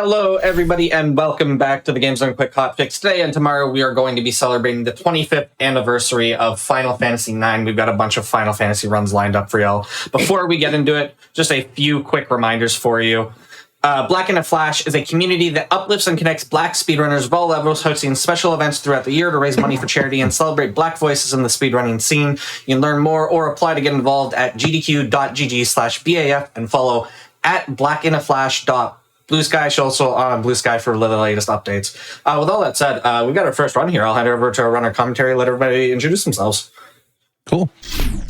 Hello, everybody, and welcome back to the Games Done Quick Hotfix. Today and tomorrow, we are going to be celebrating the 25th anniversary of Final Fantasy IX. We've got a bunch of Final Fantasy runs lined up for y'all. Before we get into it, just a few quick reminders for you. Black in a Flash is a community that uplifts and connects Black speedrunners of all levels, hosting special events throughout the year to raise money for charity and celebrate Black voices in the speedrunning scene. You can learn more or apply to get involved at gdq.gg/BAF and follow at blackinaflash.Blue Sky. She's also on Blue Sky for the latest updates. With all that said, we've got our first run here. I'll hand it over to our runner commentary. Let everybody introduce themselves. Cool.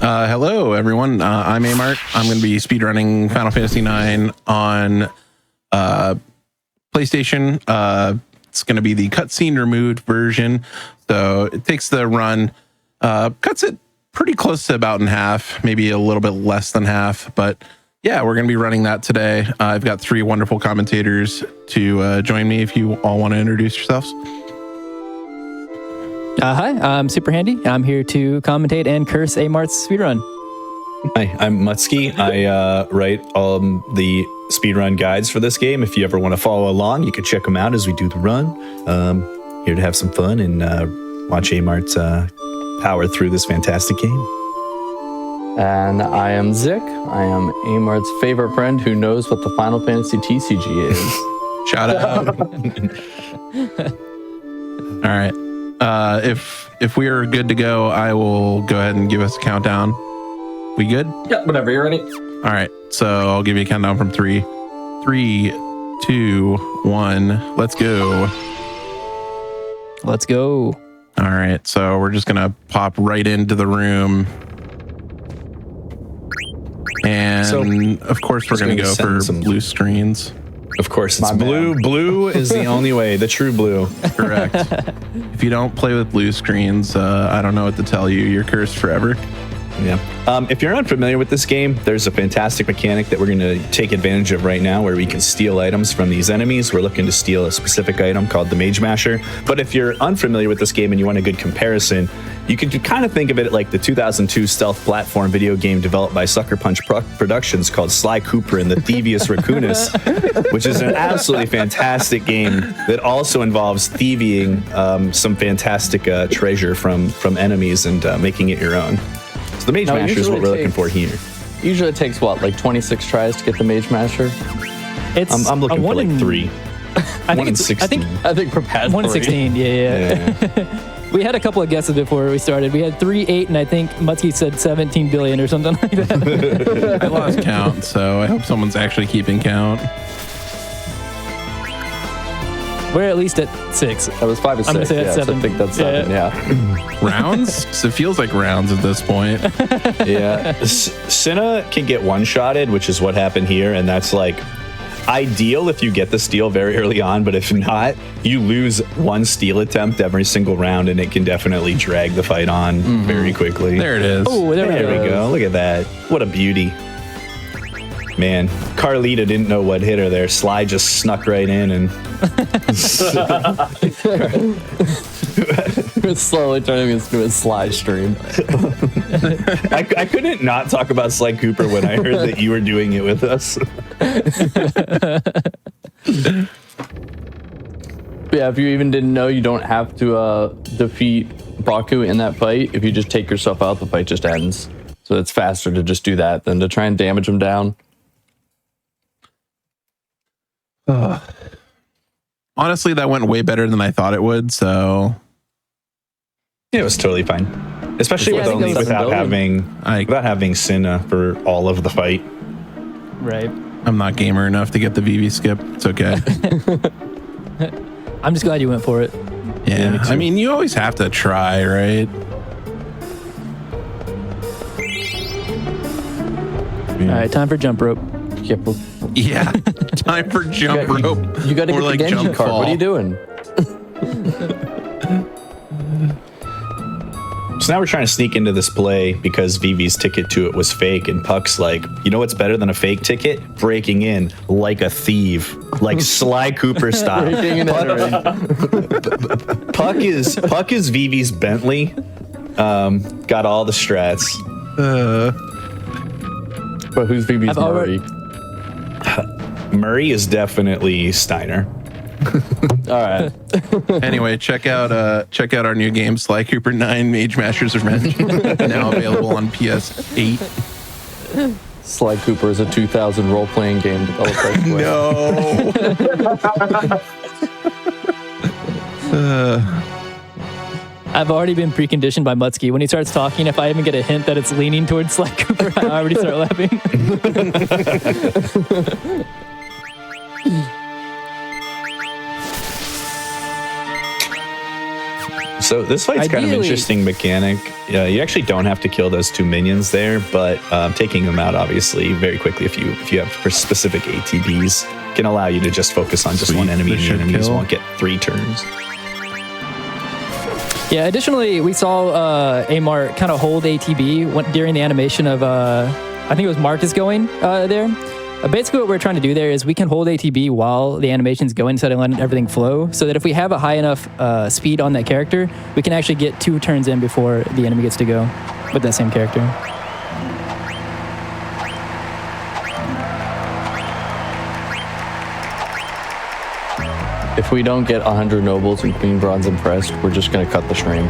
Hello, everyone. I'm Amart. I'm going to be speedrunning Final Fantasy IX on PlayStation. It's going to be the cutscene removed version. So it takes the run, cuts it pretty close to about in half, maybe a little bit less than half, but yeah, we're going to be running that today. I've got three wonderful commentators to join me if you all want to introduce yourselves. Hi, I'm Super Handy. I'm here to commentate and curse Amart's speedrun. Hi, I'm Mutsky. I write all the speedrun guides for this game. If you ever want to follow along, you can check them out as we do the run. Here to have some fun and watch Amart power through this fantastic game. And I am Zik. I am Amart's favorite friend who knows what the Final Fantasy TCG is. Shout out. All right. If we are good to go, I will go ahead and give us a countdown. We good? Yeah, whenever you're ready. All right. So I'll give you a countdown from 3, 2, 1. Let's go. Let's go. All right. So we're just going to pop right into the room. And so, of course, we're going to go for some blue screens. Of course, it's blue. Blue is the only way, the true blue. Correct. If you don't play with blue screens, I don't know what to tell you. You're cursed forever. Yeah. If you're unfamiliar with this game, there's a fantastic mechanic that we're going to take advantage of right now where we can steal items from these enemies. We're looking to steal a specific item called the Mage Masher. But if you're unfamiliar with this game and you want a good comparison, you could kind of think of it like the 2002 stealth platform video game developed by Sucker Punch Productions called Sly Cooper and the Thievius Raccoonus, which is an absolutely fantastic game that also involves thieving some fantastic treasure from enemies and making it your own. So the Mage Masher is what we're looking for here. Usually it takes, what, like 26 tries to get the Mage Masher? I'm looking for like 3. 1 in 16. I think per pass 1 in 16, yeah. We had a couple of guesses before we started. We had 3, 8, and I think Mutsky said 17 billion or something like that. I lost count, so I hope someone's actually keeping count. We're at least at 6. That was 5 or 6. I'm gonna say that's 7. So I think that's 7, yeah. Rounds? Because it feels like rounds at this point. Yeah. Cinna can get one-shotted, which is what happened here, and that's like ideal if you get the steal very early on, but if not, you lose one steal attempt every single round, and it can definitely drag the fight on very quickly. There it is. Oh, there we go. Look at that. What a beauty. Man, Carlita didn't know what hit her there. Sly just snuck right in and It's slowly turning into a Sly stream. I couldn't not talk about Sly Cooper when I heard that you were doing it with us. Yeah, if you even didn't know, you don't have to defeat Baku in that fight. If you just take yourself out, the fight just ends. So it's faster to just do that than to try and damage him down. Honestly, that went way better than I thought it would, so Yeah, it was totally fine. Especially without having Cinna for all of the fight. Right. I'm not gamer enough to get the VV skip. It's okay. I'm just glad you went for it. Yeah, I mean, you always have to try, right? All right, time for jump rope. Yeah, time for jump rope. You got to get like the Genji jump card. fall. What are you doing? So now we're trying to sneak into this play because Vivi's ticket to it was fake, and Puck's like, you know what's better than a fake ticket? Breaking in like a thief, like Sly Cooper style. Puck is Vivi's Bentley. Got all the strats. But who's Vivi's Murray? Murray is definitely Steiner. All right. Anyway, check out our new game, Sly Cooper 9 Mage Master's Revenge, now available on PS8. Sly Cooper is a 2000 role-playing game developed by Square. No. I've already been preconditioned by Mutsky. When he starts talking, if I even get a hint that it's leaning towards Sly Cooper, I already start laughing. So this fight's kind of Ideally- interesting mechanic. Yeah, you actually don't have to kill those two minions there, but taking them out obviously very quickly if you have specific ATBs can allow you to just focus on just Sweet. one enemy, This and the should enemies kill. won't get 3 turns. Yeah, additionally, we saw Amar kind of hold ATB during the animation of, I think it was Marcus going there. Basically, what we're trying to do there is we can hold ATB while the animation's going instead of letting everything flow, so that if we have a high enough speed on that character, we can actually get 2 turns in before the enemy gets to go with that same character. If we don't get 100 nobles and Queen Bronze impressed, we're just going to cut the stream.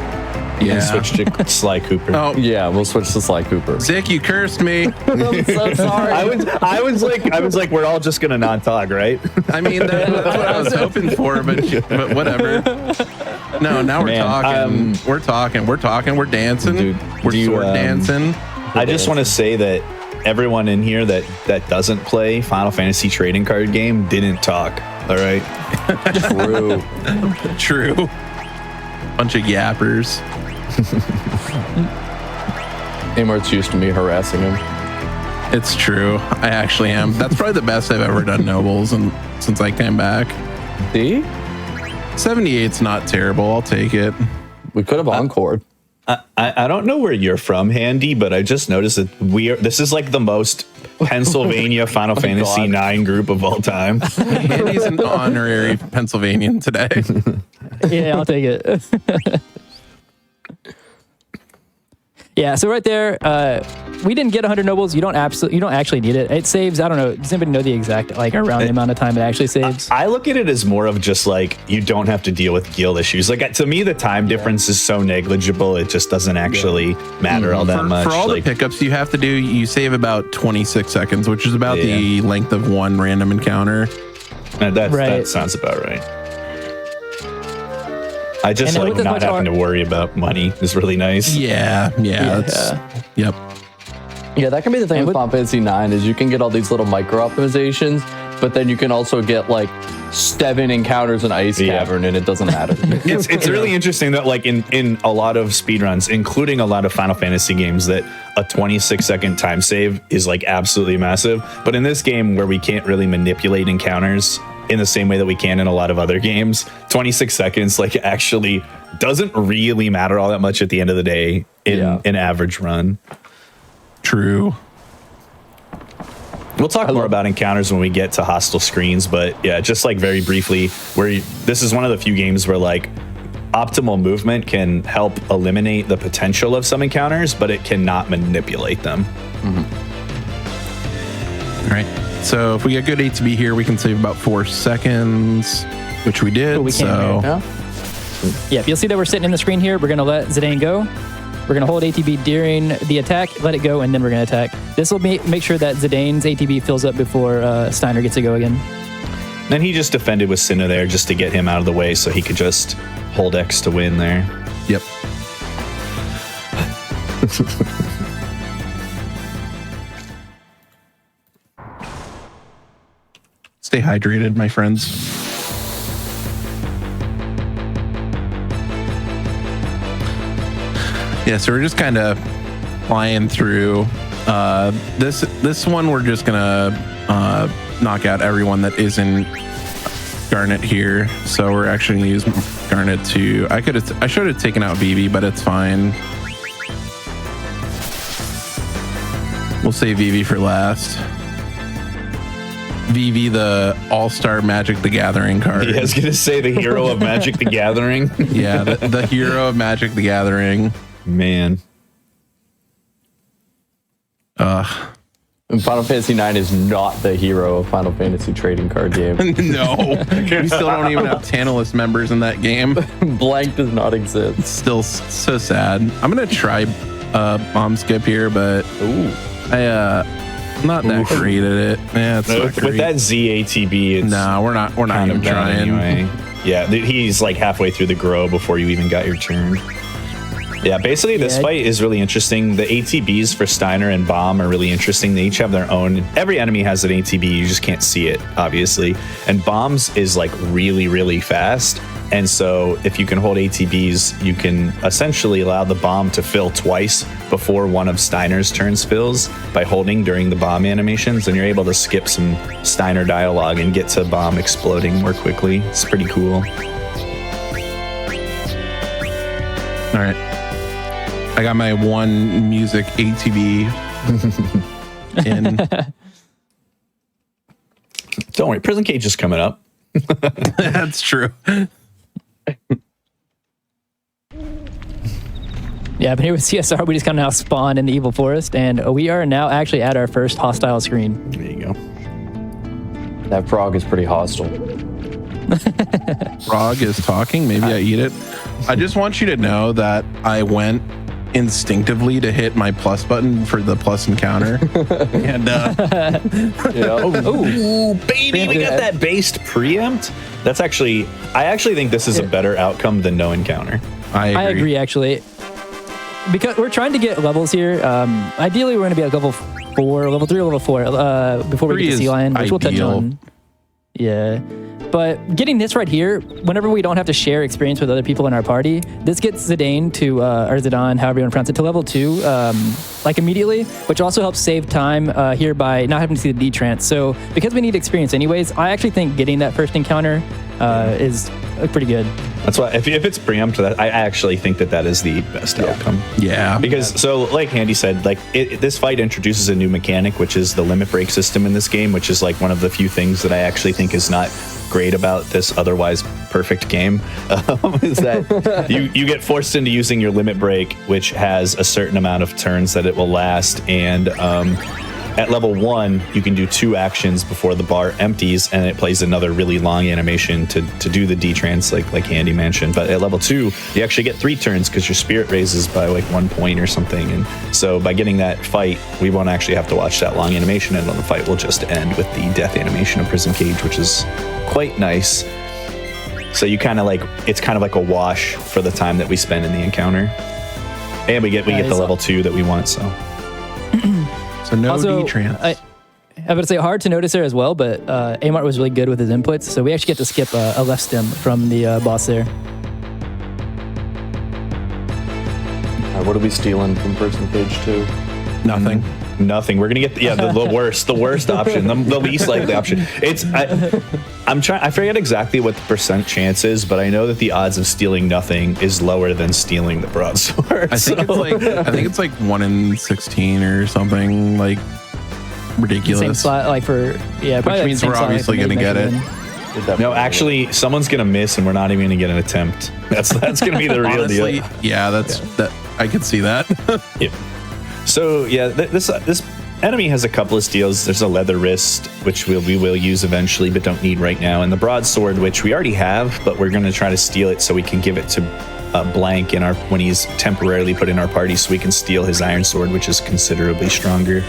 And switch to Sly Cooper. Oh, Yeah, we'll switch to Sly Cooper. Zick, you cursed me. I'm so sorry. I was like, we're all just gonna not talk, right? I mean, that's what I was hoping for, but whatever. No, now we're Man, talking. We're talking. We're talking. We're dancing. Dude, we're do you, sword dancing. I just want to say that everyone in here that doesn't play Final Fantasy trading card game didn't talk. All right. True. True. Bunch of yappers. Amart's used to me harassing him. It's true. I actually am. That's probably the best I've ever done nobles, and since I came back, See? 78's not terrible. I'll take it. We could have encored. I don't know where you're from, Handy, but I just noticed that this is like the most Pennsylvania Final Fantasy God. 9 group of all time. Andy's an honorary Pennsylvanian today. Yeah, I'll take it. Yeah, so right there, we didn't get 100 nobles. You don't actually need it. It saves, I don't know, does anybody know the exact, like, around the amount of time it actually saves? I look at it as more of just like you don't have to deal with guild issues. Like to me, the time difference is so negligible; it just doesn't actually matter all that much. For all Like, the pickups you have to do, you save about 26 seconds, which is about the length of one random encounter. that Right. sounds about right. I just And like with as not much having art- to worry about money is really nice. Yeah. That's, yep. Yeah, that can be the thing And with Final Fantasy 9 is you can get all these little micro optimizations, but then you can also get like 7 encounters in Ice Yeah. Cavern and it doesn't matter. It's really interesting that like in a lot of speedruns, including a lot of Final Fantasy games, that a 26-second time save is like absolutely massive. But in this game where we can't really manipulate encounters in the same way that we can in a lot of other games, 26 seconds like actually doesn't really matter all that much at the end of the day in an average run. True. We'll talk more about encounters when we get to hostile screens, but yeah, just like very briefly, this is one of the few games where like optimal movement can help eliminate the potential of some encounters, but it cannot manipulate them. All right. So if we get good ATB here, we can save about 4 seconds, which we did. We can, so Yeah. Yeah, if you'll see that we're sitting in the screen here, we're going to let Zidane go. We're going to hold ATB during the attack, let it go, and then we're going to attack. This will make sure that Zidane's ATB fills up before Steiner gets to go again. Then he just defended with Cinna there just to get him out of the way so he could just hold X to win there. yep. Stay hydrated, my friends. Yeah, so we're just kind of flying through. This one, we're just gonna knock out everyone that isn't Garnet here. So we're actually gonna use Garnet to. I should have taken out Vivi, but it's fine. We'll save Vivi for last. Vivi, the All-Star Magic the Gathering card. I was going to say the hero of Magic the Gathering. Yeah, the hero of Magic the Gathering. Man. And Final Fantasy IX is not the hero of Final Fantasy trading card game. No, we still don't even have Tantalus members in that game. Blank does not exist. Still so sad. I'm gonna try bomb skip here, but I'm not that great at it. Yeah, it's not With great. that ZATB, it's No, we're not kind even of bad trying. anyway. Yeah, he's like halfway through the grow before you even got your turn. Yeah, basically this fight is really interesting. The ATBs for Steiner and Bomb are really interesting. They each have their own. Every enemy has an ATB. You just can't see it, obviously. And Bomb's is like really, really fast. And so if you can hold ATBs, you can essentially allow the bomb to fill twice before one of Steiner's turns fills by holding during the bomb animations. And you're able to skip some Steiner dialogue and get to Bomb exploding more quickly. It's pretty cool. All right. I got my one music ATV in. Don't worry, Prison Cage is coming up. That's true. Yeah, but here with CSR, we just kind of now spawn in the Evil Forest, and we are now actually at our first hostile screen. There you go. That frog is pretty hostile. Frog is talking. Maybe I eat it. I just want you to know that I went instinctively to hit my plus button for the plus encounter. And Ooh, baby, we got that based preempt. That's actually, I actually think this is a better outcome than no encounter. I agree, actually. Because we're trying to get levels here. Ideally, we're going to be at level 4, level 3 or level 4 before we get to Sea Lion, which we'll touch on. Yeah. But getting this right here, whenever we don't have to share experience with other people in our party, this gets Zidane to, or Zidane, however you want to pronounce it, to level 2, like immediately, which also helps save time here by not having to see the D-Trance. So because we need experience anyways, I actually think getting that first encounter is pretty good. That's why, if it's preempt, I actually think that is the best outcome. Yeah. Because, so like Handy said, like this fight introduces a new mechanic, which is the limit break system in this game, which is like one of the few things that I actually think is not great about this otherwise perfect game, is that you get forced into using your limit break, which has a certain amount of turns that it will last, and at level 1 you can do 2 actions before the bar empties, and it plays another really long animation to do the D-Trance like Handy mentioned. But at level 2 you actually get 3 turns because your spirit raises by like 1 point or something, and so by getting that fight we won't actually have to watch that long animation, and then the fight will just end with the death animation of Prison Cage, which is quite nice. So you kind of like, it's kind of like a wash for the time that we spend in the encounter, and we get the level 2 that we want. So no also, D-Trance. I would say hard to notice there as well, but Amart was really good with his inputs, so we actually get to skip a left stem from the boss there. What are we stealing from Prison Cage 2? Nothing. Nothing. We're gonna get the worst option, the least likely option. I forget exactly what the percent chance is, but I know that the odds of stealing nothing is lower than stealing the broadsword. I think it's like 1 in 16 or something, like ridiculous. Same slot, like for which means we're obviously gonna get it. No, actually, someone's gonna miss, and we're not even gonna get an attempt. That's gonna be the real Honestly, deal. Yeah, that I could see that. Yeah. So yeah, this enemy has a couple of steals. There's a leather wrist, which we will use eventually, but don't need right now, and the broadsword, which we already have, but we're going to try to steal it so we can give it to Blank when he's temporarily put in our party, so we can steal his iron sword, which is considerably stronger.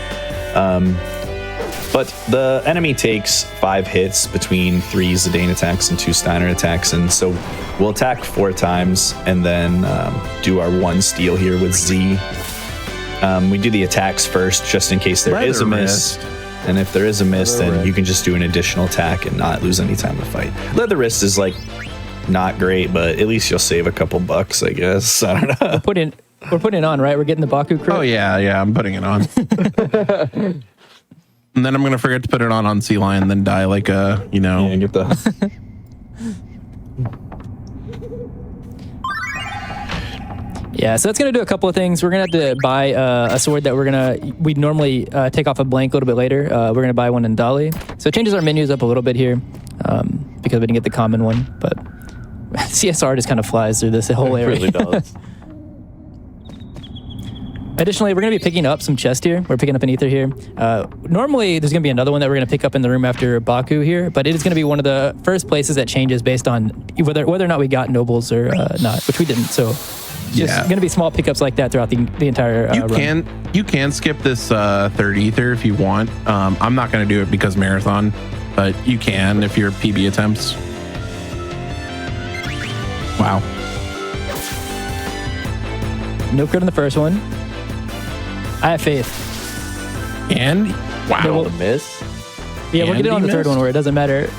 But the enemy takes 5 hits between 3 Zidane attacks and 2 Steiner attacks, and so we'll attack 4 times and then do our 1 steal here with Z. We do the attacks first, just in case there is a miss. And if there is a miss, then you can just do an additional attack and not lose any time to fight. Leather wrist is like not great, but at least you'll save a couple bucks, I guess. I don't know. We're putting it on, right? We're getting the Baku crit. Oh yeah, I'm putting it on. And then I'm gonna forget to put it on Sea Lion, then die like a, Yeah, get the. Yeah, so that's going to do a couple of things. We're going to have to buy a sword that we'd normally take off a Blank a little bit later. We're going to buy one in Dali. So it changes our menus up a little bit here because we didn't get the common one. But CSR just kind of flies through this whole area. It really does. Additionally, we're going to be picking up some chest here. We're picking up an ether here. Normally, there's going to be another one that we're going to pick up in the room after Baku here, but it is going to be one of the first places that changes based on whether or not we got nobles or not, which we didn't. So just going to be small pickups like that throughout the entire run. You can skip this third ether if you want. I'm not going to do it because marathon, but you can if you're PB attempts. Wow. No crit on the first one. I have faith. And wow. Don't want to miss. Yeah, we'll And get it on he the third missed? one where it doesn't matter.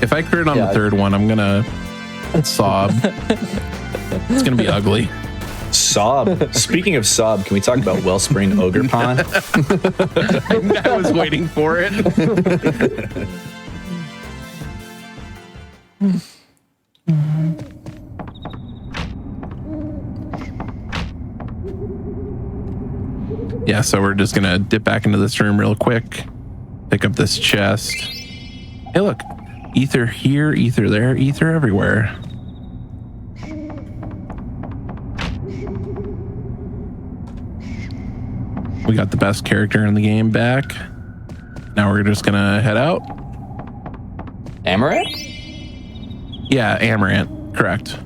If I crit on the third one, I'm going to sob. It's going to be ugly. Sob. Speaking of sob, can we talk about Wellspring Ogre Pond? I was waiting for it. Yeah, so we're just gonna dip back into this room real quick, pick up this chest. Hey, look, ether here, ether there, ether everywhere. We got the best character in the game back. Now we're just gonna head out. Amaranth? Yeah, Amaranth, correct.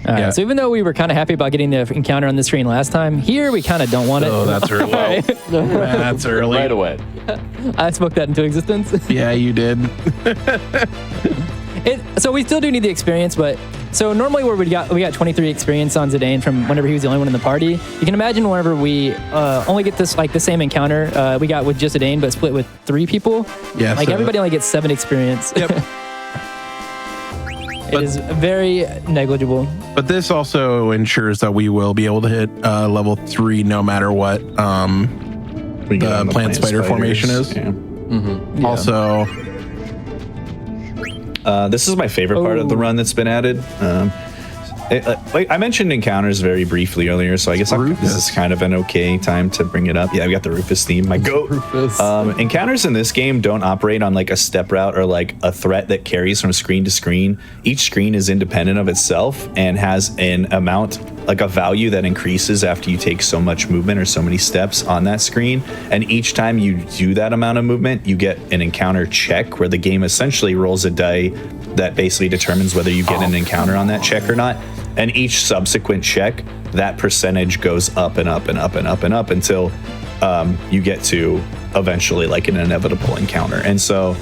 Yeah. So even though we were kind of happy about getting the encounter on the screen last time, here we kind of don't want it. Oh, that's early. That's early. Right away. I spoke that into existence. Yeah, you did. So we still do need the experience, but so normally where we got 23 experience on Zidane from whenever he was the only one in the party. You can imagine whenever we only get this like the same encounter we got with just Zidane, but split with 3 people. Yeah, like so- everybody only gets 7 experience. Yep. It is very negligible. But this also ensures that we will be able to hit level 3 no matter what We get on the plant spider spiders. formation is. Yeah. Also, This is my favorite part of the run that's been added. Like I mentioned encounters very briefly earlier, so I guess this is kind of an okay time to bring it up. Yeah, we got the Rufus theme, my goat. Encounters in this game don't operate on like a step route or like a threat that carries from screen to screen. Each screen is independent of itself and has an amount, like a value that increases after you take so much movement or so many steps on that screen. And each time you do that amount of movement, you get an encounter check where the game essentially rolls a die that basically determines whether you get an encounter on that check or not. And each subsequent check, that percentage goes up and up and up and up and up until you get to eventually like an inevitable encounter. And so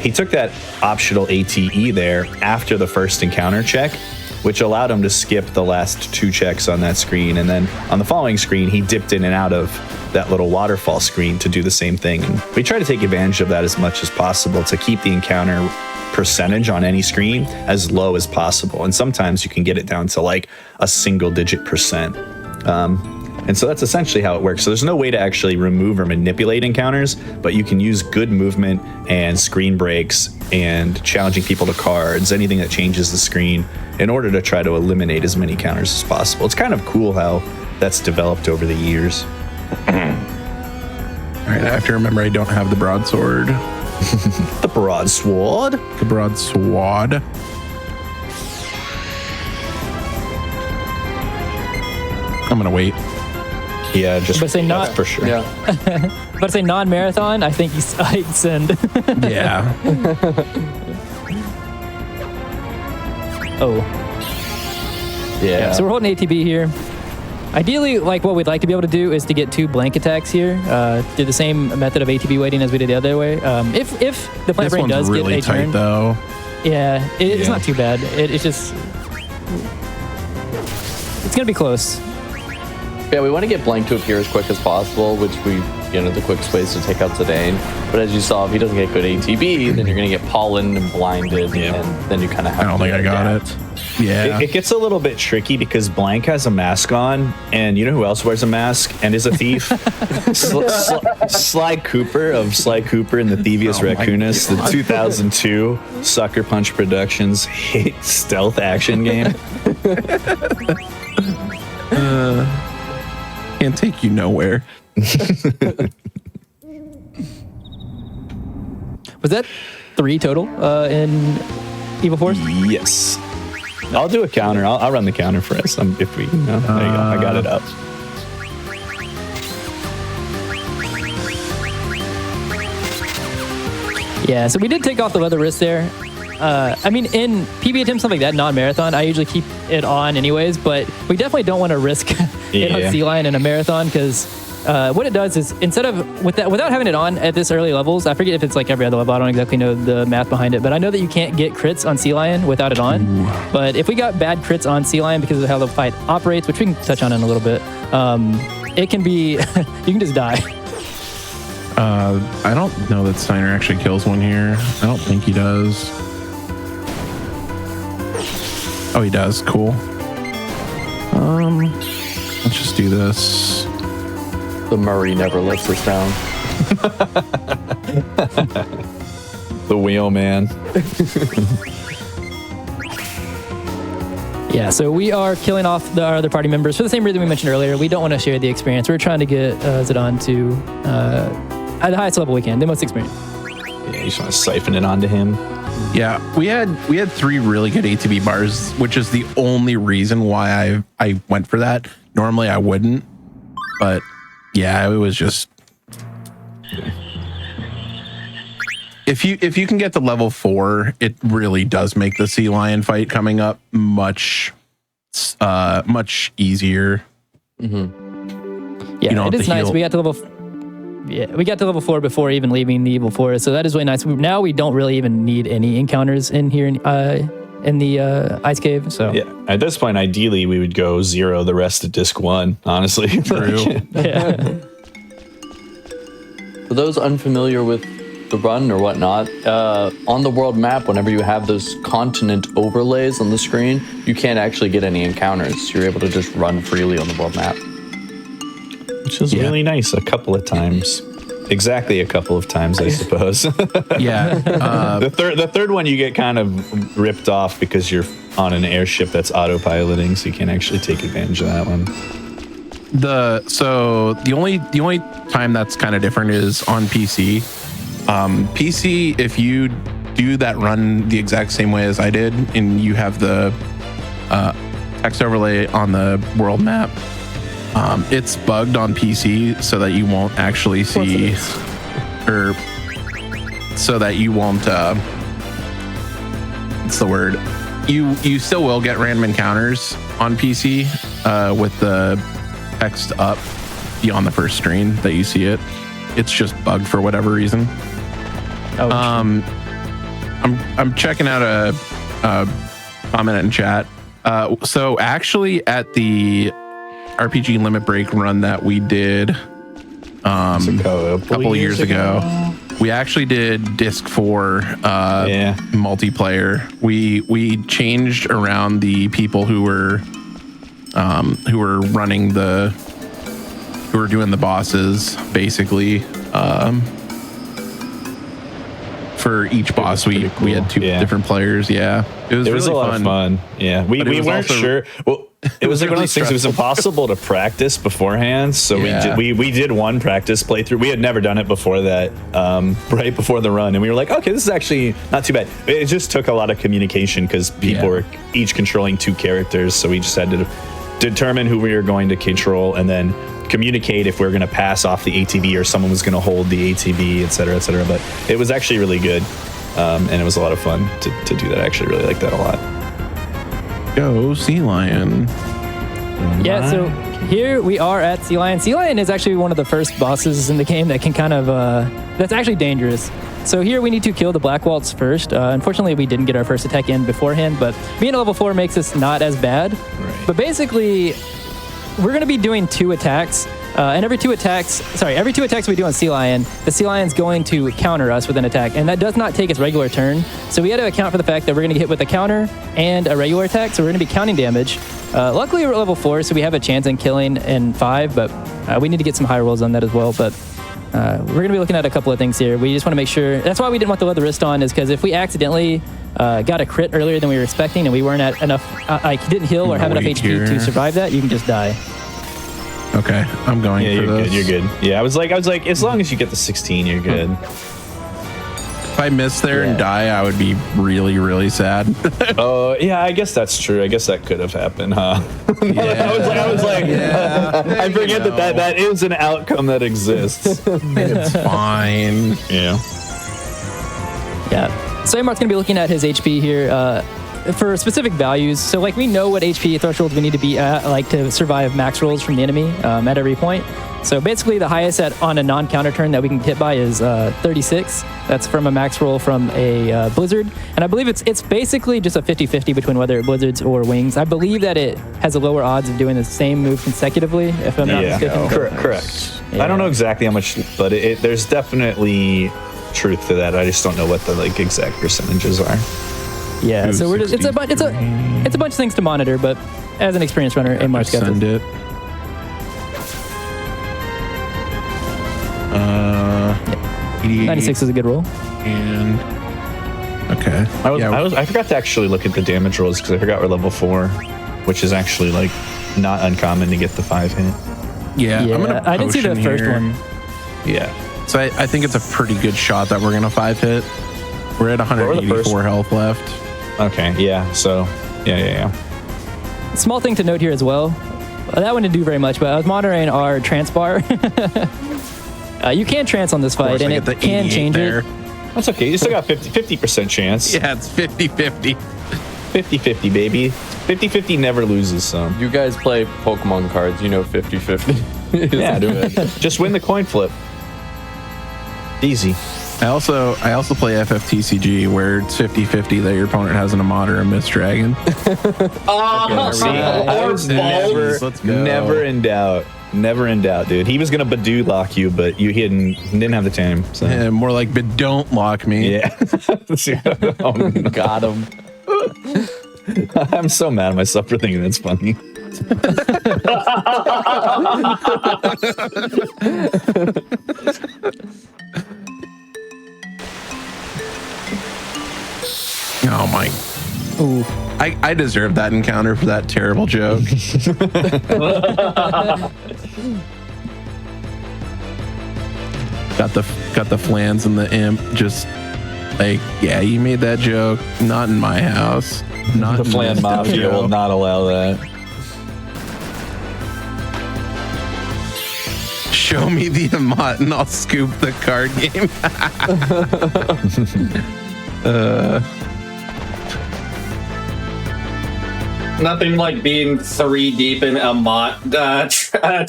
he took that optional ATE there after the first encounter check, which allowed him to skip the last 2 checks on that screen. And then on the following screen, he dipped in and out of that little waterfall screen to do the same thing. And we try to take advantage of that as much as possible to keep the encounter percentage on any screen as low as possible. And sometimes you can get it down to like a single-digit percent. And so that's essentially how it works. So there's no way to actually remove or manipulate encounters, but you can use good movement and screen breaks and challenging people to cards, anything that changes the screen in order to try to eliminate as many counters as possible. It's kind of cool how that's developed over the years. all right, I have to remember I don't have the broadsword. The broadsword. The broadsword. I'm gonna wait. Yeah, just But say not- for sure. Yeah. But say non-marathon, I think I'd send. Yeah. Oh. Yeah. So we're holding ATB here. Ideally, like what we'd like to be able to do is to get 2 blank attacks here. Do the same method of ATB waiting as we did the other way. If the plant This brain one's does really get a tight turn, though. yeah, it's not too bad. It's just it's gonna be close. Yeah, we want to get Blank to appear as quick as possible, which we, the quickest ways to take out Zidane. But as you saw, if he doesn't get good ATB, then you're going to get pollen and blinded, and then you kind of have I don't think I got it. Yeah. It gets a little bit tricky because Blank has a mask on, and you know who else wears a mask and is a thief? Sly Cooper of Sly Cooper and the Thievius Oh my Raccoonus, the 2002 Sucker Punch Productions hit stealth action game. Can't take you nowhere. Was that 3 total in Evil Force? Yes. I'll do a counter. I'll run the counter for us. If we, there you go. I got it up. Yeah, so we did take off the leather wrist there. I mean, in PB attempts, something like that, non-marathon, I usually keep it on anyways, but we definitely don't want to risk it on Sea Lion in a marathon because what it does is instead of, without having it on at this early levels, I forget if it's like every other level, I don't exactly know the math behind it, but I know that you can't get crits on Sea Lion without it on. Ooh. But if we got bad crits on Sea Lion because of how the fight operates, which we can touch on in a little bit, it can be, you can just die. I don't know that Steiner actually kills one here. I don't think he does. Oh, he does. Cool. Let's just do this. The Murray never lets us down. The wheel man. Yeah, so we are killing off our other party members for the same reason we mentioned earlier. We don't want to share the experience. We're trying to get Zidane to at the highest level we can, the most experience. Yeah, you just want to siphon it onto him. Yeah, we had 3 really good ATB bars, which is the only reason why I went for that. Normally I wouldn't, but yeah, it was just. If you can get to level 4, it really does make the Sea Lion fight coming up much easier. Mm-hmm. Yeah, it is nice. We got to level 4 before even leaving the Evil Forest, so that is really nice. Now we don't really even need any encounters in here in the ice cave. So yeah, at this point, ideally we would go 0 the rest of disc 1. Honestly, true. Yeah. For those unfamiliar with the run or whatnot, on the world map, whenever you have those continent overlays on the screen, you can't actually get any encounters. You're able to just run freely on the world map. Which is really nice a couple of times. Exactly a couple of times, I suppose. Yeah. The third one you get kind of ripped off because you're on an airship that's autopiloting, so you can't actually take advantage of that one. The only time that's kind of different is on PC. PC, if you do that run the exact same way as I did, and you have the text overlay on the world map, it's bugged on PC so that you won't actually see, or so that you won't. What's the word? You still will get random encounters on PC with the text up beyond the first screen that you see it. It's just bugged for whatever reason. Oh, I'm checking out a comment in chat. So actually, at the RPG Limit Break run that we did a couple of years ago, we actually did disc 4 multiplayer. We changed around the people who were running who were doing the bosses, basically. For each boss, we had 2 different players. Yeah, it was really a lot of fun. Yeah, we weren't sure. Well, it was like one of those things. It was impossible to practice beforehand, so we did one practice playthrough. We had never done it before that, right before the run, and we were like, okay, this is actually not too bad. It just took a lot of communication because people were each controlling 2 characters, so we just had to determine who we were going to control and then communicate if we were going to pass off the ATV or someone was going to hold the ATV, et cetera, et cetera. But it was actually really good, and it was a lot of fun to do that. I actually really liked that a lot. Go Sea Lion. Yeah, so here we are at Sea Lion. Sea Lion is actually one of the first bosses in the game that can kind of, that's actually dangerous. So here we need to kill the Black Waltz first. Unfortunately, we didn't get our first attack in beforehand, but being a level 4 makes this not as bad. Right. But basically, we're going to be doing 2 attacks. And every 2 attacks we do on Sea Lion, the Sea Lion's going to counter us with an attack. And that does not take its regular turn. So we had to account for the fact that we're going to get hit with a counter and a regular attack. So we're going to be counting damage. Luckily, we're at level 4, so we have a chance in killing in 5. But we need to get some high rolls on that as well. But we're going to be looking at a couple of things here. We just want to make sure. That's why we didn't want the leather wrist on, is because if we accidentally got a crit earlier than we were expecting and we weren't at enough, didn't heal or have enough HP to survive that, you can just die. Okay, I'm going for this. You're good. Yeah, I was like, as long as you get the 16, you're good. If I miss there and die, I would be really, really sad. Oh, yeah, I guess that's true. I guess that could have happened, huh? Yeah. I was like, I forget that is an outcome that exists. It's fine. Yeah. Yeah. So Amart's going to be looking at his HP here for specific values. So like we know what HP thresholds we need to be at, like to survive max rolls from the enemy at every point. So basically the highest on a non-counter turn that we can hit by is 36. That's from a max roll from a blizzard. And I believe it's basically just a 50-50 between whether it blizzards or wings. I believe that it has a lower odds of doing the same move consecutively, if I'm not mistaken. Correct. I don't know exactly how much, but there's definitely truth to that. I just don't know what the like exact percentages are. Yeah, so we're just, it's a bunch of things to monitor, but as an experienced runner, Amart's got Send this. it. 96 is a good roll. And okay. I forgot to actually look at the damage rolls because I forgot we're level 4, which is actually like not uncommon to get the 5 hit. Yeah, I'm gonna I didn't see the potion first here. one. Yeah. So I think it's a pretty good shot that we're gonna 5 hit. We're at 184 health left. Okay. Yeah. So yeah. Small thing to note here as well. That one didn't do very much, but I was monitoring our trance bar. You can trance on this fight, and it can change it. That's okay. You still got 50% chance. Yeah, it's 50-50. 50-50, baby. 50-50 never loses some. You guys play Pokemon cards, you know 50-50. Yeah, dude. Just win the coin flip. Easy. I also play FFTCG where it's 50-50 that your opponent has an Amot or a Mist Dragon. I was never in doubt. Never in doubt, dude. He was gonna Badoo lock you, but he didn't have the time. So. Yeah, more like, but don't lock me. Yeah. Oh, Got him. I'm so mad at myself for thinking that's funny. Oh my. Ooh. I deserve that encounter for that terrible joke. got the flans and the imp just like, yeah, you made that joke. Not in my house. Not The in Flan this Mafia dojo. will not allow that. Show me the Amot and I'll scoop the card game. Nothing like being 3 deep in Amot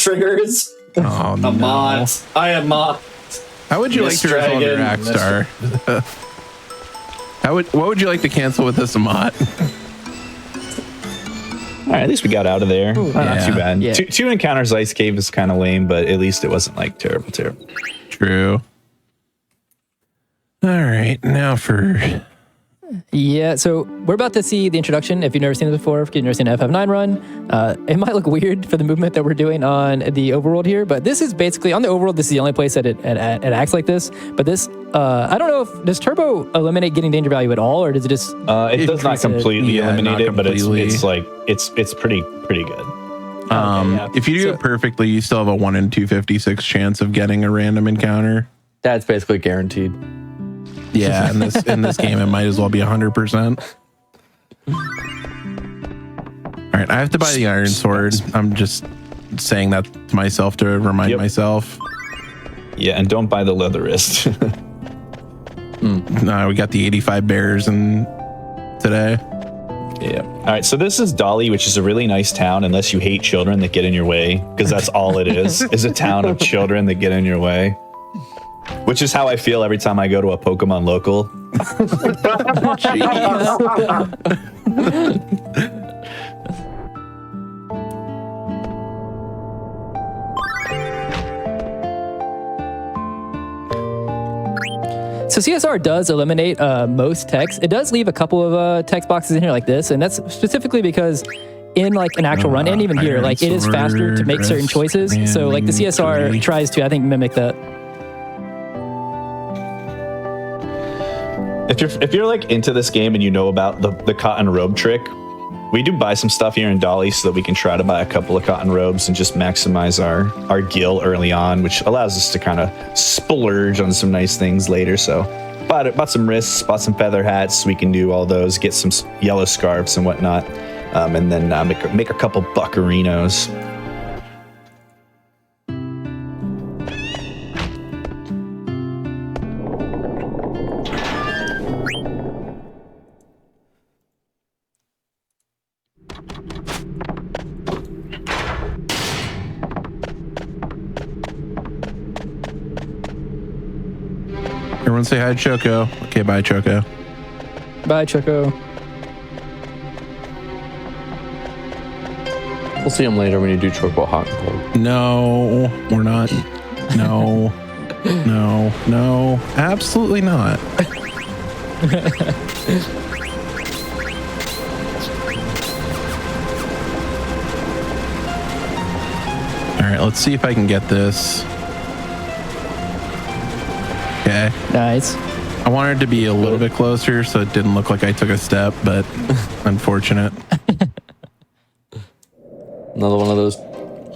triggers. Oh no. Amot. I am Amot. How would you like Miss to resolve your Dragon, Rockstar? What would you like to cancel with this Amot? All right, at least we got out of there. Not yeah. too bad. Yeah. Two encounters Ice Cave is kind of lame, but at least it wasn't like terrible. True. All right, now for Yeah, so we're about to see the introduction. If you've never seen it before, if you've never seen an FF9 run, it might look weird for the movement that we're doing on the overworld here, but this is basically, on the overworld, this is the only place that it acts like this. But this, I don't know if, does Turbo eliminate getting danger value at all, or does it just... It does not increase it? completely eliminate not it, but completely. it's like, it's pretty good. yeah. if you do it perfectly, you still have a 1 in 256 chance of getting a random encounter. That's basically guaranteed. Yeah, in this game, it might as well be 100%. All right, I have to buy the Iron Sword. I'm just saying that to myself to remind myself. Yeah, and don't buy the leather wrist. No, we got the 85 bears and today. Yeah. All right, so this is Dolly, which is a really nice town, unless you hate children that get in your way, because that's all it is a town of children that get in your way. Which is how I feel every time I go to a Pokemon local. So CSR does eliminate most text. It does leave a couple of text boxes in here like this, and that's specifically because in like an actual run, and even here, Iron like it is faster to make certain choices. So like the CSR tries to, I think, mimic that. If you're like into this game and you know about the cotton robe trick, we do buy some stuff here in Dolly so that we can try to buy a couple of cotton robes and just maximize our gil early on, which allows us to kind of splurge on some nice things later. So bought some wrists, bought some feather hats. We can do all those, get some yellow scarves and whatnot, and then make a couple buccarinos. Everyone say hi to Choco. Okay, bye, Choco. Bye, Choco. We'll see him later when you do Choco Hot and Cold. No, we're not. No, no, absolutely not. All right, let's see if I can get this. Okay. Nice. I wanted to be a little bit closer so it didn't look like I took a step, but unfortunate. Another one of those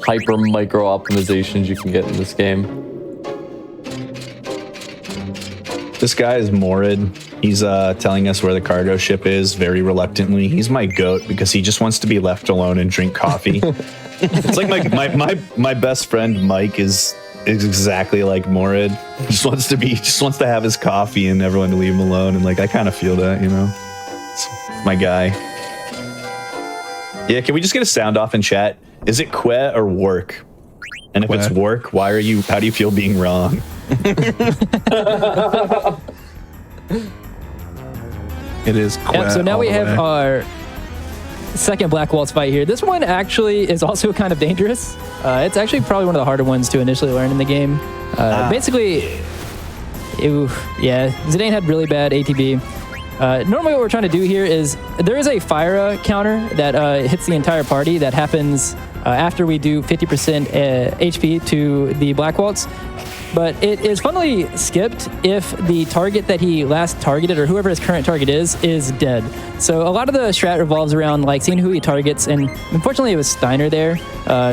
hyper micro optimizations you can get in this game. This guy is Morid. He's telling us where the cargo ship is very reluctantly. He's my goat because he just wants to be left alone and drink coffee. It's like my best friend Mike is exactly like Morid. Just wants to have his coffee and everyone to leave him alone. And like I kind of feel that, you know. It's my guy. Yeah, can we just get a sound off in chat? Is it que or work? And if Que. it's work, how do you feel being wrong? It is. Yep, so now we have our second Black Waltz fight here. This one actually is also kind of dangerous. It's actually probably one of the harder ones to initially learn in the game. Basically, Zidane had really bad ATB. Normally what we're trying to do here is there is a fire counter that hits the entire party that happens after we do 50% HP to the Black Waltz. But it is funnily skipped if the target that he last targeted, or whoever his current target is dead. So a lot of the strat revolves around like seeing who he targets, and unfortunately it was Steiner there,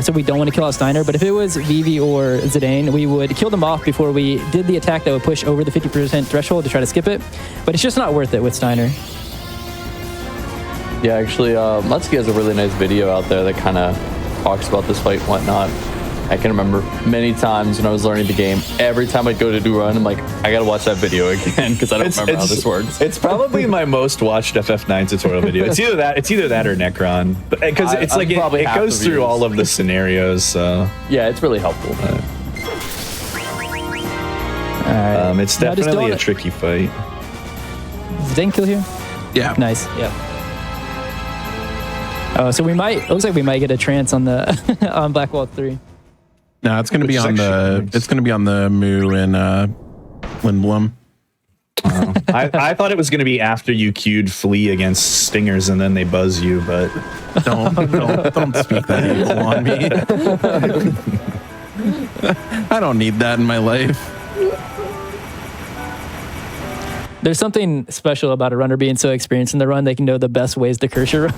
so we don't want to kill out Steiner. But if it was Vivi or Zidane, we would kill them off before we did the attack that would push over the 50% threshold to try to skip it. But it's just not worth it with Steiner. Yeah, actually, Mutsky has a really nice video out there that kind of talks about this fight and whatnot. I can remember many times when I was learning the game, every time I'd go to do run, I'm like, I gotta watch that video again because I don't remember how this works. It's probably my most watched FF9 tutorial video. It's either that or Necron, because it's like it goes through all of the scenarios. So yeah, it's really helpful. All right. It's definitely a tricky fight. Zidane kill here? Yeah. Nice. Yeah. Oh, so looks like we might get a trance on the on Black Waltz 3. No, it's going to be on nice. It's going to be on the Moo and Lindblom. I thought it was going to be after you queued Flea against Stingers and then they buzz you, but Don't speak that evil on me. I don't need that in my life. There's something special about a runner being so experienced in the run; they can know the best ways to curse your run.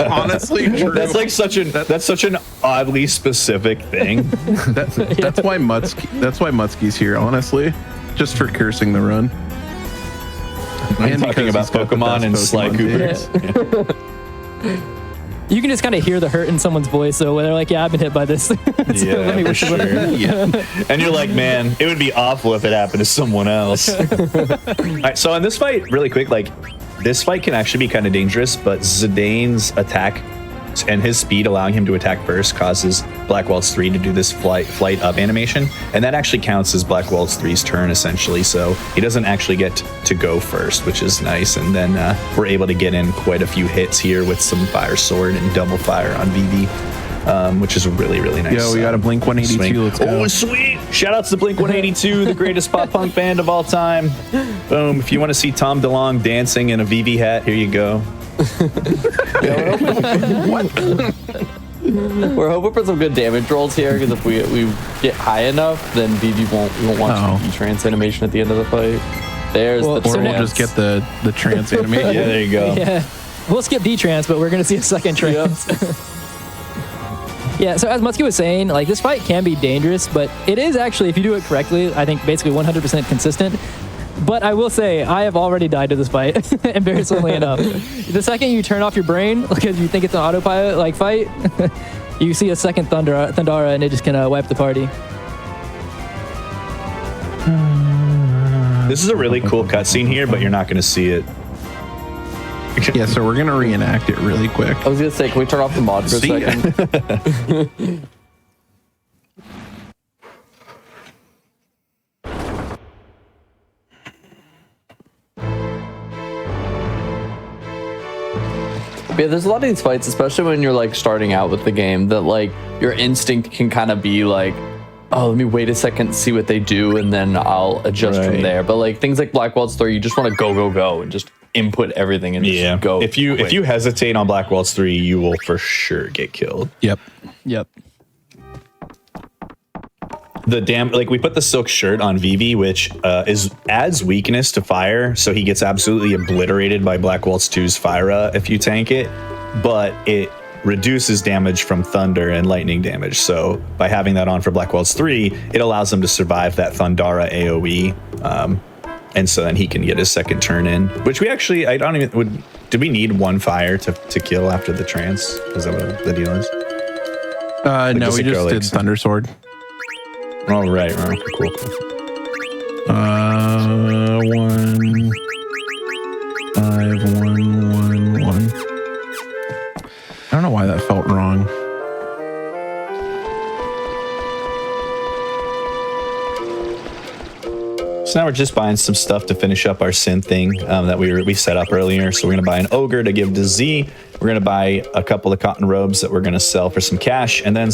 Honestly, true. that's such an oddly specific thing. That's why Mutsky's here. Honestly, just for cursing the run. I'm talking about Pokemon and Sly Coopers. You can just kind of hear the hurt in someone's voice, so when they're like, "Yeah, I've been hit by this." Yeah, for sure. And you're like, man, it would be awful if it happened to someone else. All right, so in this fight, really quick, like this fight can actually be kind of dangerous, but Zidane's attack and his speed allowing him to attack first causes Black Waltz 3 to do this flight up animation, and that actually counts as Black Waltz 3's turn essentially, so he doesn't actually get to go first, which is nice. And then we're able to get in quite a few hits here with some fire sword and double fire on VV, which is really, really nice. Yeah, we got a Blink 182. Swing. Let's go. Oh, sweet! Shout out to the Blink 182, the greatest pop punk band of all time. Boom! If you want to see Tom DeLonge dancing in a VV hat, here you go. We're hoping for some good damage rolls here because if we get high enough, then VV won't watch the trance animation at the end of the fight. There's the Or trance. we'll just get the trance animation. Yeah, there you go. Yeah, we'll skip D-trance, but we're gonna see a second trance. Yeah, so as Mutsky was saying, like this fight can be dangerous, but it is actually, if you do it correctly, I think basically 100% consistent. But I will say, I have already died to this fight, embarrassingly enough. The second you turn off your brain, because you think it's an autopilot like fight, you see a second Thundara, and it just can wipe the party. This is a really cool cutscene here, but you're not going to see it. Yeah, so we're gonna reenact it really quick. I was gonna say, can we turn off the mod for a second? Yeah, there's a lot of these fights, especially when you're like starting out with the game, that like your instinct can kind of be like, oh, let me wait a second, see what they do, and then I'll adjust from there. But like things like Black Waltz 3, you just want to go and just input everything and just go. If you hesitate on Black Waltz 3, you will for sure get killed. Yep. Like we put the silk shirt on Vivi, which adds weakness to fire, so he gets absolutely obliterated by Black Waltz 2's Fyra if you tank it, but it reduces damage from thunder and lightning damage. So by having that on for Black Waltz 3, it allows him to survive that Thundara AoE, and so then he can get his second turn in. Which we actually, did we need one fire to kill after the trance? Is that what the deal is? No, we just did Thunder Sword. Oh, right. Cool. 1 5 1 1 1. I don't know why that felt wrong. So now we're just buying some stuff to finish up our synth thing that we set up earlier. So we're gonna buy an ogre to give to Z. We're gonna buy a couple of cotton robes that we're gonna sell for some cash, and then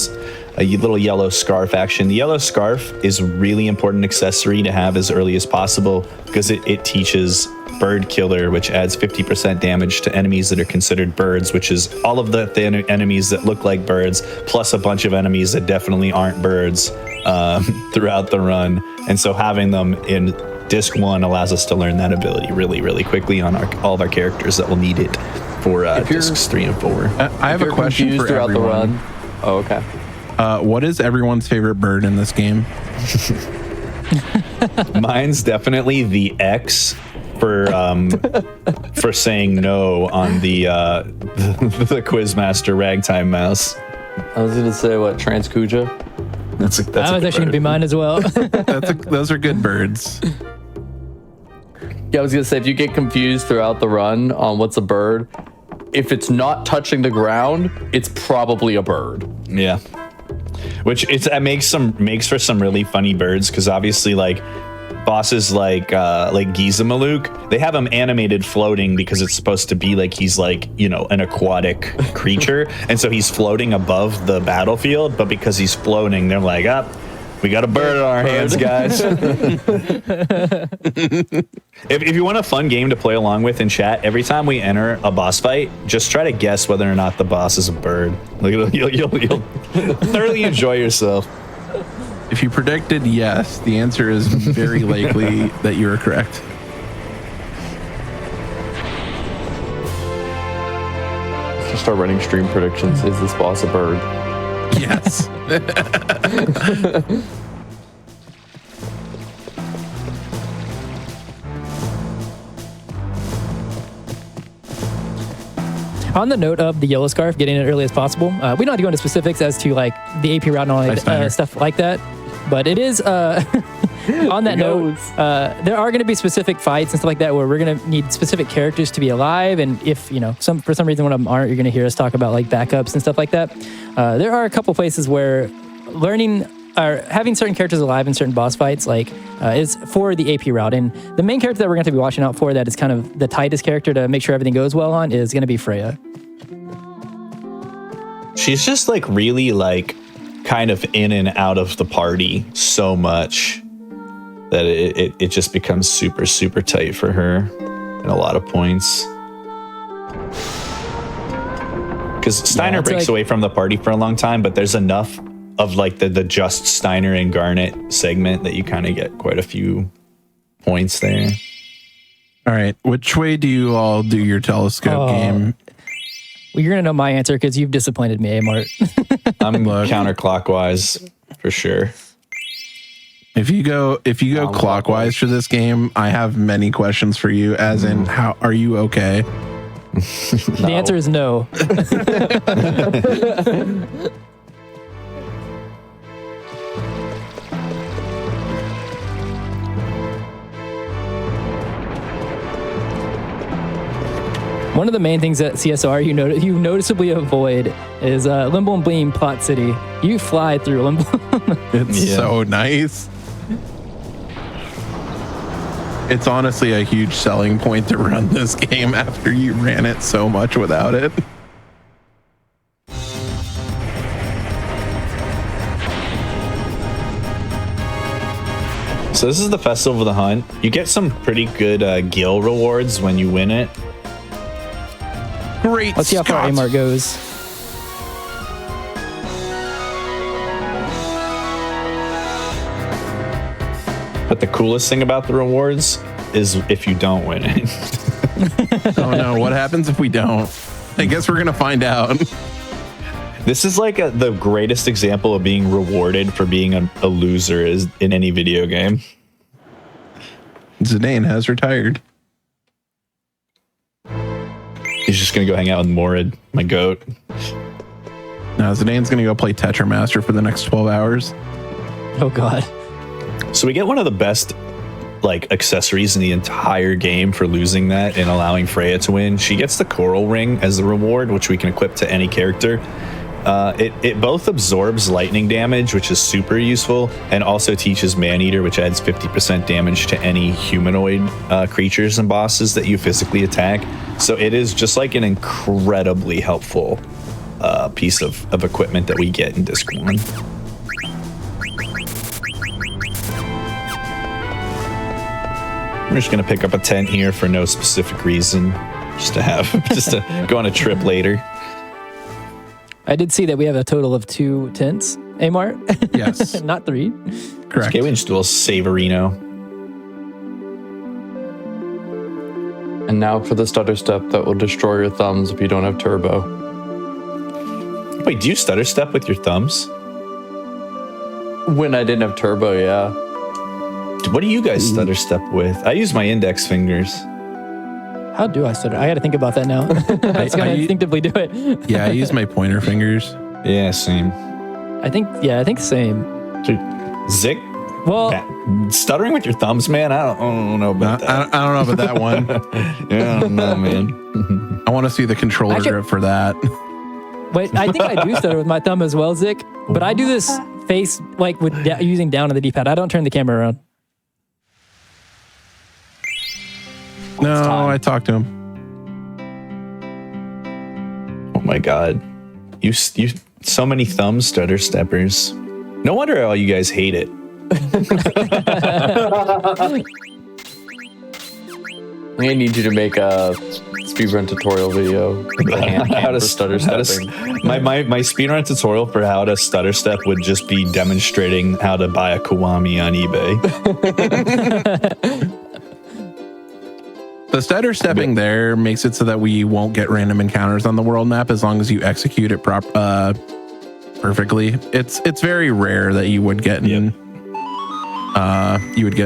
a little yellow scarf action. The yellow scarf is a really important accessory to have as early as possible because it teaches Bird Killer, which adds 50% damage to enemies that are considered birds, which is all of the enemies that look like birds, plus a bunch of enemies that definitely aren't birds throughout the run. And so having them in Disc 1 allows us to learn that ability really, really quickly on all of our characters that will need it for Discs 3 and 4. I have a question for throughout everyone. the run. Oh, okay. What is everyone's favorite bird in this game? Mine's definitely the X for saying no on the Quizmaster Ragtime Mouse. I was gonna say what, Transkuja? That's That was actually gonna be mine as well. Those are good birds. Yeah, I was gonna say, if you get confused throughout the run on what's a bird, if it's not touching the ground, it's probably a bird. Yeah. Which makes for some really funny birds, because obviously like bosses like Giza Maluk, they have him animated floating because it's supposed to be like he's like, you know, an aquatic creature, and so he's floating above the battlefield, but because he's floating, they're like, we got a bird on our hands, guys. If you want a fun game to play along with in chat, every time we enter a boss fight, just try to guess whether or not the boss is a bird. Like, you'll thoroughly enjoy yourself. If you predicted yes, the answer is very likely that you were correct. Just start running stream predictions. Is this boss a bird? Yes. On the note of the yellow scarf, getting it early as possible, we don't have to go into specifics as to like the AP route and all that stuff like that, but it is on that note, there are going to be specific fights and stuff like that where we're going to need specific characters to be alive, and if you know for some reason one of them aren't, you're going to hear us talk about like backups and stuff like that. There are a couple places where learning or having certain characters alive in certain boss fights is for the AP route, and the main character that we're going to be watching out for that is kind of the tightest character to make sure everything goes well on is going to be Freya. She's just like really like kind of in and out of the party so much that it just becomes super, super tight for her in a lot of points. Because Steiner breaks away from the party for a long time, but there's enough of like the just Steiner and Garnet segment that you kind of get quite a few points there. All right. Which way do you all do your telescope game? Well, you're going to know my answer because you've disappointed me, Mart. I'm counterclockwise for sure. If you go clockwise for this game, I have many questions for you. As in, how are you okay? The answer is no. One of the main things at CSR you noticeably avoid is Limbo and Bleem Plot City. You fly through Limbo. It's so nice. It's honestly a huge selling point to run this game after you ran it so much without it. So this is the Festival of the Hunt. You get some pretty good gill rewards when you win it. Great. Let's see how far Amart goes. But the coolest thing about the rewards is if you don't win it. Oh no, what happens if we don't? I guess we're gonna find out. This is like the greatest example of being rewarded for being a loser is in any video game. Zidane has retired. He's just gonna go hang out with Morid, my goat. Now Zidane's gonna go play Tetramaster for the next 12 hours. Oh God. So we get one of the best like accessories in the entire game for losing that and allowing Freya to win. She gets the coral ring as the reward, which we can equip to any character. It both absorbs lightning damage, which is super useful, and also teaches Maneater, which adds 50% damage to any humanoid creatures and bosses that you physically attack. So it is just like an incredibly helpful piece of equipment that we get in Disc 1. We're just gonna pick up a tent here for no specific reason, just to go on a trip later. I did see that we have a total of 2 tents, Amart. Yes. Not 3. Correct. Okay, we can just do a Saverino. And now for the stutter step that will destroy your thumbs if you don't have turbo. Wait, do you stutter step with your thumbs? When I didn't have turbo, yeah. What do you guys stutter step with? I use my index fingers. How do I stutter? I got to think about that now. I was gonna instinctively do it. Yeah, I use my pointer fingers. Yeah, same. I think same. Zick? Well, Stuttering with your thumbs, man? I don't know about that. I don't know about that one. Yeah, I don't know, man. I want to see the controller grip for that. wait, I think I do stutter with my thumb as well, Zick. But I do this face like with using down on the D-pad. I don't turn the camera around. No, I talked to him. Oh my god. You so many thumb stutter steppers. No wonder all you guys hate it. I need you to make a speedrun tutorial video. How to stutter stepping. My speedrun tutorial for how to stutter step would just be demonstrating how to buy a Kiwami on eBay. The stutter stepping there makes it so that we won't get random encounters on the world map as long as you execute it perfectly. It's very rare that you would get an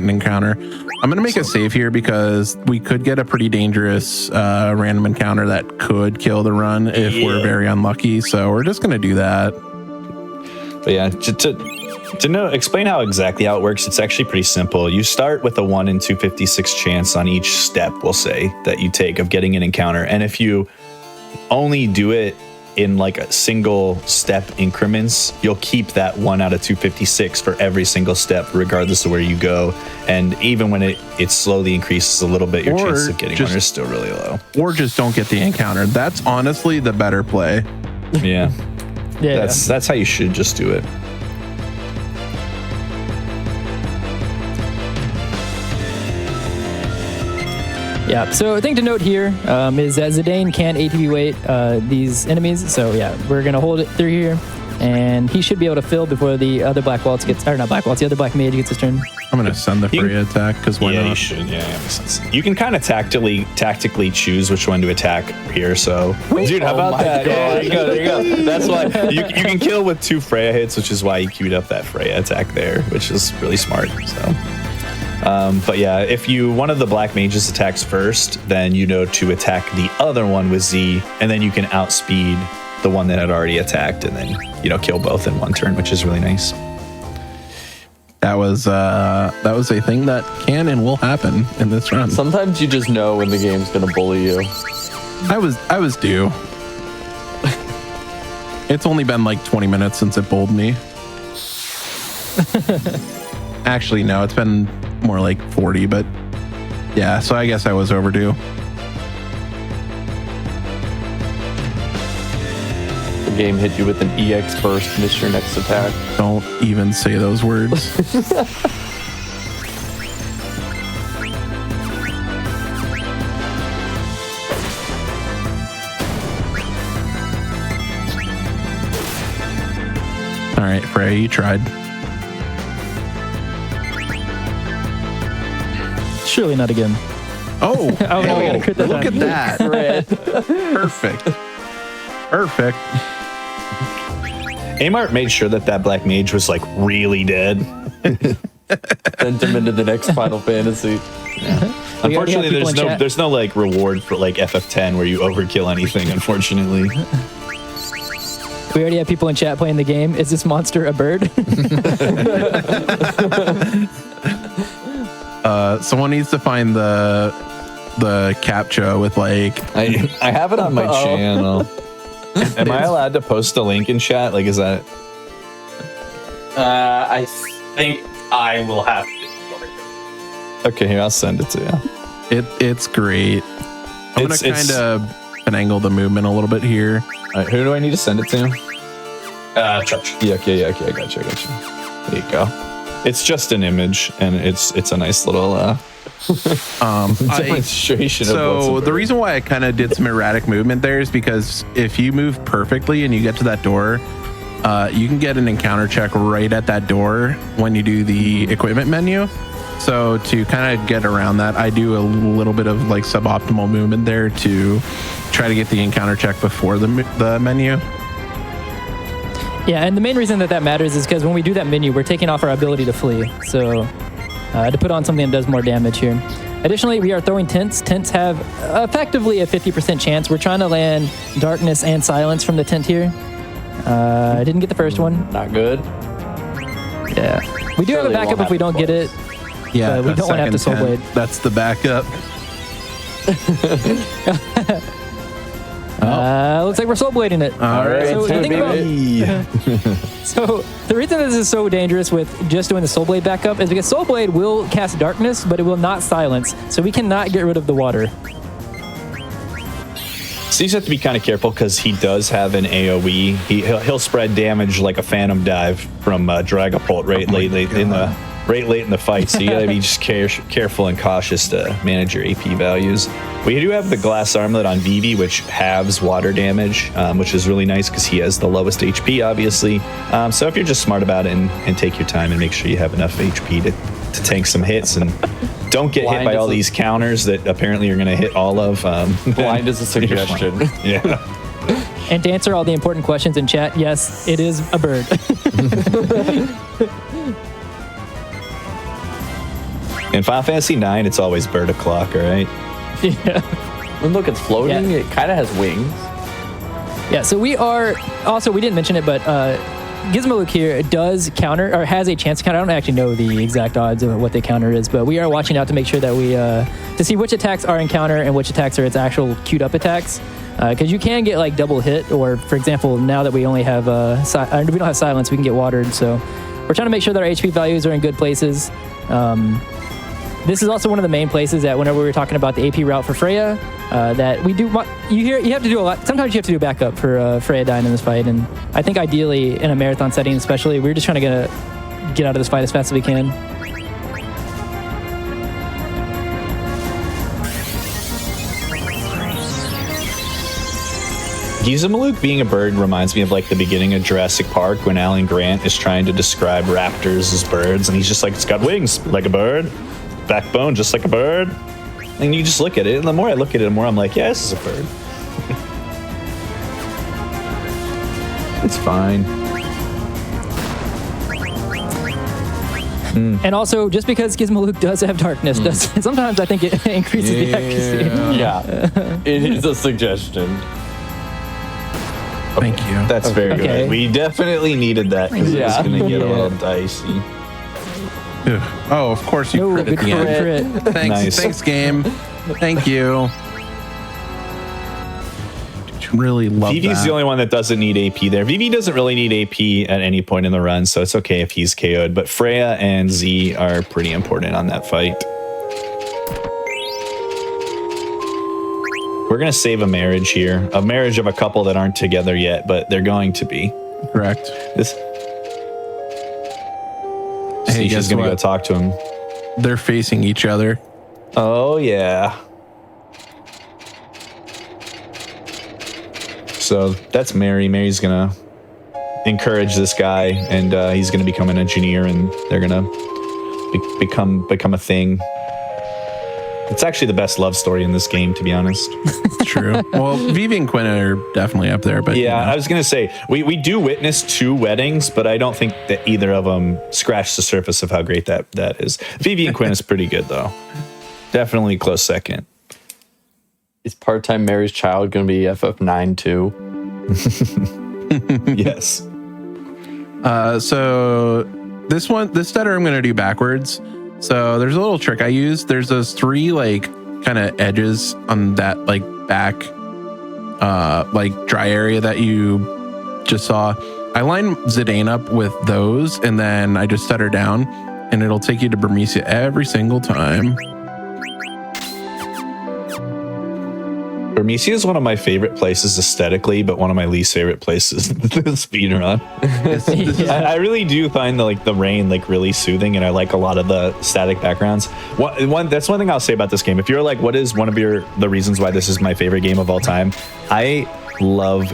encounter. I'm gonna make a save here because we could get a pretty dangerous random encounter that could kill the run if we're very unlucky. So we're just gonna do that. But yeah, to explain how it works, it's actually pretty simple. You start with a 1 in 256 chance on each step, we'll say, that you take of getting an encounter. And if you only do it in like a single step increments, you'll keep that 1 out of 256 for every single step, regardless of where you go. And even when it slowly increases a little bit, your chances of getting one are still really low. Or just don't get the encounter. That's honestly the better play. Yeah. Yeah. That's how you should just do it. Yeah, so a thing to note here is that Zidane can't ATB weight these enemies. So yeah, we're going to hold it through here. And he should be able to fill before the other Black Waltz gets, or not Black Waltz, the other Black Mage gets his turn. I'm gonna send the Freya attack because why Yeah, not? you should. Yeah, makes sense. You can kind of tactically choose which one to attack here. So, dude, how about that? Yeah, there you go. There you go. That's why you can kill with 2 Freya hits, which is why you queued up that Freya attack there, which is really smart. So, but yeah, if one of the Black Mages attacks first, then you know to attack the other one with Z, and then you can outspeed the one that had already attacked, and then kill both in one turn, which is really nice. That was a thing that can and will happen in this run. Sometimes you just know when the game's gonna bully you. I was due. It's only been like 20 minutes since it bowled me. Actually, no, it's been more like 40, but yeah, so I guess I was overdue. The game hit you with an EX burst, miss your next attack. Don't even say those words. All right, Freya, you tried. Surely not again. Oh, Oh, no, we gotta crit that look time. at that. Perfect. Perfect. Amart made sure that Black Mage was like really dead. Sent him into the next Final Fantasy. Unfortunately, people in chat. there's no like reward for like FF10 where you overkill anything. Unfortunately, We already have people in chat playing the game. Is this monster a bird? Someone needs to find the captcha with like. I have it on my channel. Am I allowed to post a link in chat? Like, is that? I think I will have to. Okay, here, I'll send it to you. It's great. I'm It's- gonna kind of finagle the movement a little bit here. All right, who do I need to send it to? Church. Yeah, okay, I got you. There you go. It's just an image, and it's a nice little demonstration of what's So a the bird. reason why I kind of did some erratic movement there is because if you move perfectly and you get to that door, you can get an encounter check right at that door when you do the equipment menu. So to kind of get around that, I do a little bit of like suboptimal movement there to try to get the encounter check before the menu. Yeah, and the main reason that matters is because when we do that menu, we're taking off our ability to flee. So to put on something that does more damage here. Additionally, we are throwing tints. Tints have effectively a 50% chance. We're trying to land darkness and silence from the tint here. I didn't get the first one. Not good. Yeah. We do have a Surely backup won't if we don't get it. Yeah, But we the don't wanna have to second soul tent, blade. That's the backup. Looks like we're soul blading it. All right, So the thing about- So the reason this is so dangerous with just doing the Soul Blade backup is because Soul Blade will cast darkness, but it will not silence. So we cannot get rid of the water. So you just have to be kind of careful because he does have an AoE. He'll spread damage like a Phantom Dive from Dragapult right late in the fight. So you gotta be just careful and cautious to manage your AP values. We do have the glass armlet on Vivi, which halves water damage, which is really nice because he has the lowest HP, obviously. So if you're just smart about it and take your time and make sure you have enough HP to tank some hits and don't get hit Blind by is all a- these counters that apparently you're going to hit all of. Blind is a suggestion. Yeah. And to answer all the important questions in chat, yes, it is a bird. In Final Fantasy IX, it's always bird o'clock, all right? Yeah. And look, it's floating. Yeah. It kind of has wings. Yeah, so we are also, we didn't mention it, but Gizmo Luke here does counter, or has a chance to counter. I don't actually know the exact odds of what the counter is, but we are watching out to make sure that we, to see which attacks are in counter and which attacks are its actual queued up attacks. Because you can get like double hit, or for example, now that we only have, we don't have silence, we can get watered. So we're trying to make sure that our HP values are in good places. This is also one of the main places that whenever we were talking about the AP route for Freya, that we do, you have to do a lot. Sometimes you have to do backup for Freya dying in this fight. And I think ideally in a marathon setting, especially, we're just trying to get out of this fight as fast as we can. Gizamaluke being a bird reminds me of like the beginning of Jurassic Park when Alan Grant is trying to describe raptors as birds, and he's just like, it's got wings like a bird, backbone just like a bird. And you just look at it, and the more I look at it, the more I'm like, yeah, this is a bird. It's fine. And also, just because Gizmaluke does have darkness, sometimes I think it increases the accuracy. Yeah. It is a suggestion. Thank you. That's very Okay. good. We definitely needed that because it was Yeah. going to get a Yeah. little dicey. Ugh. Oh, of course you Oh, crit at good the end. crit. Thanks, Nice. thanks, game. Thank you. Really love Vivi's that. the only one that doesn't need AP there. Vivi doesn't really need AP at any point in the run, so it's okay if he's KO'd. But Freya and Z are pretty important on that fight. We're going to save a marriage here. A marriage of a couple that aren't together yet, but they're going to be. Correct. This. Hey, She's guess going to go what? talk to him. They're facing each other. Oh, yeah. So that's Mary. Mary's going to encourage this guy, and he's going to become an engineer, and they're going to become a thing. It's actually the best love story in this game, to be honest. It's true. Well, Vivi and Quinn are definitely up there, but Yeah, you know. I was going to say, we do witness 2 weddings, but I don't think that either of them scratched the surface of how great that is. Vivi and Quinn is pretty good, though. Definitely close second. Is part-time Mary's child going to be FF9 too? Yes. So this stutter I'm going to do backwards. So there's a little trick I use. There's those 3 like kind of edges on that like back like dry area that you just saw. I line Zidane up with those, and then I just stutter down, and it'll take you to Burmecia every single time. Burmecia is one of my favorite places aesthetically, but one of my least favorite places in the speedrun. I really do find the rain like really soothing, and I like a lot of the static backgrounds. That's one thing I'll say about this game. If you're like, what is one of the reasons why this is my favorite game of all time? I love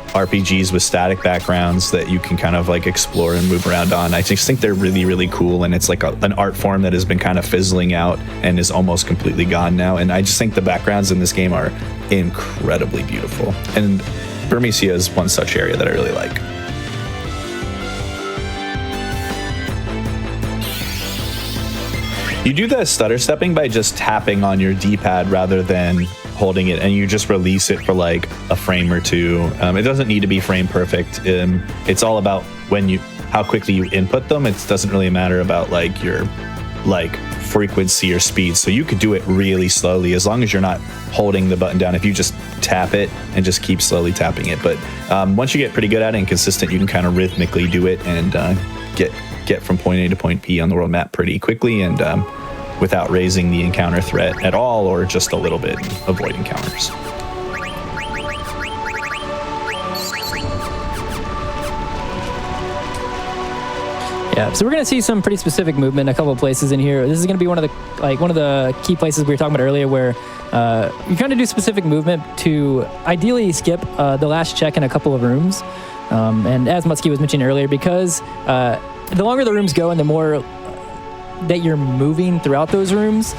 RPGs with static backgrounds that you can kind of like explore and move around on. I just think they're really, really cool, and it's like an art form that has been kind of fizzling out and is almost completely gone now. And I just think the backgrounds in this game are incredibly beautiful. And Burmecia is one such area that I really like. You do the stutter stepping by just tapping on your D-pad rather than holding it, and you just release it for like a frame or 2. It doesn't need to be frame perfect. It's all about how quickly you input them. It doesn't really matter about like your like frequency or speed. So you could do it really slowly as long as you're not holding the button down. If you just tap it and just keep slowly tapping it. But once you get pretty good at it and consistent, you can kind of rhythmically do it and get from point A to point B on the world map pretty quickly, and without raising the encounter threat at all, or just a little bit, avoid encounters. Yeah, so we're gonna see some pretty specific movement in a couple of places in here. This is gonna be one of the key places we were talking about earlier, where you kind of do specific movement to ideally skip the last check in a couple of rooms. And as Mutsky was mentioning earlier, because the longer the rooms go and the more that you're moving throughout those rooms,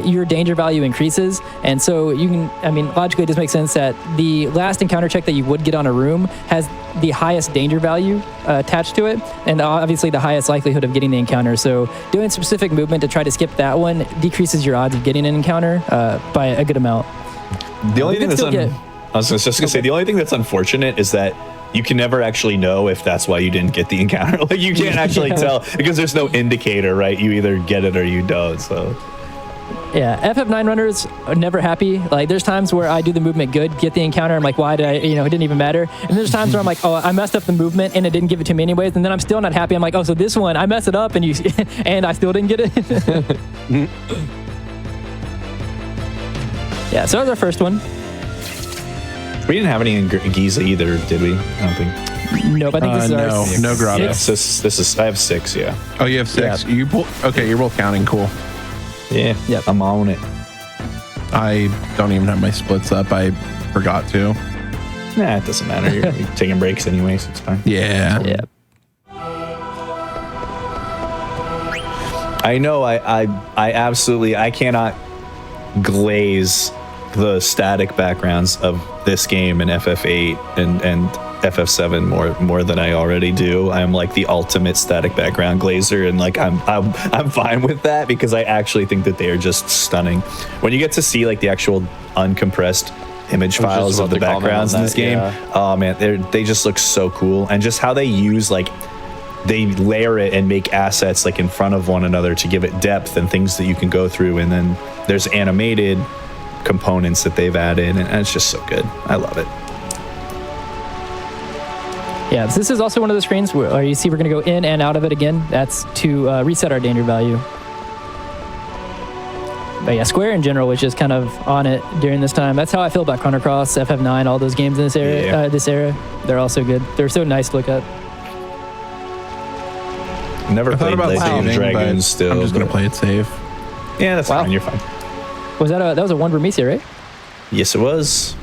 your danger value increases. And so logically it just makes sense that the last encounter check that you would get on a room has the highest danger value attached to it, and obviously the highest likelihood of getting the encounter. So doing specific movement to try to skip that one decreases your odds of getting an encounter by a good amount. The only thing I was just gonna say, the only thing that's unfortunate is that you can never actually know if that's why you didn't get the encounter. Like you can't actually tell because there's no indicator, right? You either get it or you don't. So yeah, FF9 runners are never happy. Like there's times where I do the movement good, get the encounter, I'm like, why did I, it didn't even matter. And there's times where I'm like, oh, I messed up the movement and it didn't give it to me anyways, and then I'm still not happy. I'm like, oh, so this one I messed it up and and I still didn't get it. Yeah, so that was our first one. we didn't have any in Giza either, did we? I don't think. Nope, I think this is our no grotto. Yes, this is. I have 6. Yeah. Oh, you have 6. Yeah. Okay, you're both counting. Cool. Yeah. Yep. I'm on it. I don't even have my splits up. I forgot to. Nah, it doesn't matter. You're taking breaks anyway, so it's fine. Yeah. Yeah. I know. I absolutely. I cannot glaze the static backgrounds of this game and FF8 and FF7 more than I already do. I'm like the ultimate static background glazer, and like I'm fine with that because I actually think that they are just stunning. When you get to see like the actual uncompressed image files of the backgrounds in this game, oh man, they just look so cool, and just how they use like they layer it and make assets like in front of one another to give it depth and things that you can go through, and then there's animated components that they've added, and it's just so good. I love it. Yeah, this is also one of the screens where you see we're going to go in and out of it again. That's to reset our danger value. But yeah, Square in general was just kind of on it during this time. That's how I feel about Chrono Cross, FF9, all those games in this era. Yeah. This era, they're also good. They're so nice to look at. Never I thought played about Blade saving, Dragon but still. I'm just gonna but- play it safe. Yeah, that's Wow. fine. You're fine. Was that was a one Vermisia, right? Yes, it was.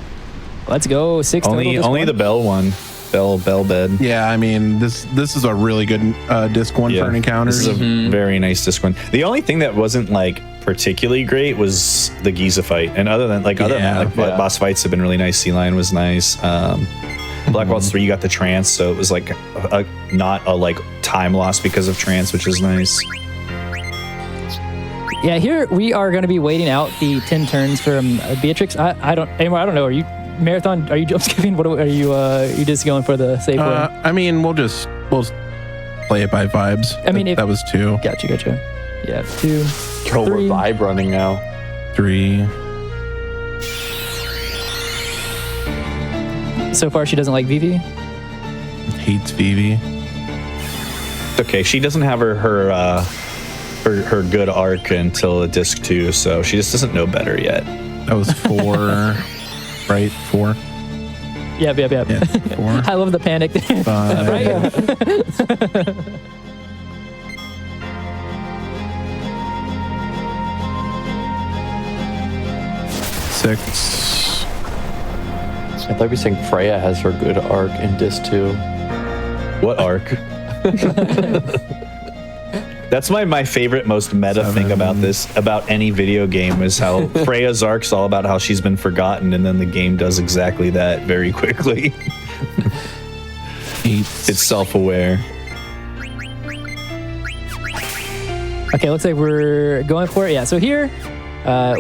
Let's go. 6 total Only this only one. the Bell one. Bell bed. Yeah, I mean this is a really good disc one for an encounters. This is a very nice disc one. The only thing that wasn't like particularly great was the Giza fight, and other than boss fights have been really nice. Sea Lion was nice. Black Waltz 3 you got the trance, so it was like not a like time loss because of trance, which is nice. Yeah, here we are going to be waiting out the 10 turns from Beatrix. I don't know. Are you Marathon? Are you jump skipping? What are you just going for the safe way? I mean, we'll play it by vibes. I mean, that was 2. Gotcha. Yeah, 2. Oh, we're 3. vibe running now. 3. So far, she doesn't like Vivi. Hates Vivi. It's okay. She doesn't have her good arc until disc 2, so she just doesn't know better yet. That was 4. Right? 4. Yep. Yeah, 4. I love the panic. 5. Right? 6. I thought you were saying Freya has her good arc in Disc 2. What arc? That's my favorite, most meta 7. thing about any video game is how Freya's arc's all about how she's been forgotten, and then the game does exactly that very quickly. 8. It's self-aware. Okay, looks like we're going for it. Yeah, so here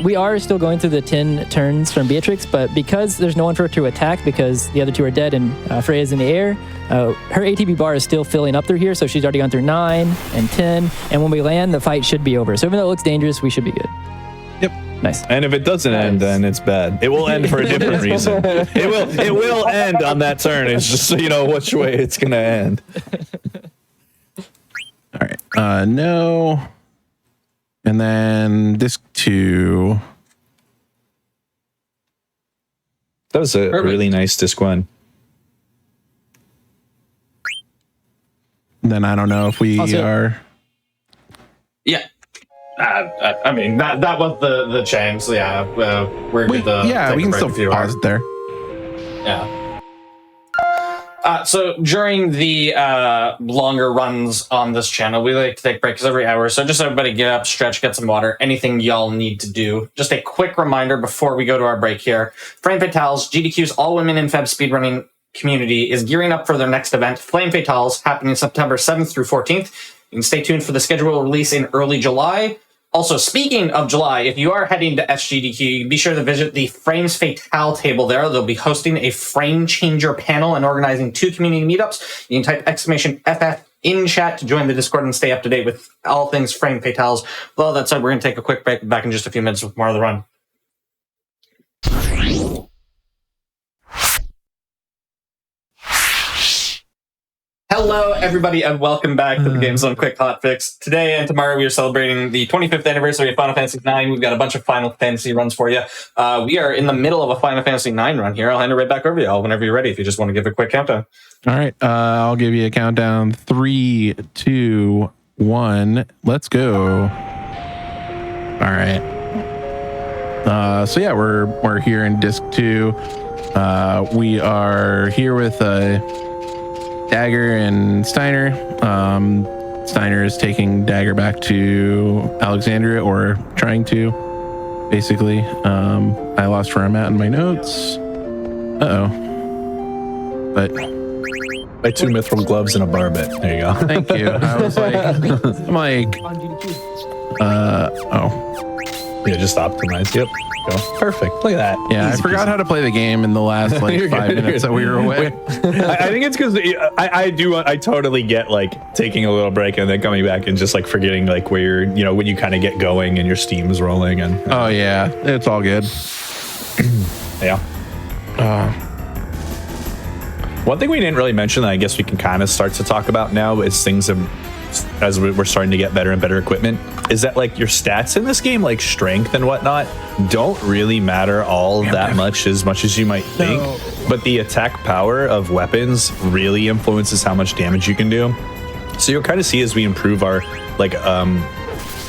we are still going through the 10 turns from Beatrix, but because there's no one for her to attack because the other two are dead and Freya's in the air, her ATB bar is still filling up through here, so she's already gone through 9 and 10, and when we land, the fight should be over. So even though it looks dangerous, we should be good. Yep. Nice. And if it doesn't end, then it's bad. It will end for a different reason. It will end on that turn. It's just so you know which way it's gonna end. All right. No. And then disc 2. That was a really nice disc 1. Then I don't know if we Also- are. Yeah. I mean, that was the change. So yeah, we're good to take we a can break still if you are. pause it there. Yeah. So during the longer runs on this channel, we like to take breaks every hour. So just everybody get up, stretch, get some water, anything y'all need to do. Just a quick reminder before we go to our break here. Flame Fatales, GDQ's all women in Feb speedrunning community is gearing up for their next event, Flame Fatales, happening September 7th through 14th. You can stay tuned for the schedule release in early July. Also, speaking of July, if you are heading to SGDQ, be sure to visit the Frames Fatale table there. They'll be hosting a frame changer panel and organizing 2 community meetups. You can type !FF in chat to join the Discord and stay up to date with all things Frame Fatales. With all that said, we're going to take a quick break. Back in just a few minutes with more of the run. Hello, everybody, and welcome back to the Games on Quick Hotfix. Today and tomorrow, we are celebrating the 25th anniversary of Final Fantasy IX. We've got a bunch of Final Fantasy runs for you. We are in the middle of a Final Fantasy IX run here. I'll hand it right back over to y'all whenever you're ready, if you just want to give a quick countdown. All right. I'll give you a countdown. 3, 2, 1. Let's go. All right. So yeah, we're here in disc 2. We are here with Dagger and Steiner. Steiner is taking Dagger back to Alexandria, or trying to, basically. I lost where I'm at in my notes. But Like 2 mithril gloves and a barbet. There you go. thank you. I was like, I'm like, Yeah, just optimize. Yep. Go. Perfect. Look at that. yeah, Easy I forgot how to play the game in the last like You're 5 good, minutes that we were away. I think it's because I totally get like taking a little break and then coming back and just like forgetting like where you're, when you kind of get going and your Steam's rolling and Oh yeah, it's all good. yeah. One thing we didn't really mention that I guess we can kind of start to talk about now is things as we're starting to get better and better equipment, is that like your stats in this game, like strength and whatnot, don't really matter all that much as you might think. No. But the attack power of weapons really influences how much damage you can do. So you'll kind of see as we improve our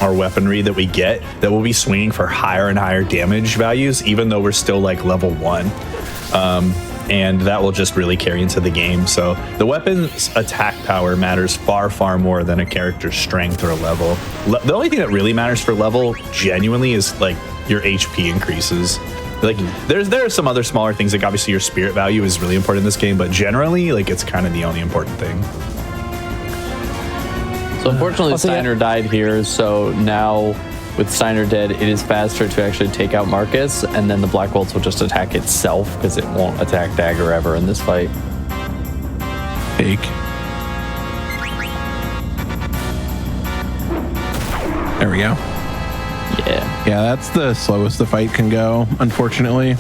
weaponry that we get, that we'll be swinging for higher and higher damage values, even though we're still like level 1. And that will just really carry into the game. So the weapon's attack power matters far, far more than a character's strength or level. The only thing that really matters for level genuinely is like your HP increases. Like there are some other smaller things, like obviously your spirit value is really important in this game, but generally like it's kind of the only important thing. So unfortunately, Steiner died here. So now with Steiner dead, it is faster to actually take out Marcus, and then the Black Bolts will just attack itself because it won't attack Dagger ever in this fight. Fake. There we go. Yeah. Yeah, that's the slowest the fight can go, unfortunately.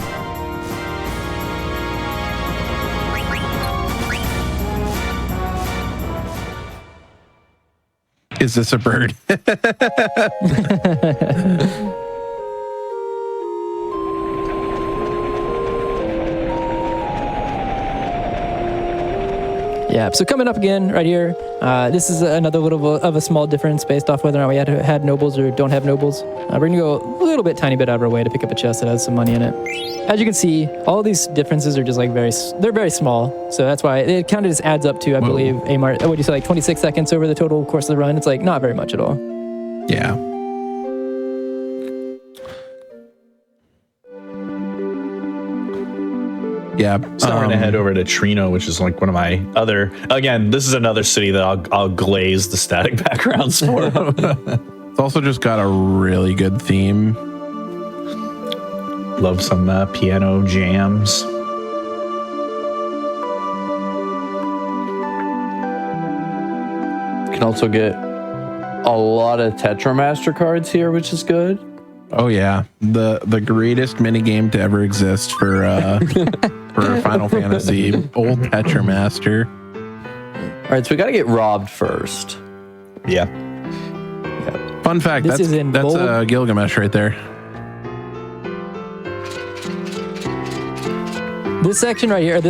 Is this a bird? Yeah, so coming up again right here, this is another little of a small difference based off whether or not we had nobles or don't have nobles. We're going to go a little bit, tiny bit out of our way to pick up a chest that has some money in it. As you can see, all these differences are just like they're very small. So that's why it kind of just adds up to, I believe, Amar, what do you say, like 26 seconds over the total course of the run? It's like not very much at all. Yeah. Yeah. Starting to head over to Trino, which is like one of my other. Again, this is another city that I'll glaze the static backgrounds for. It's also just got a really good theme. Love some piano jams. You can also get a lot of Tetramaster cards here, which is good. Oh yeah, the greatest minigame to ever exist for Final Fantasy, old Tetramaster. All right, so we got to get robbed first. Yeah. Fun fact, This is in that's bold. Gilgamesh right there. This section right here,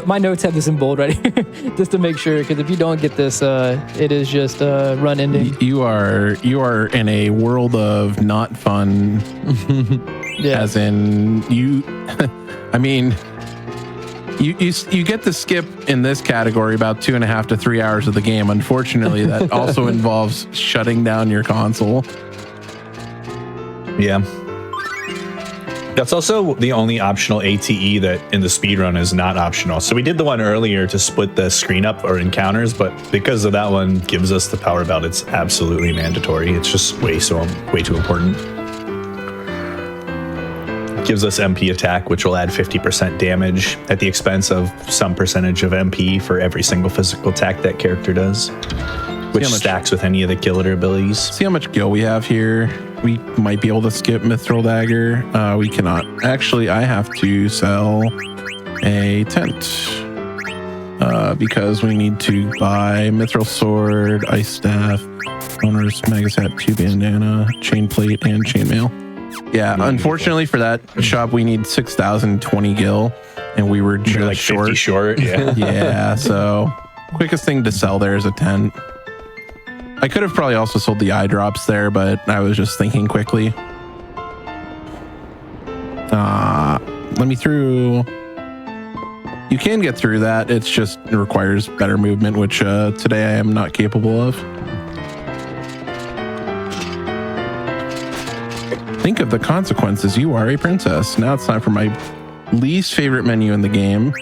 my notes have this in bold right here, just to make sure, because if you don't get this, it is just run ending. You are in a world of not fun. Yeah. As in you, I mean, you get to skip in this category about 2.5 to 3 hours of the game. Unfortunately, that also involves shutting down your console. Yeah. That's also the only optional ATE that in the speedrun is not optional. So we did the one earlier to split the screen up or encounters, but because of that one gives us the power belt, it's absolutely mandatory. It's just way too important. It gives us MP attack, which will add 50% damage at the expense of some percentage of MP for every single physical attack that character does, which stacks with any of the killer abilities. See how much gil we have here. We might be able to skip Mithril Dagger. We cannot. Actually, I have to sell a tent because we need to buy Mithril Sword, Ice Staff, Owner's Magus Hat, 2 Bandana, Chain Plate, and Chainmail. Yeah, unfortunately for that shop, we need 6,020 gil, and we were just like 50 short. Yeah. Yeah, so quickest thing to sell there is a tent. I could have probably also sold the eye drops there, but I was just thinking quickly. let me through. You can get through that. It requires better movement, which today I am not capable of. Think of the consequences. You are a princess. Now it's time for my least favorite menu in the game.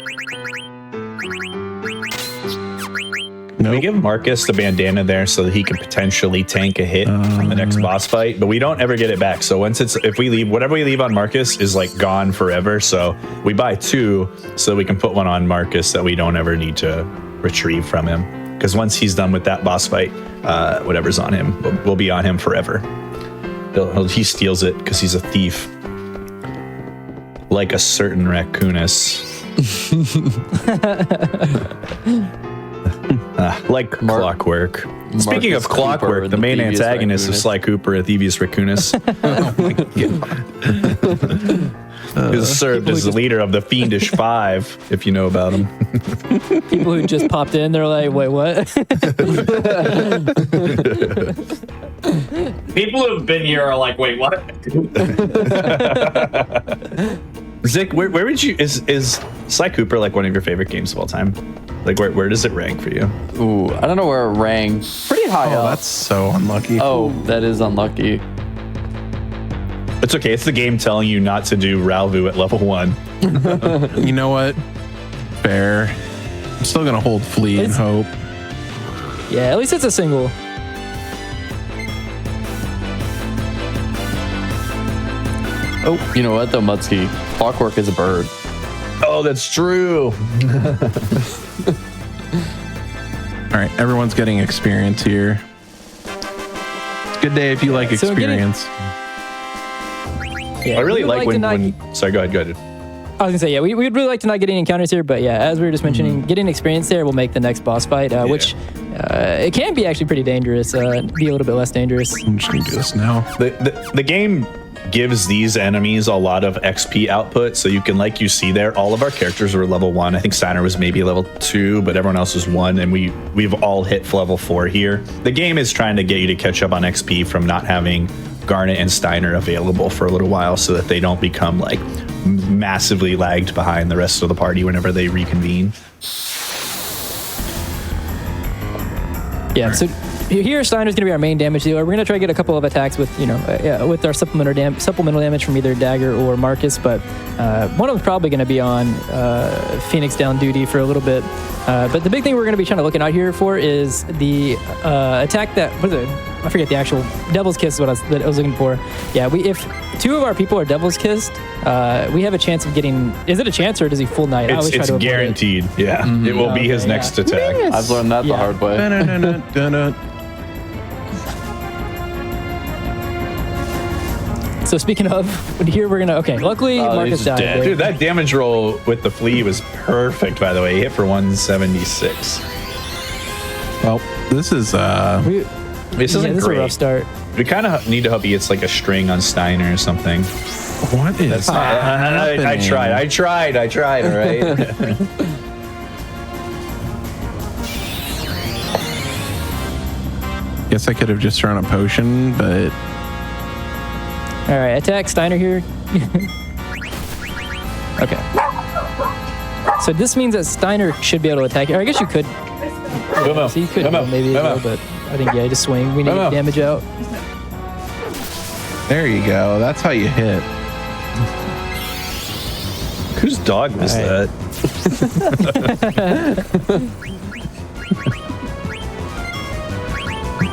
We give Marcus the bandana there so that he can potentially tank a hit on the next boss fight, but we don't ever get it back. So if we leave, whatever we leave on Marcus is like gone forever. So we buy 2 so we can put one on Marcus that we don't ever need to retrieve from him. Because once he's done with that boss fight, whatever's on him will be on him forever. He steals it because he's a thief. Like a certain raccoonus. Like clockwork. Speaking of clockwork, the main antagonist of Sly Cooper, a Thievius Raccoonus, who served as the leader of the Fiendish Five, if you know about him. People who just popped in, they're like, wait, what? People who've been here are like, wait, what? Zick, where would you is Sly Cooper like one of your favorite games of all time? Like where does it rank for you? Ooh, I don't know where it rang. Pretty high up. That's so unlucky. Oh, that is unlucky. It's okay. It's the game telling you not to do Ralvu at level 1. You know what? Fair. I'm still gonna hold Flea and hope. Yeah, at least it's a single. Oh, you know what though, Mutsky? Clockwork is a bird. Oh, that's true. All right, everyone's getting experience here. Good day if you like so experience. Yeah, I really like when sorry, go ahead. I was gonna say, yeah, we'd really like to not get any encounters here, but yeah, as we were just mentioning, getting experience there will make the next boss fight, which it can be actually pretty dangerous, be a little bit less dangerous. I'm just gonna do this now. The game gives these enemies a lot of XP output, so you can, like you see there, all of our characters were level 1. I think Steiner was maybe level 2, but everyone else was 1, and we've all hit level 4 here. The game is trying to get you to catch up on XP from not having Garnet and Steiner available for a little while so that they don't become like massively lagged behind the rest of the party whenever they reconvene. Yeah, so here Steiner's going to be our main damage dealer. We're going to try to get a couple of attacks with, with our supplemental damage from either Dagger or Marcus, but one of them's probably going to be on Phoenix down duty for a little bit. But the big thing we're going to be trying to look out here for is the attack that, what is it? I forget the actual Devil's Kiss is what I was looking for. Yeah, if 2 of our people are Devil's Kissed, we have a chance of getting, is it a chance or does he full knight? It's guaranteed. Yeah, it will be his next attack. Yes. I've learned that the hard way. So speaking of, here we're gonna, luckily Marcus died. dead. Dude, that damage roll with the flea was perfect, by the way. He hit for 176. Well, this is This isn't this great. is a rough start. We kind of need to hope he gets like a string on Steiner or something. what is happening? I tried, all right? Guess I could have just thrown a potion, but All right, attack Steiner here. Okay. So this means that Steiner should be able to attack. Or I guess you could. So you could maybe, but I think just swing. We need to get damage out. there you go. That's how you hit. Whose dog was that?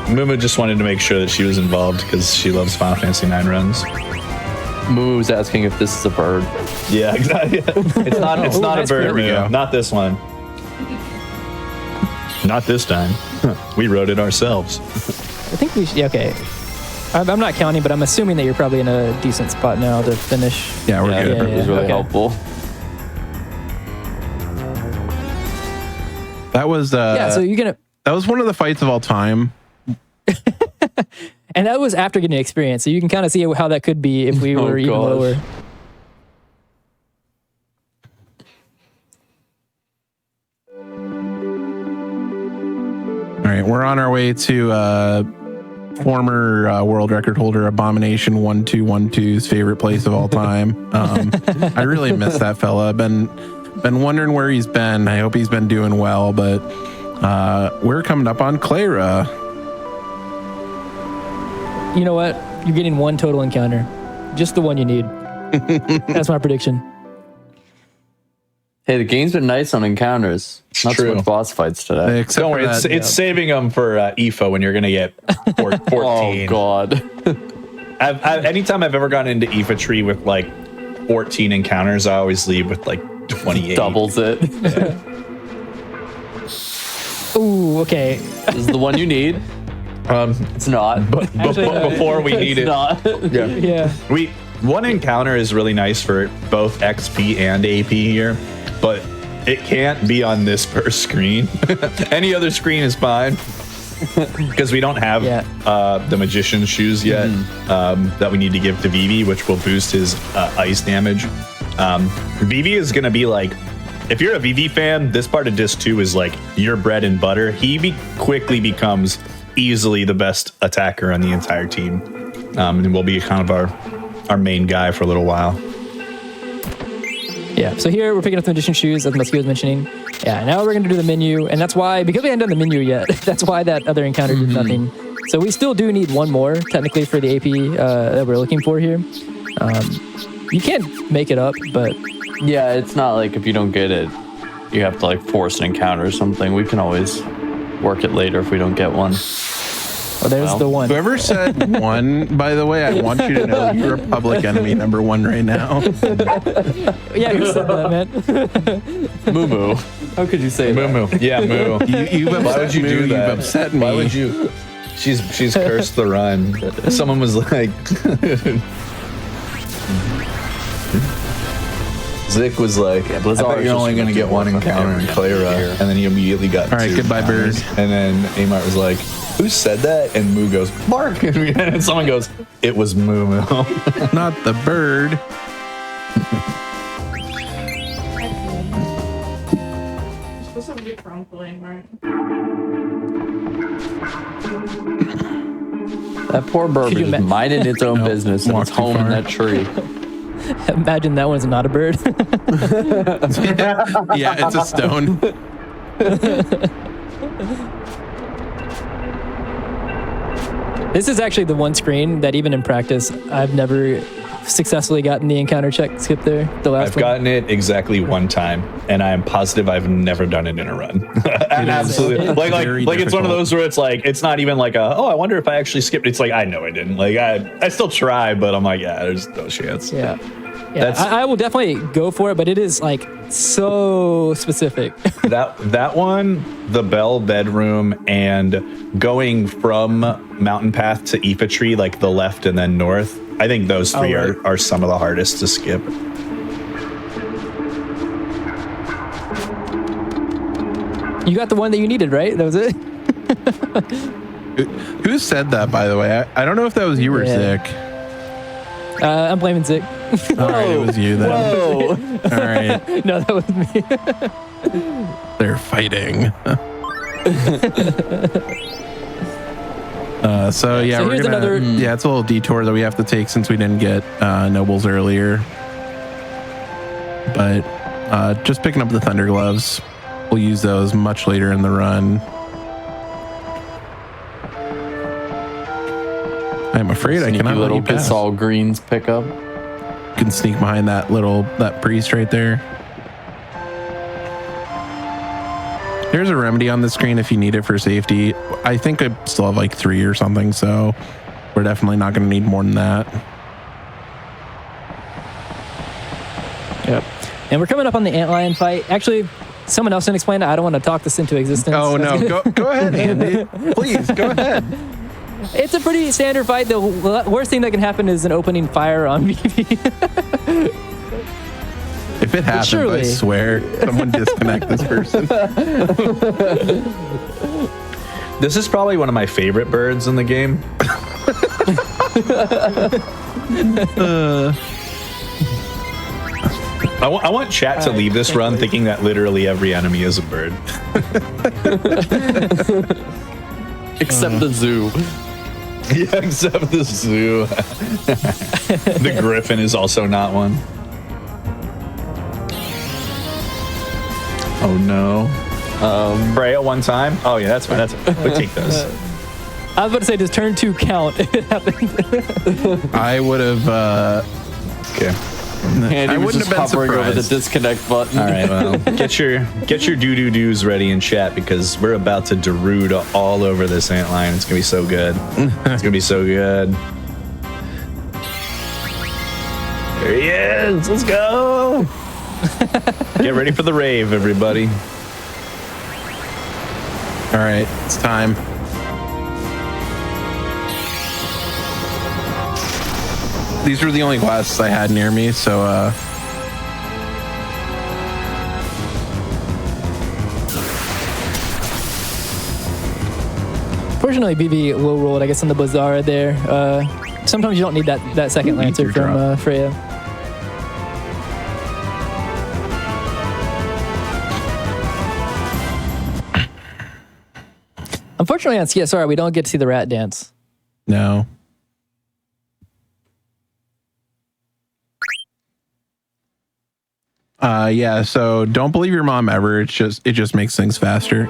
Mumu just wanted to make sure that she was involved because she loves Final Fantasy IX runs. Moo was asking if this is a bird. Yeah, exactly. It's not. It's not a bird. good. Not this one. Not this time. We wrote it ourselves. I think we should. Okay. I'm not counting, but I'm assuming that you're probably in a decent spot now to finish. Yeah, we're good. It was really helpful. That was So you're gonna. that was one of the fights of all time. And that was after getting experience, so you can kind of see how that could be if we were even gosh. lower. All right, we're on our way to former world record holder Abomination 1212's favorite place of all time. I really miss that fella. Been wondering where he's been. I hope he's been doing well, but we're coming up on Clara. You know what? You're getting one total encounter. Just the one you need. That's my prediction. Hey, the game's been nice on encounters. Not so True. much boss fights today. Except Don't worry, for that, it's saving them for EFO when you're going to get 14. Oh, God. Anytime I've ever gone into EFA tree with like 14 encounters, I always leave with like 28. Doubles it. Ooh, okay. This is the one you need. It's not. But before we need It's it, not. Yeah. one encounter is really nice for both XP and AP here, but it can't be on this first screen. Any other screen is fine because we don't have the magician's shoes yet that we need to give to Vivi, which will boost his ice damage. Vivi is going to be like, if you're a Vivi fan, this part of Disc 2 is like your bread and butter. He quickly becomes easily the best attacker on the entire team, and will be kind of our main guy for a little while. Yeah, so here we're picking up the magician shoes, as Muskie was mentioning. Yeah, now we're going to do the menu, and that's why, because we haven't done the menu yet, that's why that other encounter did nothing. So we still do need one more, technically, for the AP that we're looking for here. You can't make it up, but... Yeah, it's not like if you don't get it, you have to like force an encounter or something. We can always work it later if we don't get one. Oh, there's the one. Whoever said one, by the way, I want you to know you're a public enemy number one right now. Yeah, who said that, man? Moo Moo. How could you say that? Moo. Yeah, Moo. You've upset Why would you do that? You've upset me. Why would you? She's cursed the run. Someone was like, Zick was like, I bet you're only going to get one encounter in Clara, and then he immediately got All right, two goodbye, bird. encounters. And then Amart was like, who said that? And Moo goes, Mark. And someone goes, it was Moo Moo. Not the bird. You're supposed to be crumpling, right? That poor bird Could you was just minding its own business and walked it's too home in far. that tree. Imagine that one's not a bird. Yeah, it's a stone. This is actually the one screen that even in practice, I've never successfully gotten the encounter check skip there. The last I've one. gotten it exactly one time, and I am positive I've never done it in a run. And absolutely, like very it's one of difficult. those where it's like, it's not even like I wonder if I actually skipped. It's like, I know I didn't. Like I still try, but I'm like, yeah, there's no chance. Yeah. That's- I will definitely go for it, but it is like so specific. That one, the Bell bedroom, and going from Mountain Path to Ifa Tree, like the left and then north. I think those three right. are some of the hardest to skip. You got the one that you needed, right? That was it? Who said that, by the way? I don't know if that was you or Yeah. Zick. I'm blaming Zick. All right, it was you then. Whoa. All right, No, that was me. they're fighting. So yeah, So we're here's gonna, another- yeah, it's a little detour that we have to take since we didn't get nobles earlier. But just picking up the thunder gloves, we'll use those much later in the run. I'm afraid I Sneaky cannot let little you pass. Gasol Greens pickup. You can sneak behind that priest right there. There's a remedy on the screen if you need it for safety. I think I still have like 3 or something, so we're definitely not going to need more than that. Yep. And we're coming up on the antlion fight. Actually, someone else can explain it. I don't want to talk this into existence. Oh no, go ahead, Andy. Please go ahead. It's a pretty standard fight. The worst thing that can happen is an opening fire on Vivi. If it happens, surely- I swear, someone disconnect this person. This is probably one of my favorite birds in the game. I want chat to leave this run thinking that literally every enemy is a bird. Except the zoo. Yeah, except the zoo. The griffin is also not one. Oh no. Pray at one time? Oh yeah, that's fine. That's fine. We'll take those. I was about to say, does turn 2 count if it happened? I would have. Okay. Andy I was wouldn't just have been hovering over the surprised. disconnect button. All right, well, get your doo-doo-doos ready in chat because we're about to Darude all over this antlion. It's gonna be so good. It's gonna be so good. There he is. Let's go. Get ready for the rave, everybody. All right, it's time. These were the only quests I had near me, so Fortunately, BB low rolled, I guess, on the Bazaar there. Sometimes you don't need that second Ooh, Lancer Ether from drop. Freya. Unfortunately, on CSR, we don't get to see the rat dance. no. Yeah, so don't believe your mom ever. It just makes things faster.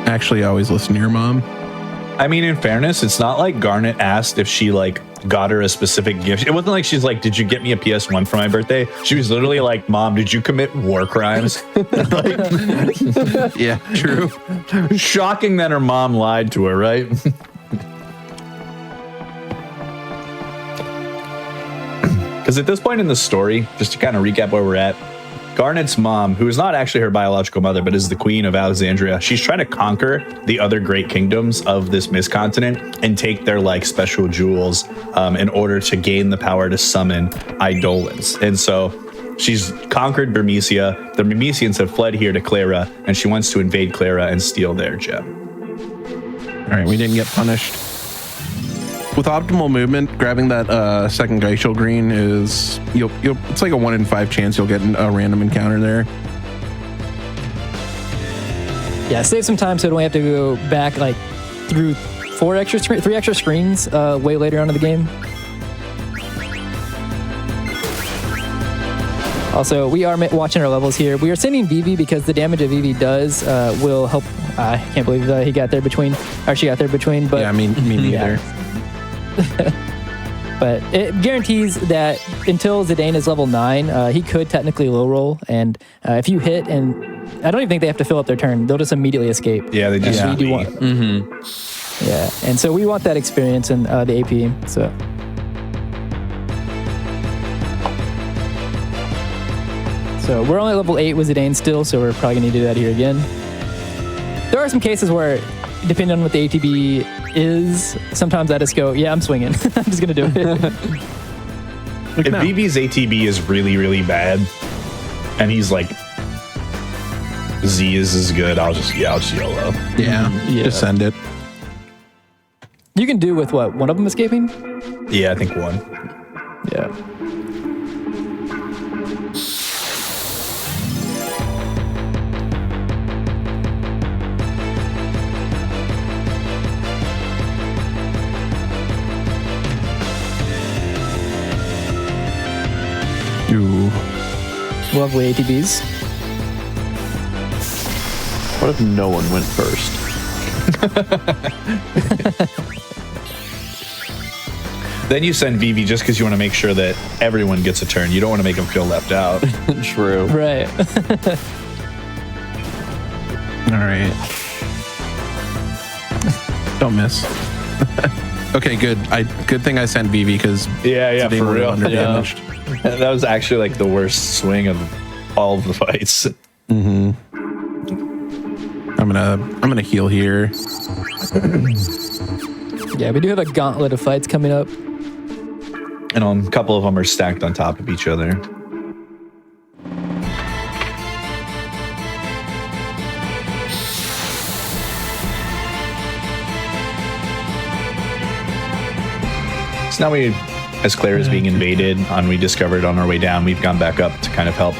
Actually, always listen to your mom. I mean, in fairness, it's not like Garnet asked if she like got her a specific gift. It wasn't like she's like, "Did you get me a PS1 for my birthday?" She was literally like, "Mom, did you commit war crimes?" Yeah, true. Shocking that her mom lied to her, right? Because at this point in the story, just to kind of recap where we're at, Garnet's mom, who is not actually her biological mother, but is the queen of Alexandria, she's trying to conquer the other great kingdoms of this Mist-Continent and take their like special jewels in order to gain the power to summon Eidolons. And so she's conquered Bermesia. The Bermesians have fled here to Clara, and she wants to invade Clara and steal their gem. All right, we didn't get punished. With optimal movement, grabbing that second glacial green is it's like a 1 in 5 chance you'll get a random encounter there. Yeah, save some time so we don't have to go back like through 3 extra screens way later on in the game. Also, we are watching our levels here. We are sending Vivi because the damage that Vivi does will help. I can't believe he got there between, or she got there between. But Yeah, me neither. But it guarantees that until Zidane is level 9, he could technically low roll. And if you hit, and I don't even think they have to fill up their turn, they'll just immediately escape. Yeah, they just And we do want, yeah, and so we want that experience in the AP. So we're only level 8 with Zidane still, so we're probably gonna need to do that here again. There are some cases where, depending on what the ATB is, sometimes I just go, yeah, I'm swinging. I'm just gonna do it. If BB's ATB is really, really bad, and he's like, Z is as good, I'll just YOLO. Yeah, Yeah. just send it. You can do with what? One of them escaping? Yeah, I think one. Yeah. Ooh. Lovely ATBs. What if no one went first? Then you send Vivi just because you want to make sure that everyone gets a turn. You don't want to make them feel left out. True. Right. All right. Don't miss. Okay, good. Good thing I sent Vivi because Yeah, they for were real. under damaged. That was actually like the worst swing of all of the fights. I'm gonna heal here. Yeah, we do have a gauntlet of fights coming up. And a couple of them are stacked on top of each other. So now as Claire is being invaded, we discovered on our way down, we've gone back up to kind of help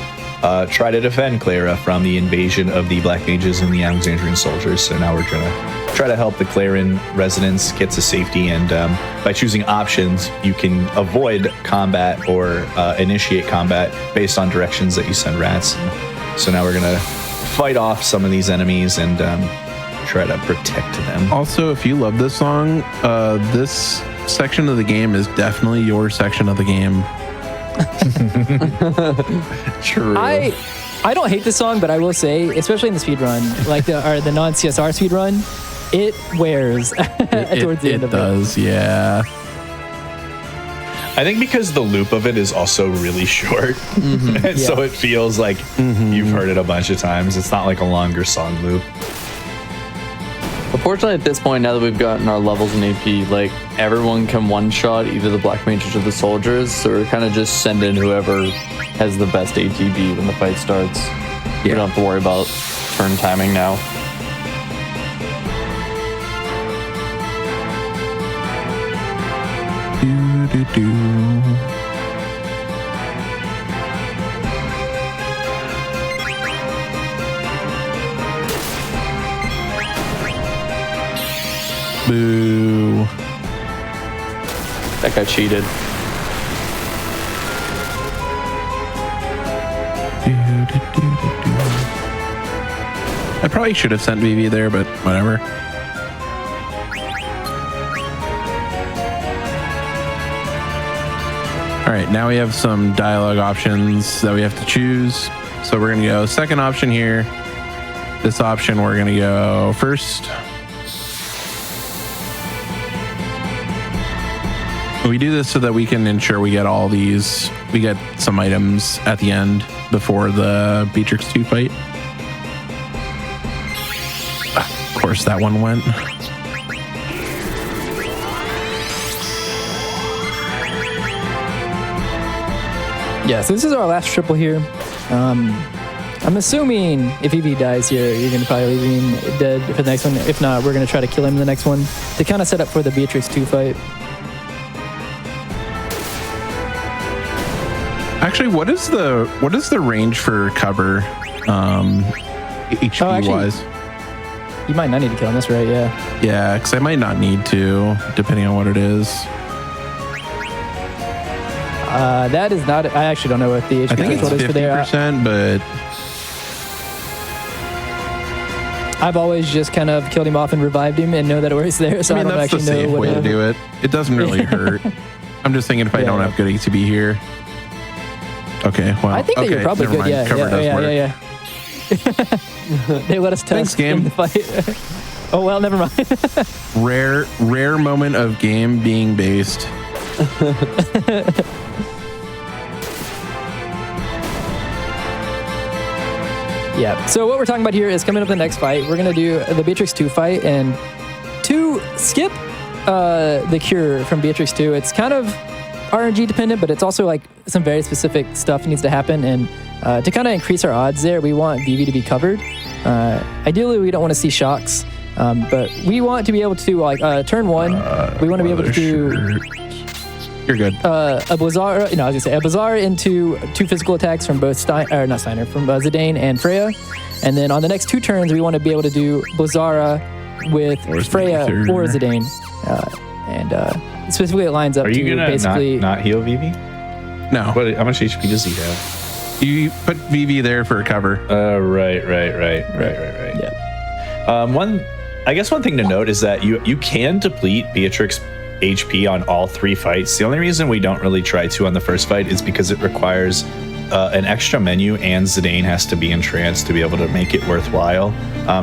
try to defend Clara from the invasion of the Black Mages and the Alexandrian soldiers. So now we're gonna try to help the Clarin residents get to safety, and by choosing options, you can avoid combat or initiate combat based on directions that you send rats. So now we're gonna fight off some of these enemies and try to protect them. Also, if you love this song, this section of the game is definitely your section of the game. True. I don't hate this song, but I will say, especially in the speedrun, like the non-CSR speedrun, it wears towards the end of it. It does, yeah. I think because the loop of it is also really short, and so it feels like you've heard it a bunch of times. It's not like a longer song loop. Unfortunately, at this point, now that we've gotten our levels in AP, like everyone can one-shot either the Black Mages or the soldiers. So we're kind of just sending whoever has the best ATB when the fight starts. We don't have to worry about turn timing now. Boo. That guy cheated. I probably should have sent VV there, but whatever. All right, now we have some dialogue options that we have to choose. So we're gonna go second option here. This option, we're gonna go first. We do this so that we can ensure we get all these, we get some items at the end before the Beatrix 2 fight. Of course, that one went. Yeah, so this is our last triple here. I'm assuming if EV dies here, you're going to probably leave him dead for the next one. If not, we're going to try to kill him in the next one to kind of set up for the Beatrix 2 fight. Actually, what is the range for cover, HP wise? You might not need to kill him. That's right. Yeah. Yeah, because I might not need to, depending on what it is. That is not. I actually don't know what the HP I think it's threshold is for there. 50%, but I've always just kind of killed him off and revived him and know that it works there. So I don't that's the actually know safe way to do it. It doesn't really hurt. I'm just thinking if I don't have good ATB here. Okay, well, I think that you're probably never good. mind. Yeah, Cover does work. yeah. They let us Thanks, test game. in the fight. Oh well, never mind. Rare moment of game being based. Yeah. So what we're talking about here is coming up the next fight. We're gonna do the Beatrix 2 fight, and to skip the cure from Beatrix 2, it's kind of RNG dependent, but it's also like some very specific stuff needs to happen, and to kind of increase our odds there, we want VV to be covered. Ideally, we don't want to see shocks, but we want to be able to like turn one. We want to be able to do. You're good. A Blizzard, I was gonna say a Blizzard into 2 physical attacks from both from Zidane and Freya, and then on the next 2 turns we want to be able to do Blizzard with Freya or Zidane, and specifically it lines up Are you to gonna basically not heal VV? No. How much HP does he have? You put VV there for a cover. Right. Yeah. One thing to note is that you can deplete Beatrix HP on all 3 fights. The only reason we don't really try to on the first fight is because it requires an extra menu, and Zidane has to be in trance to be able to make it worthwhile.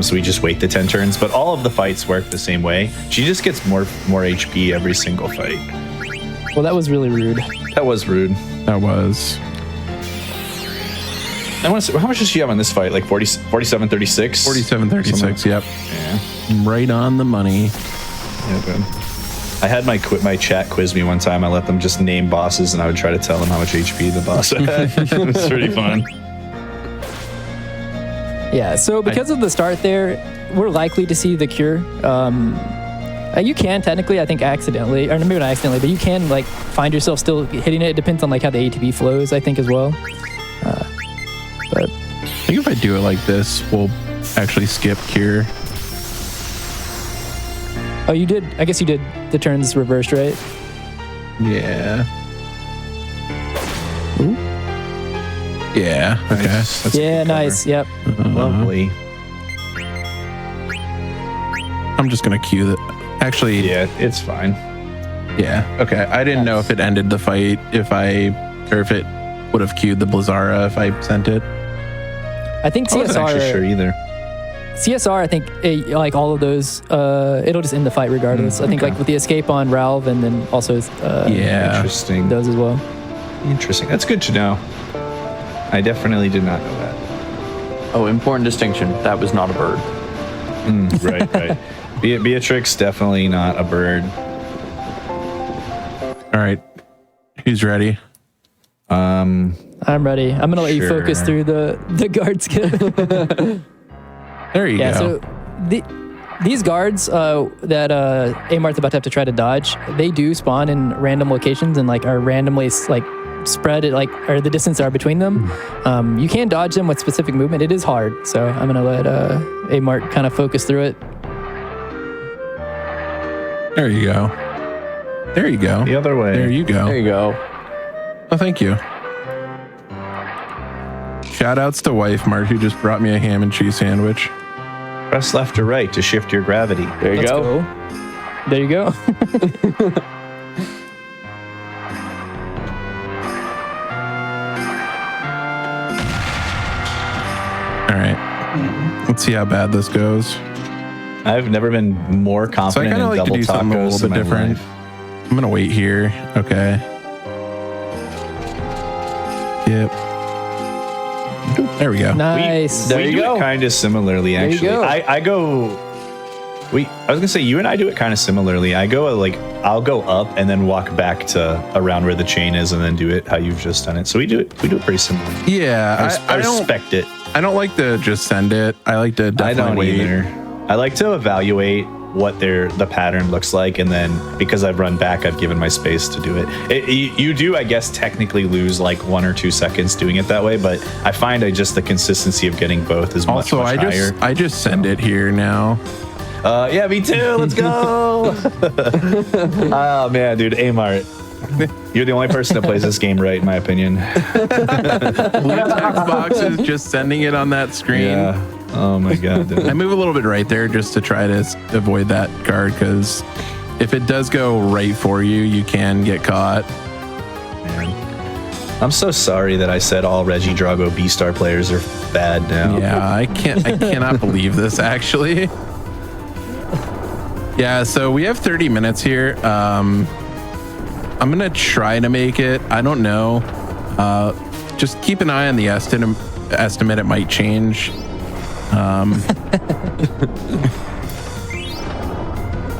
So we just wait the 10 turns, but all of the fights work the same way. She just gets more HP every single fight. Well, that was really rude. That was rude. That was. I want to see, how much does she have on this fight? Like 47, 36? 47, 36, yep. Yeah. Right on the money. Yeah, good. I had my chat quiz me one time. I let them just name bosses, and I would try to tell them how much HP the boss had. It was pretty fun. Yeah, so because of the start there, we're likely to see the cure. You can technically, I think, accidentally, or maybe not accidentally, but you can like find yourself still hitting it. It depends on like how the ATB flows, I think, as well. But I think if I do it like this, we'll actually skip cure. oh, you did. I guess you did the turns reversed, right? Yeah. Ooh. Yeah. Okay. That's a Yeah, good cover. nice. Yep. Lovely. I'm just gonna cue that. Actually, Yeah, it's fine. yeah. Okay. I didn't know if it ended the fight if it would have queued the Blizzara if I sent it. I think I wasn't actually CSR. sure either. CSR. I think like all of those. It'll just end the fight regardless. I think okay. like with the escape on Ralph, and then also Yeah. Interesting. those as well. Interesting. That's good to know. I definitely did not know that. Oh, important distinction. That was not a bird. Right, right. Beatrix, definitely not a bird. All right. Who's ready? I'm ready. I'm gonna let you focus Sure. through the guard skill. There you Yeah, go. so these guards that Amarth's about to have to try to dodge, they do spawn in random locations and like are randomly like spread at like or the distance are between them. You can dodge them with specific movement. It is hard, so I'm gonna let Amart kind of focus through it. There you go. There you go. The other way. There you go. There you go. Oh, thank you. Shout outs to wife Mark, who just brought me a ham and cheese sandwich. Press left or right to shift your gravity. There you Let's go. go. There you go. All right. Let's see how bad this goes. I've never been more So I confident kind of in like to double do something a tacos little in bit my different. life. I'm going to wait here. Okay. Yep. There we go. Nice. There we you do go. it kind of similarly, you actually. go. I go. I was gonna say you and I do it kind of similarly. I go like I'll go up and then walk back to around where the chain is and then do it how you've just done it. So we do it pretty similarly. Yeah. I don't, respect it. I don't like to just send it. I like to I definitely don't wait. either. I like to evaluate what the pattern looks like, and then because I've run back, I've given my space to do it. You do, I guess, technically lose like 1 or 2 seconds doing it that way, but I find the consistency of getting both is much, Also, much higher. I just send it here now. Yeah, me too. Let's go. Oh man, dude, Amart. You're the only person that plays this game right, in my opinion. Blue text boxes, just sending it on that screen. Yeah. Oh my god. Dude. I move a little bit right there just to try to avoid that guard, because if it does go right for you, you can get caught. I'm so sorry that I said all Reggie Drago B-Star players are bad now. Yeah, I cannot believe this, actually. Yeah, so we have 30 minutes here. I'm gonna try to make it. I don't know. Just keep an eye on the estimate. It might change.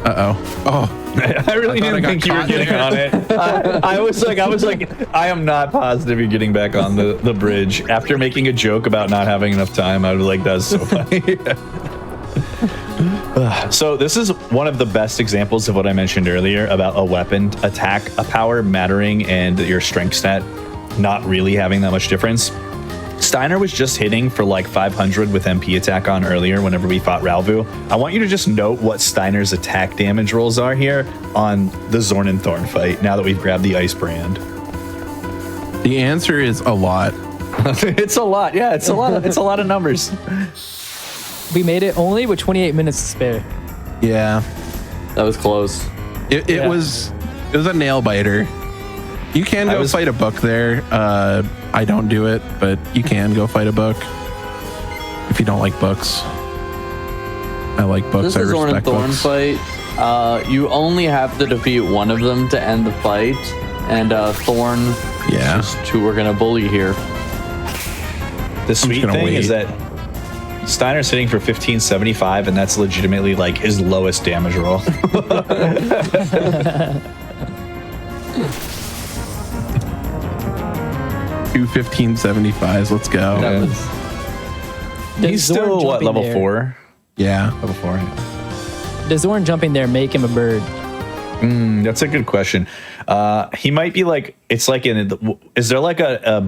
Oh, I really I thought I didn't got think you were caught getting there. on it. I was like, I am not positive you're getting back on the bridge. After making a joke about not having enough time, I was like, that's so funny. So this is one of the best examples of what I mentioned earlier about a weapon attack, a power mattering, and your strength stat not really having that much difference. Steiner was just hitting for like 500 with MP attack on earlier whenever we fought Ralvu. I want you to just note what Steiner's attack damage rolls are here on the Zorn and Thorn fight now that we've grabbed the Ice brand. the answer is a lot. It's a lot. Yeah, it's a lot. It's a lot of numbers. We made it only with 28 minutes to spare. Yeah, That was close. it Yeah. was a nail biter. You can go fight a book there. I don't do it, but you can go fight a book if you don't like books. I like books. This I is Zorn and respect Thorn books. fight. You only have to defeat one of them to end the fight, and Thorn Yeah. is just who we're gonna bully here. The sweet gonna thing wait. is that Steiner's hitting for 1575, and that's legitimately like his lowest damage roll. 2 1575s. Let's go. That Yeah. was He's Does Zorn still what, jumping level there- 4? Yeah. Level 4. Does Zorn jumping there make him a bird? That's a good question. He might be like, it's like is there like a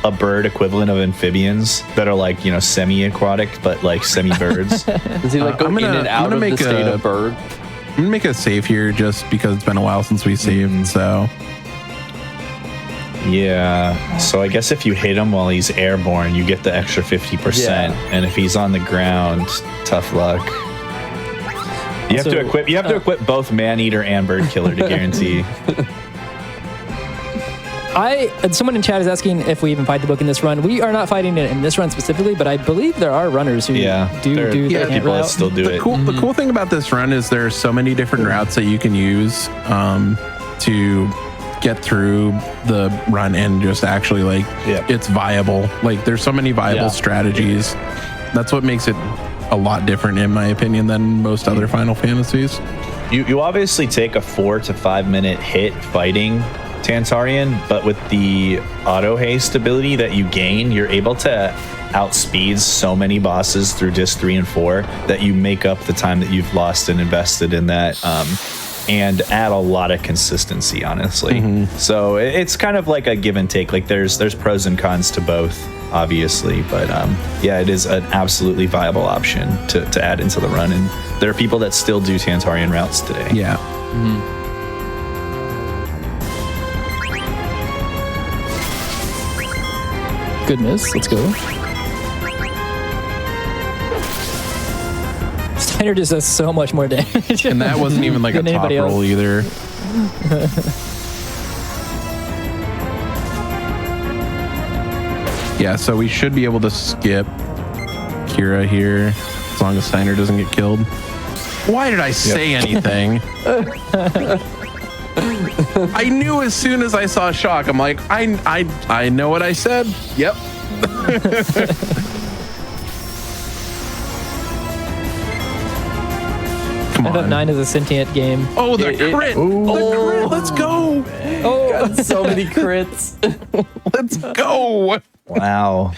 a bird equivalent of amphibians that are like, semi-aquatic, but like semi-birds. Does he like go in and out of the state of bird? I'm gonna make a save here just because it's been a while since we saved. So yeah. So I guess if you hit him while he's airborne, you get the extra 50%. Yeah. And if he's on the ground, tough luck. You have to equip both man-eater and bird killer to guarantee. Someone in chat is asking if we even fight the book in this run. We are not fighting it in this run specifically, but I believe there are runners who do the ant people that route. still do it. The cool thing about this run is there are so many different routes that you can use to get through the run and just actually it's viable. Like there's so many viable strategies. That's what makes it a lot different in my opinion than most other Final Fantasies. You obviously take a 4 to 5 minute hit fighting Tantarian, but with the auto haste ability that you gain, you're able to outspeed so many bosses through disc 3 and 4 that you make up the time that you've lost and invested in that, and add a lot of consistency, honestly. So it's kind of like a give and take. Like there's pros and cons to both, obviously, but it is an absolutely viable option to add into the run, and there are people that still do Tantarian routes today. Yeah. Goodness, let's go. Steiner just does so much more damage. And that wasn't even like a than top anybody else. roll either. Yeah, so we should be able to skip Kira here as long as Steiner doesn't get killed. Why did I say anything? I knew as soon as I saw Shock. I'm like, I know what I said. Yep. Come on. FF9 is a sentient game. Oh, the crit. The crit. Let's go. Oh, So many crits. Let's go. Wow.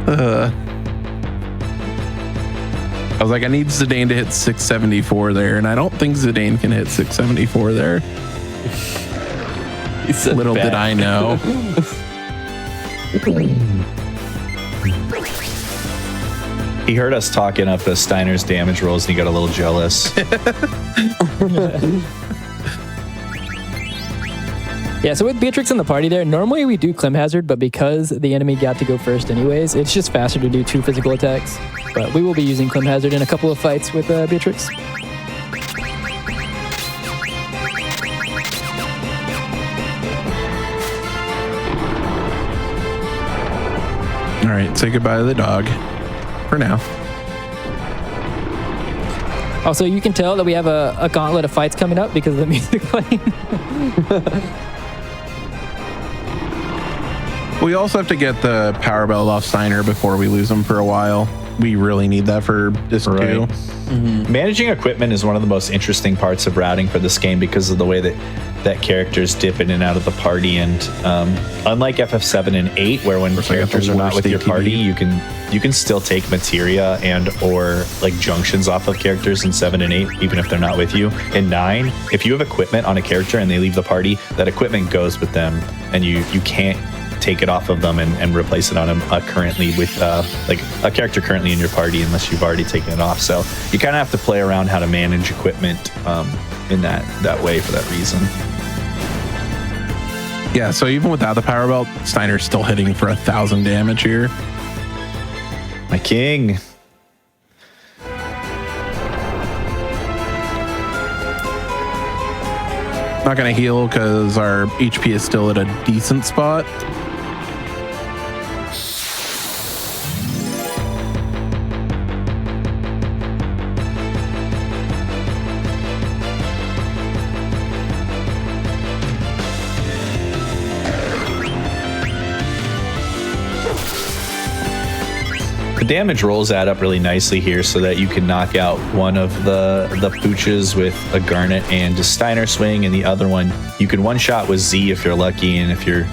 I was like, I need Zidane to hit 674 there, and I don't think Zidane can hit 674 there. He said Little did I know. He heard us talking up the Steiner's damage rolls and he got a little jealous. yeah, so with Beatrix in the party there, normally we do Clem Hazard, but because the enemy got to go first anyways, it's just faster to do 2 physical attacks. But we will be using Clem Hazard in a couple of fights with Beatrix. All right, say goodbye to the dog for now. Also, you can tell that we have a gauntlet of fights coming up because of the music playing. We also have to get the power belt off Steiner before we lose him for a while. We really need that for disc 2. Managing equipment is one of the most interesting parts of routing for this game because of the way that characters dip in and out of the party. And unlike FF7 and 8, where when characters are not with your party, you can still take materia and or like junctions off of characters in 7 and 8, even if they're not with you. In 9, if you have equipment on a character and they leave the party, that equipment goes with them, and you can't take it off of them and replace it on currently with like a character currently in your party unless you've already taken it off. So you kind of have to play around how to manage equipment in that way for that reason. Yeah, so even without the power belt, Steiner's still hitting for 1,000 damage here. My king. Not gonna heal because our HP is still at a decent spot. The damage rolls add up really nicely here so that you can knock out one of the pooches with a garnet and a Steiner swing, and the other one you can one-shot with Z if you're lucky, and if you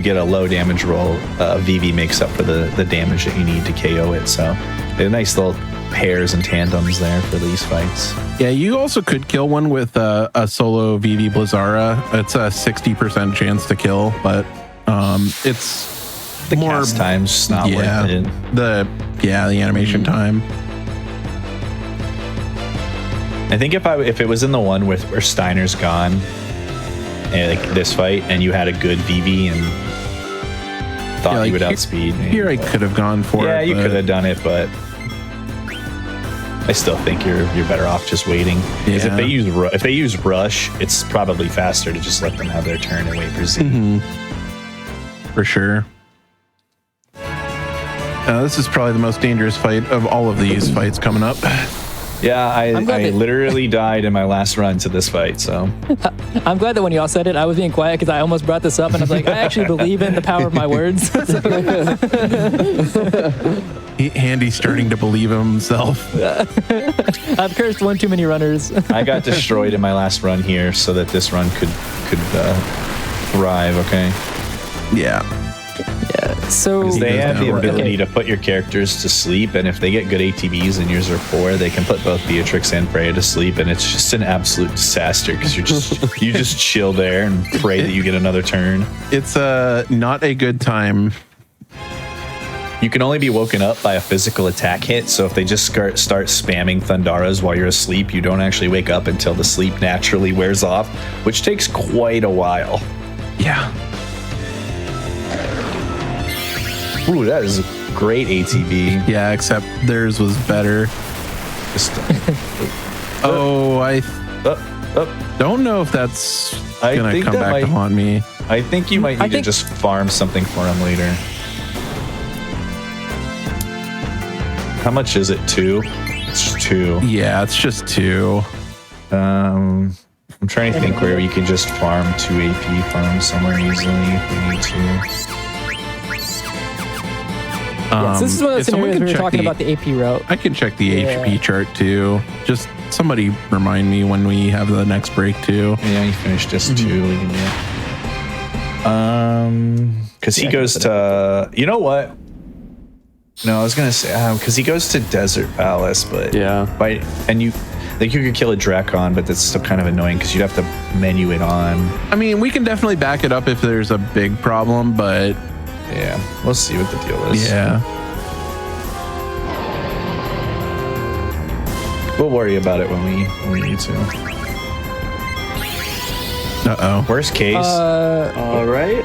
get a low damage roll, VV makes up for the damage that you need to KO it. So a nice little pairs and tandems there for these fights. Yeah, you also could kill one with a solo VV Blizzara. It's a 60% chance to kill, but it's The more cast time's just not worth it. The animation time. I think if it was in the one where Steiner's gone, and like this fight, and you had a good VV and thought you would outspeed me. Here I could have gone for it. Yeah, you could have done it, but I still think you're better off just waiting. Because if they use rush, it's probably faster to just let them have their turn and wait for Z. For sure. This is probably the most dangerous fight of all of these fights coming up. Yeah, I literally died in my last run to this fight, so. I'm glad that when y'all said it, I was being quiet because I almost brought this up and I was like, I actually believe in the power of my words. Handy's starting to believe in himself. I've cursed one too many runners. I got destroyed in my last run here so that this run could thrive, okay? Yeah. Yeah. So they have the ability to put your characters to sleep, and if they get good ATBs and yours are poor, they can put both Beatrix and Freya to sleep, and it's just an absolute disaster because you just chill there and pray that you get another turn. It's not a good time. You can only be woken up by a physical attack hit, so if they just start spamming Thundaras while you're asleep, you don't actually wake up until the sleep naturally wears off, which takes quite a while. Yeah. Ooh, that is great ATB. Yeah, except theirs was better. I don't know if that's gonna come back to haunt me. I think you might need to just farm something for him later. How much is it? 2? It's 2. Yeah, it's just 2. I'm trying to think where you can just farm 2 AP farm somewhere easily if we need to. So this is one of those scenarios we were talking about the AP route. I can check the HP chart too. Just somebody remind me when we have the next break too. Yeah, you finished just 2. We can do it. Because he goes to, you know what? No, I was gonna say because he goes to Desert Palace, but you could kill a Drakon, but that's still kind of annoying because you'd have to menu it on. I mean, we can definitely back it up if there's a big problem, but yeah, we'll see what the deal is. Yeah, we'll worry about it when we need to. Worst case. All right.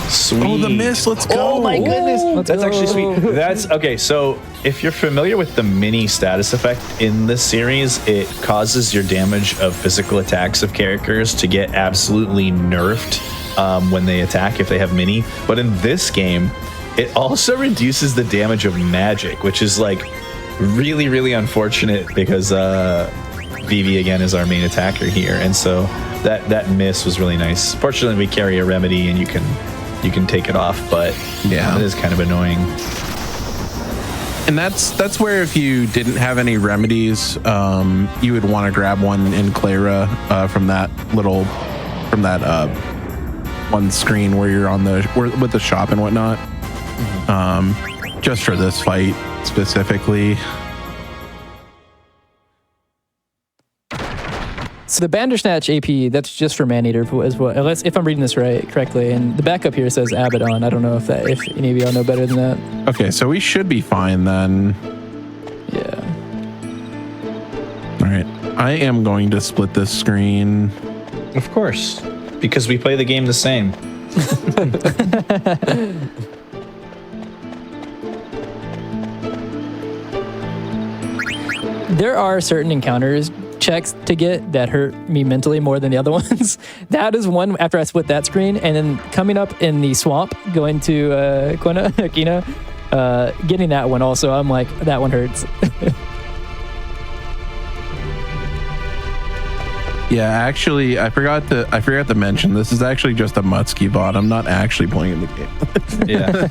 Sweet. Oh, the miss. Let's go. Oh my goodness. That's go. actually sweet. That's okay. So if you're familiar with the mini status effect in this series, it causes your damage of physical attacks of characters to get absolutely nerfed when they attack if they have mini. But in this game, it also reduces the damage of magic, which is like really, really unfortunate because Vivi again is our main attacker here. And so that miss was really nice. Fortunately, we carry a remedy and you can take it off, but yeah, it is kind of annoying. And that's where if you didn't have any remedies, you would want to grab one in Clara from that one screen where you're on with the shop and whatnot. Just for this fight specifically. So the Bandersnatch AP, that's just for Maneater as well, unless if I'm reading this correctly. And the backup here says Abaddon. I don't know if any of y'all know better than that. Okay, so we should be fine then. Yeah. All right, I am going to split this screen. Of course, because we play the game the same. There are certain encounters checks to get that hurt me mentally more than the other ones. That is one after I split that screen, and then coming up in the swamp, going to Kina, getting that one also. I'm like, that one hurts. Yeah, actually, I forgot to mention this is actually just a Mutsky bot. I'm not actually playing the game. Yeah.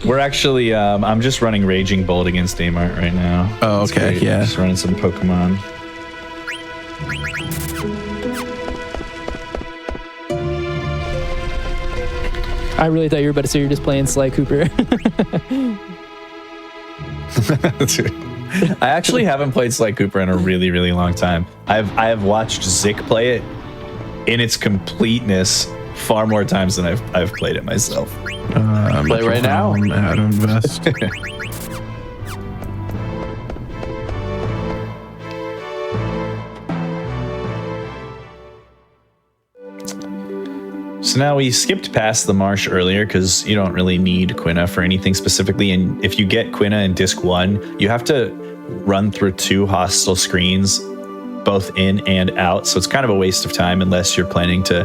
We're actually, I'm just running Raging Bolt against Amart right now. Oh, okay, yeah. Just running some Pokemon. I really thought you were about to say you're just playing Sly Cooper. I actually haven't played Sly Cooper in a really, really long time. I have watched Zick play it in its completeness far more times than I've played it myself. Play right now. Adam Vest. So now we skipped past the marsh earlier because you don't really need Quina for anything specifically. And if you get Quina in disc 1, you have to run through 2 hostile screens, both in and out. So it's kind of a waste of time unless you're planning to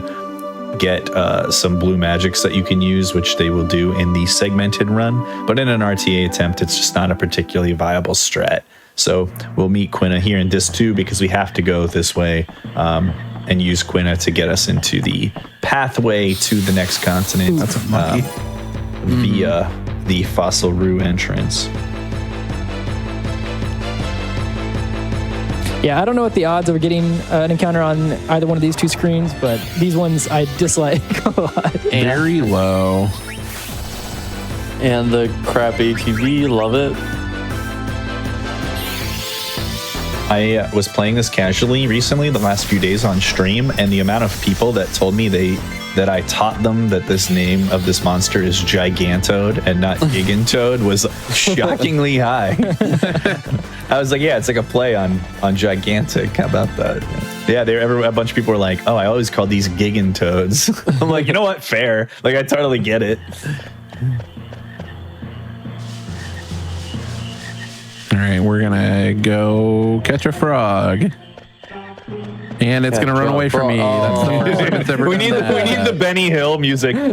get some blue magics that you can use, which they will do in the segmented run. But in an RTA attempt, it's just not a particularly viable strat. So we'll meet Quina here in disc 2 because we have to go this way. And use Quina to get us into the pathway to the next continent. That's unlucky. Via the Fossil Rue entrance. Yeah, I don't know what the odds of getting an encounter on either one of these 2 screens, but these ones I dislike a lot. Very low. And the crap ATV, love it. I was playing this casually recently, the last few days on stream, and the amount of people that told me that I taught them that this name of this monster is Gigantoad and not Gigantoad was shockingly high. I was like, yeah, it's like a play on gigantic. How about that? Yeah, a bunch of people were like, oh, I always call these Gigantoads. I'm like, you know what? Fair. Like, I totally get it. All right, we're gonna go catch a frog, and it's gonna run away from me. That's the first time it's ever We done need that. the Benny Hill music. I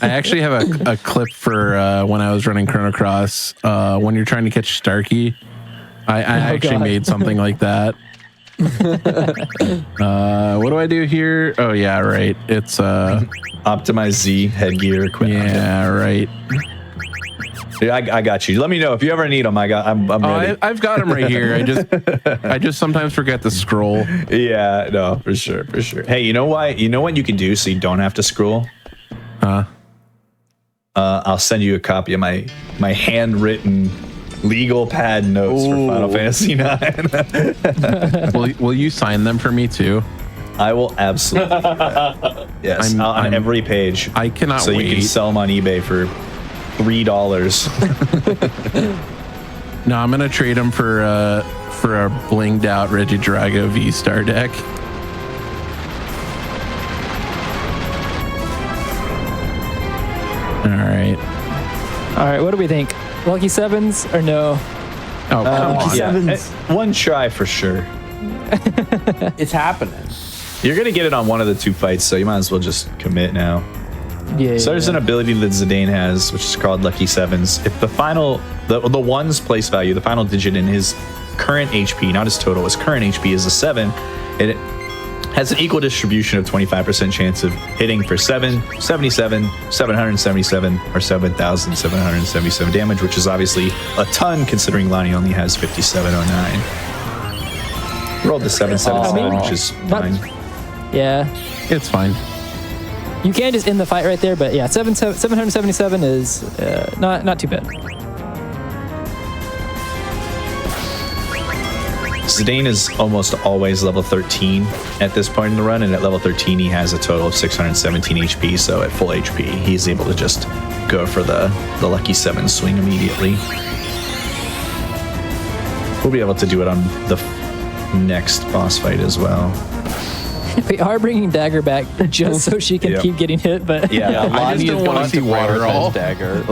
actually have a clip for when I was running Chrono Cross. When you're trying to catch Starkey, I actually God. made something like that. What do I do here? Oh yeah, right. It's Optimize Z headgear equipment. yeah, right. Yeah, I got you. Let me know if you ever need them. I'm ready. I've got them right here. I just sometimes forget to scroll. Yeah, no, for sure. Hey, you know why? You know what you can do so you don't have to scroll? Huh? I'll send you a copy of my handwritten legal pad notes for Final Fantasy IX. Will you sign them for me too? I will absolutely do that. Yes, on every page. I cannot so wait. you can sell them on eBay for $3. No, I'm gonna trade them for a blinged out Regidrago V-Star deck. All right. What do we think? Lucky 7s or no? Oh, come on. Yeah, one try for sure. It's happening. You're gonna get it on one of the 2 fights, so you might as well just commit now. Yeah. So there's an ability that Zidane has, which is called Lucky Sevens. If the final, the one's place value, the final digit in his current HP, not his total, his current HP is a 7, it has an equal distribution of 25% chance of hitting for 777, 777, or 7,777 damage, which is obviously a ton considering Lonnie only has 5709. Rolled the 777, which is fine. Yeah. It's fine. You can just end the fight right there, but yeah, 777 is not too bad. Zidane is almost always level 13 at this point in the run, and at level 13 he has a total of 617 HP, so at full HP he's able to just go for the Lucky 7 swing immediately. We'll be able to do it on the next boss fight as well. We are bringing Dagger back just so she can keep getting hit, but Yeah, I just don't want to see Waterall. Dagger.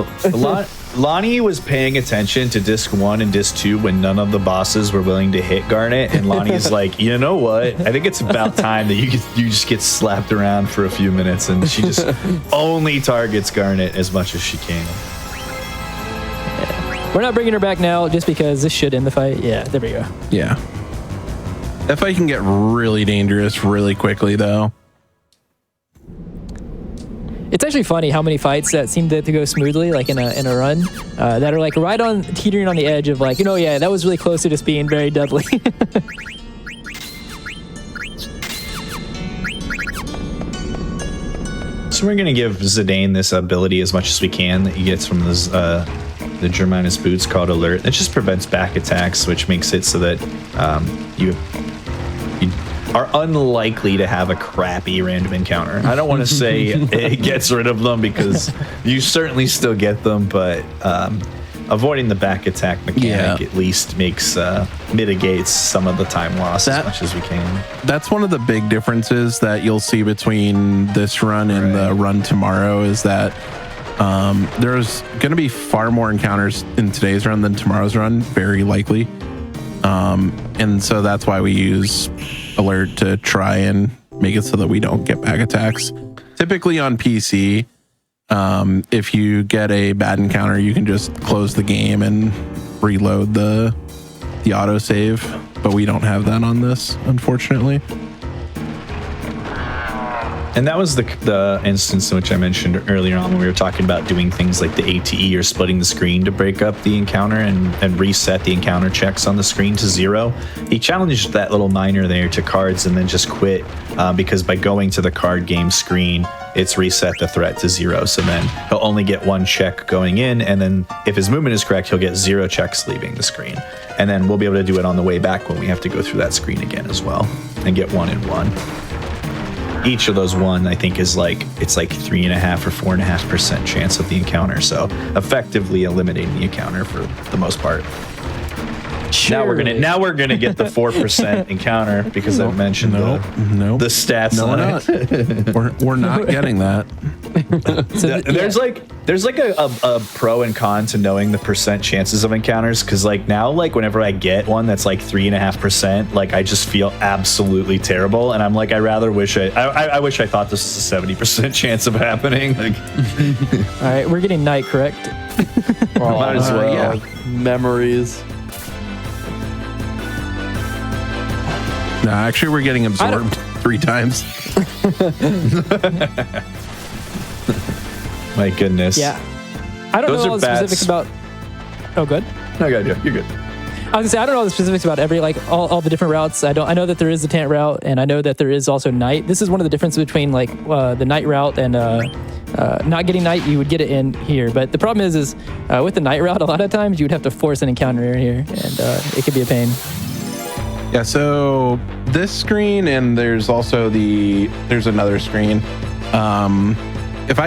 Lonnie was paying attention to disc 1 and disc 2 when none of the bosses were willing to hit Garnet, and Lonnie's like, you know what? I think it's about time that you just get slapped around for a few minutes, and she just only targets Garnet as much as she can. we're not bringing her back now just because this should end the fight. Yeah, there we go. Yeah. That fight can get really dangerous really quickly, though. It's actually funny how many fights that seem to go smoothly, like in a run, that are like right on teetering on the edge of like, yeah, that was really close to just being very deadly. So we're going to give Zidane this ability as much as we can that he gets from this the Germanus boots called Alert. It just prevents back attacks, which makes it so that you are unlikely to have a crappy random encounter. I don't want to say it gets rid of them because you certainly still get them, but avoiding the back attack mechanic at least mitigates some of the time loss as much as we can. That's one of the big differences that you'll see between this run and the run tomorrow is that there's going to be far more encounters in today's run than tomorrow's run, very likely. And so that's why we use Alert to try and make it so that we don't get back attacks. Typically on PC, if you get a bad encounter, you can just close the game and reload the autosave, but we don't have that on this, unfortunately. And that was the instance in which I mentioned earlier on when we were talking about doing things like the ATE or splitting the screen to break up the encounter and reset the encounter checks on the screen to 0. He challenged that little miner there to cards and then just quit because by going to the card game screen, it's reset the threat to 0. So then he'll only get 1 check going in, and then if his movement is correct, he'll get 0 checks leaving the screen. And then we'll be able to do it on the way back when we have to go through that screen again as well and get 1 and 1. Each of those 1, I think, is like 3.5 or 4.5% chance of the encounter. So effectively eliminating the encounter for the most part. Now we're gonna get the 4% encounter because I've mentioned the stats. No, we're not. we're not getting that. There's like a pro and con to knowing the percent chances of encounters, because like now, like whenever I get one that's like 3.5%, like I just feel absolutely terrible, and I'm like, I wish I thought this was a 70% chance of happening. Like, all right, we're getting night, correct? Might as well. Yeah. Memories. No, actually, we're getting absorbed 3 times. My goodness. Yeah. I don't know all the specifics about... Oh, good. No, you're good. I was gonna say, I don't know all the specifics about all the different routes. I know that there is the Tant route, and I know that there is also night. This is one of the differences between the night route and not getting night. You would get it in here, but the problem is with the night route, a lot of times you would have to force an encounter in here, and it could be a pain. Yeah, so this screen, and there's also there's another screen. If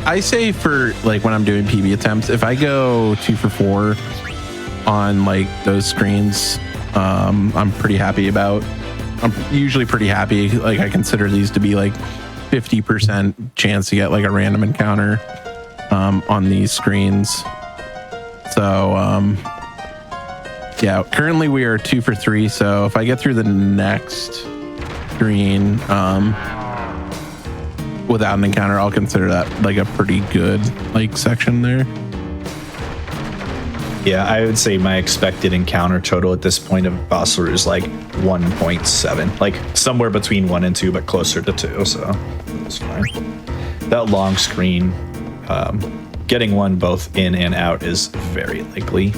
I say for like when I'm doing PB attempts, if I go 2 for 4 on like those screens, I'm pretty happy about. I'm usually pretty happy. Like I consider these to be like 50% chance to get like a random encounter on these screens. So yeah, currently we are 2 for 3. So if I get through the next screen without an encounter, I'll consider that like a pretty good like section there. Yeah, I would say my expected encounter total at this point of Bossler is like 1.7, like somewhere between 1 and 2, but closer to 2. So that's fine. That long screen, getting 1 both in and out is very likely.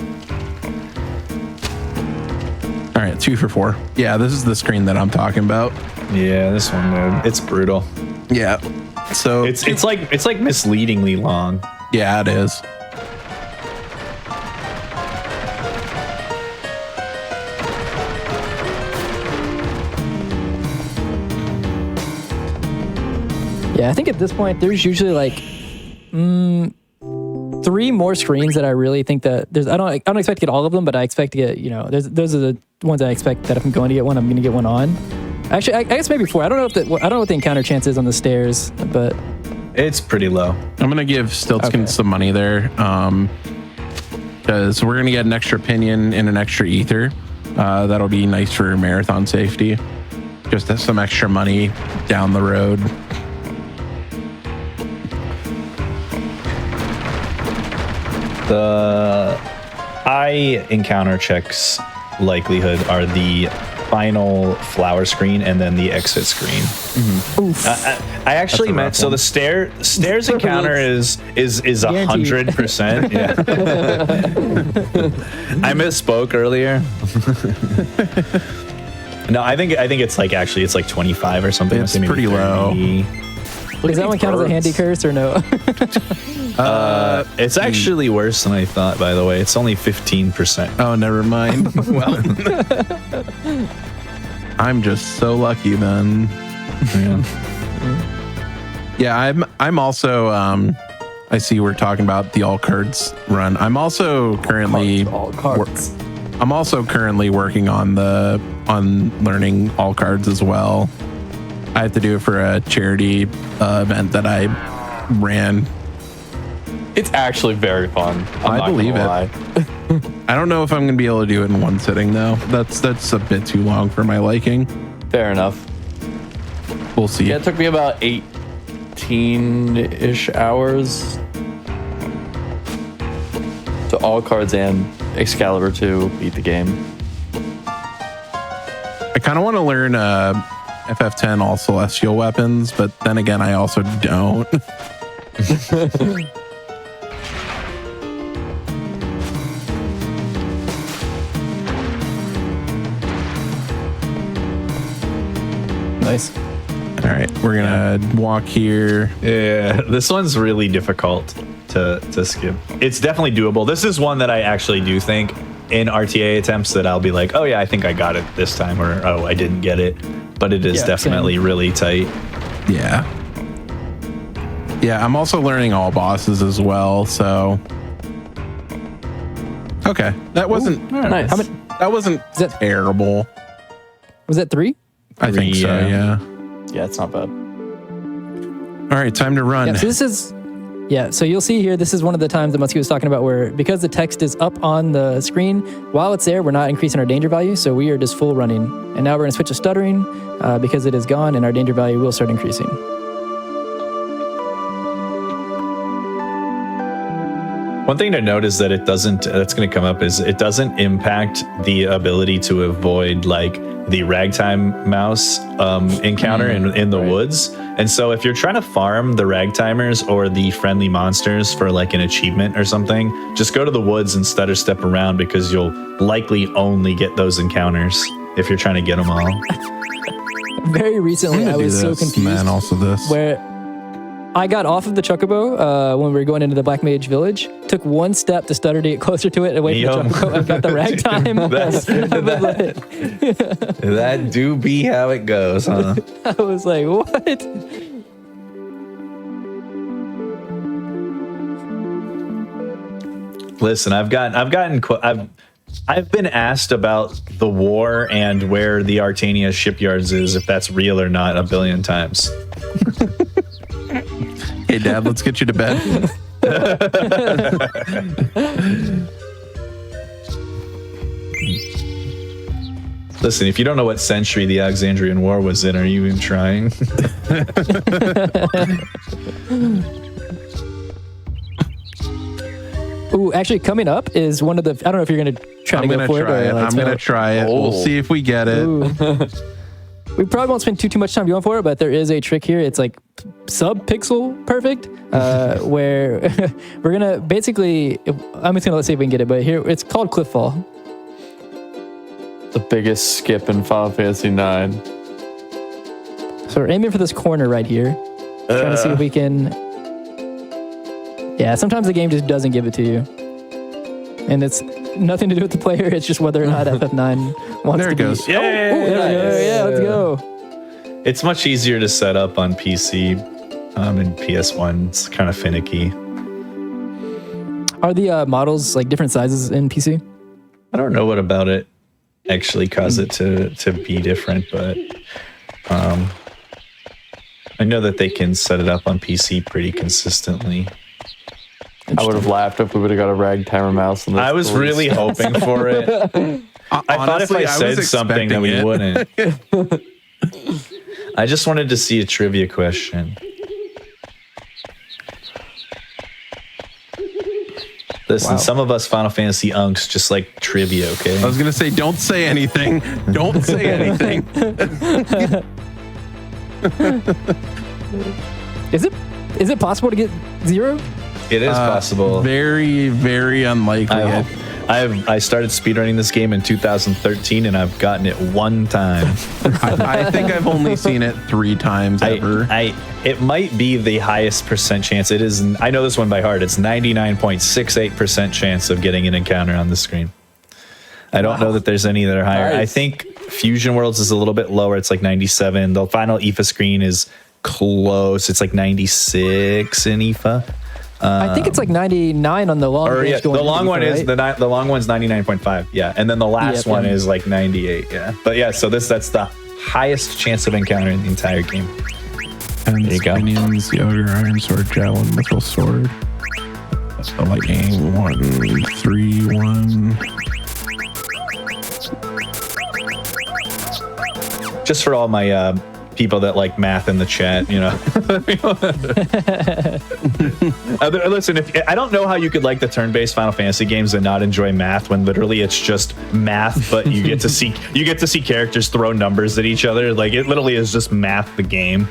All right, 2 for 4. Yeah, this is the screen that I'm talking about. Yeah, this one, man, it's brutal. Yeah, so it's like misleadingly long. Yeah, it is. Yeah, I think at this point there's usually like 3 more screens that I really think that there's. I don't expect to get all of them, but I expect to get, those are the ones I expect that if I'm going to get one, I'm going to get one on. Actually, I guess maybe 4. I don't know what the encounter chance is on the stairs, but it's pretty low. I'm gonna give Stiltskin some money there, because we're gonna get an extra opinion and an extra ether. That'll be nice for marathon safety. Just have some extra money down the road. The eye encounter checks likelihood are the final flower screen and then the exit screen. Mm-hmm. I actually meant so the stairs encounter is 100%. Yeah. I misspoke earlier. No, I think it's like actually it's like 25 or something. It's pretty low. Does that one count as a handy curse or no? It's actually worse than I thought, by the way. It's only 15%. Oh, never mind. Well, I'm just so lucky then. Yeah, I'm also I see we're talking about the all cards run. I'm also currently All cards. I'm also currently working on learning all cards as well. I have to do it for a charity event that I ran. It's actually very fun. I believe it. I don't know if I'm going to be able to do it in one sitting though. That's a bit too long for my liking. Fair enough. We'll see. Yeah, it took me about 18-ish hours to all cards and Excalibur 2 beat the game. I kind of want to learn FF10 all celestial weapons, but then again, I also don't. Nice. All right, we're gonna walk here. Yeah, this one's really difficult to skip. It's definitely doable. This is one that I actually do think in RTA attempts that I'll be like, oh yeah, I think I got it this time, or oh, I didn't get it. But it is definitely really tight. Yeah. Yeah, I'm also learning all bosses as well, so. Okay, that wasn't Nice. that wasn't terrible. Was that 3? I think so, yeah. Yeah, it's not bad. All right, time to run. Yeah, so this is, so you'll see here, this is one of the times that Matsuki was talking about where, because the text is up on the screen, while it's there, we're not increasing our danger value, so we are just full running. And now we're going to switch to stuttering because it is gone and our danger value will start increasing. One thing to note is that it doesn't, that's going to come up, is it doesn't impact the ability to avoid like the ragtime mouse encounter in the woods. And so if you're trying to farm the ragtimers or the friendly monsters for like an achievement or something, just go to the woods and stutter step around because you'll likely only get those encounters if you're trying to get them all. Very recently, I was so confused. Man, also this. Where I got off of the Chocobo when we were going into the Black Mage Village, took one step to stutter to get closer to it, away from the Chocobo, and got the ragtime. That do be how it goes, huh? I was like, what? Listen, I've been asked about the war and where the Artania shipyards is, if that's real or not, a billion times. Hey, Dad, let's get you to bed. Listen, if you don't know what century the Alexandrian War was in, are you even trying? Ooh, actually, coming up is one of the. I don't know if you're going to try to go for it. I'm going to try it. We'll see if we get it. We probably won't spend too much time going for it, but there is a trick here. It's like sub-pixel perfect, where we're going to basically, I'm just going to let's see if we can get it, but here, it's called Cliff Fall. The biggest skip in Final Fantasy IX. So we're aiming for this corner right here. Trying to see if we can. Yeah, sometimes the game just doesn't give it to you. And it's nothing to do with the player, it's just whether or not FF9 wants There to it goes. be. There we go. Yeah, let's go. It's much easier to set up on PC and PS1. It's kind of finicky. Are the models like different sizes in PC? I don't know what about it actually caused it to be different, but I know that they can set it up on PC pretty consistently. I would have laughed if we would have got a ragtimer mouse. In this I was really hoping for it. I thought if I said something that we wouldn't. I just wanted to see a trivia question. Listen, some of us Final Fantasy unks just like trivia, okay? I was going to say, don't say anything. Don't say anything. Is it possible to get 0? It is possible. Very, very unlikely. I started speedrunning this game in 2013, and I've gotten it one time. I think I've only seen it 3 times ever. It might be the highest percent chance. It is. I know this one by heart. It's 99.68% chance of getting an encounter on the screen. I don't know that there's any that are higher. Nice. I think Fusion Worlds is a little bit lower. It's like 97. The final IFA screen is close. It's like 96 in IFA. I think it's like 99 on the long. Or range the going long into one FIFA, is right? the long one's 99.5. Yeah, and then the last Yep, one yeah. is like 98. Yeah, but yeah, so that's the highest chance of encountering the entire game. And There you go. minions, the ogre, iron sword, javelin, mithril sword. The lightning, 1, 3, 1. Just for all my people that like math in the chat, you know. Listen, I don't know how you could like the turn-based Final Fantasy games and not enjoy math when literally it's just math, but you get to see characters throw numbers at each other. Like it literally is just math the game.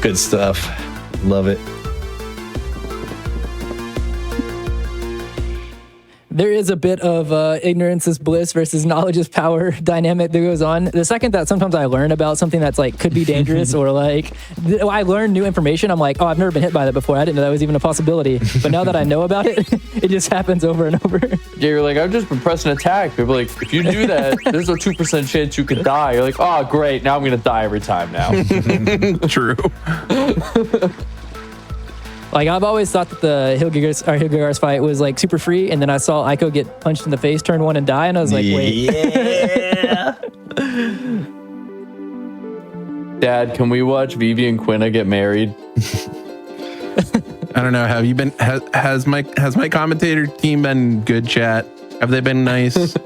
Good stuff. Love it. There is a bit of ignorance is bliss versus knowledge is power dynamic that goes on. The second that sometimes I learn about something that's like could be dangerous or like I learn new information, I'm like, oh, I've never been hit by that before. I didn't know that was even a possibility. But now that I know about it, it just happens over and over. Yeah, you're like, I've just been pressing attack. People are like, if you do that, there's a 2% chance you could die. You're like, oh, great. Now I'm going to die every time now. True. Like I've always thought that the Hilgigar's fight was like super free, and then I saw Aiko get punched in the face, turn 1 and die, and I was like, wait. Yeah. Dad, can we watch Vivi and Quinna get married? I don't know. Have you been? Has my commentator team been good? Chat. Have they been nice?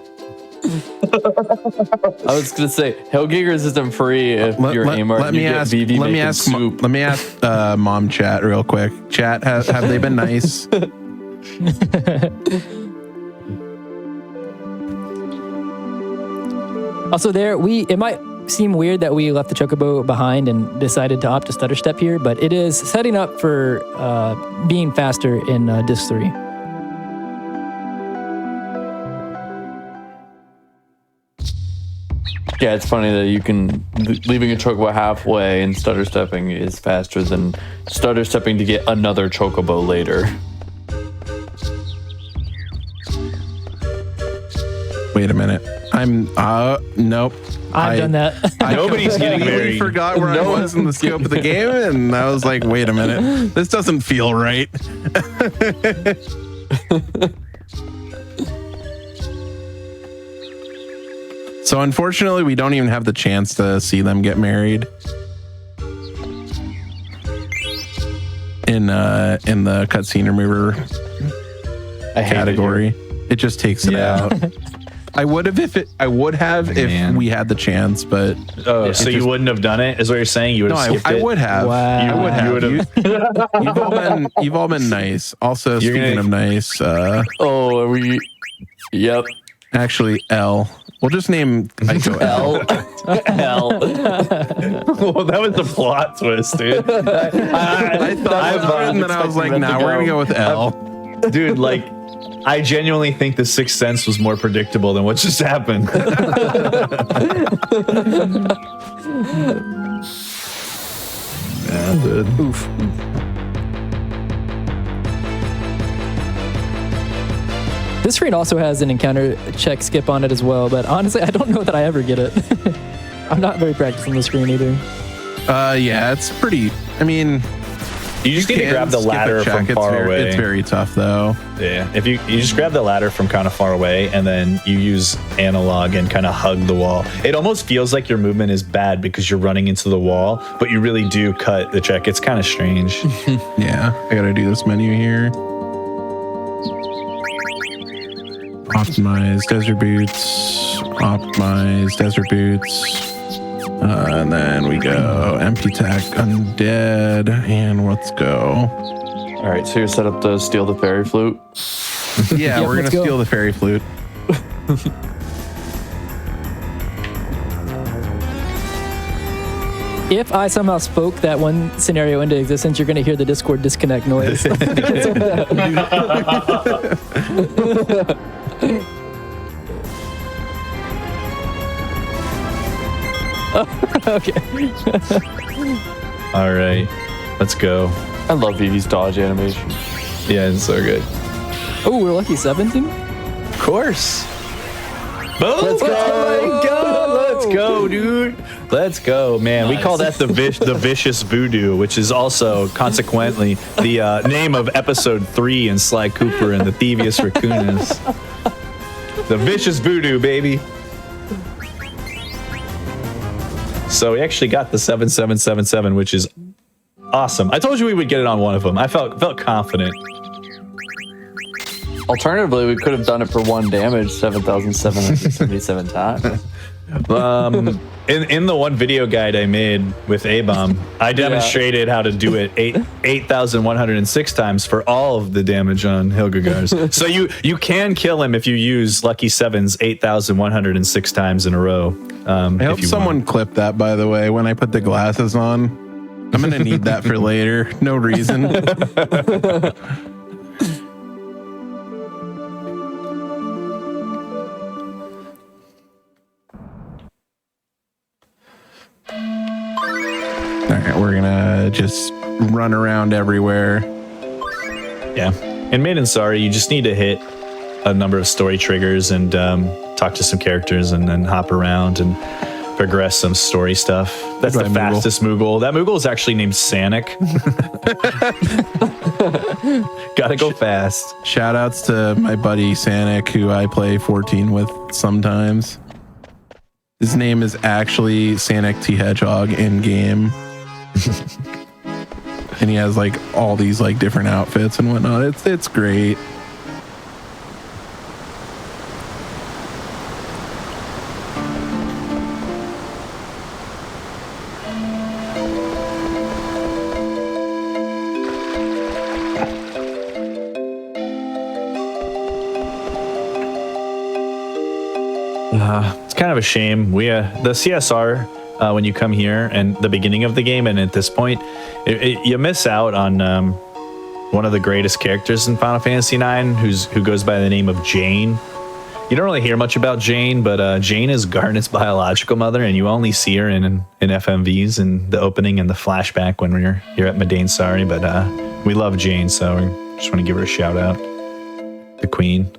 I was going to say, Hellgigers isn't free if you're Amart and you get Vivi making soup. Let me ask mom chat real quick. Chat, have they been nice? Also, it might seem weird that we left the Chocobo behind and decided to opt to stutter step here, but it is setting up for being faster in Disc 3. Yeah, it's funny that you can leaving a chocobo halfway and stutter stepping is faster than stutter stepping to get another chocobo later. Wait a minute. Nope. I've done that. Nobody's getting completely married. forgot where I was in the scope of the game, and I was like, wait a minute. This doesn't feel right. So unfortunately, we don't even have the chance to see them get married in the cutscene remover I hate category. It just takes it out. I would have if Man. we had the chance, but Oh, so you wouldn't have done it? Is what you're saying? You would no, have skipped I it? would have. Wow. I would have. You You've all been nice. Also, You're speaking gonna- of nice, Oh, are we? Yep. actually, L. We'll just name Aiko L. L. Well, that was the plot twist, dude. I thought it was good, and then I was like, expecting nah, them to we're gonna go. go with L. Dude, like, I genuinely think The Sixth Sense was more predictable than what just happened. Yeah, dude. Oof. This screen also has an encounter check skip on it as well, but honestly, I don't know that I ever get it. I'm not very practiced on the screen either. Yeah, it's pretty. I mean, You just need to can grab the skip a ladder check. from far away. It's very tough, though. Yeah, if you just grab the ladder from kind of far away and then you use analog and kind of hug the wall. It almost feels like your movement is bad because you're running into the wall, but you really do cut the check. It's kind of strange. Yeah, I gotta do this menu here. Optimize desert boots. Optimize desert boots. And then we go empty tech, undead, and let's go. All right, so you're set up to steal the fairy flute. Yeah, Yep, we're gonna let's go. steal the fairy flute. If I somehow spoke that one scenario into existence, you're going to hear the Discord disconnect noise. Because of that. Okay. All right, let's go. I love Vivi's dodge animation. Yeah, it's so good. Oh, we're lucky 17? Of course. Boom! Let's go! Oh my God, let's go, dude. Let's go, man. We call that the vicious voodoo, which is also consequently the name of episode 3 in Sly Cooper and the Thievius Raccoonus. The vicious voodoo, baby. So we actually got the 7777, which is awesome. I told you we would get it on one of them. I felt confident. Alternatively, we could have done it for 1 damage 7,777 times. In the one video guide I made with A-Bomb, I demonstrated how to do it 8,106 times for all of the damage on Hilgagars. So you can kill him if you use Lucky Sevens 8,106 times in a row. I hope someone clipped that, by the way, when I put the glasses on. I'm going to need that for later. No reason. All right, we're going to just run around everywhere. Yeah. In Maiden Sorry, you just need to hit a number of story triggers and talk to some characters and then hop around and progress some story stuff. That's the fastest Moogle. That Moogle is actually named Sanic. Gotta go fast. Shout outs to my buddy Sanic, who I play 14 with sometimes. His name is actually Sanic T Hedgehog in game. And he has like all these like different outfits and whatnot. It's great. It's kind of a shame. The CSR, when you come here and the beginning of the game and at this point, you miss out on one of the greatest characters in Final Fantasy IX, who goes by the name of Jane. You don't really hear much about Jane, but Jane is Garnet's biological mother, and you only see her in FMVs and the opening and the flashback when you're at Madain Sari. But we love Jane, so we just want to give her a shout out. The Queen.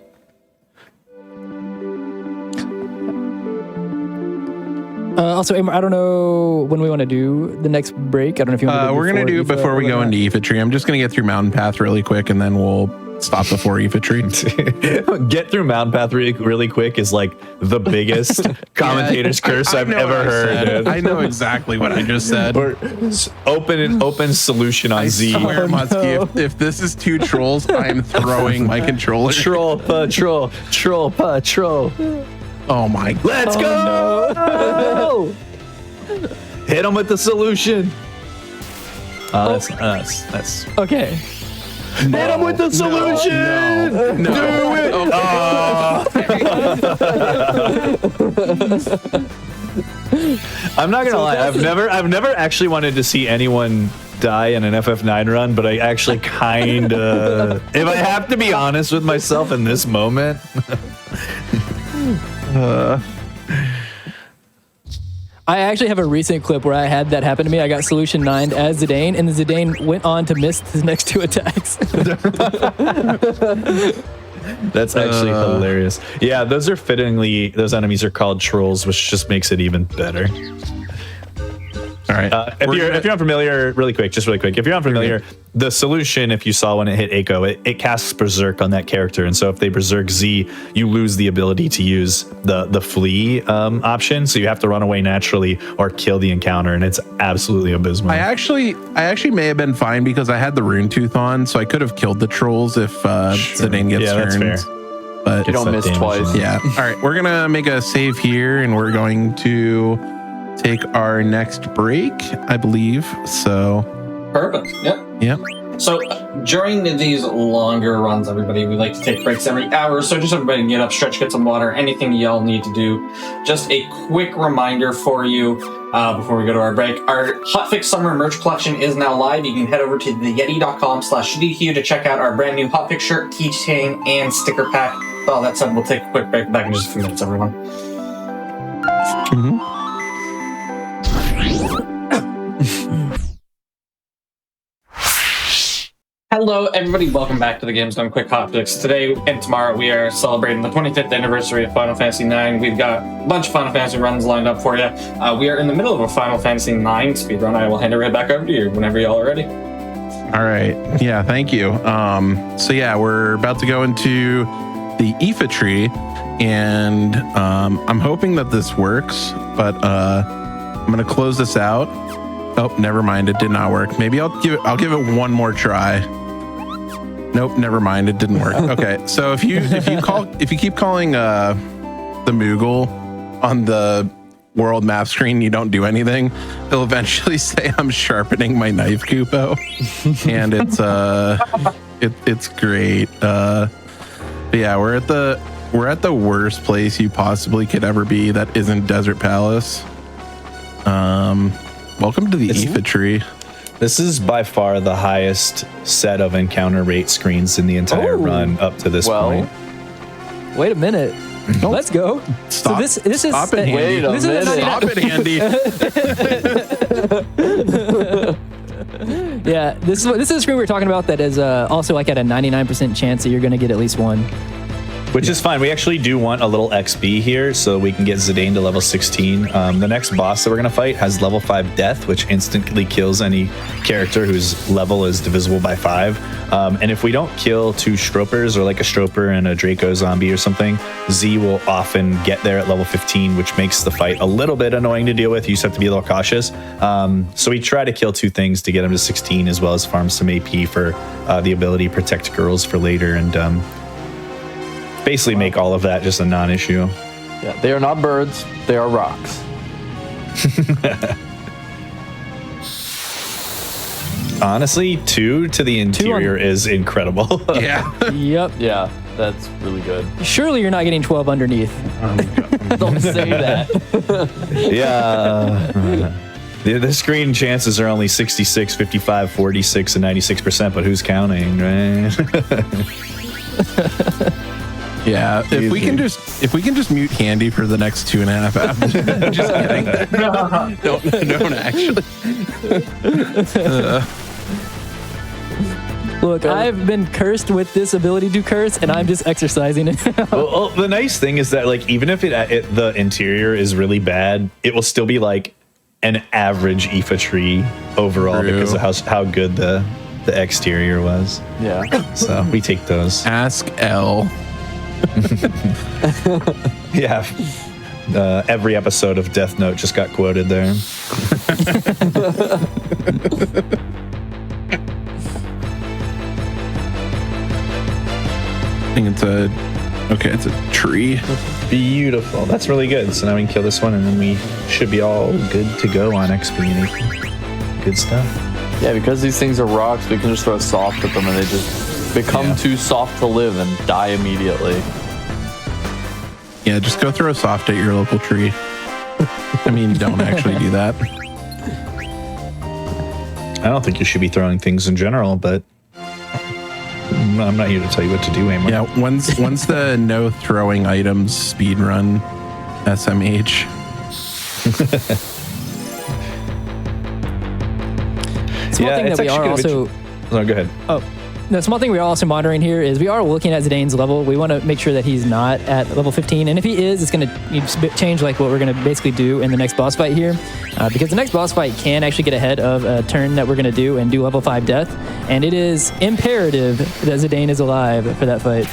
Also, Amar, I don't know when we want to do the next break. I don't know if you want to do it. We're going to do it before we go into Aephitry. I'm just going to get through Mountain Path really quick, and then we'll stop before Aephitry. Get through Mountain Path really quick is like the biggest commentator's curse I've ever heard. I know exactly what I just said. Or open solution on Z. I swear, Muskie, if this is 2 trolls, I'm throwing my controller. Troll. Oh my! Let's go! No. Hit him with the solution. That's Okay. Hit him with the solution. No. Do it. I'm not gonna lie. I've never actually wanted to see anyone die in an FF9 run, but I actually kind of, if I have to be honest with myself in this moment. I actually have a recent clip where I had that happen to me. I got solution 9'd as Zidane, and the Zidane went on to miss his next 2 attacks. That's actually hilarious. Yeah, those enemies are called trolls, which just makes it even better. All right. If you're unfamiliar, really quick, if you're unfamiliar, the solution, if you saw when it hit Echo, it casts Berserk on that character. And so if they Berserk Z, you lose the ability to use the flee option. So you have to run away naturally or kill the encounter. And it's absolutely abysmal. I actually may have been fine because I had the Rune Tooth on, so I could have killed the trolls if Zidane gets turned. That's fair. But You don't miss twice. Yeah. All right. We're going to make a save here, and we're going to take our next break, I believe. So Perfect. Yep. yeah. So during these longer runs, everybody, we like to take breaks every hour. So just everybody get up, stretch, get some water, anything y'all need to do. Just a quick reminder for you before we go to our break. Our Hotfix Summer merch collection is now live. You can head over to theyeti.com/GDQ to check out our brand new Hotfix shirt, keychain, and sticker pack. With all that said, we'll take a quick break. Back in just a few minutes, everyone. Hello, everybody. Welcome back to the Games Done Quick Hotfix. Today and tomorrow, we are celebrating the 25th anniversary of Final Fantasy IX. We've got a bunch of Final Fantasy runs lined up for you. We are in the middle of a Final Fantasy IX speedrun. I will hand it right back over to you whenever y'all are ready. All right. Yeah, thank you. So yeah, we're about to go into the Aoife tree, and I'm hoping that this works, but I'm gonna close this out. Oh, never mind. It did not work. Maybe I'll give it one more try. Nope, never mind. It didn't work. Okay, so if you keep calling the Moogle on the world map screen, you don't do anything, it'll eventually say I'm sharpening my knife, Kupo, and it's great. But yeah, we're at the worst place you possibly could ever be that isn't Desert Palace. Welcome to the Aoife tree. This is by far the highest set of encounter rate screens in the entire run up to this point. Wait a minute. Let's go. Stop. So this is Stop it, Andy. Wait a minute. Stop it, Andy. Yeah, this is a screen we were talking about that is also like at a 99% chance that you're going to get at least one. Which is fine. We actually do want a little XP here so we can get Zidane to level 16. The next boss that we're going to fight has level 5 death, which instantly kills any character whose level is divisible by 5. And if we don't kill 2 Stropers, or like a Stroper and a Draco zombie or something, Z will often get there at level 15, which makes the fight a little bit annoying to deal with. You just have to be a little cautious. So we try to kill 2 things to get him to 16, as well as farm some AP for the ability to protect girls for later, and basically make all of that just a non-issue. Yeah, they are not birds, they are rocks. Honestly, 2 to the interior is incredible. Yeah. Yep. Yeah, that's really good. Surely you're not getting 12 underneath. Don't say that. Yeah. The screen chances are only 66, 55, 46, and 96%, but who's counting, right? Yeah, if we can just mute Handy for the next 2.5 hours. Just kidding. Don't actually. Look, I've been cursed with this ability to curse, and I'm just exercising it. Well, the nice thing is that, like, even if the interior is really bad, it will still be like an average Aoife tree overall. True. Because of how good the exterior was. Yeah. So we take those. Ask L. Yeah. Every episode of Death Note just got quoted there. I think it's a tree. Beautiful. That's really good. So now we can kill this one, and then we should be all good to go on XP and AP. Good stuff. Yeah, because these things are rocks, we can just throw soft at them and they just become too soft to live and die immediately. Yeah, just go throw a soft at your local tree. I mean, don't actually do that. I don't think you should be throwing things in general, but I'm not here to tell you what to do, Amor. Yeah, once the no throwing items speedrun SMH. Small thing that we are also. No, go ahead. Oh, the small thing we are also monitoring here is we are looking at Zidane's level. We want to make sure that he's not at level 15, and if he is, it's going to change like what we're going to basically do in the next boss fight here, because the next boss fight can actually get ahead of a turn that we're going to do and do level 5 death, and it is imperative that Zidane is alive for that fight.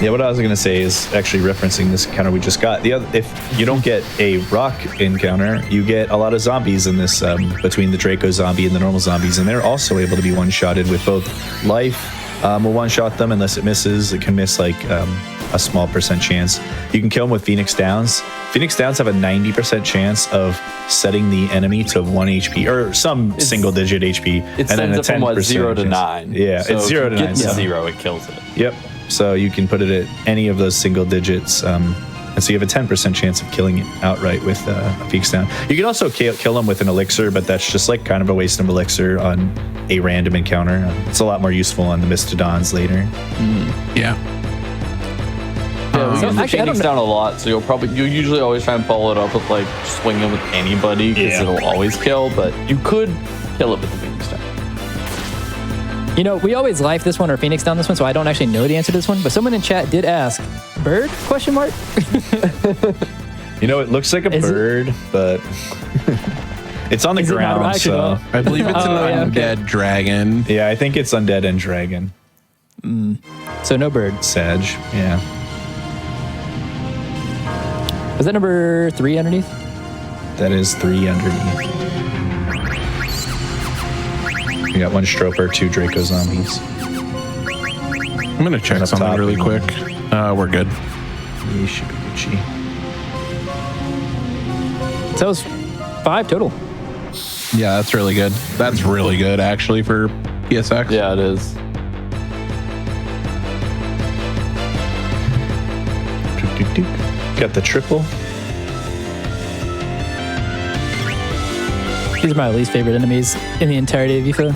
Yeah, what I was going to say is actually referencing this encounter we just got. If you don't get a rock encounter, you get a lot of zombies in this between the Draco zombie and the normal zombies, and they're also able to be one-shotted with both life will one-shot them unless it misses. It can miss like a small percent chance. You can kill them with Phoenix Downs. Phoenix Downs have a 90% chance of setting the enemy to 1 HP or some single-digit HP. It sends it from what, 0 to chance. 9. Yeah, So it's 0 to if you 9. get to So. 0, it kills it. Yep. So you can put it at any of those single digits. And so you have a 10% chance of killing it outright with a Phoenix Down. You can also kill them with an elixir, but that's just like kind of a waste of elixir on a random encounter. It's a lot more useful on the Mistodons later. Yeah. Yeah, we use the actually, I don't Phoenix know- down a lot, so you usually always try and follow it up with like swinging with anybody because Yeah. it'll always kill, but you could kill it with the Phoenix down. You know, we always life this one or Phoenix down this one, so I don't actually know the answer to this one. But someone in chat did ask, bird? Question mark. You know, it looks like a Is it- bird, but it's on the Is it not? ground. I actually So don't I believe it's an Oh, yeah, okay. undead dragon. yeah, I think it's undead and dragon. So no bird. Sag. Yeah. Was that number 3 underneath? That is 3 underneath. We got 1 Stroper, 2 Draco zombies. I'm going to check Up something top, really you quick. We're good. You should be Gucci. So that was 5 total. Yeah, that's really good. That's really good, actually, for PSX. Yeah, it is. Got the triple. These are my least favorite enemies in the entirety of FIFA.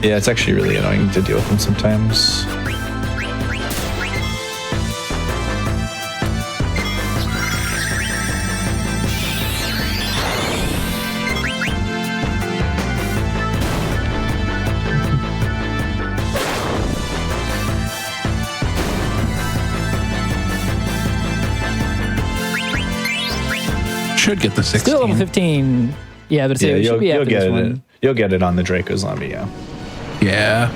Yeah, it's actually really annoying to deal with them sometimes. Should get the 16. Still level 15. Yeah, but Yeah, it should be you'll after get this it. one. You'll get it on the Draco zombie, yeah. Yeah.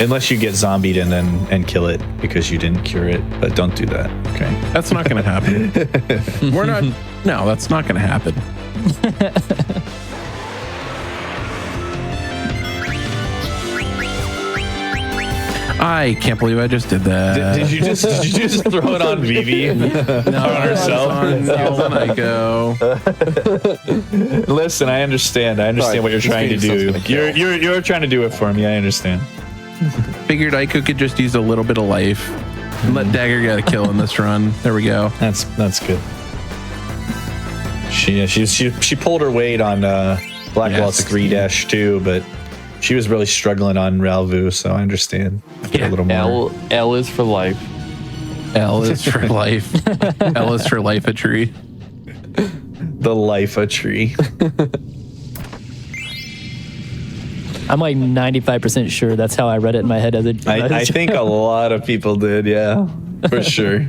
Unless you get zombied and kill it because you didn't cure it, but don't do that. Okay. That's not going to happen. We're not. No, that's not going to happen. I can't believe I just did that. Did you just throw it on Vivi? No, on herself? on Nico. Listen, I understand. I understand Sorry, what you're this trying to game do. sucks gonna kill. You're trying to do it for me. I understand. Figured Ico could just use a little bit of life. And let Dagger get a kill in this run. There we go. That's good. She pulled her weight on Black Yeah, Waltz 16. 3-2, but she was really struggling on Ralvu, so I understand. Yeah, A little more. L is for life. L is for life. L is for life a tree. The life a tree. I'm like 95% sure that's how I read it in my head as a. I think a lot of people did, yeah, for sure.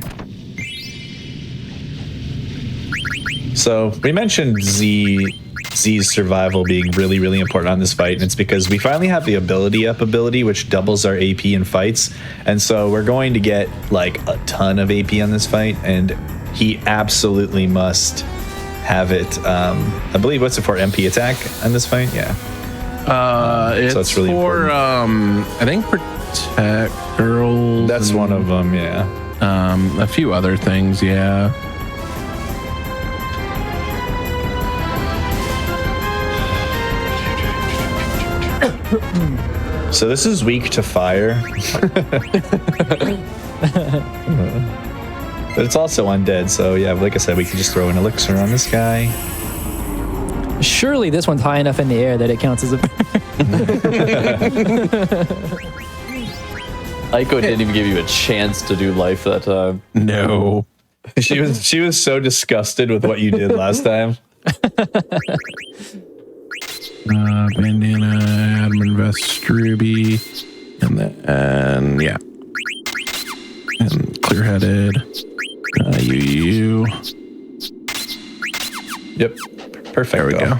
So we mentioned Z's survival being really, really important on this fight, and it's because we finally have the ability up ability, which doubles our AP in fights, and so we're going to get like a ton of AP on this fight, and he absolutely must have it. I believe what's it for? MP attack on this fight? Yeah. It's it's really for important. I think protect girls. That's and, one of them, yeah. a few other things. Yeah. So this is weak to fire. But it's also undead, so yeah, like I said, we can just throw an elixir on this guy. Surely this one's high enough in the air that it counts as a. Aiko didn't even give you a chance to do life that time. No. She was so disgusted with what you did last time. Bandana, admin vest, ruby, and then yeah, and clear-headed. You. Yep. Perfect. There we go.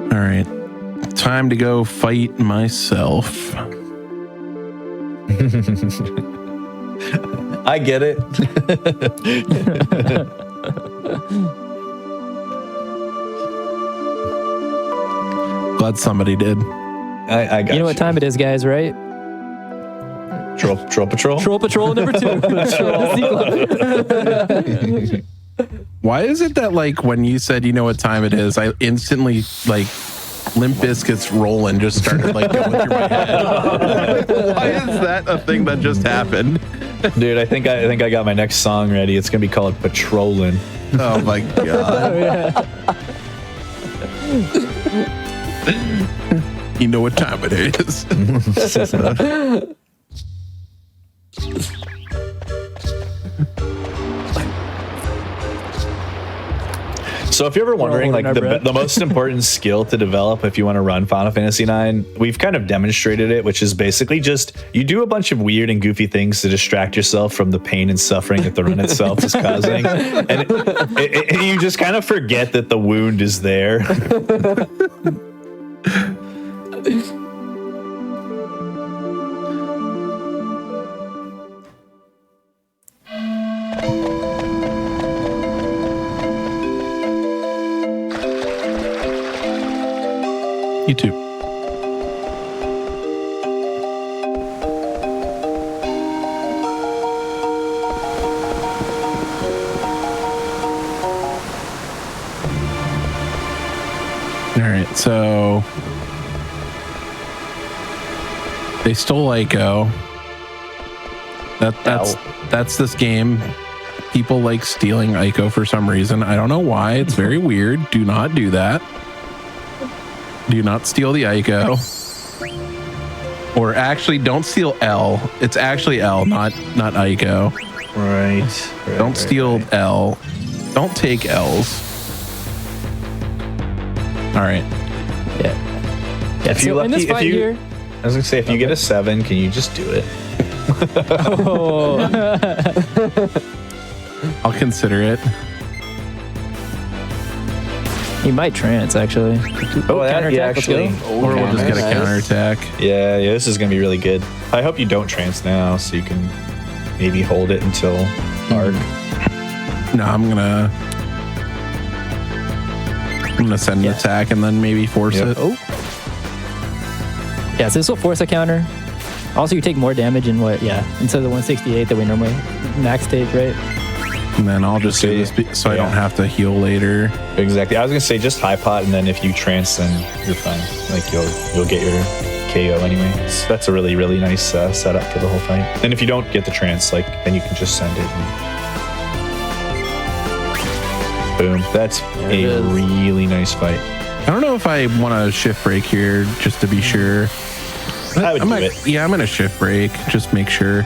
All right, time to go fight myself. I get it. Glad somebody did. I got You know what time it is, guys, right? Troll Patrol. Troll Patrol number 2. Troll the sequel. Why is it that like when you said you know what time it is, I instantly like Limp Bizkit's Rollin' just started like going through my head? Why is that a thing that just happened? Dude, I think I got my next song ready. It's gonna be called Patrollin'. Oh my god. You know what time it is. So if you're ever wondering, like the most important skill to develop if you want to run Final Fantasy IX, we've kind of demonstrated it, which is basically just you do a bunch of weird and goofy things to distract yourself from the pain and suffering that the run itself is causing, and you just kind of forget that the wound is there. YouTube. All right, so they stole Ico. That's this game. People like stealing Ico for some reason. I don't know why. It's very weird. Do not do that. Do not steal the Ico. Or actually, don't steal L. It's actually L, not Ico. Right. Don't steal L. Don't take L's. All right. Yeah. If you So in this fight here, I was gonna say, if you get a 7, can you just do it? oh, I'll consider it. he might trance actually. Counterattack, let's go. Or we'll just get a counterattack. Yeah, this is gonna be really good. I hope you don't trance now, so you can maybe hold it until arc. No, I'm gonna send an attack and then maybe force it. Oh. Yeah, so this will force a counter. Also, you take more damage in instead of the 168 that we normally max take, right? And then I'll just do this so I don't have to heal later. Exactly. I was gonna say just high pot, and then if you trance, then you're fine. Like you'll get your KO anyway. So that's a really, really nice setup for the whole fight. And if you don't get the trance, like then you can just send it. And boom. That's a really nice fight. I don't know if I want to shift break here just to be sure. I would do it. Yeah, I'm gonna shift break. Just make sure.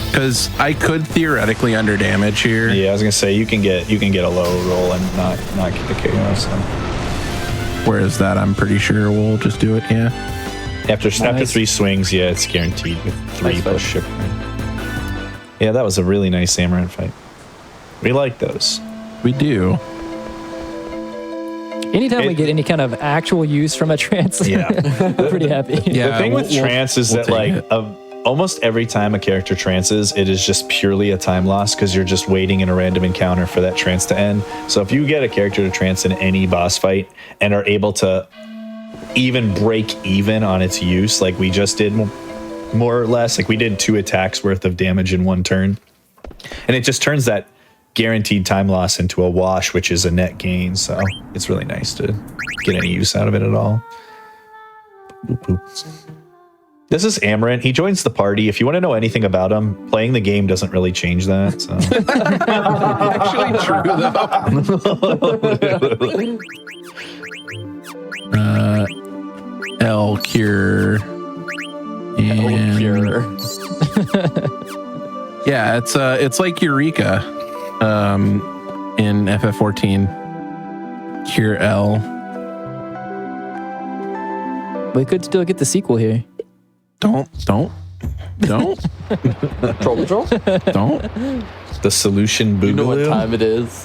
Because I could theoretically under damage here. Yeah, I was gonna say you can get a low roll and not get the KO. So. Whereas that, I'm pretty sure we'll just do it. Yeah. After 3 swings, yeah, it's guaranteed with 3 plus ship. Yeah, that was a really nice Amaranth fight. We like those. We do. Anytime we get any kind of actual use from a trance, Yeah. we're pretty happy. Yeah. The thing with trance is that like almost every time a character trances, it is just purely a time loss because you're just waiting in a random encounter for that trance to end. So if you get a character to trance in any boss fight and are able to even break even on its use, like we just did more or less, like we did 2 attacks worth of damage in 1 turn, and it just turns that guaranteed time loss into a wash, which is a net gain. So it's really nice to get any use out of it at all. Boop, boop. This is Amaranth. He joins the party. If you want to know anything about him, playing the game doesn't really change that. So. Actually true though. L cure. And yeah, it's like Eureka in FF14. Cure L. We could still get the sequel here. Don't. Troll Patrol? Don't. The solution boogaloo. You know what time it is.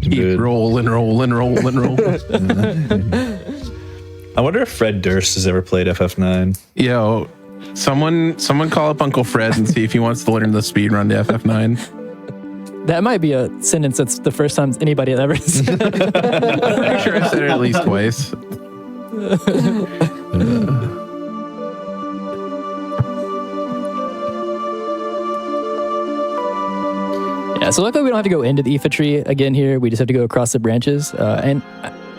Keep rolling. I wonder if Fred Durst has ever played FF9. Yo, Someone call up Uncle Fred and see if he wants to learn the speed run to FF9. That might be a sentence that's the first time anybody had ever said. I'm pretty sure I've said it at least twice. Yeah, so luckily we don't have to go into the Aoife tree again here. We just have to go across the branches. And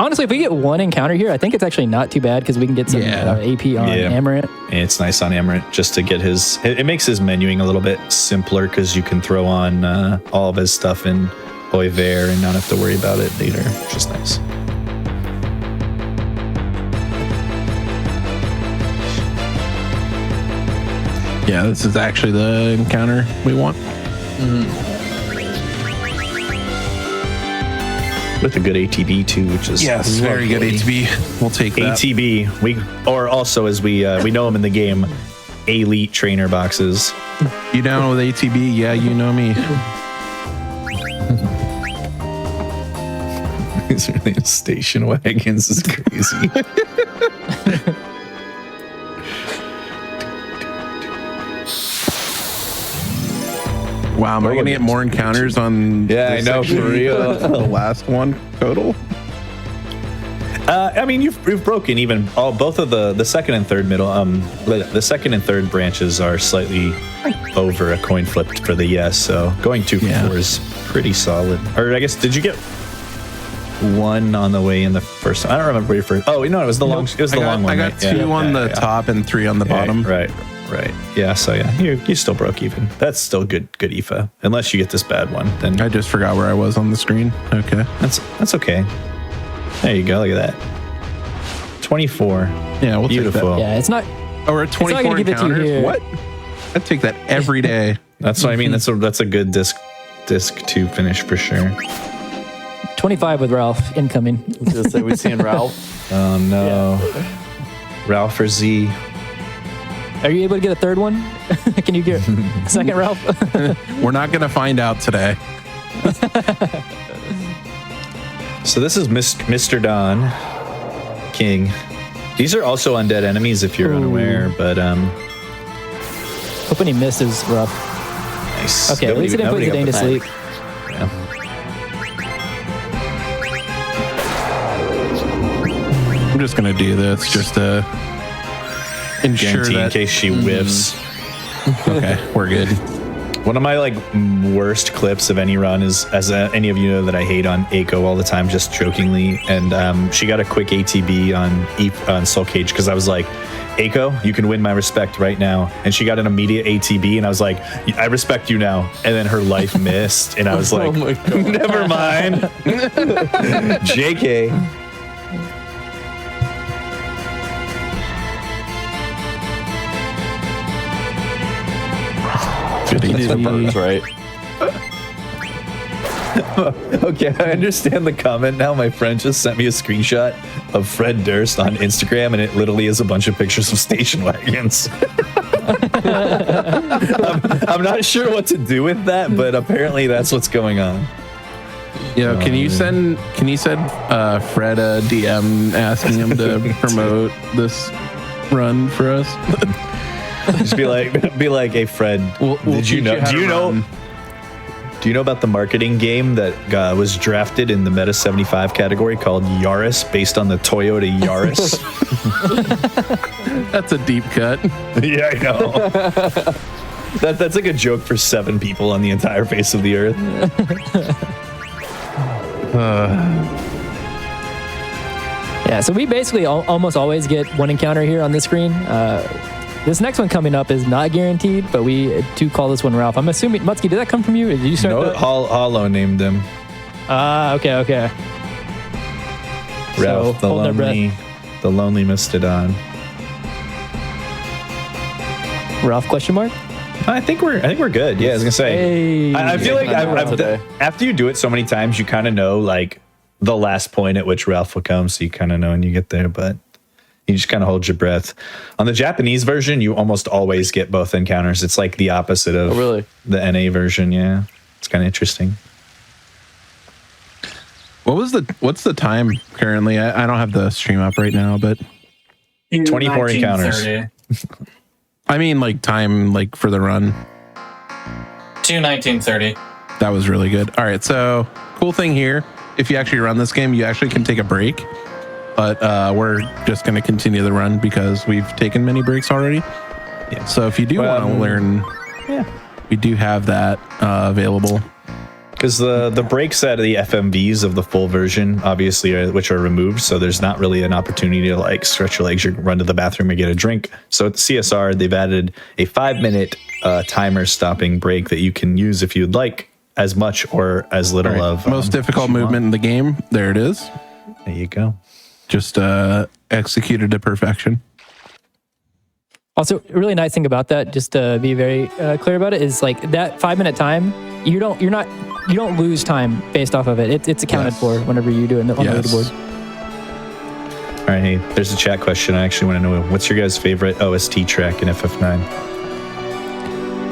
honestly, if we get one encounter here, I think it's actually not too bad because we can get some AP on Amaranth. And it's nice on Amaranth just to get his... It makes his menuing a little bit simpler because you can throw on all of his stuff in Oiver and not have to worry about it later, which is nice. Yeah, this is actually the encounter we want. With a good ATB too, which is very good ATB. We'll take that. ATB. Or also as we know him in the game, elite trainer boxes. You down with ATB? Yeah, you know me. These really station wagons is crazy. Wow, am I gonna get more encounters on? Yeah, I know, for real. The last one total. I mean, you've broken even both of the second and third middle. The second and third branches are slightly over a coin flip for the yes. So going 2 for 4 is pretty solid. Or I guess did you get one on the way in the first? I don't remember where your first. Oh no, it was the long. It was the long one. I got right? two on the top and 3 on the bottom. Right. Yeah. So yeah, you still broke even. That's still good Aoife. Unless you get this bad one, then I just forgot where I was on the screen. Okay, that's okay. There you go. Look at that. 24. Yeah, we'll beautiful. take that. Yeah, it's not. Oh, we're at 24 encounters. What? I'd take that every day. That's what I mean. That's a good disc 2 finish for sure. 25 with Ralph incoming. I was gonna say we seeing Ralph. Oh no, Ralph or Z. Are you able to get a third one? Can you get a second Ralph? We're not gonna find out today. So this is Mr. Don King. These are also undead enemies if you're unaware, but hoping he misses rough. nice. Okay, at least he didn't put Zidane to sleep. Yeah. I'm just gonna do this just to ensure Guarantee in that case she whiffs. okay, we're good. One of my worst clips of any run is, as any of you know, that I hate on Aiko all the time, just jokingly. And she got a quick ATB on Soul Cage because I was like, Aiko, you can win my respect right now. And she got an immediate ATB, and I was like, I respect you now. And then her life missed, and I was like, never mind. JK. That's the birds, right? Okay, I understand the comment now. My friend just sent me a screenshot of Fred Durst on Instagram, and it literally is a bunch of pictures of station wagons. I'm not sure what to do with that, but apparently that's what's going on. Yeah, can you send Fred a DM asking him to promote this run for us? Just be like, hey Fred, did you know? Do you know about the marketing game that was drafted in the Meta 75 category called Yaris, based on the Toyota Yaris? That's a deep cut. Yeah, I know. That's like a joke for 7 people on the entire face of the earth. Yeah, so we basically almost always get one encounter here on this screen. This next one coming up is not guaranteed, but we do call this one Ralph. I'm assuming, Mutsky, did that come from you? Or did you start that? Hollow named him. Okay. Ralph, so, the lonely Mastodon. Ralph question mark? I think we're good. Yeah, I was gonna say. Hey. I feel like after you do it so many times, you kind of know like the last point at which Ralph will come, so you kind of know when you get there, but you just kind of hold your breath. On the Japanese version, you almost always get both encounters. It's like the opposite of the NA version. Yeah, it's kind of interesting. What's the time currently? I don't have the stream up right now, but 24 encounters. I mean, like time, like for the run. 2:19:30. That was really good. All right, so cool thing here. If you actually run this game, you actually can take a break. But we're just going to continue the run because we've taken many breaks already. Yeah. So if you do want to learn, we do have that available. Because the breaks out of the FMVs of the full version, obviously, which are removed, so there's not really an opportunity to like stretch your legs or run to the bathroom or get a drink. So at the CSR, they've added a 5-minute timer stopping break that you can use if you'd like, as much or as little of. Most difficult movement in the game. There it is. There you go. Just executed to perfection. Also, a really nice thing about that, just to be very clear about it, is like that 5-minute time. You don't lose time based off of it. It's accounted for whenever you do it on the leaderboard. All right, hey, there's a chat question. I actually want to know, what's your guys' favorite OST track in FF9?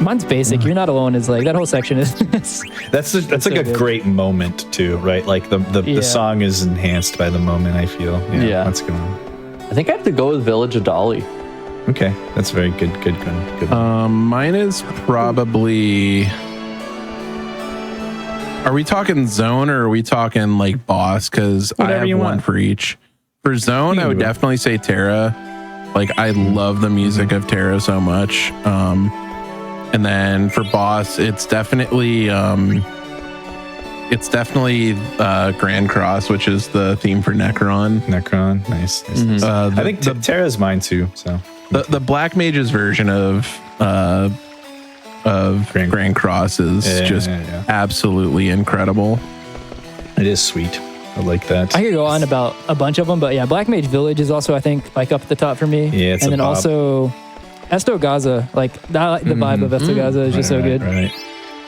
Mine's basic. You're Not Alone is like that whole section is. That's like a great moment too, right? Like the song is enhanced by the moment. I feel. Yeah. That's going on. I think I have to go with Village of Dolly. Okay, that's very good. Good. Mine is probably. Are we talking zone or are we talking like boss? Because I have one for each. For zone, I would definitely say Terra. Like I love the music of Terra so much. And then for boss, it's definitely Grand Cross, which is the theme for Necron. Nice. I think Terra's mine too. So the Black Mage's version of Grand Cross is absolutely incredible. It is sweet. I like that. I could go on about a bunch of them, but yeah, Black Mage Village is also, I think, like up at the top for me. Yeah, it's and then also Esto Gaza, like the vibe of Esto Gaza is just so good. Right.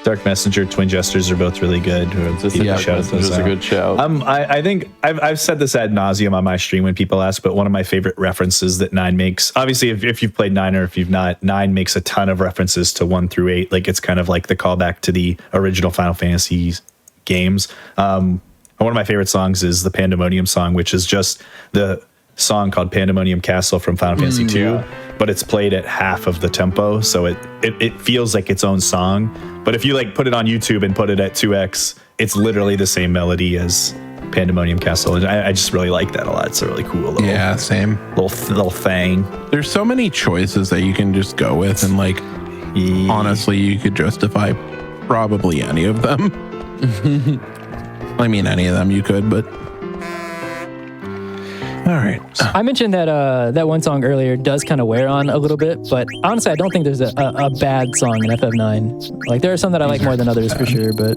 Dark Messenger, Twin Jesters are both really good. Messenger's a good shout. I think I've said this ad nauseum on my stream when people ask, but one of my favorite references that 9 makes, obviously if you've played 9 or if you've not, 9 makes a ton of references to 1 through 8. Like it's kind of like the callback to the original Final Fantasy games. One of my favorite songs is the Pandemonium song, which is just the song called Pandemonium Castle from Final Fantasy 2, but it's played at half of the tempo, so it feels like its own song. But if you like put it on YouTube and put it at 2x, it's literally the same melody as Pandemonium Castle. And I just really like that a lot. It's a really cool little, same little thing. There's so many choices that you can just go with, and like honestly, you could justify probably any of them. I mean, any of them you could, but. All right. I mentioned that that one song earlier does kind of wear on a little bit, but honestly, I don't think there's a bad song in FF9. Like there are some that I like more than others for sure, but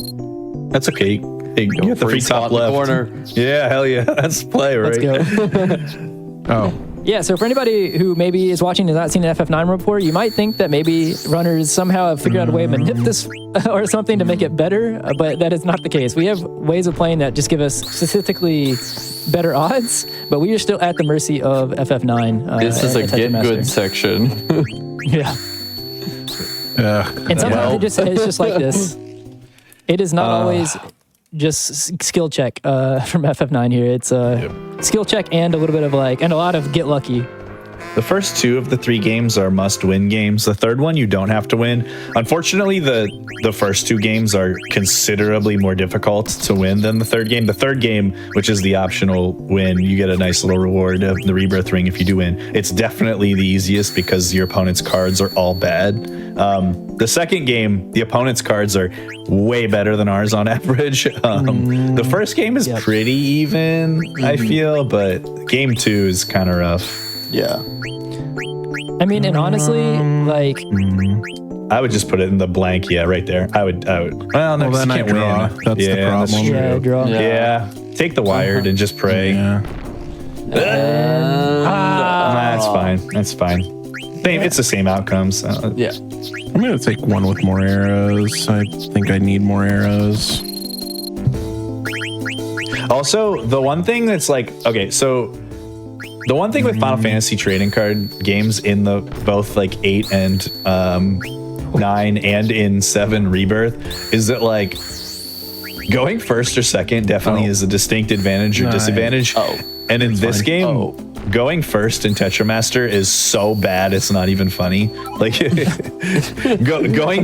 that's okay. Hey, you got the free top left corner. Yeah, hell yeah. Let's play, right? Let's go. Yeah, so for anybody who maybe is watching and has not seen an FF9 before, you might think that maybe runners somehow have figured out a way to manipulate this or something to make it better, but that is not the case. We have ways of playing that just give us statistically better odds, but we are still at the mercy of FF9. This is a get good section. Yeah. And sometimes it's just like this. It is not always just skill check from FF9 here. It's skill check and a little bit of and a lot of get lucky. The first 2 of the 3 games are must-win games. The third one you don't have to win. Unfortunately, the first 2 games are considerably more difficult to win than the third game. The third game, which is the optional win, you get a nice little reward of the Rebirth Ring if you do win. It's definitely the easiest because your opponent's cards are all bad. The second game, the opponent's cards are way better than ours on average. The first game is pretty even, I feel, but game 2 is kind of rough. Yeah. I mean, and honestly, I would just put it in the blank. Yeah, right there. I would. Well, no, then I draw. Win. That's the problem. Yeah, draw. Yeah. Take the wired and just pray. Yeah. That's fine. That's fine. It's the same outcome. So. Yeah. I'm going to take one with more arrows. I think I need more arrows. Also, the one thing that's the one thing with Final Fantasy trading card games in the both 8 and 9 and in 7 Rebirth is that going first or second definitely is a distinct advantage or disadvantage. And in this game, going first in Tetramaster is so bad it's not even funny. Like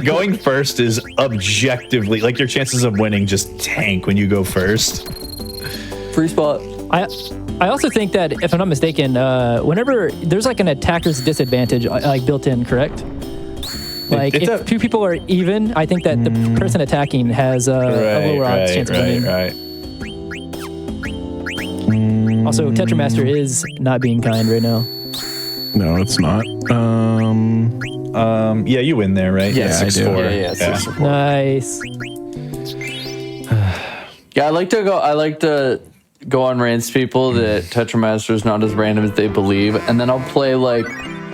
going first is objectively like your chances of winning just tank when you go first. Free spot. I also think that, if I'm not mistaken, whenever there's like an attacker's disadvantage like built in, correct? Like if two people are even, I think that the person attacking has a lower odds chance of winning. Right. Also, Tetramaster is not being kind right now. No, it's not. Yeah, you win there, right? Yeah, I do. 6-4. Yeah, 6-4. Nice. Yeah, I like to go on rants to people that Tetramaster is not as random as they believe, and then I'll play like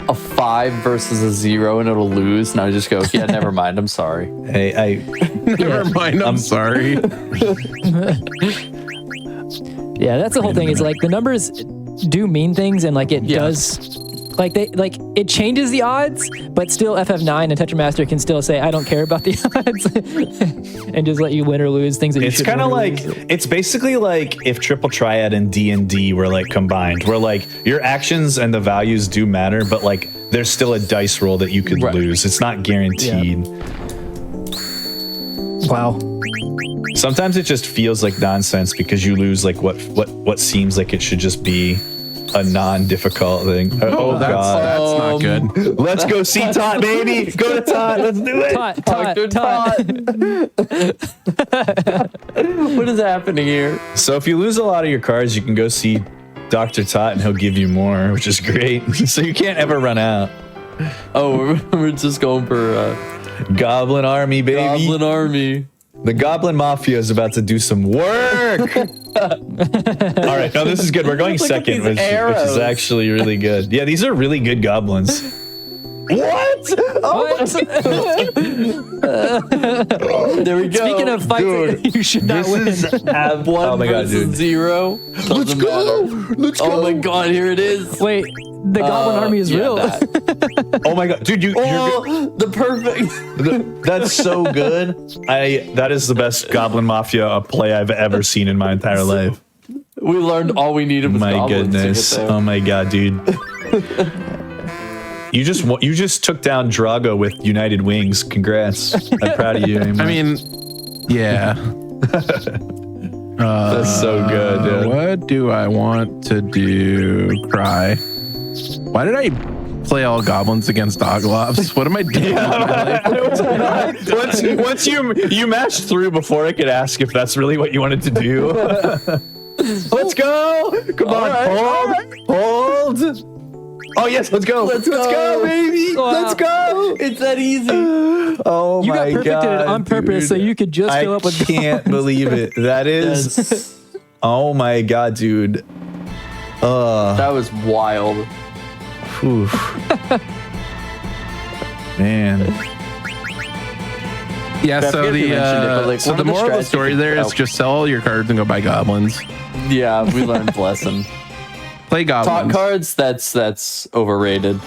a 5 versus a 0 and it'll lose, and I just go, yeah, never mind, I'm sorry. Hey, Never mind, I'm sorry. Yeah, that's the whole thing. It's like the numbers do mean things, and like it does, like it changes the odds, but still FF9 and Tetramaster can still say, I don't care about the odds, and just let you win or lose things that you should. it's kind of like it's basically like if Triple Triad and D&D were like combined, where like your actions and the values do matter, but like there's still a dice roll that you could lose. It's not guaranteed. Wow. Sometimes it just feels like nonsense because you lose like what seems like it should just be a non-difficult thing. Oh God, that's not good. Let's go see Tot, baby. Go to Tot. Let's do it. Tot. What is happening here? So if you lose a lot of your cards, you can go see Dr. Tot and he'll give you more, which is great. So you can't ever run out. Oh, we're just going for Goblin Army, baby. Goblin Army. The Goblin Mafia is about to do some work. All right, no, this is good. We're going second, which is actually really good. Yeah, these are really good goblins. What? There we go. Speaking of fights, that you should not win. Have 1 Oh my God, versus dude. 0. Let's go. Let's go. Oh my God, here it is. Wait, the Goblin Army is real. Oh my God, dude, you're The perfect. that's so good. That is the best Goblin Mafia play I've ever seen in my entire life. We learned all we needed was My goblins goodness. to get there. Oh my God, dude. You just took down Drago with United Wings. Congrats. I'm proud of you. I mean, yeah. That's so good, dude. What do I want to do? Cry. Why did I play all goblins against Doglops? What am I doing? Once you mashed through before I could ask if that's really what you wanted to do. Let's go. Come on. Hold. Oh yes, let's go. Let's go, baby. Wow. Let's go. It's that easy. Oh You my got perfected God, it on purpose, so you could just fill up with. I can't believe it. That is. Yes. Oh my God, dude. That was wild. Whew. Man. Yeah, I so forget if you mentioned it, but, like, so one the of the moral of the strategies story there is help. just sell all your cards and go buy goblins. Yeah, we learned the lesson. Play Top goblins. cards, that's overrated.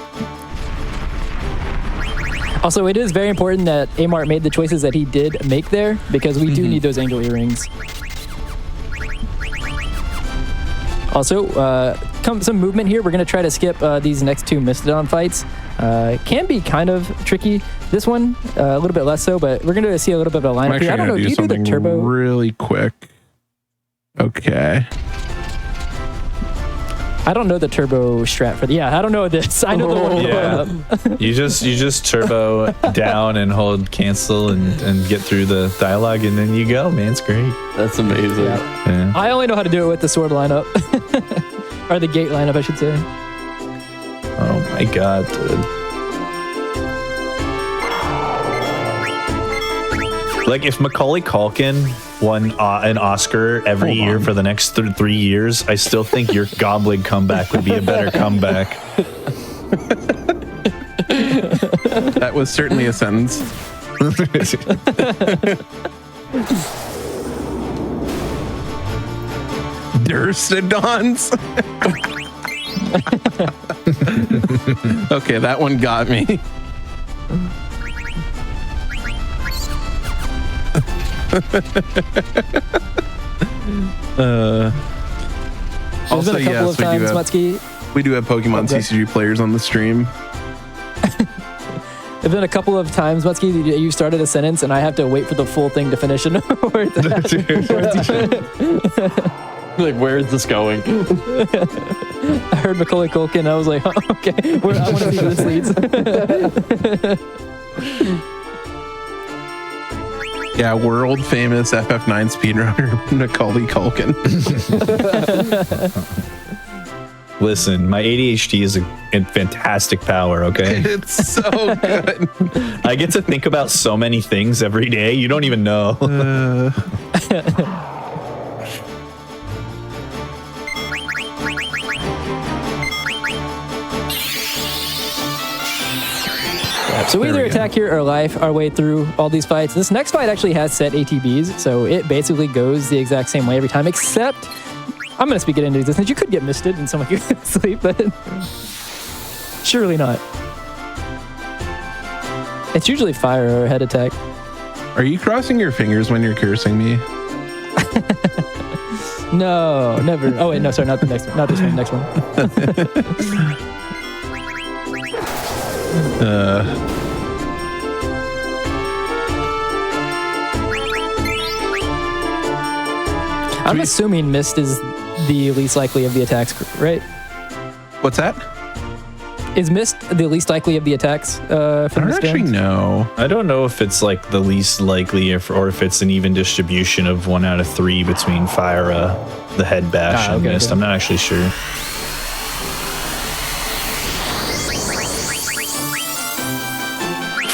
Also, it is very important that Amart made the choices that he did make there, because we do need those angle earrings. Also, some movement here. We're going to try to skip these next 2 Mastodon fights. Can be kind of tricky. This one, a little bit less so, but we're going to see a little bit of a I'm lineup actually here. I don't know, going to do do you do the something turbo? really quick. Okay. I don't know the turbo strat for the. Yeah, I don't know this. I know the one. Yeah. You just turbo down and hold cancel and get through the dialogue and then you go, man. It's great. That's amazing. Yeah. I only know how to do it with the sword lineup. Or the gate lineup, I should say. Oh my God, dude. Like if Macaulay Culkin won an Oscar every year for the next 3 years, I still think your Goblin comeback would be a better comeback. That was certainly a sentence. Durstodons. Okay, that one got me. There's Also, been a couple yes, of we do times, have. Mutsky, We do have Pokemon Okay. CCG players on the stream. There's been a couple of times, Mutsky, you started a sentence and I have to wait for the full thing to finish. And where it's at. Like, where is this going? I heard Macaulay Culkin. I was like, oh, okay, I want to see where this leads. Yeah, world famous FF9 speedrunner Macaulay Culkin. Listen, my ADHD is a fantastic power, okay? It's so good. I get to think about so many things every day. You don't even know. So we There either we go. attack here or life our way through all these fights. This next fight actually has set ATBs, so it basically goes the exact same way every time, except I'm going to speak it into existence. You could get misted and someone could sleep, but surely not. It's usually fire or head attack. Are you crossing your fingers when you're cursing me? No, never. Oh wait, no, sorry, not the next one. Not this one, next one. I'm assuming mist is the least likely of the attacks, right? What's that? Is mist the least likely of the attacks? I don't From the actually stones? know. I don't know if it's like the least likely or if it's an even distribution of 1 out of 3 between Fyra, the head bash, and okay, Mist. okay. I'm not actually sure.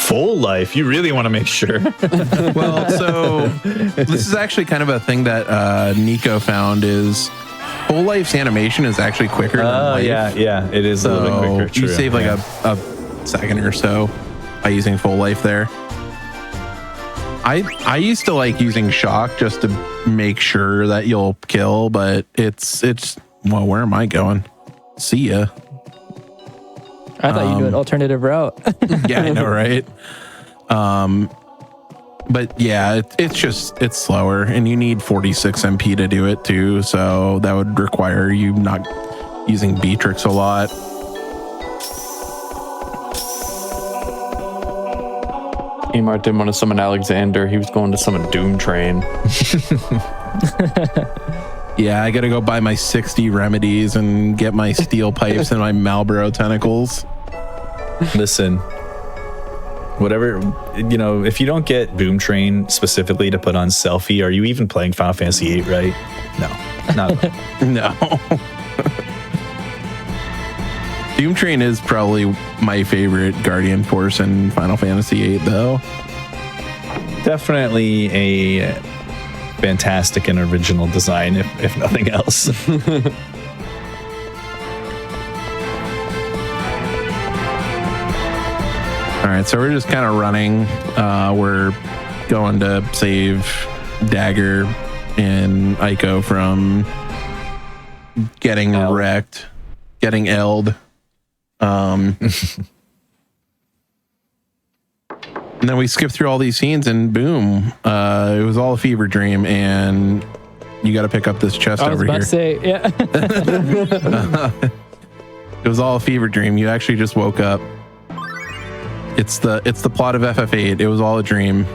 Full life. You really want to make sure. Well, so this is actually kind of a thing that Nico found is full life's animation is actually quicker than life. yeah. It is a little bit quicker. You True. save like yeah. a second or so by using full life there. I used to like using shock just to make sure that you'll kill, but it's well, where am I going? See ya. I thought you knew an alternative route. Yeah, I know, right? But yeah, it's slower, and you need 46 MP to do it too. So that would require you not using Beatrix a lot. Emart didn't want to summon Alexander. He was going to summon Doom Train. Yeah, I gotta go buy my 60 remedies and get my steel pipes and my Malboro tentacles. Listen, whatever, if you don't get Boom Train specifically to put on Selfie, are you even playing Final Fantasy VIII, right? No, not. No. Doom Train is probably my favorite Guardian Force in Final Fantasy VIII, though. Definitely a fantastic and original design, if nothing else. All right, so we're just kind of running. We're going to save Dagger and Aiko from getting wrecked, getting Eld. And then we skip through all these scenes and boom, it was all a fever dream, and you got to pick up this chest I was over about here. to say, yeah. It was all a fever dream. You actually just woke up. It's the plot of FF8. It was all a dream.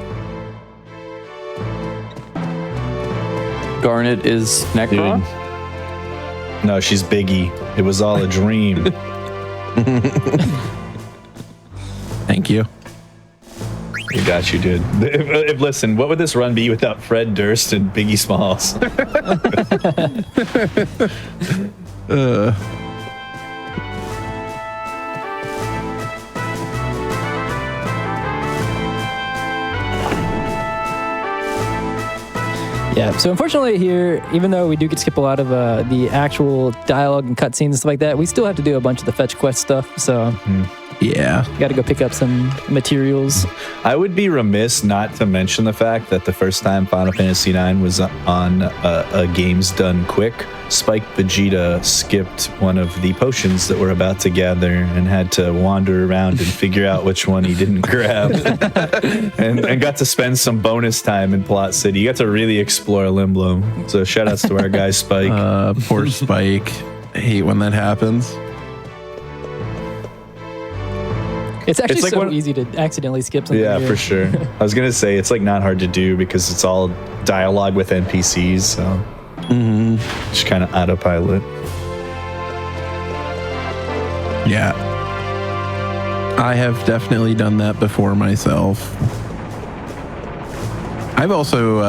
Garnet is Necron. No, she's Biggie. It was all a dream. Thank you. You got you, dude. Listen, what would this run be without Fred Durst and Biggie Smalls? Yeah, so unfortunately here, even though we do get to skip a lot of the actual dialogue and cutscenes and stuff like that, we still have to do a bunch of the fetch quest stuff. So Yeah. got to go pick up some materials. I would be remiss not to mention the fact that the first time Final Fantasy IX was on a Games Done Quick, Spike Vegeta skipped one of the potions that we're about to gather and had to wander around and figure out which one he didn't grab. and got to spend some bonus time in Plot City. You got to really explore Limblom. So shout outs to our guy Spike. Poor Spike. I hate when that happens. It's actually like so one- easy to accidentally skip something. Yeah, here. for sure. I was gonna say it's like not hard to do because it's all dialogue with NPCs, so just kind of autopilot. Yeah. I have definitely done that before myself. I've also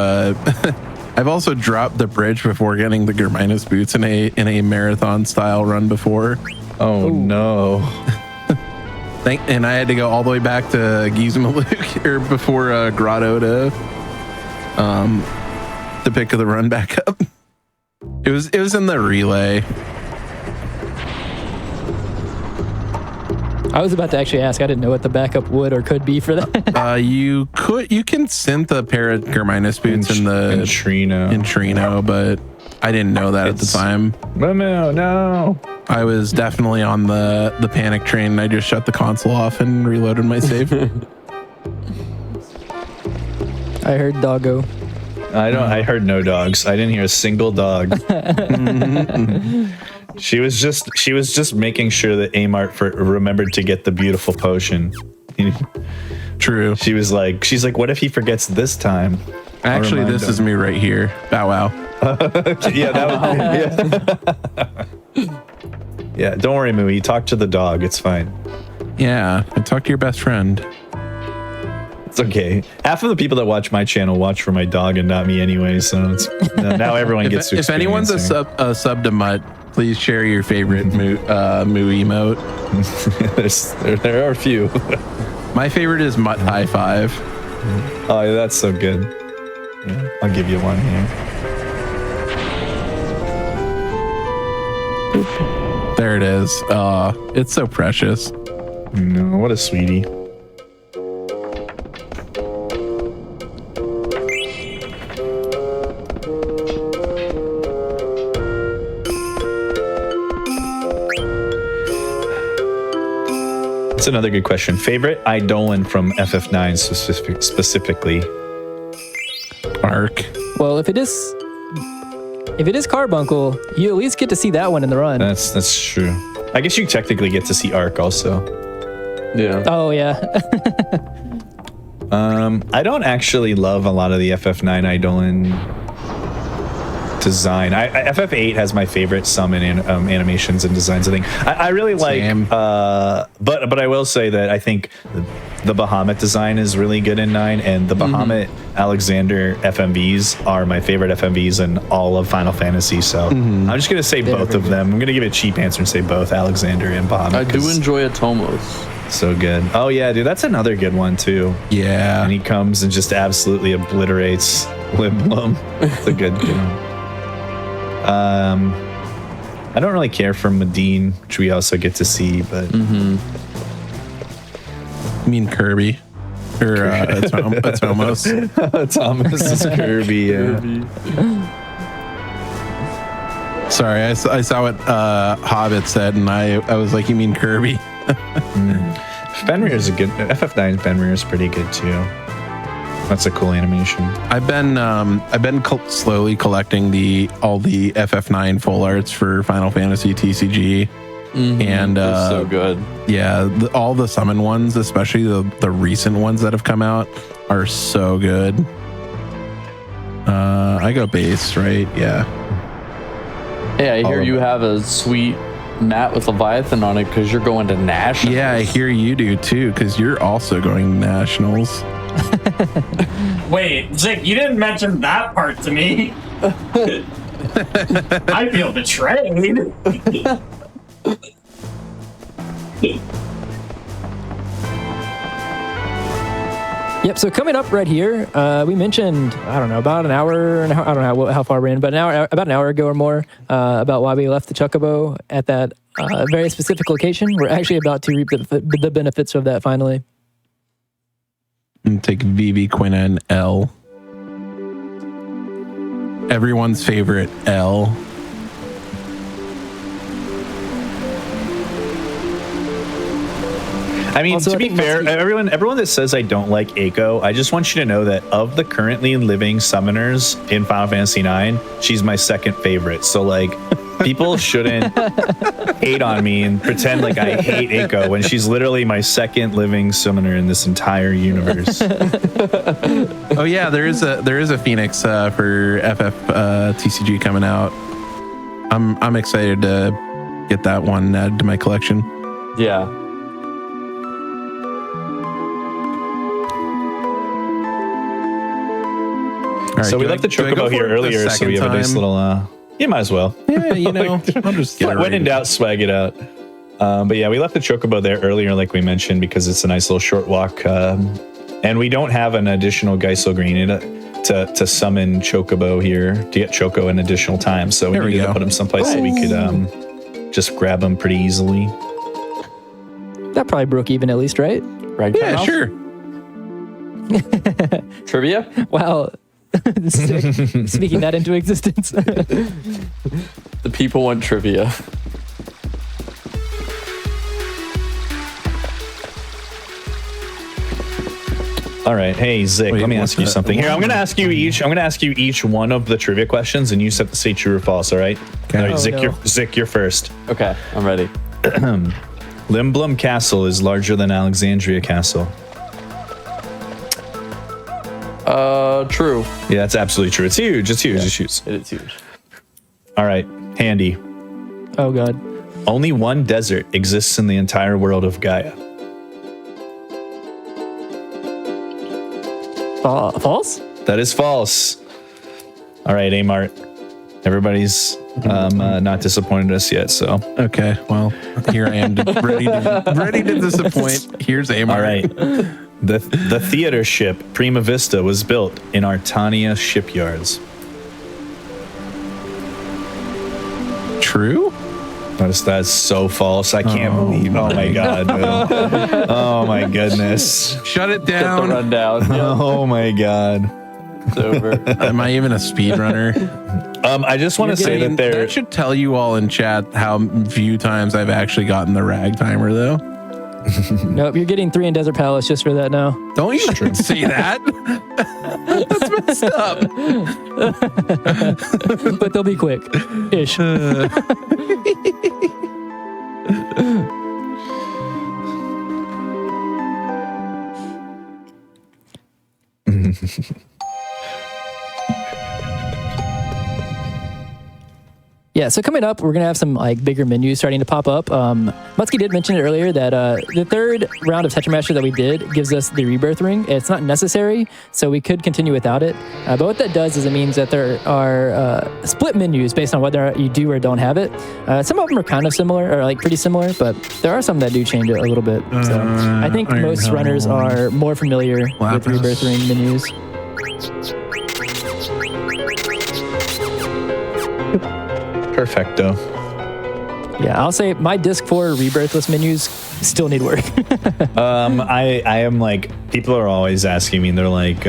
I've also dropped the bridge before getting the Germinus boots in a marathon style run before. Oh no! And I had to go all the way back to Gizmaluk or before Grotto to pick the run back up. It was in the relay. I was about to actually ask. I didn't know what the backup would or could be for that. You can synth a pair of Germinus boots in Trino. Trino, but I didn't know that at the time. No. I was definitely on the panic train. I just shut the console off and reloaded my save. I heard doggo. I heard no dogs. I didn't hear a single dog. She was just making sure that Amart remembered to get the beautiful potion. True. She's like, what if he forgets this time? Actually, this is me right here. Bow wow. Yeah, that would. Yeah, don't worry, Moo. You talk to the dog. It's fine. Yeah, and talk to your best friend. It's okay. Half of the people that watch my channel watch for my dog and not me anyway. So it's, now everyone gets to If anyone's experience a sub to Mutt, please share your favorite Moo emote. there are a few. My favorite is Mutt High Five. Oh, yeah, that's so good. Yeah, I'll give you one here. There it is. It's so precious. No, what a sweetie. That's another good question. Favorite Eidolon from FF9 specifically? Arc. Well, if it is Carbuncle, you at least get to see that one in the run. That's true. I guess you technically get to see Arc also. Yeah. Oh yeah. I don't actually love a lot of the FF9 Eidolon design. FF8 has my favorite summon animations and designs. I think I really like. But I will say that I think the Bahamut design is really good in 9, and the Bahamut Alexander FMVs are my favorite FMVs in all of Final Fantasy. So I'm just gonna say both of them. I'm gonna give it a cheap answer and say both Alexander and Bahamut. I do enjoy Atomos. So good. Oh yeah, dude, that's another good one too. Yeah. And he comes and just absolutely obliterates Limblum. It's a good one. I don't really care for Medine, which we also get to see, but You mean Kirby? Or Atomos? Thomas is Kirby. Yeah. Sorry, I saw what Hobbit said, and I was like, you mean Kirby? Fenrir is a good. FF9 Fenrir is pretty good too. That's a cool animation. I've been slowly collecting all the FF9 full arts for Final Fantasy TCG, and They're so good. yeah, all the summon ones, especially the recent ones that have come out, are so good. I go base, right? Yeah. Hey, I hear you have a sweet mat with Leviathan on it because you're going to Nationals. Yeah, I hear you do too, because you're also going nationals. Wait, Zick, you didn't mention that part to me. I feel betrayed. Yep. So coming up right here, we mentioned about an hour. I don't know how far we're in, but about an hour ago or more, about why we left the Chocobo at that very specific location. We're actually about to reap the benefits of that finally. And take Vivi, Quina, and L. Everyone's favorite L. I mean, Also, to I be think fair, most everyone that says I don't like Eiko, I just want you to know that of the currently living summoners in Final Fantasy IX, she's my second favorite. So like, People shouldn't hate on me and pretend like I hate Eiko when she's literally my second living summoner in this entire universe. Oh yeah, there is a Phoenix for FF TCG coming out. I'm excited to get that one added to my collection. Yeah. All right, So we left the Chocobo here earlier, so we have a nice little. You might as well. Yeah, you know, I'll just get it When in ready. doubt, swag it out. But yeah, we left the Chocobo there earlier, like we mentioned, because it's a nice little short walk. And we don't have an additional Geisel Green to summon Chocobo here, to get Choco an additional time. So we There we needed to go. put him someplace that we could just grab him pretty easily. That probably broke even at least, right? Right. Yeah, sure. Trivia? Wow. Sick. Speaking that into existence. The people want trivia. All right, hey Zick, Wait, let me what's ask you that? something. Here, I'm gonna ask you each one of the trivia questions, and you just have to say true or false. All right? Okay. All right, Oh, Zick, no. you're first. Okay, I'm ready. Limblum Castle is larger than Alexandria Castle. True. Yeah, that's absolutely true. It's huge. It's huge. It's huge. It's huge. All right, Handy. Oh god. Only one desert exists in the entire world of Gaia. False? That is false. All right, Amart. Everybody's not disappointed us yet, so. Okay, well, here I am, ready to disappoint. Here's Amar. All right. The theater ship Prima Vista was built in Artania shipyards. True? That's so false. I can't believe. Oh my god. Dude. Oh my goodness. Shut it Get the down. rundown. Yep, Oh my god. it's over. Am I even a speedrunner? I just want to say that there. That should tell you all in chat how few times I've actually gotten the rag timer, though. Nope, you're getting 3 in Desert Palace just for that now. Don't you say that? That's messed up. But they'll be quick. Ish. Yeah, so coming up, we're gonna have some like bigger menus starting to pop up. Mutsky did mention it earlier that the third round of Tetramaster that we did gives us the rebirth ring. It's not necessary, so we could continue without it. But what that does is it means that there are split menus based on whether you do or don't have it. Some of them are kind of similar, or like pretty similar, but there are some that do change it a little bit. So I think Iron most runners Helm, are more familiar with Lapis. rebirth ring menus. Perfecto. Yeah, I'll say my disc 4 rebirthless menus still need work. I am like, people are always asking me, and they're like,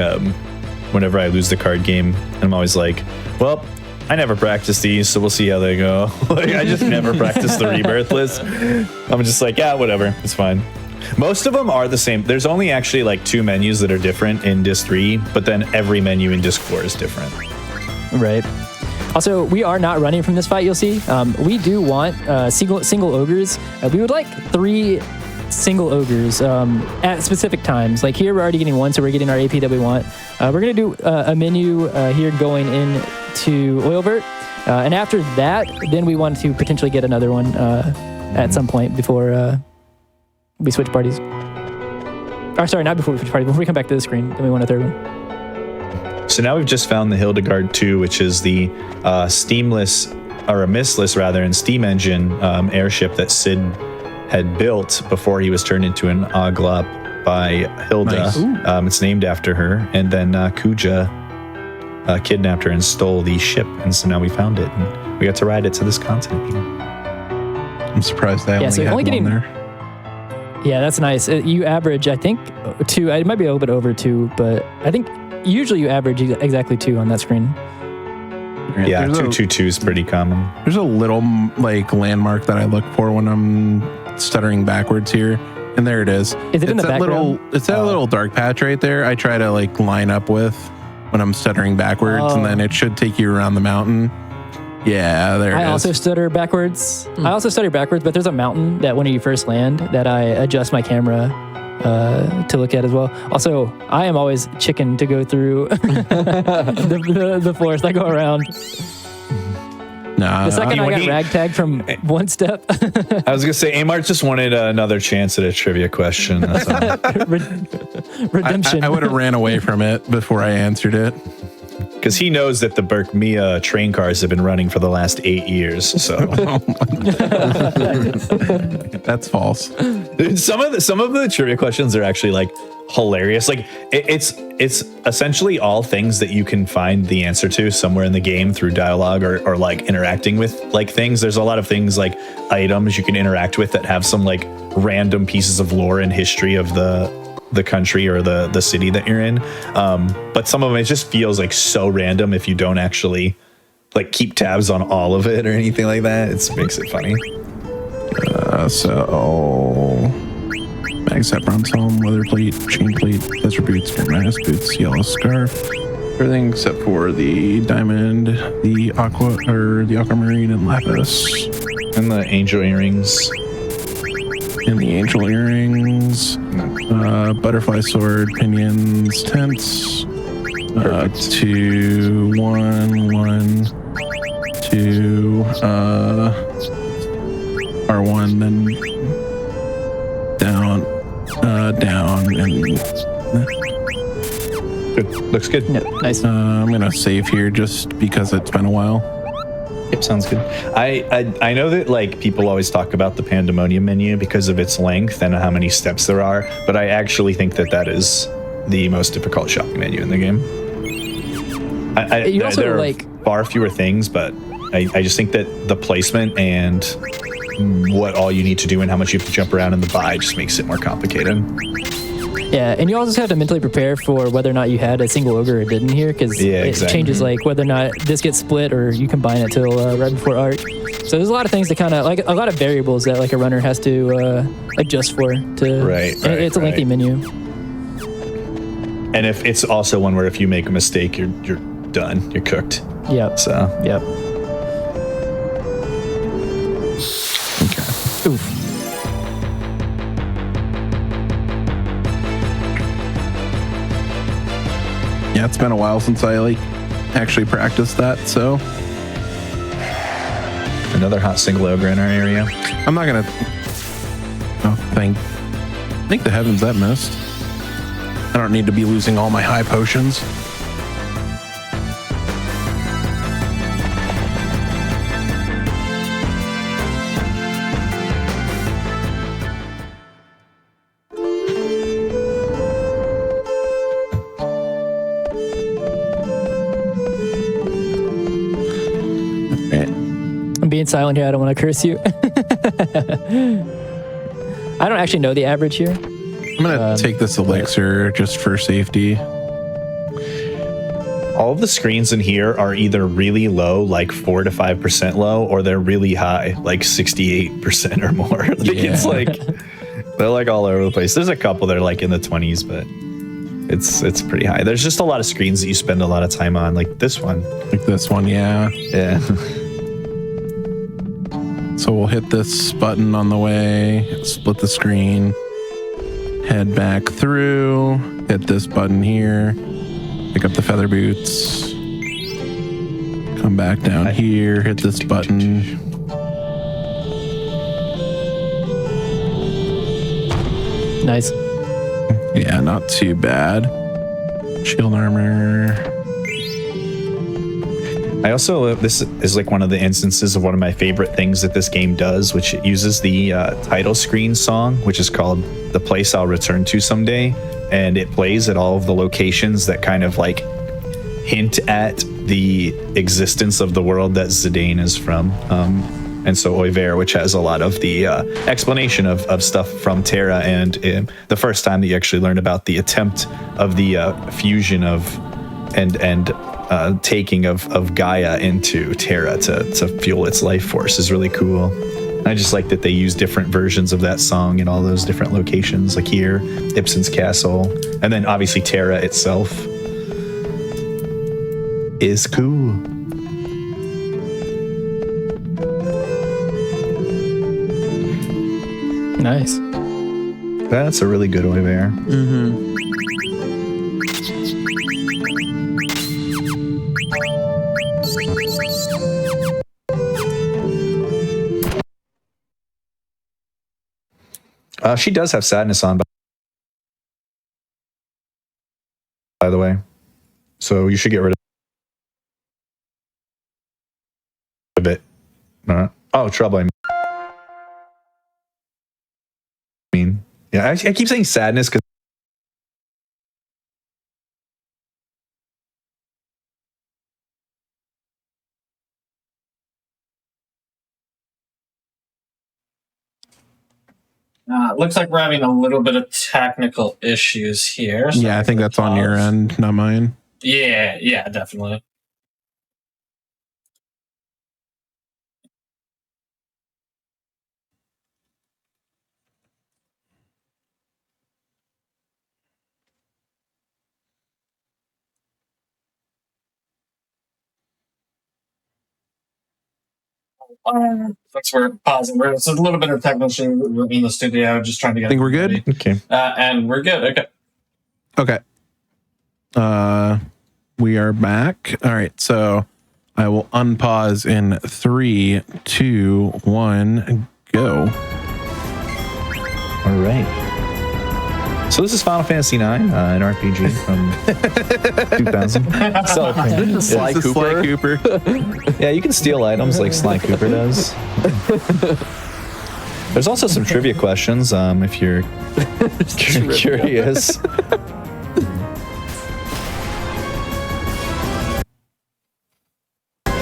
whenever I lose the card game, and I'm always like, well, I never practice these, so we'll see how they go. Like, I just never practice the rebirthless. I'm just like, yeah, whatever, it's fine. Most of them are the same. There's only actually like 2 menus that are different in disc 3, but then every menu in disc 4 is different. Right. Also, we are not running from this fight, you'll see. We do want single ogres. We would like 3 single ogres at specific times. Like here, we're already getting 1, so we're getting our AP that we want. We're going to do a menu here going into Oilvert. And after that, then we want to potentially get another one at some point before we switch parties. Or sorry, not before we switch parties. Before we come back to the screen, then we want a third one. So now we've just found the Hildegard 2, which is the steamless, or a mistless rather, and steam engine airship that Sid had built before he was turned into an Oglop by Hilda. Nice. It's named after her. And then Kuja kidnapped her and stole the ship. And so now we found it. And we got to ride it to this continent here. I'm surprised I so only had only getting- one there. Yeah, that's nice. You average, I think, 2. It might be a little bit over 2, but I think usually you average exactly 2 on that screen. Yeah, There's 222 is pretty common. There's a little like landmark that I look for when I'm stuttering backwards here, and there it is. Is it in the that background? It's that little dark patch right there. I try to like line up with when I'm stuttering backwards, and then it should take you around the mountain. Yeah, there it I is. also stutter backwards. I also stutter backwards, but there's a mountain that when you first land that I adjust my camera to look at as well. Also, I am always chicken to go through the forest. I go around. Nah, The second I when got he- ragtagged from one step, I was gonna say, Amart just wanted another chance at a trivia question. That's all. redemption. I would have ran away from it before I answered it. Because he knows that the Berkmia train cars have been running for the last 8 years. So That's false. some of the trivia questions are actually like hilarious. Like it's essentially all things that you can find the answer to somewhere in the game through dialogue or like interacting with like things. There's a lot of things like items you can interact with that have some like random pieces of lore and history of the country or the city that you're in. But some of them, it just feels like so random if you don't actually like keep tabs on all of it or anything like that. It makes it funny. So bag set, bronze helm, leather plate, chain plate, leather boots, mask boots, yellow scarf. Everything except for the diamond, the aquamarine, and lapis. And the angel earrings. And the angel earrings, butterfly sword, pinions, tents. 2, 1, 1, 2, R1, then down, and Good. Looks good. Yeah, nice. I'm gonna save here just because it's been a while. Yep, sounds good. I know that like people always talk about the Pandemonium menu because of its length and how many steps there are, but I actually think that is the most difficult shopping menu in the game. You also, there are like- far fewer things, but I just think that the placement and what all you need to do and how much you have to jump around in the buy just makes it more complicated. Yeah, and you also have to mentally prepare for whether or not you had a single ogre or didn't here, because Yeah, it exactly. changes like whether or not this gets split or you combine it till right before art. So there's a lot of things that kind of like a lot of variables that like a runner has to adjust for. Right, and it's a lengthy menu. And if it's also one where if you make a mistake, you're done, you're cooked. Yep. So Yep. Oof. Yeah, it's been a while since I like actually practiced that, so another hot single ogre in our area. I'm not gonna. Oh, thank the heavens that missed. I don't need to be losing all my high potions. I'm being silent here. I don't want to curse you. I don't actually know the average here. I'm gonna take this elixir just for safety. All of the screens in here are either really low, like 4 to 5% low, or they're really high, like 68% or more. Like, it's like they're like all over the place. There's a couple that are like in the 20s, but it's pretty high. There's just a lot of screens that you spend a lot of time on, like this one. Like this one, yeah. Yeah. So we'll hit this button on the way, split the screen, head back through, hit this button here, pick up the feather boots, come back down here, hit this button. Nice. Yeah, not too bad. Shield armor. I also, this is like one of the instances of one of my favorite things that this game does, which it uses the title screen song, which is called The Place I'll Return to Someday. And it plays at all of the locations that kind of like hint at the existence of the world that Zidane is from. And so Oiver, which has a lot of the explanation of stuff from Terra, and the first time that you actually learn about the attempt of the fusion of and taking of Gaia into Terra to fuel its life force is really cool. And I just like that they use different versions of that song in all those different locations, like here, Ibsen's castle, and then obviously Terra itself is cool. Nice. That's a really good oil bear. She does have sadness on, by the way. So you should get rid of it. Oh, trouble. I mean, yeah, I keep saying sadness because Looks like we're having a little bit of technical issues here. So Yeah, I think that's on your end, not mine. Yeah, definitely. Thanks for pausing. It's a little bit of technical issue. We're in the studio, just trying to get. I think we're good. okay. And we're good. Okay. Okay. We are back. All right. So I will unpause in 3, 2, 1, go. All right. So this is Final Fantasy IX, an RPG from 2000. So, Sly This is Sly Cooper. yeah, you can steal items like Sly Cooper does. There's also some trivia questions if you're curious.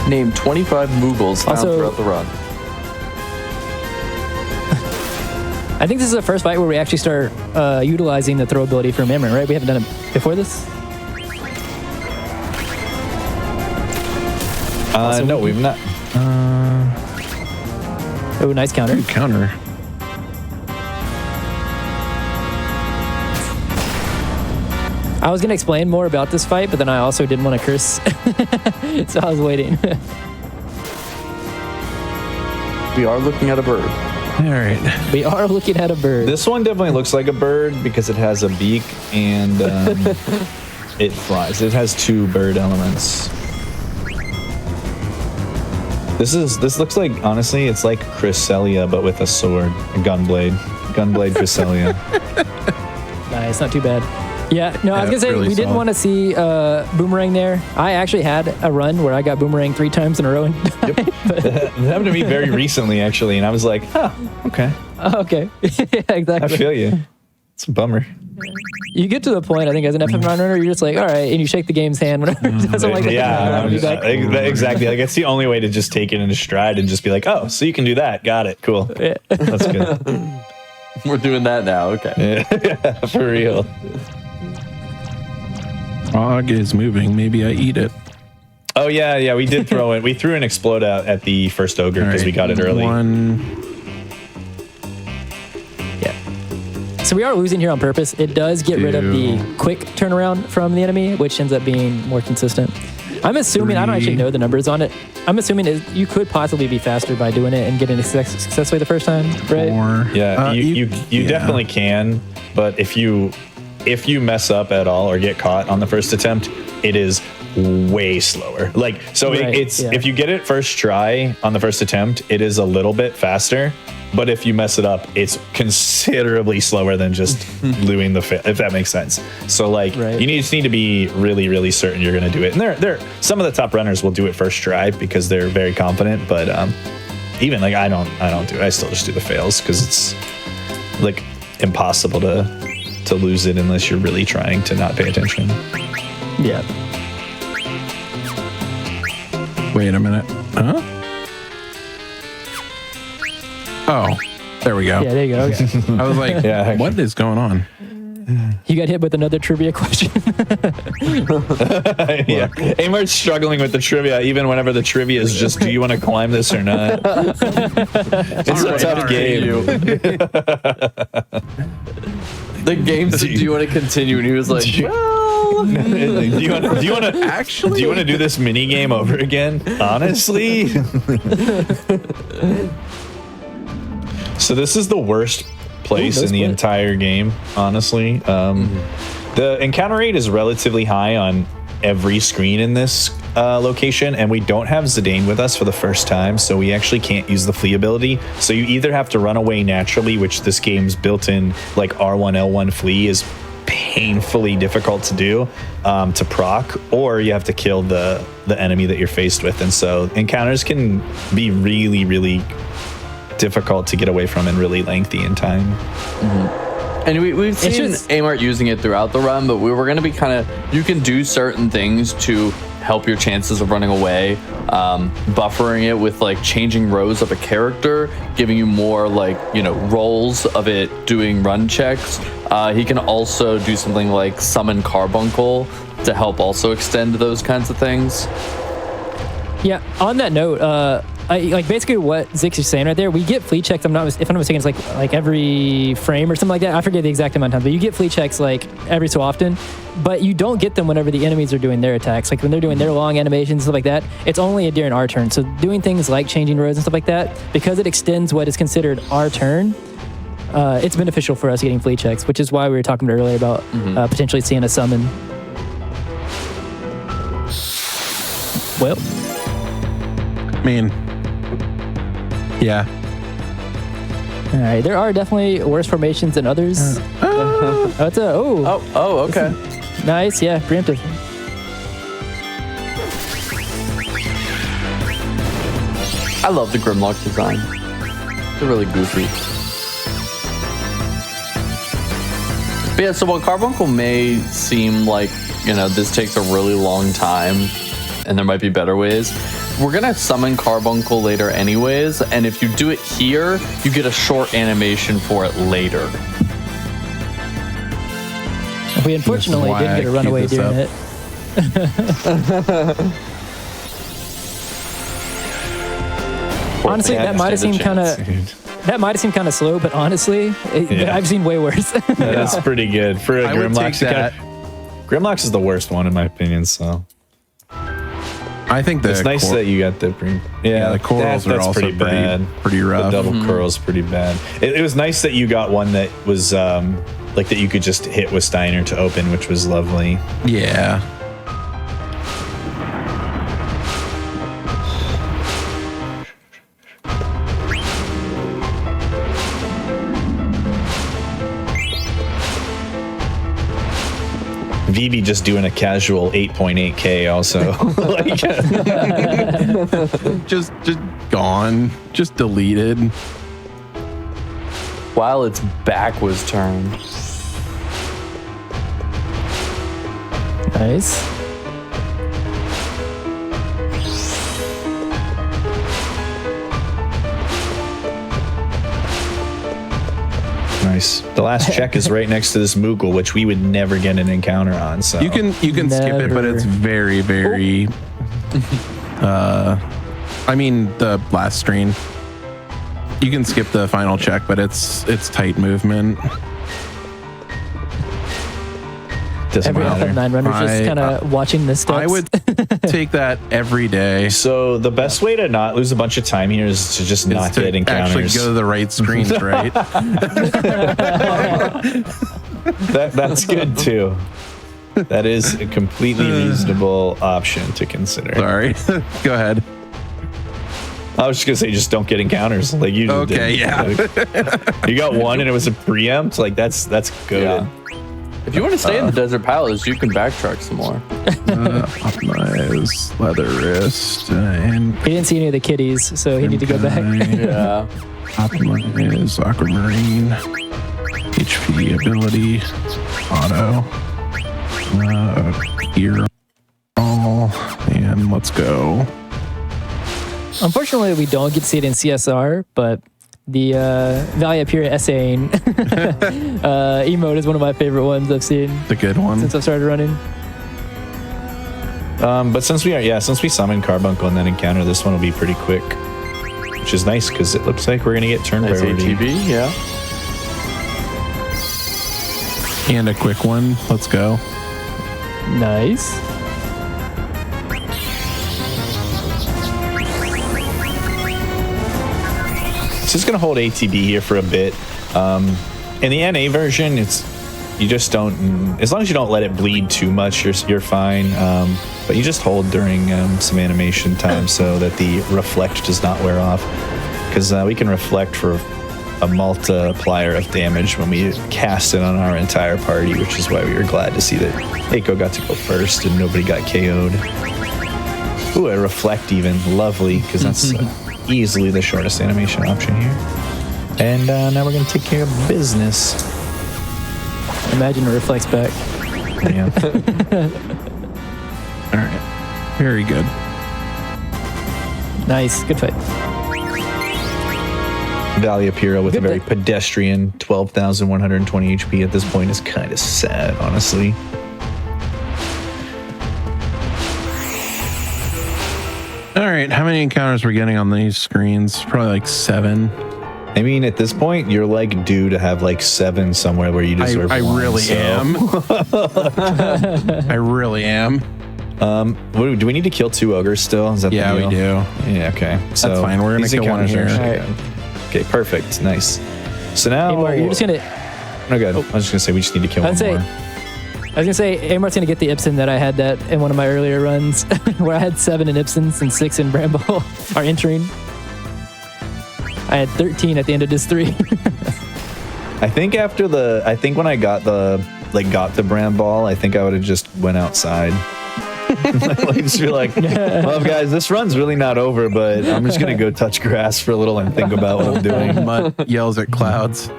Name 25 Moogles found Also- throughout the run. I think this is the first fight where we actually start utilizing the throw ability for Mammon, right? We haven't done it before this? No, we've not. Oh, nice counter. Good counter. I was going to explain more about this fight, but then I also didn't want to curse. So I was waiting. We are looking at a bird. All right. We are looking at a bird. This one definitely looks like a bird because it has a beak and it flies. It has 2 bird elements. This looks like, honestly, it's like Cresselia, but with a sword, a gunblade. Gunblade Cresselia. Nice, not too bad. Yeah, no, I was Yeah, gonna say really we didn't solid. want to see Boomerang there. I actually had a run where I got Boomerang 3 times in a row. And It happened to me very recently, actually, and I was like, huh, okay. Oh, okay. Yeah, I exactly. feel you. It's a bummer. You get to the point, I think, as an FM runner, you're just like, all right, and you shake the game's hand whenever it doesn't like Yeah, it. exactly. Like, it's the only way to just take it in stride and just be like, oh, so you can do that. Got it. Cool. Yeah. That's good. We're doing that now. Okay. Yeah, for real. Frog is moving. Maybe I eat it. Oh, yeah, we did throw it. We threw an explode out at the first ogre because we got it early. 1. So we are losing here on purpose. It does get rid of the 2. quick turnaround from the enemy, which ends up being more consistent. I'm assuming, I don't actually 3. know the numbers on it. I'm assuming you could possibly be faster by doing it and getting it successfully the first time, right? 4. Yeah, you yeah. definitely can, but if you mess up at all or get caught on the first attempt, it is way slower. Like, so Right, it's yeah. if you get it first try on the first attempt, it is a little bit faster. But if you mess it up, it's considerably slower than just doing the fit, if that makes sense. So like, Right. you just need to be really, really certain you're going to do it. And there, some of the top runners will do it first try because they're very confident. But even like I don't do it. I still just do the fails because it's like impossible to lose it unless you're really trying to not pay attention. Yeah. Wait a minute. Huh? Oh, there we go. Yeah, there you go. Okay. I was like, Yeah. what is going on? You got hit with another trivia question. Yeah, Amar's struggling with the trivia even whenever the trivia is just, do you want to climb this or not? It's a tough game. The game said, do you want to continue? And he was like, well, do you want to Actually, do you want to do this mini game over again? Honestly. So this is the worst place Ooh, no in the split. entire game, honestly. The encounter rate is relatively high on every screen in this location, and we don't have Zidane with us for the first time, so we actually can't use the flee ability. So you either have to run away naturally, which this game's built-in like R1, L1 flee is painfully difficult to do to proc, or you have to kill the enemy that you're faced with. And so encounters can be really, really difficult to get away from and really lengthy in time. And we've seen just- Amart using it throughout the run, but we were going to be kind of, you can do certain things to help your chances of running away, buffering it with like changing rows of a character, giving you more like, you know, rolls of it doing run checks. He can also do something like summon Carbuncle to help also extend those kinds of things. Yeah. On that note, like basically what Zix is saying right there, we get fleet checks. If I'm not mistaken, it's like every frame or something like that. I forget the exact amount of time, but you get fleet checks like every so often. But you don't get them whenever the enemies are doing their attacks. Like when they're doing their long animations and stuff like that, it's only during our turn. So doing things like changing roads and stuff like that, because it extends what is considered our turn, it's beneficial for us getting fleet checks, which is why we were talking earlier about potentially seeing a summon. Well, I mean, yeah. all right. There are definitely worse formations than others. Oh, okay. Nice. Yeah, preemptive. I love the Grimlock design. They're really goofy. But yeah, so while Carbuncle may seem like, you know, this takes a really long time and there might be better ways, we're going to summon Carbuncle later anyways, and if you do it here, you get a short animation for it later. We unfortunately why didn't I get a runaway queued this during it. Honestly, Yeah, that might have stand a seemed kind chance. of slow, but honestly, Yeah. I've seen way worse. That's pretty good for a I would Grimlock. take that. Grimlock's is the worst one in my opinion, so I think it's nice that you got the the corals are also pretty The rough. double curl's pretty bad. It was nice that you got one that was like that you could just hit with Steiner to open, which was lovely. Yeah. VB just doing a casual 8.8K also. Like, Just gone. Just deleted. While its back was turned. Nice. nice. The last check is right next to this Moogle, which we would never get an encounter on. So You can skip it, but it's very, very I mean the last screen. You can skip the final check, but it's tight movement. doesn't Every matter. F9 runner's just kind of watching the steps. I would take that every day. So the best way to not lose a bunch of time here is to just not Is to get encounters. actually go to the right screens, right? That's good too. That is a completely reasonable option to consider. Sorry. Go ahead. I was just gonna say, just don't get encounters. Like you. just Okay, did. yeah. You got one, and it was a preempt. Like that's good. Yeah. If you want to stay in the Desert Palace, you can backtrack some more. Optimize leather wrist and He didn't see any of the kitties, so he need to go back. Yeah. Optimize aquamarine, HP ability, auto, gear, all, and let's go. Unfortunately, we don't get to see it in CSR, but the Valley Up Here essaying emote is one of my favorite ones I've seen It's a good one. since I've started running. But since we summon Carbuncle and then encounter, this one will be pretty quick, which is nice because it looks like we're gonna get turn Nice priority. ATB, yeah. And a quick one. Let's go. Nice. It's just gonna hold ATB here for a bit. In the NA version, you just don't. As long as you don't let it bleed too much, you're fine. But you just hold during some animation time so that the reflect does not wear off. Because we can reflect for a multiplier of damage when we cast it on our entire party, which is why we were glad to see that Eiko got to go first and nobody got KO'd. Ooh, a reflect even. Lovely, because that's easily the shortest animation option here. And now we're going to take care of business. Imagine it reflects back. Yeah. All right. Very good. Nice. Good fight. Valley of Hero with Good a very bit. pedestrian 12,120 HP at this point is kind of sad, honestly. All right. How many encounters we're getting on these screens? Probably like 7. I mean, at this point, you're like due to have like 7 somewhere where you deserve I one, really so. am. I really am. Do we need to kill 2 ogres still? Is that Yeah, the we deal? do. Yeah, okay. So fine. We're gonna these kill one encounters are here. actually All right. good. Okay, perfect. Nice. So now... Amar, you're just gonna. No, good. I was just going to say we just need to kill one I'd say. more. I was gonna say Amar's gonna get the Ibsen that I had that in one of my earlier runs, where I had 7 in Ibsens and 6 in Bramble are entering. I had 13 at the end of this 3. I think when I got the brand ball, I think I would have just went outside. Like, just be like, well, guys, this run's really not over, but I'm just gonna go touch grass for a little and think about what I'm doing. Mutt yells at clouds.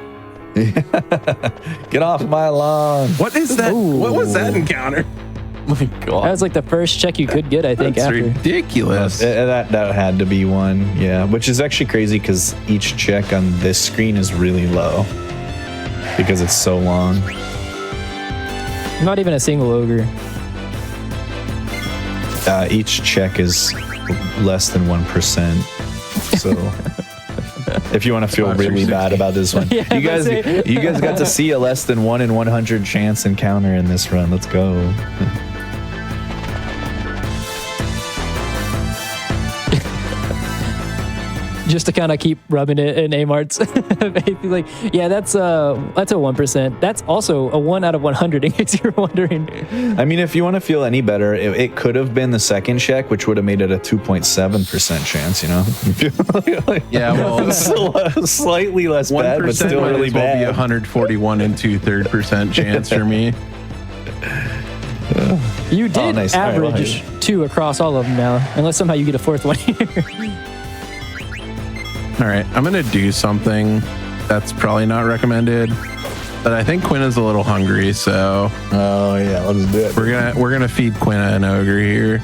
Get off my lawn! What is that? Ooh. What was that encounter? Oh my That god. was like the first check you could get, I think, That's after. ridiculous. That had to be one, yeah. Which is actually crazy because each check on this screen is really low because it's so long. Not even a single ogre. Each check is less than 1%. So if you want to feel About really 360. bad about this one, Yeah, you guys got to see a less than 1 in 100 chance encounter in this run. Let's go. Just to kind of keep rubbing it in Amart's face. He's like, yeah, that's a 1%. That's also a 1 out of 100, in case you're wondering. I mean, if you want to feel any better, it could have been the second check, which would have made it a 2.7% chance, you know? Yeah, well, Slightly less bad, but 1% still might really as well be bad. 141 and 2/3% chance for me. You did nice. All right, well, average 2 across all of them now, unless somehow you get a 4th one here. All right, I'm gonna do something that's probably not recommended, but I think Quinna's a little hungry, so Oh yeah, let's do it. we're gonna feed Quinna an ogre here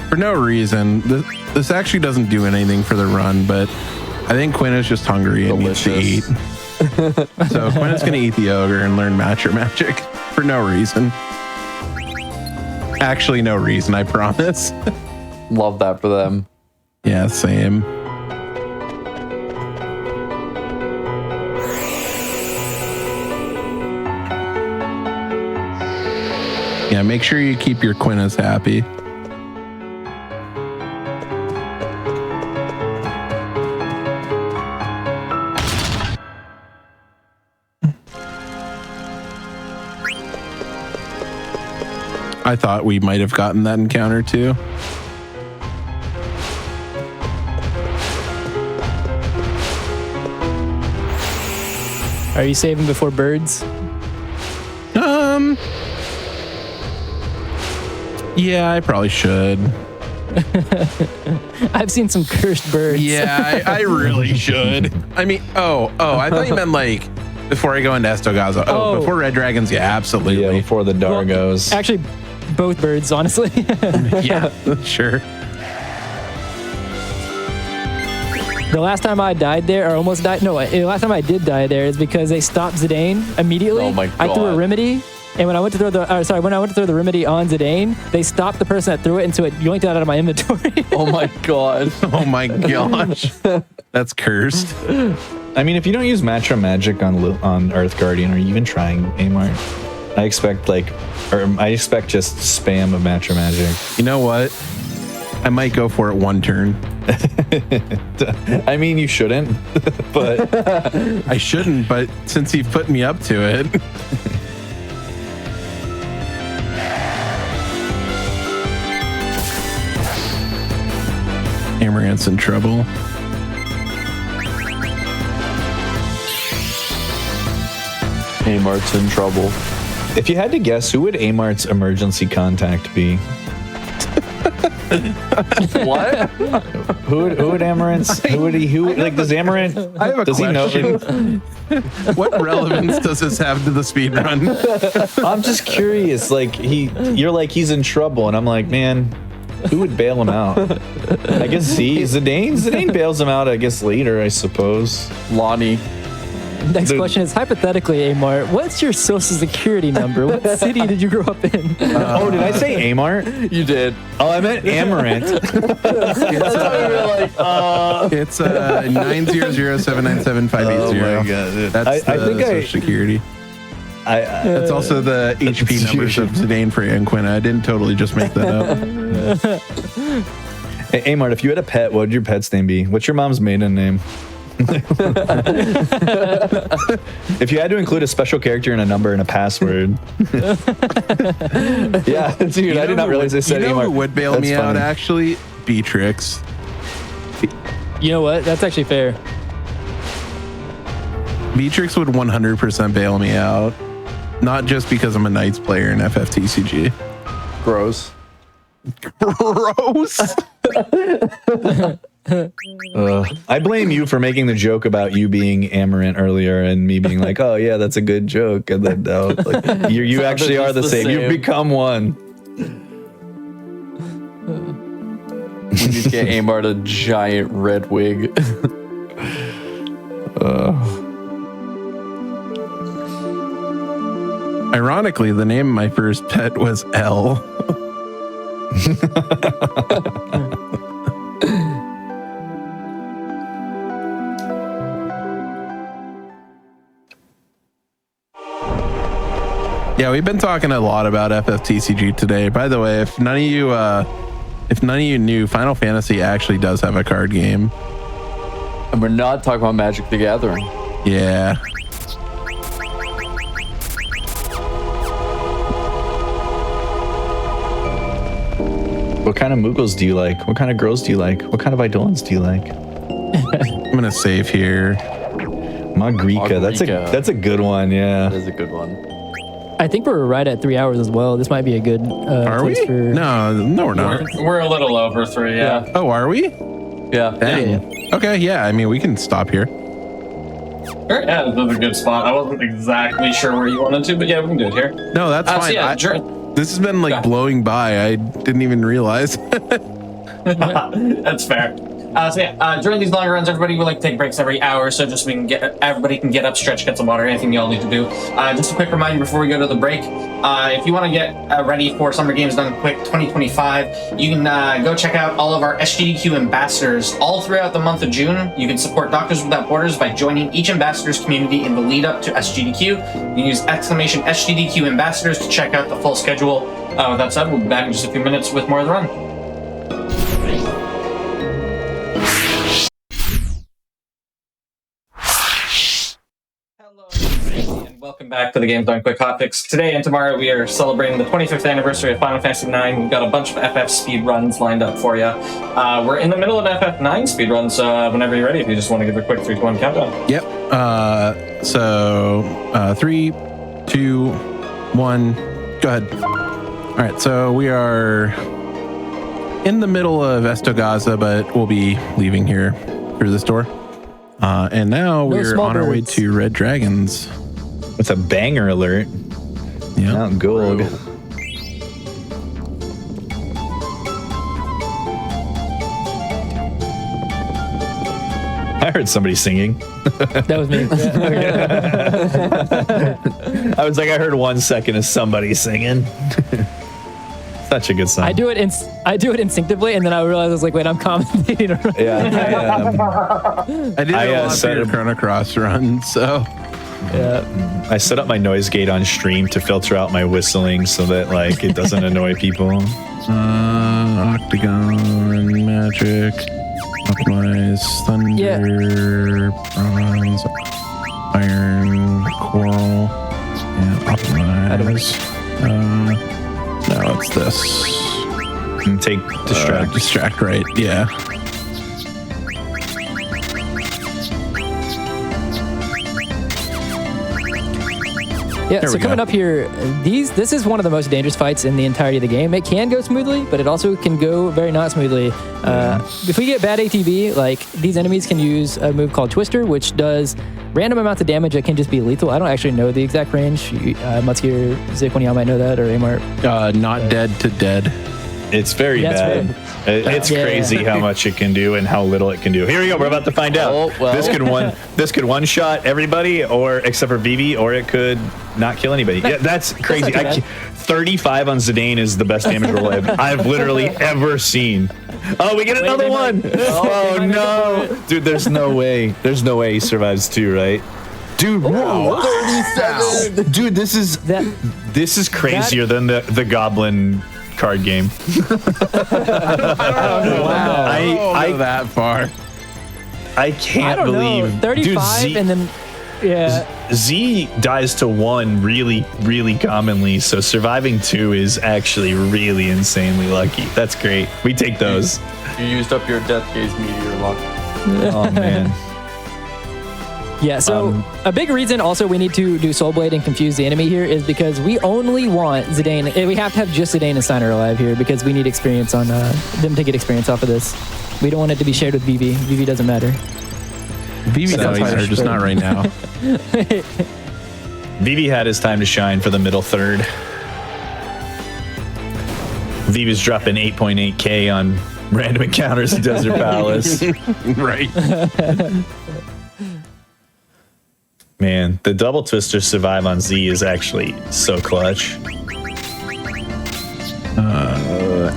for no reason. This actually doesn't do anything for the run, but I think Quinna's just hungry and needs to eat. Delicious. So Quinna's gonna eat the ogre and learn Matcher Magic for no reason. Actually, no reason, I promise. Love that for them. Yeah, same. Yeah, make sure you keep your Quinnas happy. I thought we might have gotten that encounter too. Are you saving before birds? Yeah, I probably should. I've seen some cursed birds. Yeah, I really should. I mean, I thought you meant like before I go into Estogaza. Oh. Before Red Dragons, yeah, absolutely. Yeah, before the Well, Dargos. Actually, both birds, honestly. Yeah, sure. The last time I died there, or almost died, no, the last time I did die there is because they stopped Zidane immediately. Oh my I threw a God. remedy, and when I went to throw the remedy on Zidane, they stopped the person that threw it, and so it yoinked it out of my inventory. Oh my god. Oh my gosh, that's cursed. I mean, if you don't use Matra Magic on Earth Guardian, or even trying Amart, I expect just spam of Matra Magic. You know what? I might go for it one turn. I mean, you shouldn't, but I shouldn't, but since you've put me up to it. Amaranth's in trouble. Amart's in trouble. if you had to guess, who would Amart's emergency contact be? What? Who would Amaranth's? Does Amaranth? I have a does question. he know? What relevance does this have to the speed run? I'm just curious. You're like he's in trouble, and I'm like, man, who would bail him out? I guess Zidane. Zidane bails him out. I guess later, I suppose. Lonnie. Next Dude. question is hypothetically, Amar, what's your social security number? What city did you grow up in? Did I say Amart? You did. Oh, I meant Amaranth. It's 900797580. Oh my God. That's I the think social security. That's also the HP numbers of Zidane for Anquina. I didn't totally just make that up. Hey, Amart, if you had a pet, what would your pet's name be? What's your mom's maiden name? If you had to include a special character and a number and a password. Yeah, dude, I did not realize they said you know Amart. who would bail That's me out, funny. actually? Beatrix. You know what? That's actually fair. Beatrix would 100% bail me out. Not just because I'm a Knights player in FFTCG. Gross. Gross. I blame you for making the joke about you being Amaranth earlier and me being like, oh yeah, that's a good joke. And then you actually are the same. You've become one. We need to get Amart a giant red wig. Ironically, the name of my first pet was L. Yeah, we've been talking a lot about FFTCG today. By the way, if none of you knew, Final Fantasy actually does have a card game. And we're not talking about Magic the Gathering. Yeah. What kind of Muggles do you like? What kind of girls do you like? What kind of Eidolons do you like? I'm gonna save here. Magrika. Magrika. That's a good one. Yeah. That is a good one. I think we're right at 3 hours as well. This might be a good Are we? place for... No, we're not. We're a little over 3, yeah. Oh, are we? Yeah. Dang. Okay, yeah. I mean, we can stop here. Sure, yeah, this is a good spot. I wasn't exactly sure where you wanted to, but yeah, we can do it here. No, that's So fine. yeah, This has been like Yeah. blowing by. I didn't even realize. That's fair. During these longer runs, everybody will like take breaks every hour, so just everybody can get up, stretch, get some water, anything you all need to do. Just a quick reminder before we go to the break. If you want to get ready for Summer Games Done Quick 2025, you can go check out all of our SGDQ ambassadors all throughout the month of June. You can support Doctors Without Borders by joining each ambassador's community in the lead up to SGDQ. You can use !SGDQ ambassadors to check out the full schedule. With that said, we'll be back in just a few minutes with more of the run. And welcome back to the Games Done Quick Hotfix. Today and tomorrow we are celebrating the 25th anniversary of Final Fantasy IX. We've got a bunch of FF speedruns lined up for you. We're in the middle of FF9 speedruns, so whenever you're ready, if you just want to give a quick 3, 2, 1 countdown. Yep. 3, 2, 1. Go ahead. All right. So we are in the middle of Estogaza, but we'll be leaving here through this door. And now we're small on our way birds. to Red Dragons. It's a banger alert. Yeah. Mount Gold. I heard somebody singing. That was me. Yeah. I was like, I heard 1 second of somebody singing. Such a good song. I do it instinctively, and then I realized I was like, wait, I'm commentating. Yeah. I did a lot set for your Chrono Cross run, so I set up my noise gate on stream to filter out my whistling so that like it doesn't annoy people. Octagon Magic. Optimize thunder, bronze, iron, coral, and optimize. No, it's this. And take distract. Distract, right? Yeah. Yeah, so coming up here, this is one of the most dangerous fights in the entirety of the game. It can go smoothly, but it also can go very not smoothly. If we get bad ATB, like these enemies can use a move called Twister, which does random amounts of damage that can just be lethal. I don't actually know the exact range. Mutsky or Zik, one of y'all might know that, or Amart. Not dead to dead. It's very bad. It's crazy how much it can do and how little it can do. Here we go. We're about to find out. Oh, well. This could one shot everybody, or except for Vivi, or it could not kill anybody. Yeah, that's crazy. 35 on Zidane is the best damage roll I've literally ever seen. Oh, we get another one. Oh no, dude. There's no way. There's no way he survives 2, right? Dude, whoa, 37. Dude, this is crazier than the Goblin card game. Wow. I that far. I can't I don't believe know. 35 dude, and then Z dies to 1 really, really commonly, so surviving 2 is actually really insanely lucky. That's great. We take those. You used up your Death Gaze meteor luck. Oh man. Yeah, so a big reason also we need to do Soul Blade and confuse the enemy here is because we only want Zidane. We have to have just Zidane and Steiner alive here because we need experience on them to get experience off of this. We don't want it to be shared with Vivi. Vivi doesn't matter. Vivi does matter, just not right now. Vivi had his time to shine for the middle third. Vivi's dropping 8.8k on random encounters in Desert Palace. Right. Man, the double twister survive on Z is actually so clutch.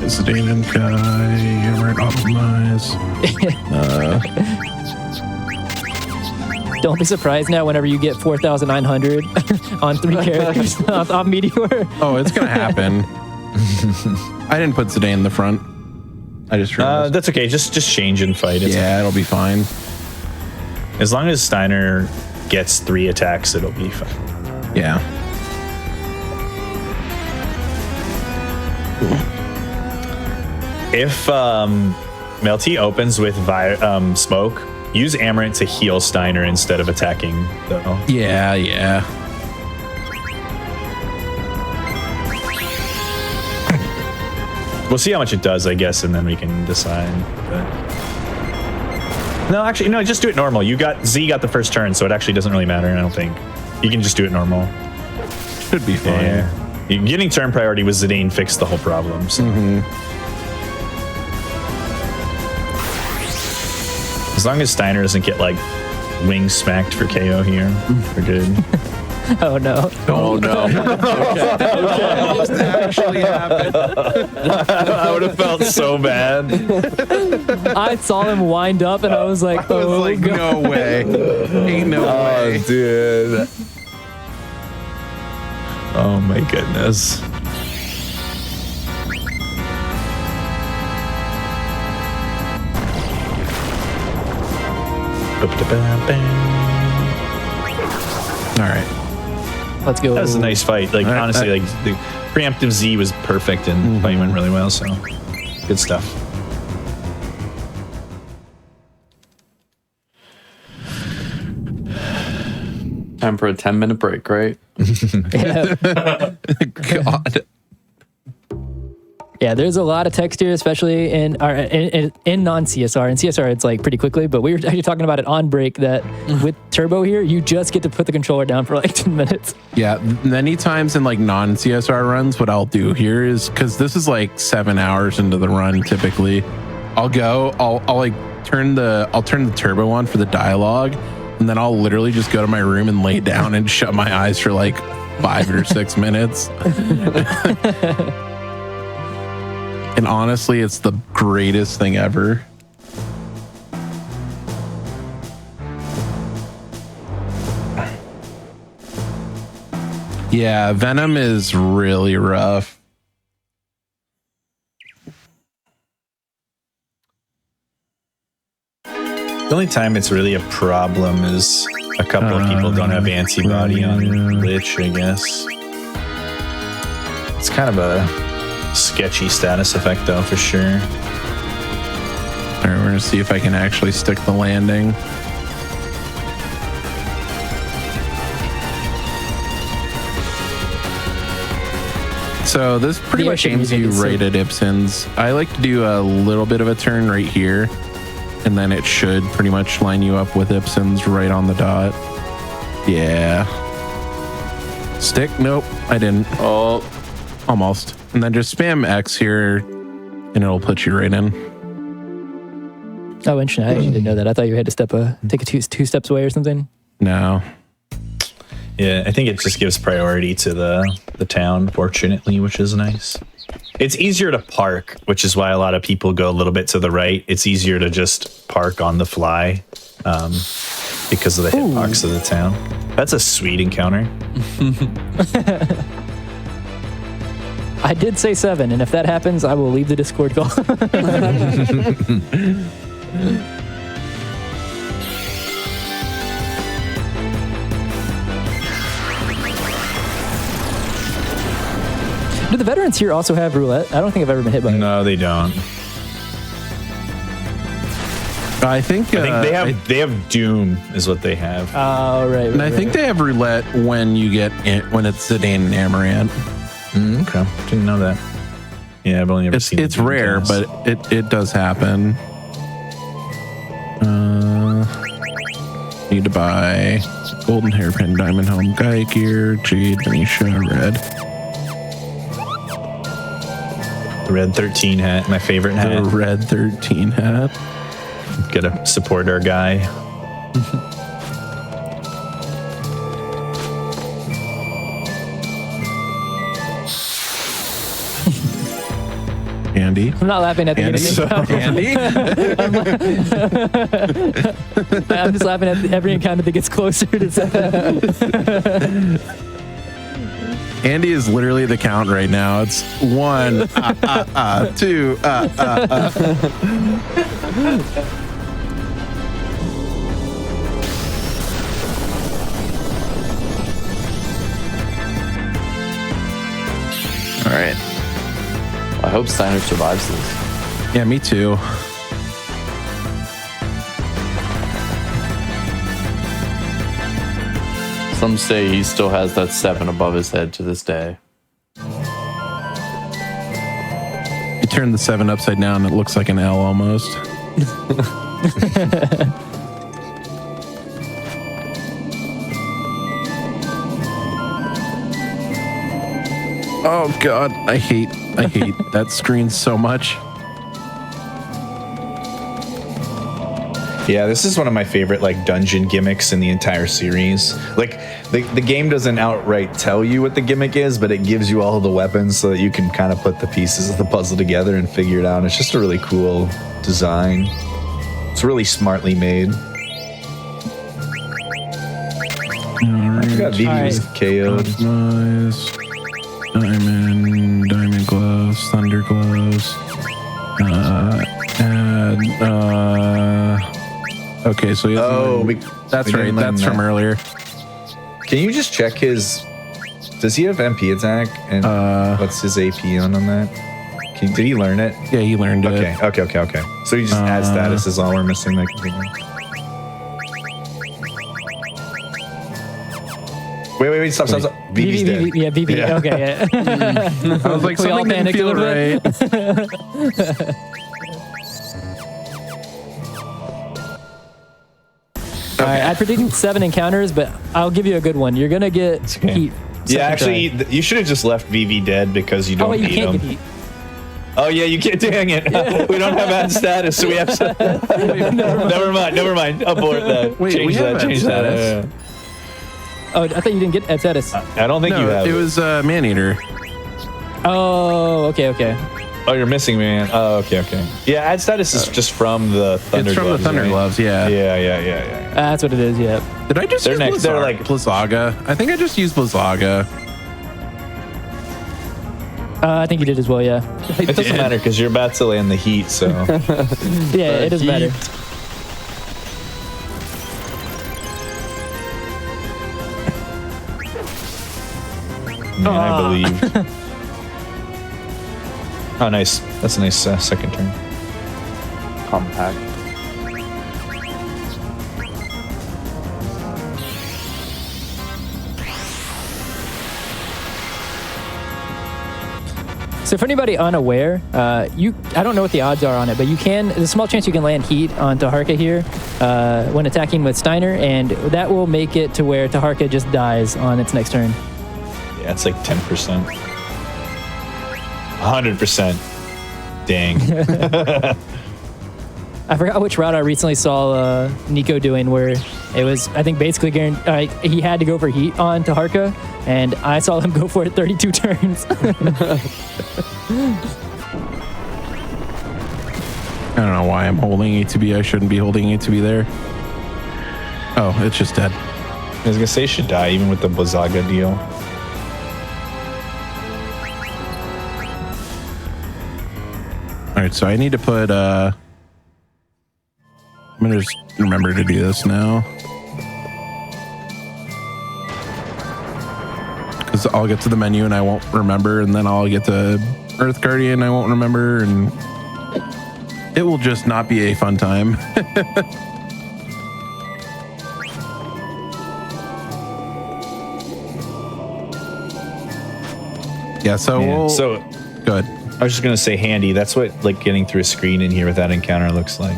Zidane and Kai, Hammer, optimize. Don't be surprised now whenever you get 4,900 on 3 characters off Meteor. Oh, it's gonna happen. I didn't put Zidane in the front. I just realized. That's okay. Just change and fight. Yeah, it'll be fine. As long as Steiner gets 3 attacks, it'll be fine. Yeah. If Melty opens with smoke, use Amaranth to heal Steiner instead of attacking, though. Yeah. We'll see how much it does, I guess, and then we can decide. But... No, actually, no, just do it normal. Z got the first turn, so it actually doesn't really matter, I don't think. You can just do it normal. Should be fine. Yeah. Getting turn priority with Zidane fixed the whole problem. So. As long as Steiner doesn't get, like, wing smacked for KO here, we're good. Oh no. Oh no. Almost actually happened. I would have felt so bad. I saw him wind up and I was like, I was like, no way. Ain't no way. Dude. Oh my goodness. All right. Let's go. That was a nice fight. Like, honestly, like the preemptive Z was perfect and fight went really well. So good stuff. Time for a 10-minute break, right? Yeah. God. Yeah, there's a lot of text here, especially in non-CSR. In CSR, it's like pretty quickly, but we were actually talking about it on break that with Turbo here, you just get to put the controller down for like 10 minutes. Yeah, many times in like non-CSR runs, what I'll do here is, because this is like 7 hours into the run typically, I'll like turn the turbo on for the dialogue, and then I'll literally just go to my room and lay down and shut my eyes for like 5 or 6 minutes. And honestly, it's the greatest thing ever. Yeah, Venom is really rough. The only time it's really a problem is a couple of people don't have antibody on Lich, I guess. It's kind of a sketchy status effect, though, for sure. All right, we're gonna see if I can actually stick the landing. So this pretty The much ocean aims music you is so- right at Ipsons. I like to do a little bit of a turn right here, and then it should pretty much line you up with Ipsons right on the dot. Yeah. Stick? Nope, I didn't. Oh, Almost. And then just spam X here, and it'll put you right in. Oh, interesting. I actually didn't know that. I thought you had to take a two steps away or something. No. Yeah, I think it just gives priority to the town, fortunately, which is nice. It's easier to park, which is why a lot of people go a little bit to the right. It's easier to just park on the fly because of the hitbox of the town. That's a sweet encounter. I did say 7, and if that happens, I will leave the Discord call. Do the veterans here also have roulette? I don't think I've ever been hit by it. No, they don't. I think they have Doom is what they have. Oh, right. and I think they have roulette when you get when it's Zidane and Amaranth. Okay, didn't know that. Yeah, I've only ever seen. It's rare, but it does happen. Need to buy golden hairpin, diamond helm, Gaia gear, jade, Venetia, red. The red 13 hat, my favorite hat. The red 13 hat. Gotta support our guy. Andy. I'm not laughing at the Andy. I'm just laughing at every encounter that gets closer to 7. Andy is literally the count right now. It's 1, 2, All right. I hope Steiner survives this. Yeah, me too. Some say he still has that 7 above his head to this day. You turn the 7 upside down, it looks like an L almost. Oh God, I hate that screen so much. Yeah, this is one of my favorite like dungeon gimmicks in the entire series. Like the game doesn't outright tell you what the gimmick is, but it gives you all the weapons so that you can kind of put the pieces of the puzzle together and figure it out. It's just a really cool design. It's really smartly made. I forgot Vivi was KO'd. Nice. Diamond gloves, thunder gloves. Okay, so he that's right. That's from earlier. Can you just check his? Does he have MP attack? And what's his AP on that? Did he learn it? Yeah, he learned it. Okay. So he just adds status is all we're missing. Like, wait, stop. Vivi's dead. Yeah, VV. Yeah. Okay, yeah. I was like, We all something didn't panicked a feel little right. All right, I predicted 7 encounters, but I'll give you a good one. You're gonna get heat. Yeah, second actually, try. you should have just left Vivi dead because you Oh don't wait, you need can't him. get heat. Oh yeah, you can't. Dang it! We don't have ad status, so we have. Never mind. Abort that. Wait, we have ad status. Oh, I thought you didn't get at status. I don't think you have. It was Maneater. Oh, okay. Oh, you're missing, man. Oh, okay. Yeah, ad status is just from the Thunder It's from Gloves, the Thunder right? Gloves, yeah. Yeah. That's what it is. Yeah. Did I just They're use next- they're like- Blizzaga? I think I just used Blizzaga. I think you did as well. Yeah. It doesn't matter because you're about to land the heat, so. Yeah, it doesn't matter. Man, I believe. Oh, nice. That's a nice second turn. Compact. So for anybody unaware, I don't know what the odds are on it, but there's a small chance you can land heat on Taharka here when attacking with Steiner, and that will make it to where Taharka just dies on its next turn. Yeah, it's like 10%. 100%. Dang. I forgot which route I recently saw Nico doing where it was, I think, basically he had to go for heat on Taharka, and I saw him go for it 32 turns. I don't know why I'm holding ATB. I shouldn't be holding ATB there. Oh, it's just dead. I was gonna say it should die even with the Blizzaga deal. All right, so I need to put. I'm gonna just remember to do this now, because I'll get to the menu and I won't remember, and then I'll get to Earth Guardian, I won't remember, and it will just not be a fun time. Yeah. So. Yeah, so good. I was just gonna say handy. That's what like getting through a screen in here with that encounter looks like.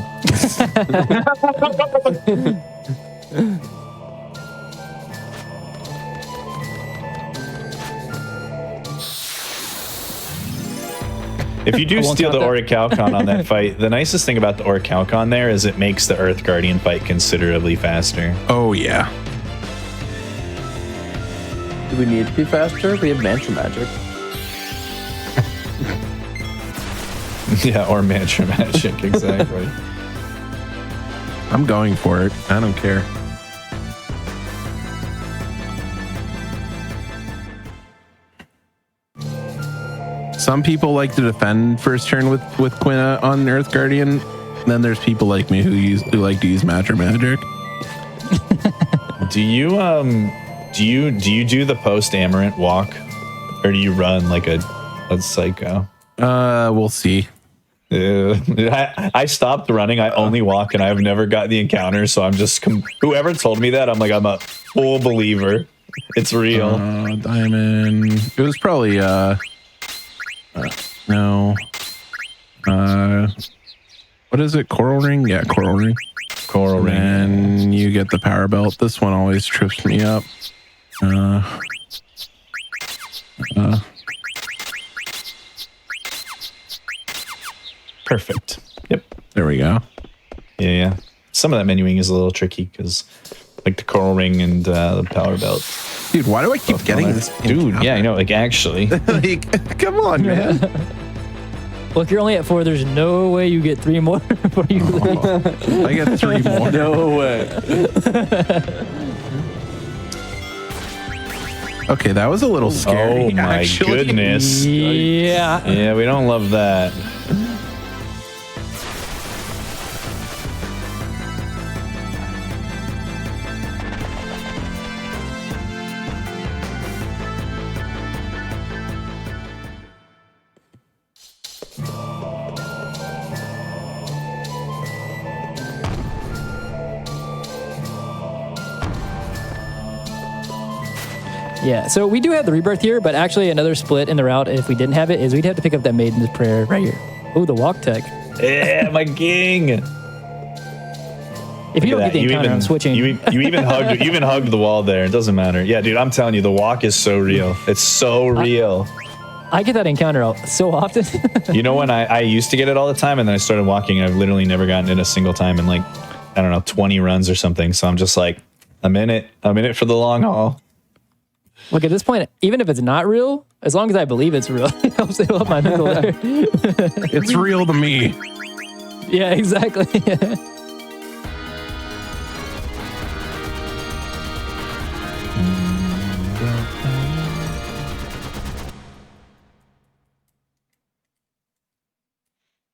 If you do steal the Orichalcon on that fight, the nicest thing about the Orichalcon there is it makes the Earth Guardian fight considerably faster. Oh yeah. Do we need to be faster? We have Mantra Magic. Yeah, or Mantra Magic, exactly. I'm going for it. I don't care. Some people like to defend first turn with Quina on Earth Guardian. And then there's people like me who like to use Mantra Magic. Do you do the post Amarant walk, or do you run like a psycho? We'll see. I stopped running. I only walk, and I've never got the encounter. So I'm just whoever told me that, I'm like, I'm a full believer. It's real. Diamond. It was probably no. What is it? Coral Ring? Yeah, Coral Ring. Coral Ring. And you get the power belt. This one always trips me up. Perfect. Yep. There we go. Yeah. Some of that menuing is a little tricky because, like the Coral Ring and the power belt. Dude, why do I keep getting this? Dude, yeah, I know. Like, actually. Like, come on, man. Well, if you're only at 4, there's no way you get 3 more before you leave. I get 3 more. No way. Okay, that was a little scary. Oh my actually. goodness. Yeah. Yeah, we don't love that. Yeah, so we do have the rebirth here, but actually another split in the route, if we didn't have it, is we'd have to pick up that Maiden's Prayer right here. Oh, the walk tech. Yeah, my king. If you don't get the encounter, I'm switching. You even hugged the wall there. It doesn't matter. Yeah, dude, I'm telling you, the walk is so real. It's so real. I get that encounter so often. You know when I used to get it all the time, and then I started walking, and I've literally never gotten it a single time in like, I don't know, 20 runs or something. So I'm just like, I'm in it for the long haul. Look, at this point, even if it's not real, as long as I believe it's real, it helps fill up my mental there. It's real to me. Yeah, exactly.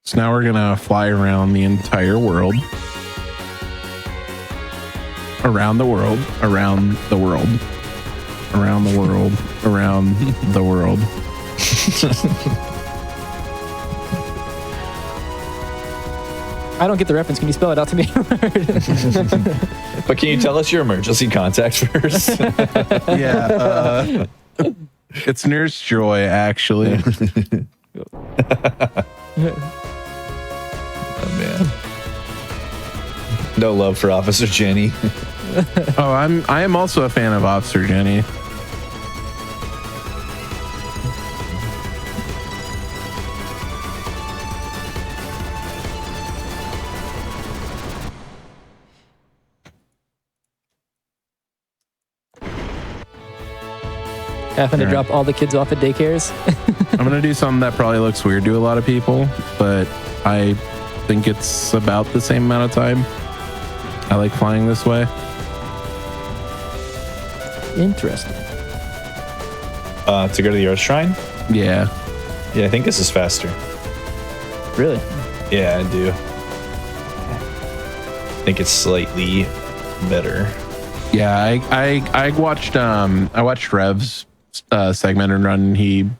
So now we're gonna fly around the entire world. Around the world. around the world, around the world. I don't get the reference. Can you spell it out to me? But can you tell us your emergency contact first? Yeah, it's Nurse Joy, actually. Oh man. No love for Officer Jenny. Oh, I am also a fan of Officer Jenny. Having to drop all the kids off at daycares. I'm gonna do something that probably looks weird to a lot of people, but I think it's about the same amount of time. I like flying this way. Interesting. To go to the Earth Shrine? Yeah. Yeah, I think this is faster. Really? Yeah, I do. I think it's slightly better. Yeah, I watched Rev's segment and run. He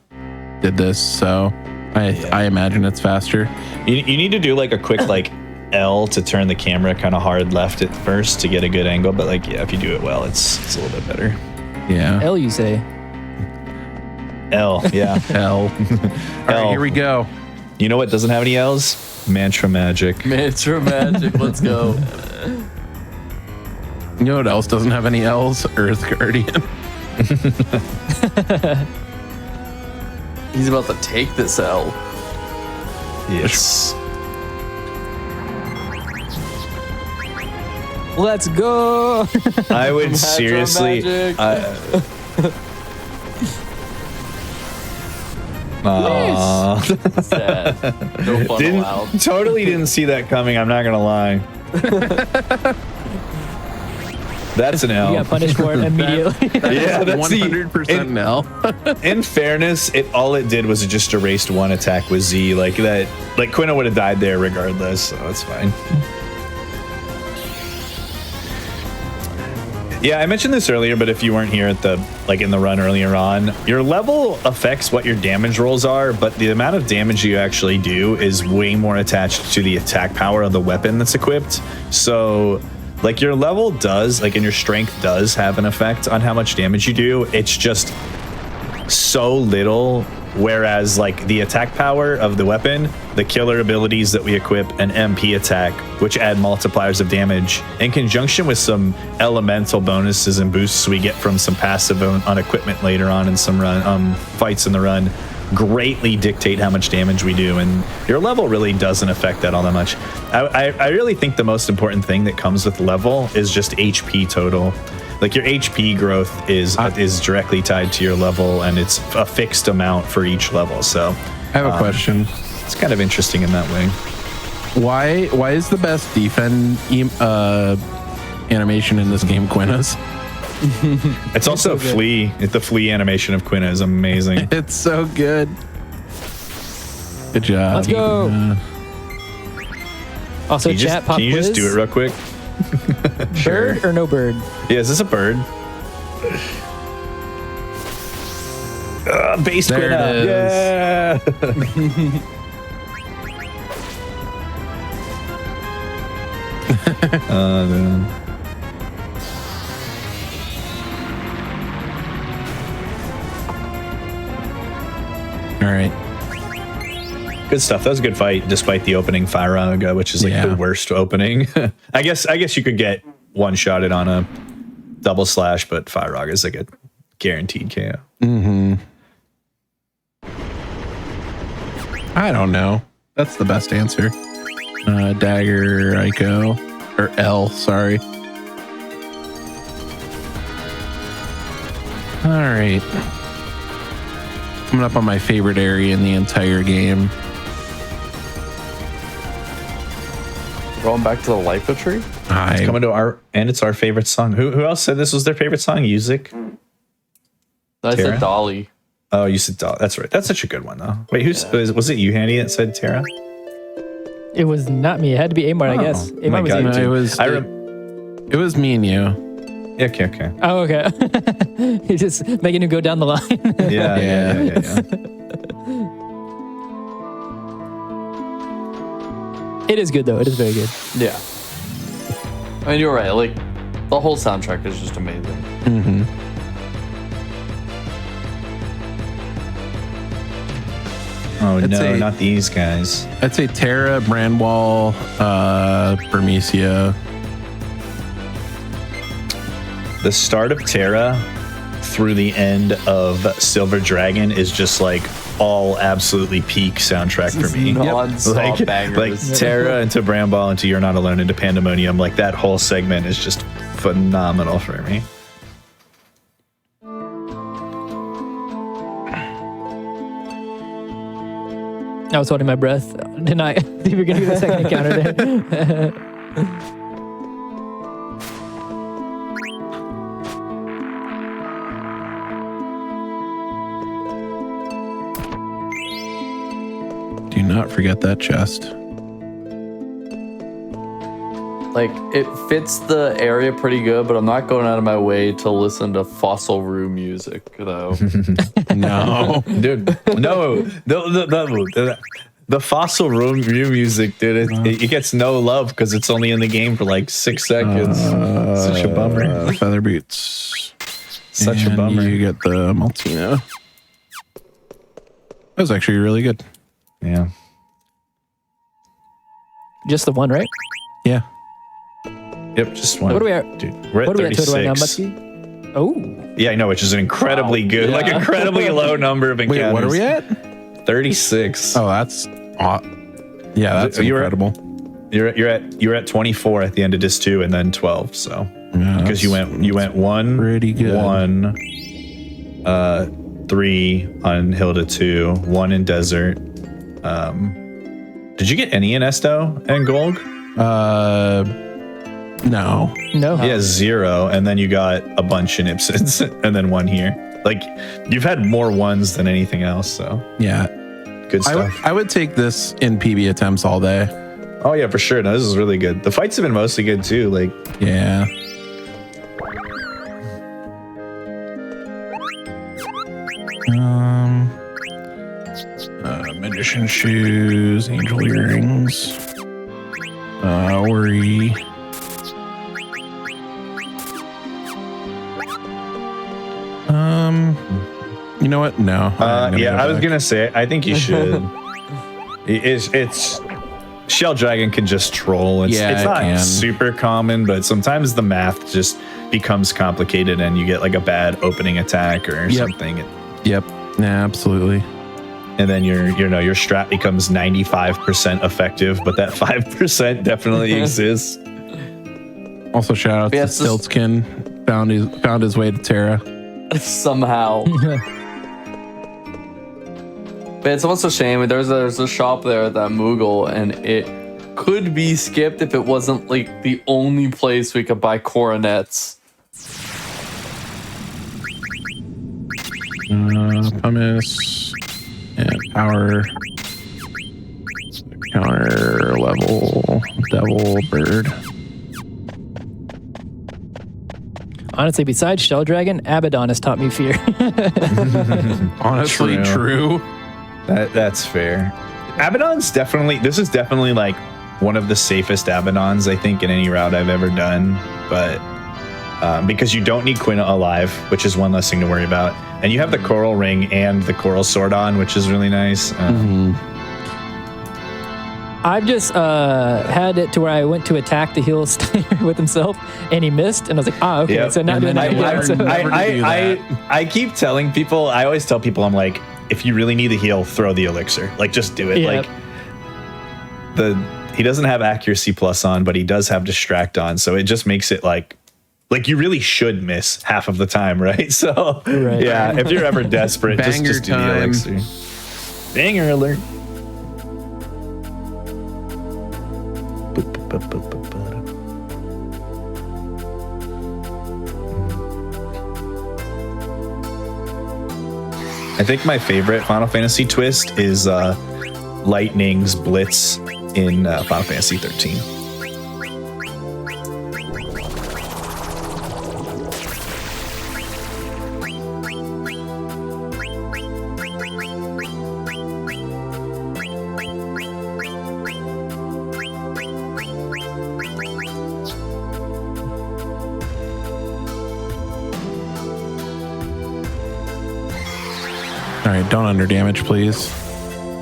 did this, so I imagine it's faster. You need to do like a quick like L to turn the camera kind of hard left at first to get a good angle, but like yeah, if you do it well, it's a little bit better. Yeah. L, you say? L, yeah. L. All right, here we go. You know what doesn't have any L's? Mantra Magic. Mantra magic. Let's go. You know what else doesn't have any L's? Earth Guardian. He's about to take this L. Yes. Let's go. I would Mantra seriously. magic. Sad. No fun allowed. Totally didn't see that coming. I'm not gonna lie. That's an L. You got punished for it immediately. Yeah, that's 100% L. In fairness, all it did was it just erased one attack with Z. Like that, like Quina would have died there regardless, so it's fine. Yeah, I mentioned this earlier, but if you weren't here at the in the run earlier on, your level affects what your damage rolls are, but the amount of damage you actually do is way more attached to the attack power of the weapon that's equipped. So like your level does, and your strength does have an effect on how much damage you do. It's just so little. Whereas like the attack power of the weapon, the killer abilities that we equip, and MP attack, which add multipliers of damage, in conjunction with some elemental bonuses and boosts we get from some passive on equipment later on in some run fights in the run, greatly dictate how much damage we do. And your level really doesn't affect that all that much. I really think the most important thing that comes with level is just HP total. Like your HP growth is directly tied to your level, and it's a fixed amount for each level. So I have a question. It's kind of interesting in that way. Why is the best defend animation in this game Quina's? It's also Flea. The Flea animation of Quina is amazing. It's so good. Good job. Let's go. Also, chat pop can you quiz. just do it real quick? Bird or no bird? Yeah, is this a bird? Base There Quina. it Yeah. All right. Good stuff. That was a good fight, despite the opening Fire which is like the worst opening. I guess you could get one-shotted on a double slash, but Fire is like a guaranteed KO. Mm-hmm. I don't know. That's the best answer. Dagger, Ico, or L, sorry. All right. Coming up on my favorite area in the entire game. Going back to the Lifa tree? It's coming to it's our favorite song. Who else said this was their favorite song? Music? I Tara? said Dolly. Oh, you said Dolly. That's right. That's such a good one, though. Wait, was it you, Handy, that said Tara? It was not me. It had to be Amar, I guess. Oh Amar my was God, you. No, it was me and you. Yeah, okay. Oh, okay. He's just making him go down the line. Yeah. It is good though. It is very good. Yeah. I mean, you're right. Like, the whole soundtrack is just amazing. Mm-hmm. Oh I'd no, say- not these guys. I'd say Terra, Brandwall, Bermesia. The start of Terra through the end of Silver Dragon is just like all absolutely peak soundtrack for me. Non-stop Like bangers. Terra into Bramball into You're Not Alone into Pandemonium, like that whole segment is just phenomenal for me. I was holding my breath. Didn't I? Think we were gonna do the second encounter there. Do not forget that chest. Like, it fits the area pretty good, but I'm not going out of my way to listen to Fossil Roo music, though. No. Dude, no, the Fossil Room music, dude, it gets no love because it's only in the game for like 6 seconds. Such a bummer. Feather boots. Such a And bummer. You get the Maltina. That was actually really good. Yeah. Just the one, right? Yeah. Yep, just one. What are we at? Dude, we're at What are we at 36. total right now, Mutsky? Oh, Yeah, I know, which is an incredibly good, like Yeah. incredibly low number of encounters. Wait, what are we at? 36. Oh, that's yeah, that's You were- incredible. You're at 24 at the end of Disc 2 and then 12, so Yeah, because you went 1 pretty good. 1 3 on Hilda 2, 1 in Desert. Did you get any in Esto and Gold? No. no. Yeah, 0, and then you got a bunch in Ipsons and then 1 here. Like, you've had more 1s than anything else, so Yeah. good stuff. I would take this in PB attempts all day. Oh yeah, for sure. No, this is really good. The fights have been mostly good too. Like, Yeah. Magician shoes, angel earrings, worry. You know what? No. yeah, I was gonna say, I think you should. it's Shell Dragon can just troll. It's, Yeah, it's it not can. super common, but sometimes the math just becomes complicated, and you get like a bad opening attack or Yep. something, Yep. Yeah, absolutely. and then your strat becomes 95% effective, but that 5% definitely exists. Also, shout out Yeah, to it's just- Stiltskin. Found his way to Terra. Somehow. But it's almost a shame. There's a shop there at that Moogle, and it could be skipped if it wasn't like the only place we could buy coronets. Pumice and power counter level devil bird. Honestly, besides Shell Dragon, Abaddon has taught me fear. Honestly, true. That's fair. Abaddon's definitely, this is definitely like one of the safest Abaddons, I think, in any route I've ever done. But because you don't need Quina alive, which is one less thing to worry about. And you have the Coral Ring and the Coral Sword on, which is really nice. I've just had it to where I went to attack to heal Steiner with himself, and he missed, and I was like, okay, Yep. so not And doing then that I again. So- learned- Never to do that. I keep telling people, I always tell people, I'm like, if you really need the heal, throw the elixir. Like, just do it. Yep. Like, he doesn't have accuracy plus on, but he does have distract on, so it just makes it like you really should miss half of the time, right? So Right. yeah, if you're ever desperate, Banger just do the time. elixir. Banger alert. I think my favorite Final Fantasy twist is Lightning's Blitz in Final Fantasy 13. right, don't under damage, please.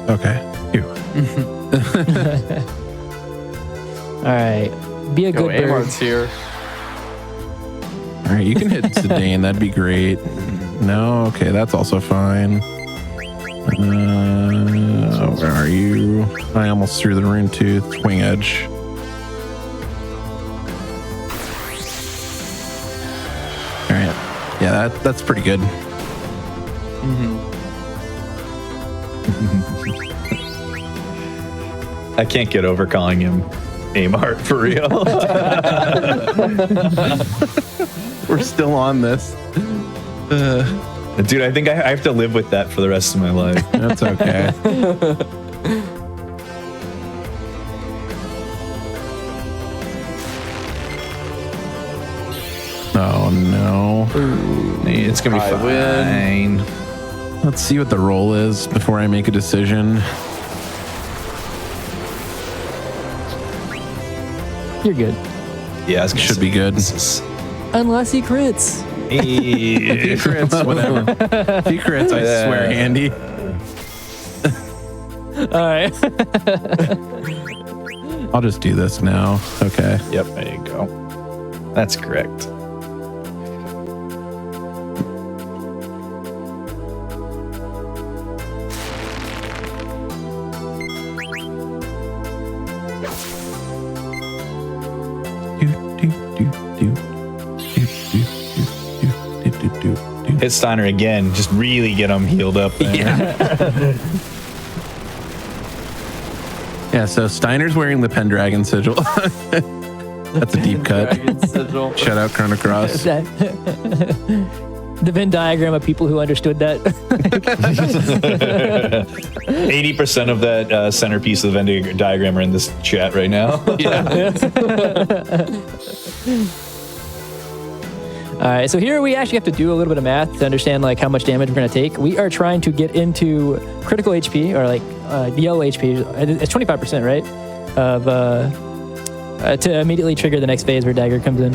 Okay. Phew. All right. Be a Yo, good bird. Amart's here. All right, you can hit Zidane. That'd be great. No, okay, that's also fine. Where are you? I almost threw the Rune Tooth. Wing Edge. All right. Yeah, that's pretty good. I can't get over calling him Amart for real. We're still on this. Dude, I think I have to live with that for the rest of my life. That's okay. Oh no. It's gonna be I fine. Let's see what the roll is before I make a decision. You're good. Yeah, it Should be good. Unless he crits. Secrets, whatever. Secrets, I swear, Andy. All right. I'll just do this now. Okay. Yep, there you go. That's correct. Hit Steiner again. Just really get him healed up there. Yeah, so Steiner's wearing the Pendragon sigil. That's a deep cut. Dragon sigil. Shout out Chrono Cross. the Venn diagram of people who understood that. 80% of that centerpiece of the Venn diagram are in this chat right now. All right, so here we actually have to do a little bit of math to understand like how much damage we're going to take. We are trying to get into critical HP or like yellow HP. It's 25%, right? Of to immediately trigger the next phase where Dagger comes in.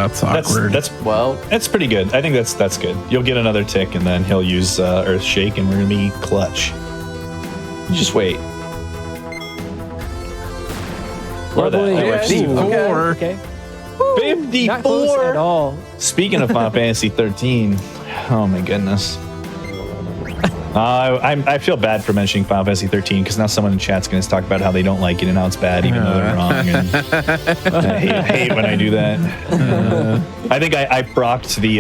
That's awkward. That's pretty good. I think that's good. You'll get another tick, and then he'll use Earth Shake, and we're gonna be clutch. Just wait. Or that. Lovely. 54. Okay. Not 54. close at all. Speaking of Final Fantasy 13, oh my goodness. I feel bad for mentioning Final Fantasy 13 because now someone in chat's going to talk about how they don't like it and how it's bad even though they're wrong. And I hate when I do that. I think I procced the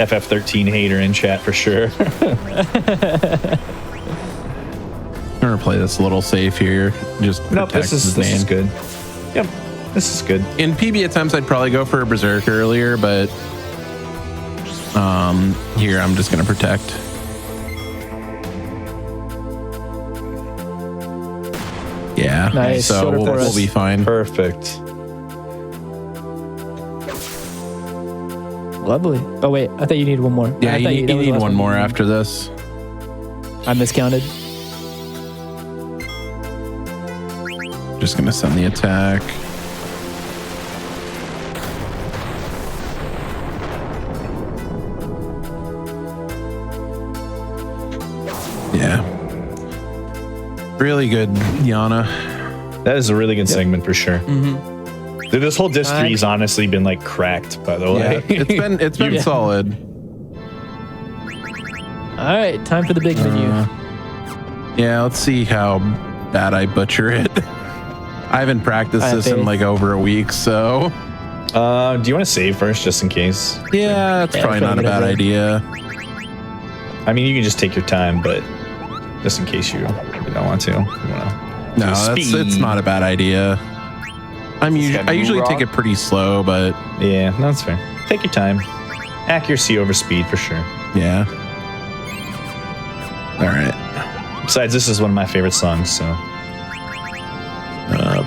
FF13 hater in chat for sure. I'm gonna play this a little safe here. Just Nope, protect this the is main. good. Yep, this is good. In PB attempts, I'd probably go for a Berserk earlier, but here I'm just gonna protect. Yeah, Nice. so Shoulder for we'll us. be fine. Perfect. Lovely. Oh wait, I thought you needed one more. Yeah, I you thought need, that you was the need last one more after this. I miscounted. Just gonna send the attack. Yeah. Really good, Yana. That is a really good segment for sure. Dude, this whole disc 3 has honestly been like cracked, by the way. Yeah, it's been solid. All right, time for the big menu. Yeah, let's see how bad I butcher it. I haven't practiced I have this in faith. like over a week, so Do you want to save first, just in case? yeah, that's Yeah, probably not a bad idea. I mean, you can just take your time, but just in case you don't want to. You wanna No, do it's speed. not a bad idea. I usually take it pretty slow, but Yeah, no, that's fair. Take your time. Accuracy over speed for sure. yeah. All right. Besides, this is one of my favorite songs, so.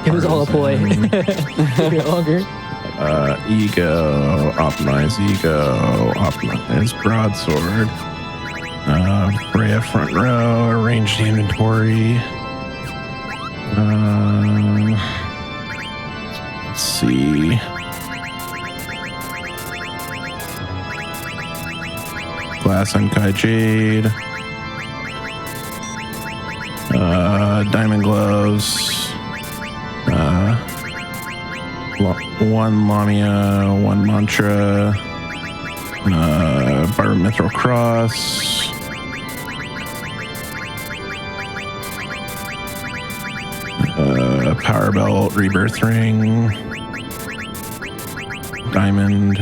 It was all a ploy. A bit longer. Ego, optimize broadsword. Rhea front row, arranged inventory. Let's see. Glass Unkai Jade. Diamond Gloves. One Lamia, one Mantra. Barometral Cross. Power Belt, Rebirth Ring. Diamond.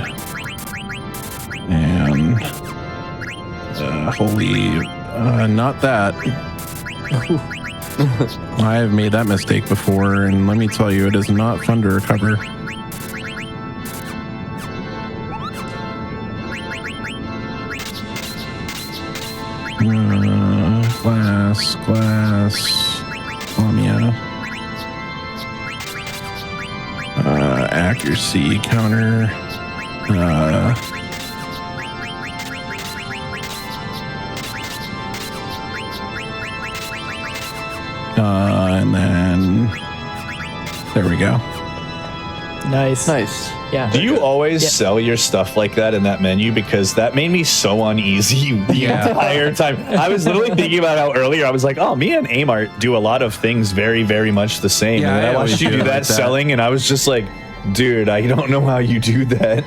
And holy, not that. I have made that mistake before, and let me tell you, it is not fun to recover. Glass, Lamia. Accuracy counter. And then there we go. Nice. Nice. Yeah. Do you always sell your stuff like that in that menu? Because that made me so uneasy the entire time. I was literally thinking about how earlier I was like, oh, me and Amart do a lot of things very, very much the same. Yeah, and then I I watched always you do do it that like that. selling, and I was just like, dude, I don't know how you do that.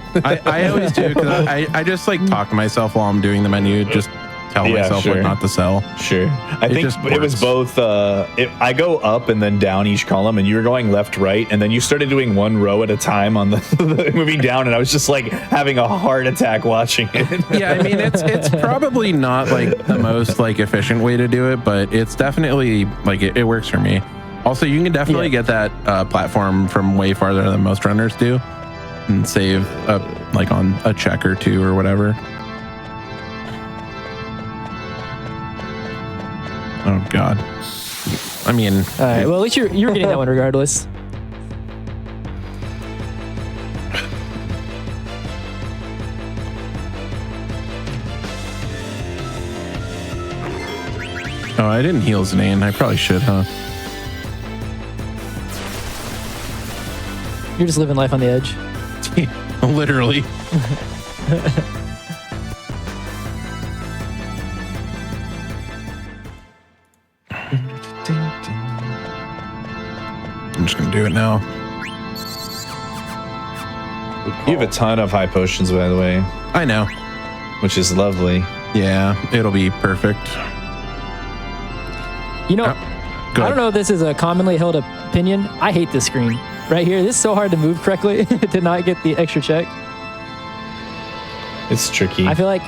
I always do, because I just like talk to myself while I'm doing the menu, just tell Yeah, myself sure. what not to sell. Sure. I think just it was works. both. I go up and then down each column, and you were going left, right, and then you started doing one row at a time on the moving down, and I was just like having a heart attack watching it. Yeah, I mean it's probably not like the most like efficient way to do it, but it's definitely like it works for me. Also, you can definitely get that platform from way farther than most runners do, and save like on a check or two or whatever. Oh God. I mean, All right. Well, at least you're getting that one regardless. oh, I didn't heal Zane. I probably should, huh? You're just living life on the edge. Literally. I'm just gonna do it now. You have a ton of high potions, by the way, I know. which is lovely. Yeah, it'll be perfect. You know, Go I ahead. don't know if this is a commonly held opinion. I hate this screen right here. This is so hard to move correctly to not get the extra check. It's tricky. I feel like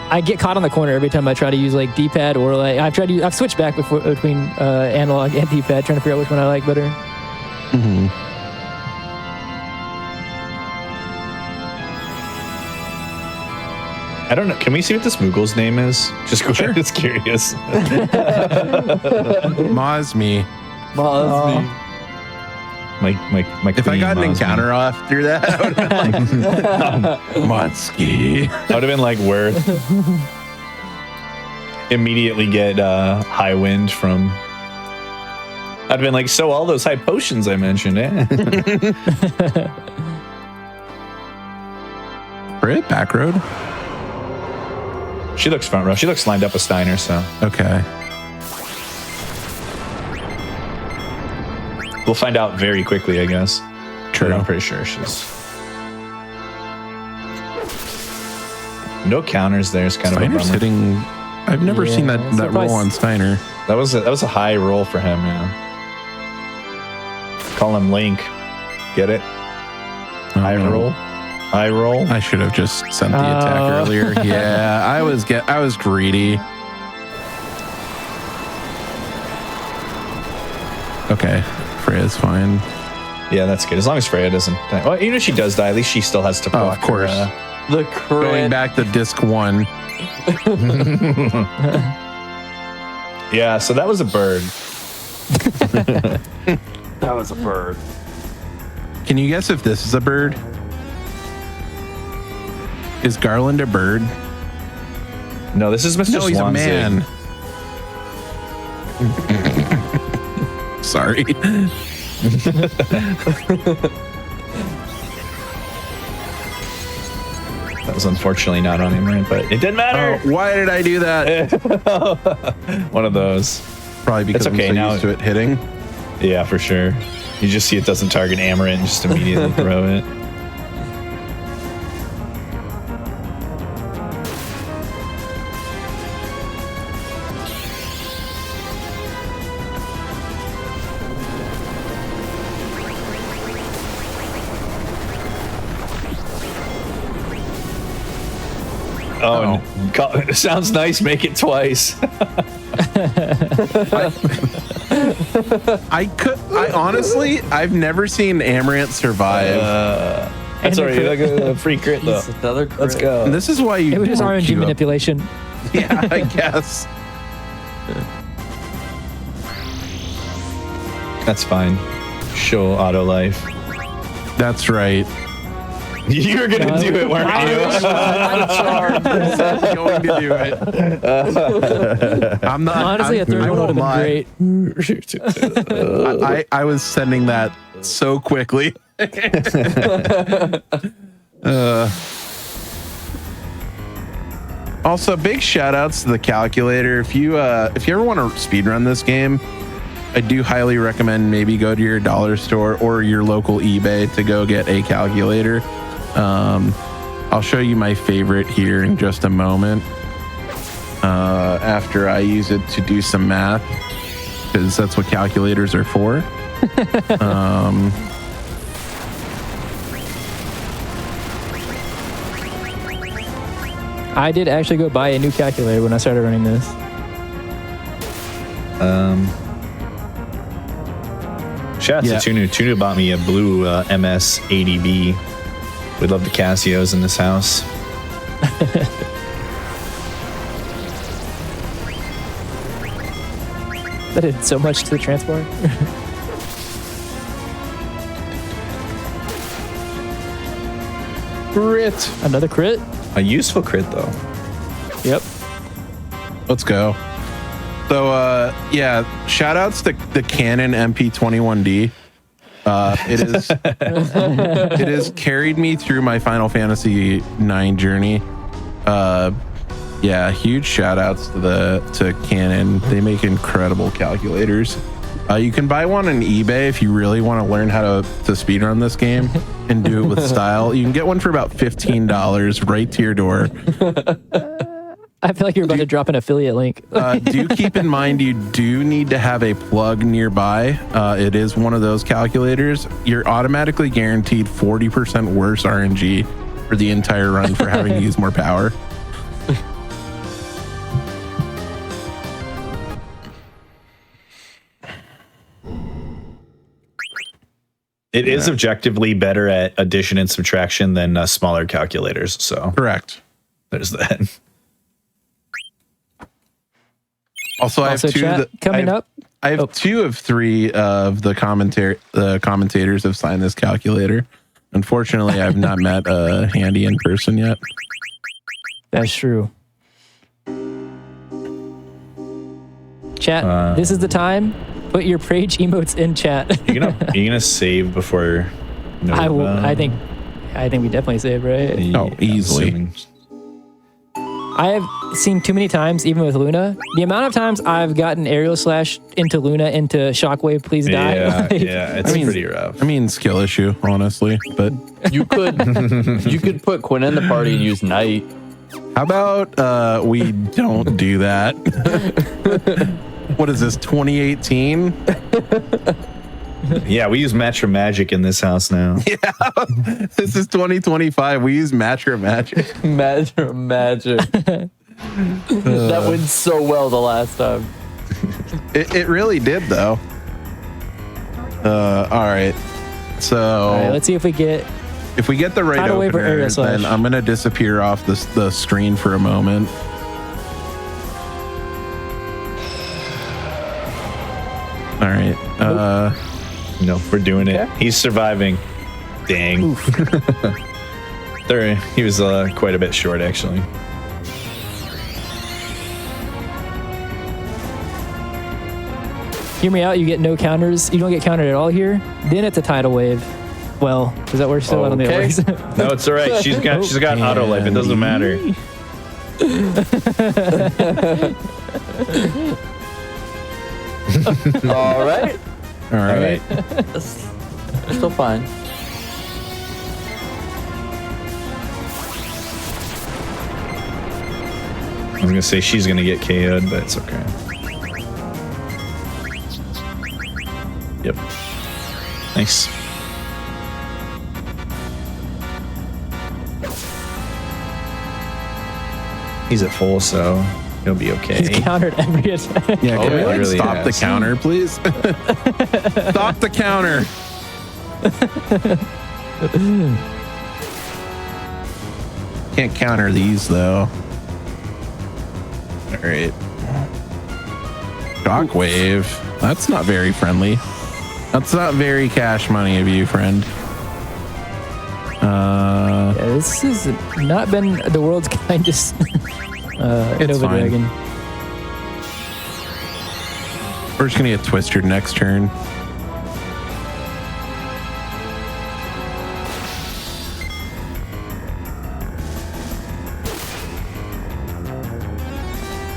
I get caught on the corner every time I try to use like D-pad or like I've switched back between analog and D-pad, trying to figure out which one I like better. Mhm. I don't know. Can we see what this Moogle's name is? Just go Sure. Just curious. Moz me. My If I queen got an Mosby. encounter off through that, I would have been like, Motsky. That would have been like worth. Immediately get high wind from. I'd have been like, so all those high potions I mentioned, eh? Brit, back road. She looks front row. She looks lined up with Steiner, so Okay. we'll find out very quickly, I guess. True. But I'm pretty sure she's. No counters there is kind of a Steiner's bummer. hitting. I've never Yeah, seen that so roll if I on Steiner. That was a high roll for him, yeah. Call him Link. Get it? High no. roll. High roll. I should have just sent the attack earlier. Yeah, I was greedy. Okay, Freya's fine. Yeah, that's good. As long as Freya doesn't die. Well, even if she does die, at least she still has to Oh, block of course. The Going crit. back to disc 1. Yeah, so that was a bird. That was a bird. Can you guess if this is a bird? Is Garland a bird? No, this is Mr. No, he's a Swanzig. man. Sorry. That was unfortunately not on Amaranth, but it didn't matter. Oh, why did I do that? One of those. Probably because It's okay, I'm so now- used to it hitting. Yeah, for sure. You just see it doesn't target Amaranth and just immediately throw it. Oh, sounds nice. Make it twice. I honestly, I've never seen Amaranth survive. That's And alright. the Like a free crit though. Another crit. Let's go. And this is why you It was just don't RNG queue up. manipulation. Yeah, I guess. That's fine. Show auto life. That's right. You were gonna do it, weren't you? I'm going to do it. I'm not. Honestly, a third I one would won't have been lie. great. I was sending that so quickly. Also, big shout outs to the calculator. If you ever want to speedrun this game, I do highly recommend maybe go to your dollar store or your local eBay to go get a calculator. I'll show you my favorite here in just a moment. After I use it to do some math, because that's what calculators are for. I did actually go buy a new calculator when I started running this. Shout out Yeah. to Tunu. Tunu bought me a blue MS 80B. We love the Casios in this house. That did so much to the transport. Crit. Another crit. A useful crit though. Yep. Let's go. So, yeah, shout outs to the Canon MP21D. It has carried me through my Final Fantasy 9 journey. Yeah, huge shout outs to Canon. They make incredible calculators. You can buy one on eBay if you really want to learn how to speedrun this game and do it with style. You can get one for about $15 right to your door. I feel like you're about to drop an affiliate link. Do keep in mind you do need to have a plug nearby. It is one of those calculators. You're automatically guaranteed 40% worse RNG for the entire run for having to use more power. It is objectively better at addition and subtraction than smaller calculators. So Correct. there's that. Also, I have Also, two chat, that- coming up. I have 2 of 3 of the commentators have signed this calculator. Unfortunately, I've not met Handy in person yet. That's true. Chat, this is the time. Put your Prage emotes in chat. You're gonna save before. I will. I think we definitely save, right? Oh, easily. assuming. I have seen too many times, even with Luna, the amount of times I've gotten aerial slash into Luna into Shockwave, please die. Yeah, Like, yeah, it's pretty rough. I mean, skill issue, honestly. But You could put Quinn in the party and use Knight. how about we don't do that? What is this, 2018? Yeah, we use Matcha Magic in this house now. This is 2025. We use Matcha Magic. Magic. That went so well the last time. It really did, though. All right. So All right, let's see if we get. if we get the right Tidal wave or opener, aerial slash? then I'm going to disappear off the screen for a moment. All right. No, we're doing it. He's surviving. Dang. He was quite a bit short, actually. Hear me out. You get no counters. You don't get countered at all here. Then it's a tidal wave. Well, is that where still I don't think Okay. it works. No, it's all right. She's got auto life. It doesn't matter. All right. All right. We're still fine. I was gonna say she's gonna get KO'd, but it's okay. Yep. Nice. He's at full, so he'll be okay. He's countered every attack. Yeah, can we yeah, like it really stop the has. counter, please? Stop the counter. Can't counter these though. All right. Shockwave. That's not very friendly. That's not very cash money of you, friend. Yeah, this has not been the world's kindest It's Nova fine. Dragon. We're just gonna get twisted next turn.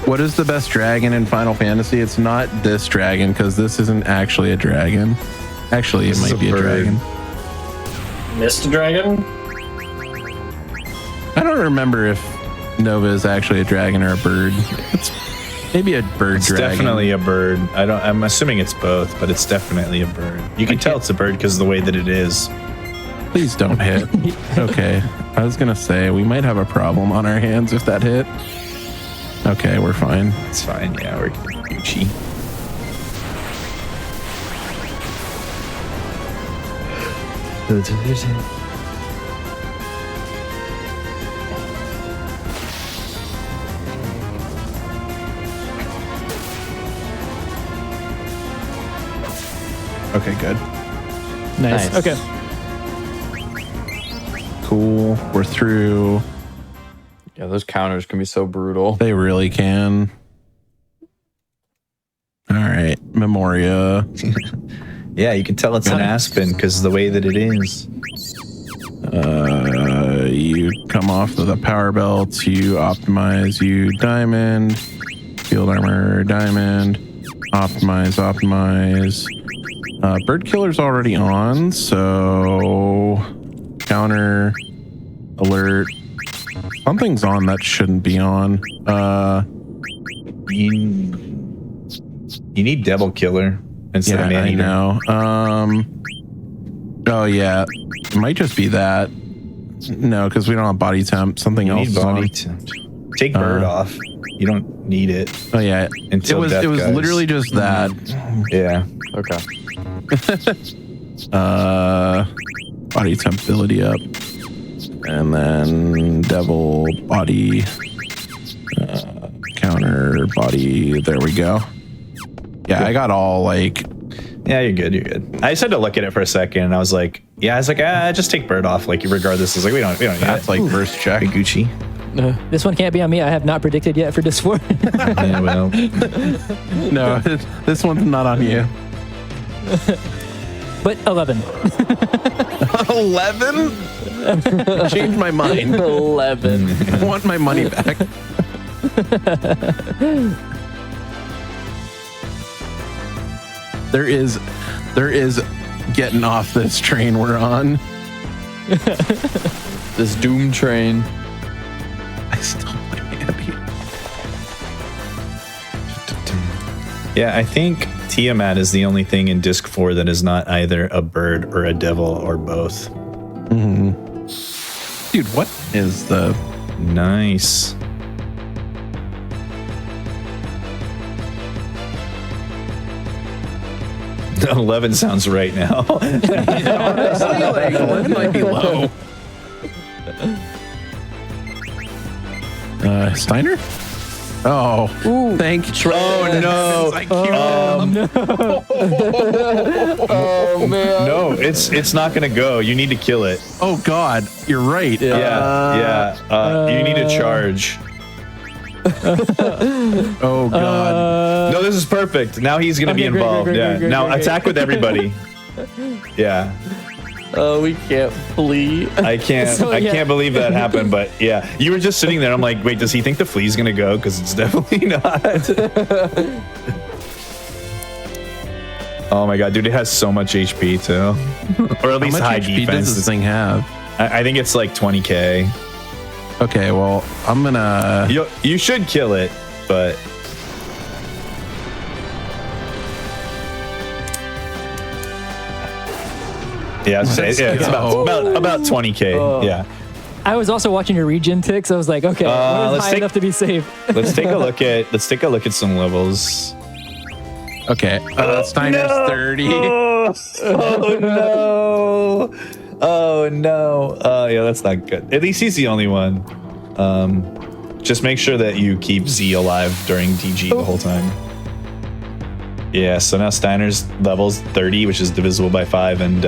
What is the best dragon in Final Fantasy? It's not this dragon, because this isn't actually a dragon. Actually, This it is might a be a bird. dragon. Mist Dragon? I don't remember if Nova is actually a dragon or a bird. It's maybe a bird It's dragon. definitely a bird. I'm assuming it's both, but it's definitely a bird. You can tell it's a bird because of the way that it is. Please don't hit. Okay. I was gonna say we might have a problem on our hands if that hit. Okay, we're fine. It's fine. Yeah, we're Gucci. Okay, good. Nice. Nice. Okay. Cool. We're through. Yeah, those counters can be so brutal. They really can. All right, Memoria. Yeah, you can tell it's an Aspen because of the way that it is. You come off of the power belt. You optimize. You diamond. Field armor. Diamond. Optimize. Bird killer's already on, so counter alert. Something's on that shouldn't be on. You need Devil Killer instead Yeah, of I Man Eater. know. Oh yeah, it might just be that. No, because we don't have body temp. Something You else need is on. body temp. Take Bird off. You don't need it. Oh yeah, Until it death, was guys. literally just that. Yeah. Okay. Body temp ability up, and then devil body counter body. There we go. Yeah, I got all like. Yeah, you're good. You're good. I just had to look at it for a second, and I was like, just take Bird off. Like, regardless, it's like we don't need That's it. like first check. Gucci. This one can't be on me. I have not predicted yet for Disc 4. Yeah, well, No, this one's not on you. But 11. 11? Change my mind. 11. I want my money back. There is getting off this train we're on. This Doom train. I still my Andy. yeah, I think Tiamat is the only thing in Disc 4 that is not either a bird or a devil or both. Dude, what is the Nice. The 11 sounds right now. honestly, like 11 might be low. Steiner? Oh, thank you. Oh no! Oh man. No, it's not gonna go. You need to kill it. Oh God, you're right. Yeah. You need to charge. Oh God. No, this is perfect. Now he's gonna be Okay, great, involved. great, Yeah. great, Now great, attack with everybody. Yeah. Oh, we can't flee. I can't. So, I yeah. can't believe that happened. But yeah, you were just sitting there. I'm like, wait, does he think the flea's gonna go? Because it's definitely not. Oh my god, dude, it has so much HP too, or at least How high much HP defense. does this thing have? I think it's like 20k. Okay, well, I'm gonna. You should kill it, but yeah, it's about 20k. Yeah. I was also watching your regen ticks. I was like, okay, what is let's high take- enough to be safe? Let's take a look at some levels. Okay, Steiner's 30. Oh no! Oh no! Yeah, that's not good. At least he's the only one. Just make sure that you keep Z alive during DG the whole time. Yeah, so now Steiner's levels 30, which is divisible by 5, and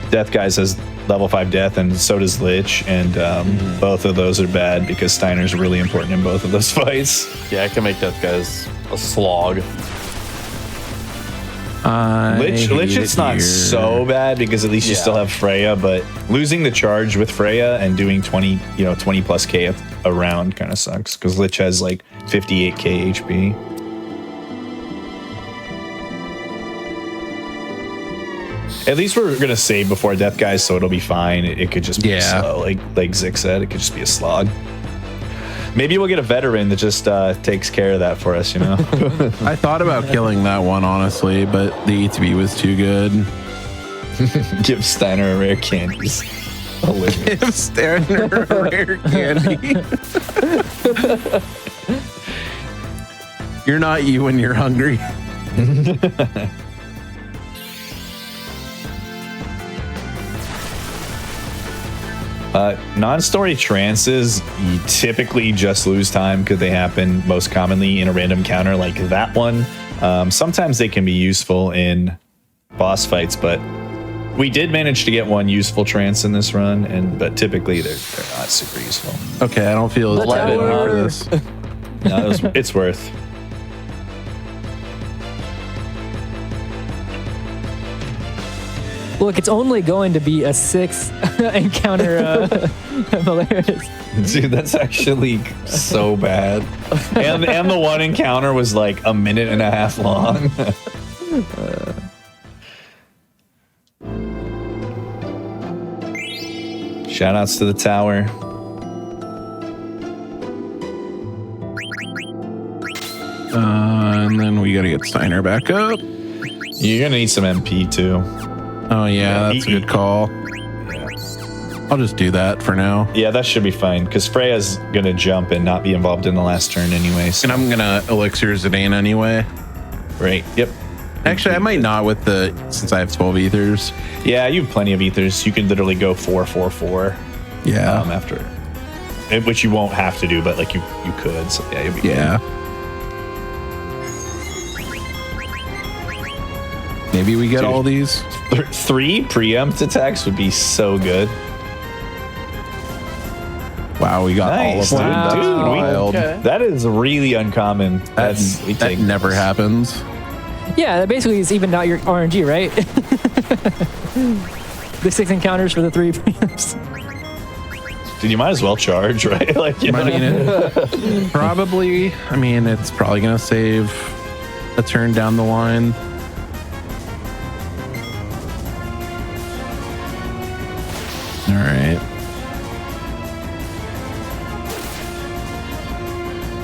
Death Guys has level 5 death, and so does Lich, and both of those are bad because Steiner's really important in both of those fights. Yeah, I can make that guy's a slog. Lich, it's not so bad because at least you Yeah. still have Freya, but losing the charge with Freya and doing 20 plus K a round kind of sucks because Lich has like 58k HP. At least we're gonna save before Death Guys, so it'll be fine. It could just be slow, like Zik said, it could just be a slog. Maybe we'll get a veteran that just takes care of that for us, you know? I thought about killing that one, honestly, but the ETB was too good. Give Steiner a rare candies. Give Steiner a rare candy. You're not you when you're hungry. Non-story trances, you typically just lose time because they happen most commonly in a random counter like that one. Sometimes they can be useful in boss fights, but we did manage to get one useful trance in this run, but typically they're not super useful. Okay, I don't feel as bad for this. No, it's worth. Look, it's only going to be a 6 encounter hilarious. Dude, that's actually so bad. And the one encounter was like a minute and a half long. Shoutouts to the tower. And then we gotta get Steiner back up. You're gonna need some MP too. Oh yeah, that's a good call. Yeah. I'll just do that for now. Yeah, that should be fine because Freya's gonna jump and not be involved in the last turn anyway. So. And I'm gonna elixir Zidane anyway. Right. Yep. Actually, I might not since I have 12 ethers. Yeah, you have plenty of ethers. You can literally go 4-4-4. Yeah. After, which you won't have to do, but like you could. So yeah, you'll be Yeah. Maybe we get Dude. all these. 3 preempt attacks would be so good. Wow, we got Nice, all of them. Wow. That's dude. wild. Okay. That is really uncommon. That never happens. Yeah, that basically is evened out your RNG, right? The 6 encounters for the 3 preamps. Dude, you might as well charge, right? Like, you know, I mean, it's probably going to save a turn down the line. All right.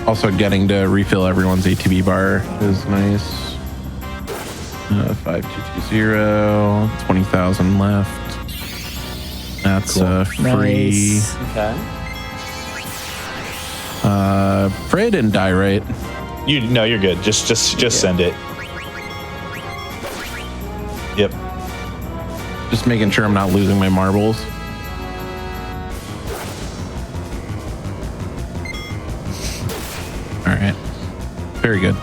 Also, getting to refill everyone's ATB bar is nice. 5220, 20,000 left. That's free. Nice. Okay. Freya didn't die, right? No, you're good. Just send it. Yep. Just making sure I'm not losing my marbles. All right. Very good.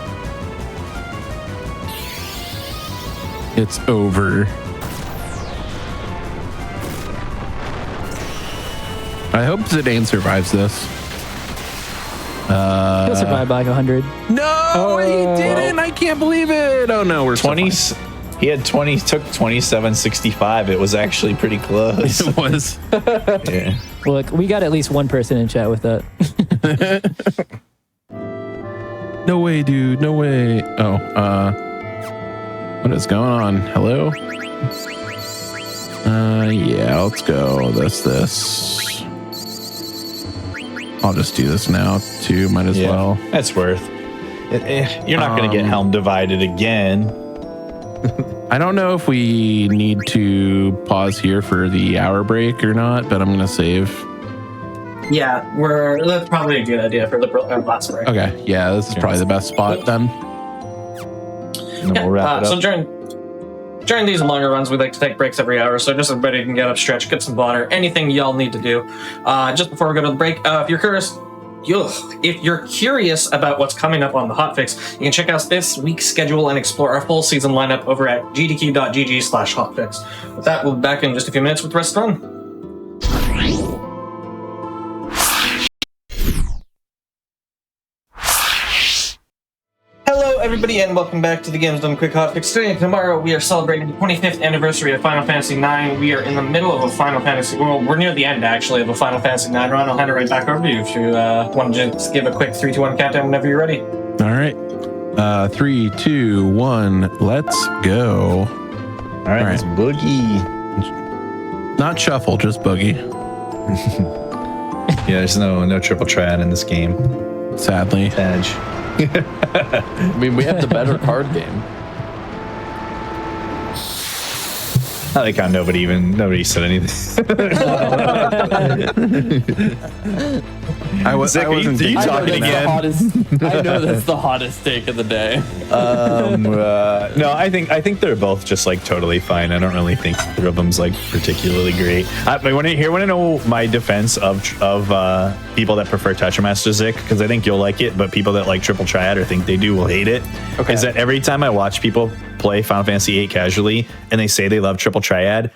It's over. I hope Zidane survives this. He'll survive by like 100. No, he didn't. I can't believe it. Oh no, we're 20. He had 20, took 27.65. It was actually pretty close. It was. Yeah. Look, we got at least one person in chat with that. No way, dude. No way. Oh, what is going on? Hello? Yeah, let's go. This. I'll just do this now too. Might as well. That's worth. You're not going to get helm divided again. I don't know if we need to pause here for the hour break or not, but I'm going to save. Yeah, that's probably a good idea for the last break. Okay, yeah, this is probably the best spot then. And then we'll wrap it up. So during these longer runs, we like to take breaks every hour, so just everybody can get up, stretch, get some water, anything y'all need to do. Just before we go to the break, if you're curious about what's coming up on the Hotfix, you can check out this week's schedule and explore our full season lineup over at gdq.gg/hotfix. With that, we'll be back in just a few minutes with the rest of the run. Hello, everybody, and welcome back to the Games Done Quick Hotfix. Today and tomorrow, we are celebrating the 25th anniversary of Final Fantasy IX. We are in the middle of a Final Fantasy... Well, we're near the end, actually, of a Final Fantasy IX run. I'll hand it right back over to you if you want to just give a quick 3, 2, 1 countdown whenever you're ready. All right. 3, 2, 1, let's go. All right, let's boogie. Not shuffle, just boogie. Yeah, there's no triple triad in this game. Sadly. Edge. I mean, we have the better card game. I like how nobody said anything. I wasn't you I know talking that's again. I know that's the hottest take of the day. No, I think they're both just like totally fine. I don't really think either of them's like particularly great. But want to know my defense of people that prefer Tetramaster Zik, because I think you'll like it, but people that like Triple Triad or think they do will hate it. Okay. Is that every time I watch people play Final Fantasy VIII casually and they say they love Triple Triad,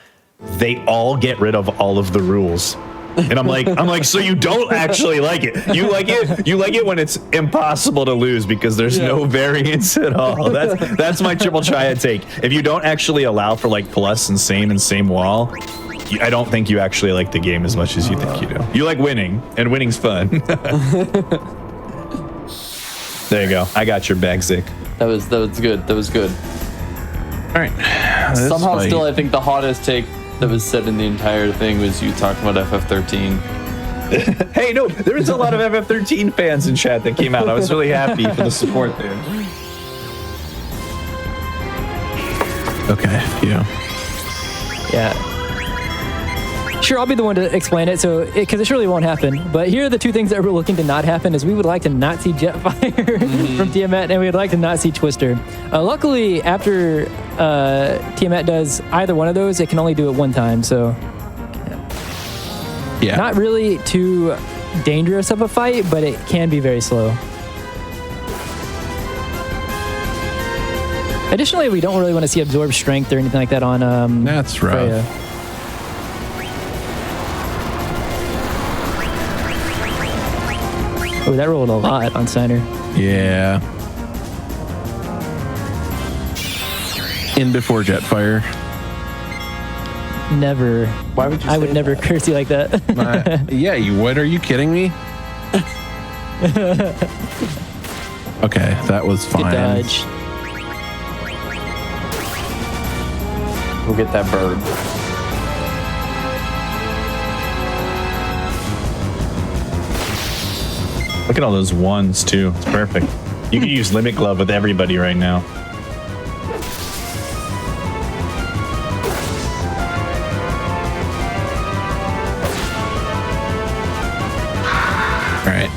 they all get rid of all of the rules. And I'm like, so you don't actually like it. You like it when it's impossible to lose because there's no variance at all. That's my Triple Triad take. If you don't actually allow for like plus and same wall, I don't think you actually like the game as much as you think you do. You like winning, and winning's fun. There you go. I got your bag, Zik. That was good. That was good. All right. Somehow, still, I think the hottest take that was said in the entire thing was you talking about FF13. Hey, no, there was a lot of FF13 fans in chat that came out. I was really happy for the support there. Okay, Yeah. Sure, I'll be the one to explain it, so because it surely won't happen. But here are the two things that we're looking to not happen: is we would like to not see Jetfire from Tiamat, and we would like to not see Twister. Luckily, after Tiamat does either one of those, it can only do it one time. So, yeah. not really too dangerous of a fight, but it can be very slow. Additionally, we don't really want to see absorb strength or anything like that on. That's rough. Freya. Oh, that rolled a lot on Steiner. Yeah. In before Jetfire. Never. Why would you? I would never curse you like that. Yeah, you would. Are you kidding me? Okay, that was Good fine. dodge. We'll get that bird. Look at all those ones too. It's perfect. You can use Limit Glove with everybody right now. All right.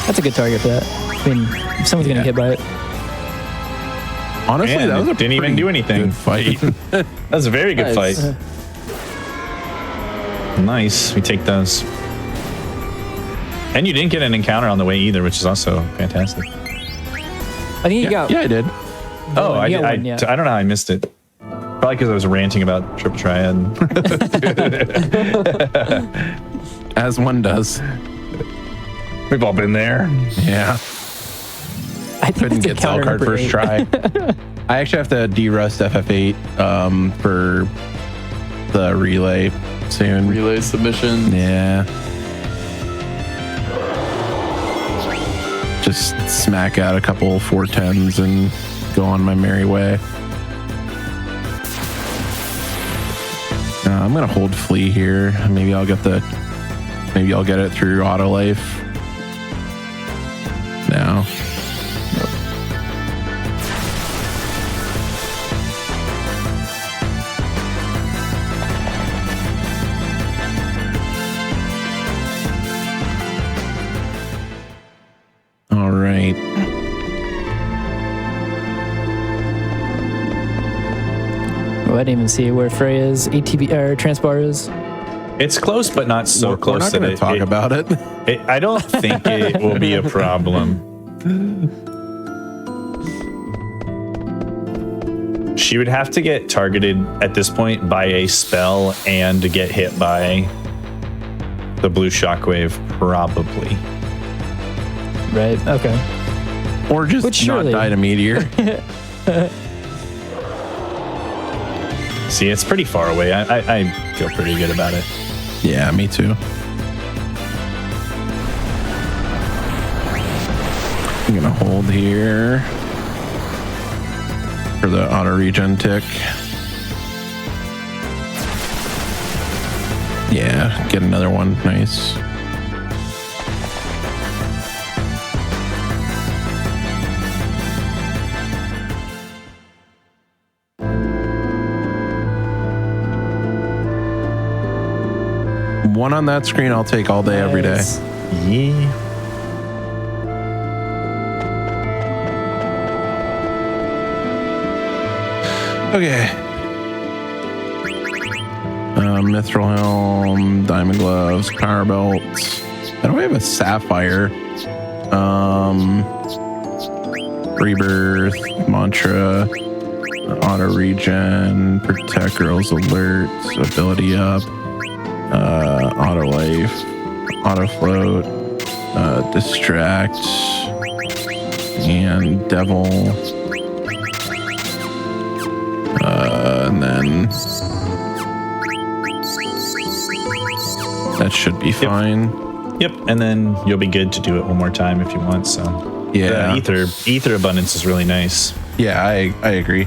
That's a good target for that. I mean, if someone's gonna get by it. Honestly, Man, that was a didn't even pretty do anything. good fight. That was a very good Nice. fight. Nice. We take those. And you didn't get an encounter on the way either, which is also fantastic. I think you got. Yeah, I did. Oh, you got one, yeah. I don't know how I missed it. Probably because I was ranting about Triple Triad. As one does. We've all been there. Yeah. I think Couldn't it's get encounter cell card number first 8. try. I actually have to derust FF8 for the relay soon. Relay submission. Yeah. Just smack out a couple 410s and go on my merry way. I'm gonna hold Flea here. Maybe I'll get it through auto life. Now. All right. Oh, I didn't even see where Freya's ATB or Transbar is. It's close, but not so We're close. not going to talk about it. I don't think it will be a problem. She would have to get targeted at this point by a spell and to get hit by the blue shockwave, probably. Right. Okay. Or just But surely- not die to meteor. See, it's pretty far away. I feel pretty good about it. Yeah, me too. I'm gonna hold here for the auto regen tick. Yeah, get another one. Nice. One on that screen I'll take all day, every day. Nice. Yeah. Okay. Mithril Helm, Diamond Gloves, Power Belts. I don't have a Sapphire. Rebirth, Mantra, Auto Regen, Protect Girls Alerts, Ability Up, Auto Life, Auto Float, Distract, and Devil. And then that should be fine. Yep, and then you'll be good to do it one more time if you want. So Yeah. the ether abundance is really nice. Yeah, I agree.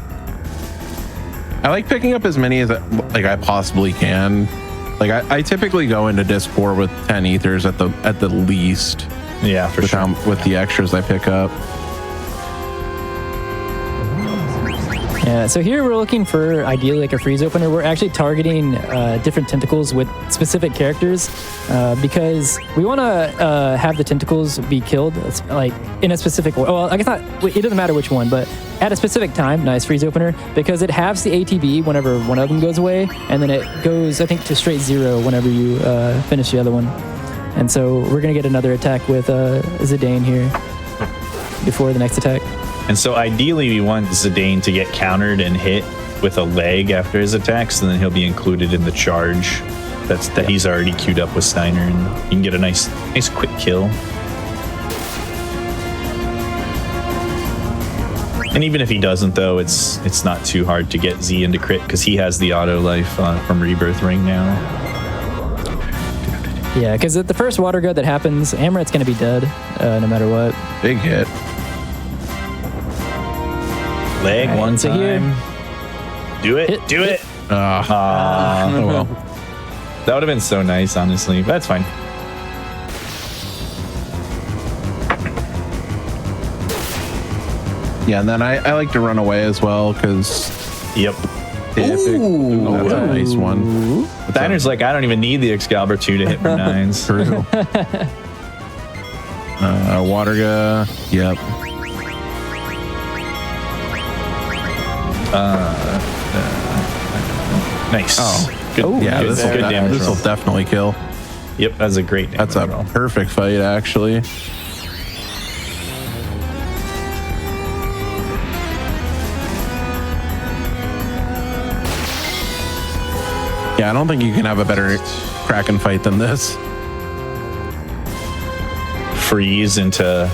I like picking up as many as I possibly can. Like I typically go into disc 4 with 10 ethers at the least. Yeah, for sure. With the extras I pick up. Yeah, so here we're looking for ideally like a freeze opener. We're actually targeting different tentacles with specific characters because we want to have the tentacles be killed like in a specific way. Well, I guess not. It doesn't matter which one, but at a specific time. Nice freeze opener because it halves the ATB whenever one of them goes away, and then it goes I think to straight 0 whenever you finish the other one. And so we're gonna get another attack with Zidane here before the next attack. And so ideally we want Zidane to get countered and hit with a leg after his attacks, and then he'll be included in the charge that he's already queued up with Steiner, and you can get a nice quick kill. And even if he doesn't, though, it's not too hard to get Z into crit because he has the auto life from Rebirth Ring now. Yeah, because at the first water gut that happens, Amaret's gonna be dead no matter what. Big hit. Leg Right, one so time. here- Do it. Hit, Do hit. it. Oh, well. That would have been so nice, honestly. But that's fine. Yeah, and then I like to run away as well because Yep. that's a nice one. Steiner's like, I don't even need the Excalibur 2 to hit for 9s. True. Waterga. Yep. Nice. Oh. Good. Yeah, good, this will good damage roll. definitely kill. Yep, that's a great damage That's a roll. perfect fight, actually. Yeah, I don't think you can have a better Kraken fight than this. Freeze into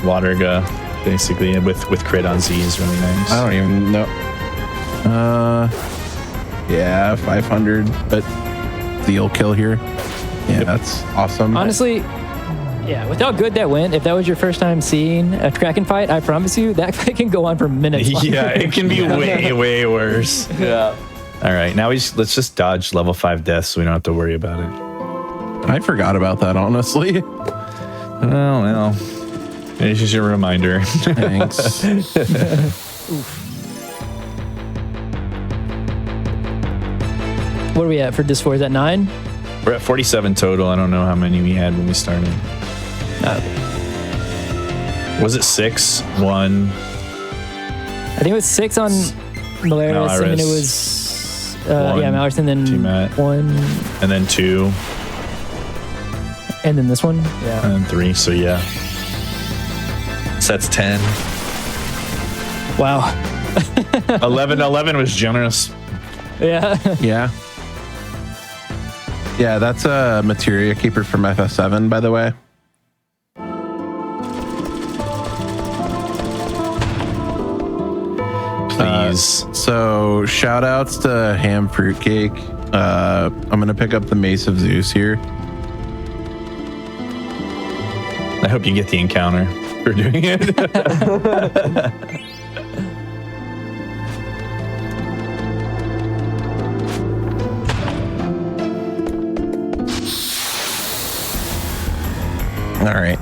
Waterga. basically, and with crit on Z is really nice. I don't even know. Yeah, 500, but Zeal kill here. Yeah, that's awesome. Honestly, yeah, with how good that went, if that was your first time seeing a Kraken fight, I promise you that fight can go on for minutes. Yeah, it can be way worse. Yeah. All right, now let's just dodge level 5 deaths so we don't have to worry about it. I forgot about that, honestly. Well, it's just a reminder. Thanks. What are we at for Discord? Is that 9? We're at 47 total. I don't know how many we had when we started. Was it 6? 1? I think it was 6 on Malaris, and then it was One, Malaris, and then T-Mat. 1, And then 2, and then this one. Yeah. and then 3. So yeah. So that's 10. Wow. 11 was generous. Yeah. Yeah. Yeah, that's a materia keeper from FS7, by the way. Please. So shout outs to Ham Fruitcake. I'm gonna pick up the Mace of Zeus here. I hope you get the encounter for doing it. All right.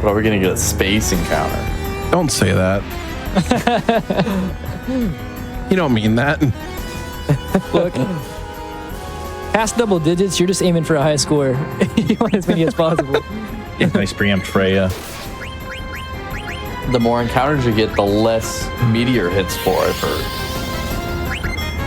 But are we going to get a space encounter? Don't say that. You don't mean that. Look, past double digits, you're just aiming for a high score. You want as many as possible. Yeah, nice preempt Freya. The more encounters you get, the less meteor hits for, I've heard.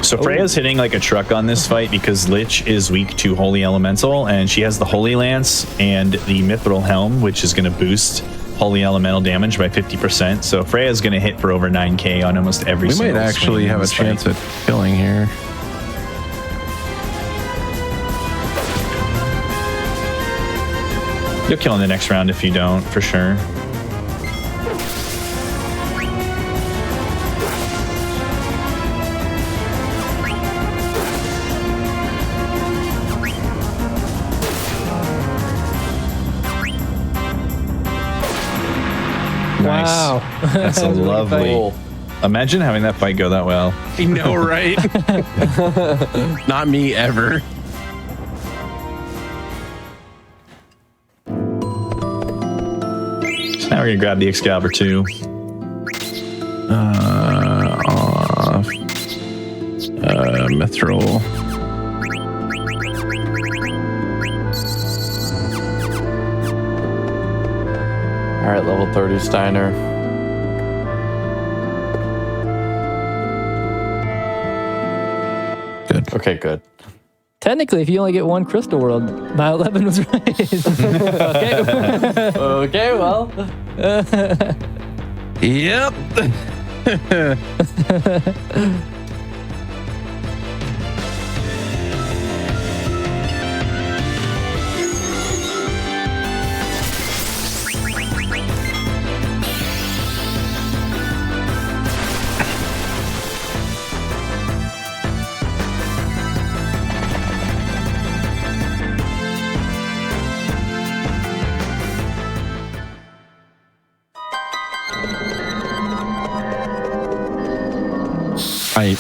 So Freya's hitting like a truck on this fight because Lich is weak to Holy Elemental, and she has the Holy Lance and the Mithril Helm, which is going to boost Holy Elemental damage by 50%. So Freya's going to hit for over 9k on almost every We single might actually swing in have a this chance fight. at killing here. You'll kill in the next round if you don't, for sure. Nice. Wow. That's a really good lovely. Cool. Imagine having that fight go that well. I know, right? Not me ever. So now we're gonna grab the Excalibur too. Off. Mithril. All right, level 30 Steiner. Good. Okay, good. Technically, if you only get one Crystal World, my 11 was right. Okay. Okay, well. Yep.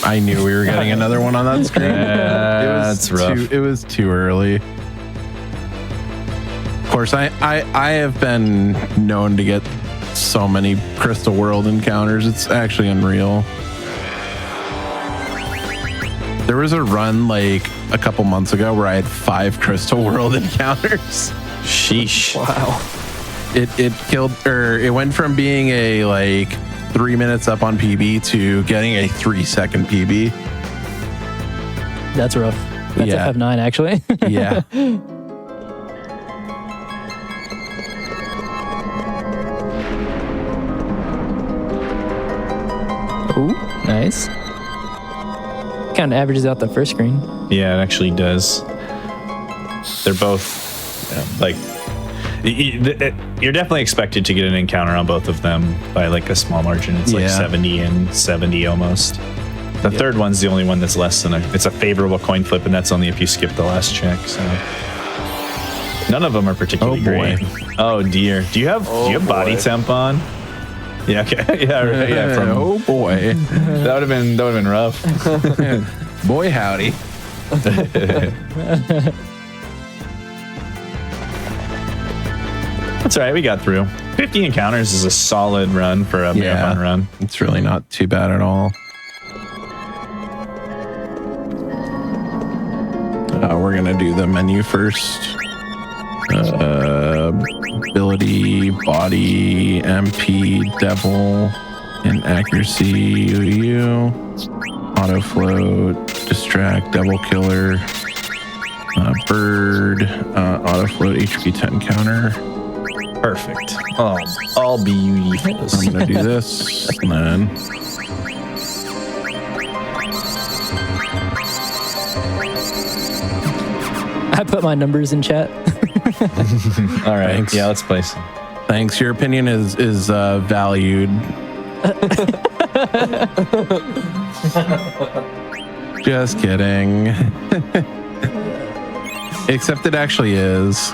I knew we were getting another one on that screen. That's rough. It was too early. Of course, I have been known to get so many Crystal World encounters. It's actually unreal. There was a run like a couple months ago where I had 5 Crystal World encounters. Sheesh. Wow. It killed, or it went from being a like 3 minutes up on PB to getting a 3-second PB. That's rough. That's Yeah. FF9, actually. Yeah. Ooh, nice. Kind of averages out the first screen. Yeah, it actually does. They're both like You're definitely expected to get an encounter on both of them by like a small margin. It's like 70 and 70 almost. The third one's the only one that's less than it's a favorable coin flip, and that's only if you skip the last check. So none of them are particularly great. Oh dear. Do you have body temp on? Yeah. Okay. Yeah. Right, yeah. Oh boy. That would have been rough. Boy howdy. That's all right. We got through. 50 encounters is a solid run for a marathon run. It's really not too bad at all. We're gonna do the menu first. Ability, body, MP, devil, inaccuracy, UU, auto float, distract, devil killer, bird, auto float, HP 10 counter. Perfect. Oh, I'll be you. I'm gonna do this, and then I put my numbers in chat. All right. Thanks. Yeah, let's play some. thanks. Your opinion is valued. Just kidding. Except it actually is.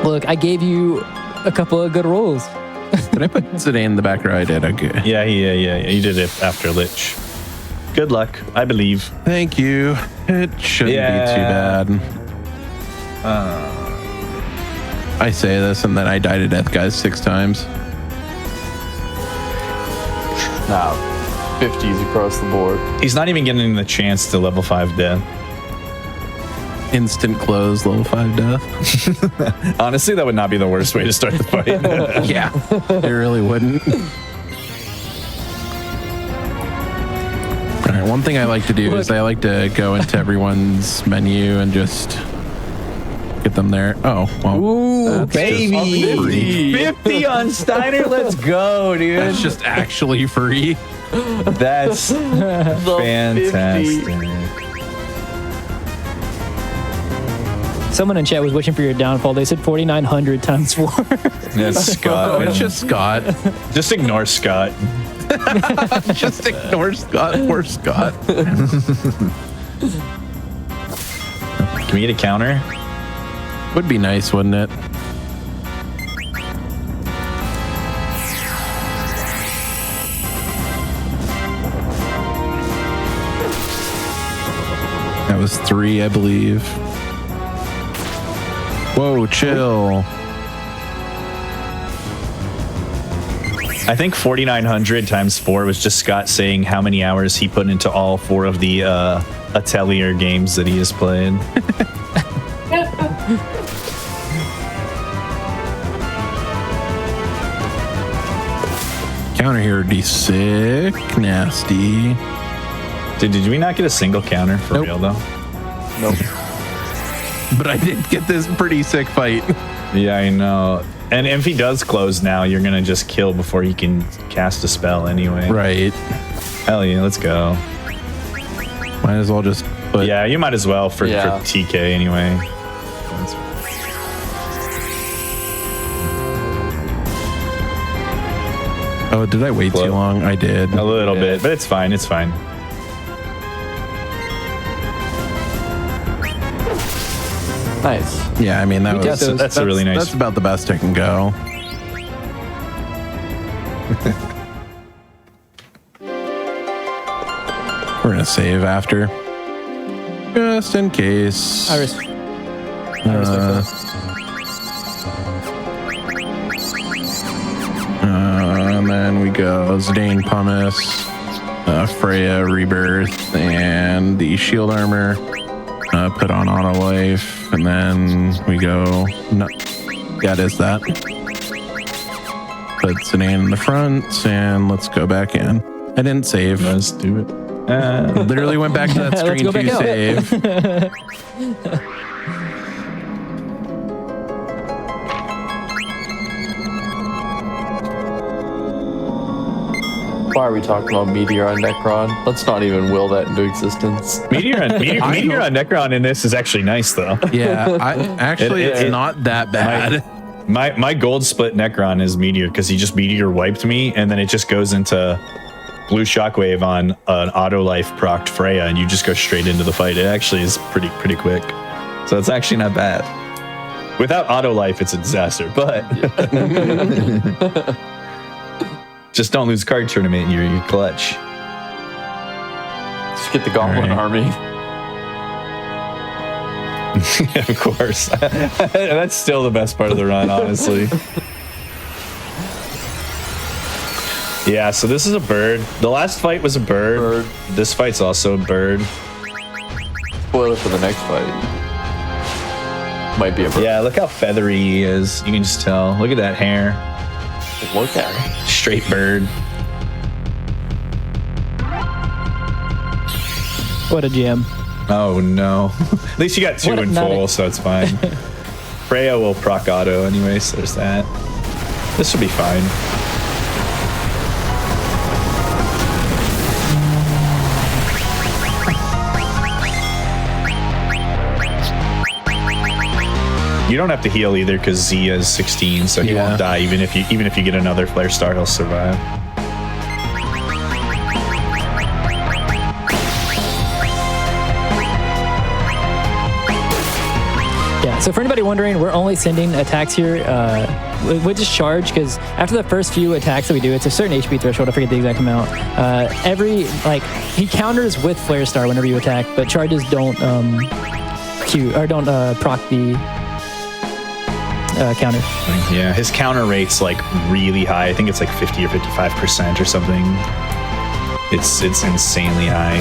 Look, I gave you a couple of good rolls. Did I put Zidane in the back row? I did. Okay. Yeah. You did it after Lich. Good luck. I believe. Thank you. It shouldn't be too bad. I say this and then I die to death, guys, 6 times. Now, 50s across the board. He's not even getting the chance to level 5 death. Instant close, level 5 death. Honestly, that would not be the worst way to start the fight. Yeah, it really wouldn't. All right, one thing I like to do is I like to go into everyone's menu and just get them there. Oh, well. Ooh, that's just free. 50 on Steiner. Let's go, dude. That's just actually free. That's fantastic. Someone in chat was wishing for your downfall. They said 4,900 times 4. That's Scott. Oh, it's just Scott. Just ignore Scott. Just ignore Scott. Poor Scott. Can we get a counter? Would be nice, wouldn't it? That was 3, I believe. Whoa, chill. I think 4,900 times 4 was just Scott saying how many hours he put into all 4 of the Atelier games that he has played. Counter here would be sick, nasty. Did we not get a single counter for real though? Nope. But I did get this pretty sick fight. Yeah, I know. And if he does close now, you're gonna just kill before he can cast a spell anyway. Right. Hell yeah, let's go. Might as well just put... Yeah, you might as well for Yeah. TK anyway. Oh, did I wait too long? I did. A little Yeah. bit, but it's fine. It's fine. Nice. Yeah, I mean, that was... That's a really nice... That's about the best I can go. We're gonna save after. Just in case. I respect that. And then we go Zidane Pumice, Freya Rebirth, and the shield armor. Put on auto life, and then we go. No, yeah, it is that. Put Zidane in the front, and let's go back in. I didn't save. Let's do it. Literally went back to that Let's screen go back to out. save. Why are we talking about Meteor on Necron? Let's not even will that into existence. Meteor on Necron in this is actually nice though. Yeah, it's not that bad. My gold split Necron is Meteor because he just Meteor wiped me, and then it just goes into blue shockwave on an auto life procced Freya, and you just go straight into the fight. It actually is pretty quick, so it's actually not bad. Without auto life, it's a disaster, but just don't lose card tournament. You're clutch. Just get the Goblin Army. Of course. That's still the best part of the run, honestly. Yeah, so this is a bird. The last fight was a bird. This fight's also a bird. Spoiler for the next fight. Might be a bird. Yeah, look how feathery he is. You can just tell. Look at that hair. Look at it. Straight bird. What a gem. Oh no. At least you got 2 in full, so it's fine. Freya will proc auto anyway, so there's that. This should be fine. You don't have to heal either because Zia is 16, so he won't die. Even if you get another Flare Star, he'll survive. Yeah, so for anybody wondering, we're only sending attacks here with just charge, because after the first few attacks that we do, it's a certain HP threshold, I forget the exact amount. He counters with Flare Star whenever you attack, but charges don't proc the counter. Yeah, his counter rate's like really high. I think it's like 50 or 55% or something. It's insanely high.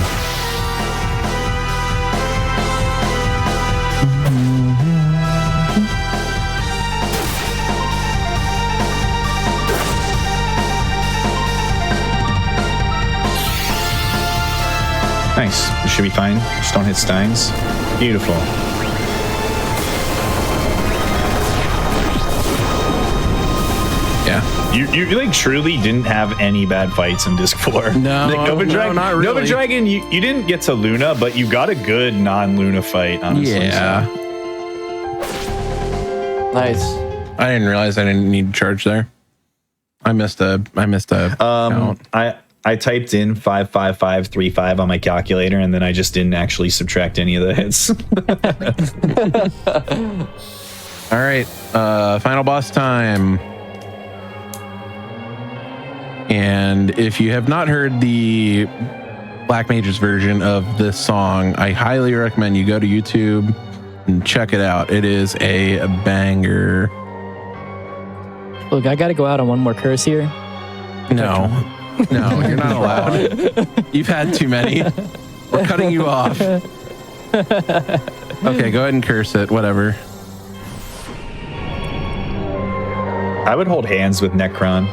Nice. This should be fine. Just don't hit Steins. Beautiful. Yeah. You like truly didn't have any bad fights in Disc 4. No, like Nova not really. Nova Dragon, you didn't get to Luna, but you got a good non-Luna fight, honestly. Yeah. Nice. I didn't realize I didn't need to charge there. I missed a count. I typed in 55535 on my calculator, and then I just didn't actually subtract any of the hits. All right, final boss time. And if you have not heard the Black Mages version of this song, I highly recommend you go to YouTube and check it out. It is a banger. Look, I got to go out on one more curse here. No, you're not allowed. You've had too many. We're cutting you off. Okay, go ahead and curse it, whatever. I would hold hands with Necron.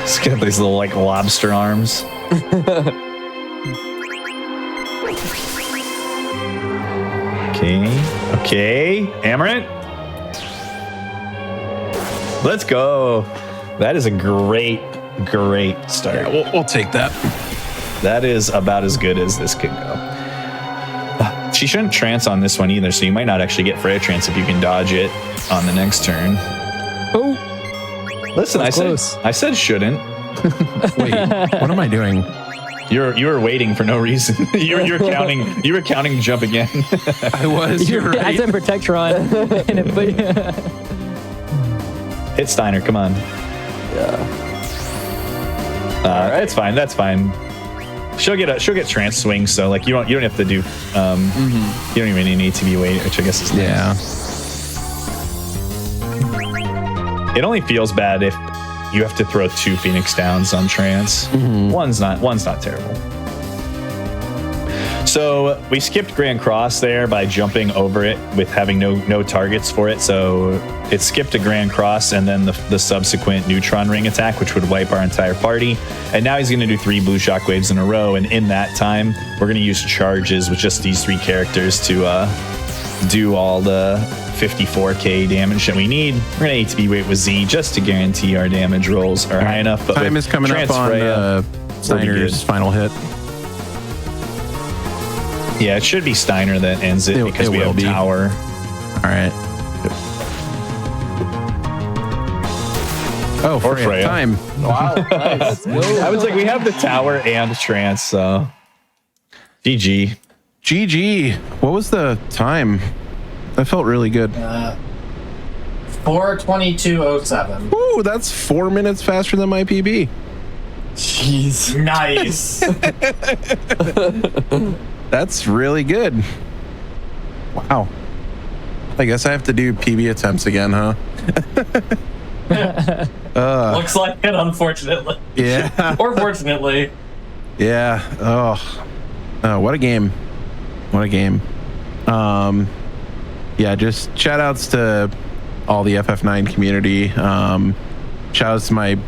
He's got these little like lobster arms. Okay, Amaranth. Let's go. That is a great start. Yeah, we'll take that. That is about as good as this could go. She shouldn't trance on this one either, so you might not actually get Freya trance if you can dodge it on the next turn. Oh, listen, I said shouldn't. Wait, what am I doing? You were waiting for no reason. you were counting jump again. I was. You're right. I said Protectron. Hit Steiner, come on. Yeah. It's fine. That's fine. She'll get trance swing, so like you don't have to do. You don't even need to be waiting, which I guess is nice. Yeah. It only feels bad if you have to throw 2 Phoenix Downs on trance. One's not terrible. So we skipped Grand Cross there by jumping over it with having no targets for it. So it skipped a Grand Cross and then the subsequent Neutron Ring attack, which would wipe our entire party. And now he's going to do 3 blue shockwaves in a row. And in that time, we're going to use charges with just these 3 characters to do all the 54k damage that we need. We're going to ATB wait with Z just to guarantee our damage rolls are high enough. But Time is coming up on Steiner's final hit. Yeah, it should be Steiner that ends it because we have Tower. All right. Oh, Freya. Time. Wow, nice. I was like, we have the Tower and Trance, so GG. GG. What was the time? That felt really good. 4:22:07. Ooh, that's 4 minutes faster than my PB. Jeez. Nice. That's really good. Wow. I guess I have to do PB attempts again, huh? Looks like it, unfortunately. Yeah. Or fortunately. Yeah. Oh, what a game. What a game. Yeah, just shout outs to all the FF9 community. Shout outs to my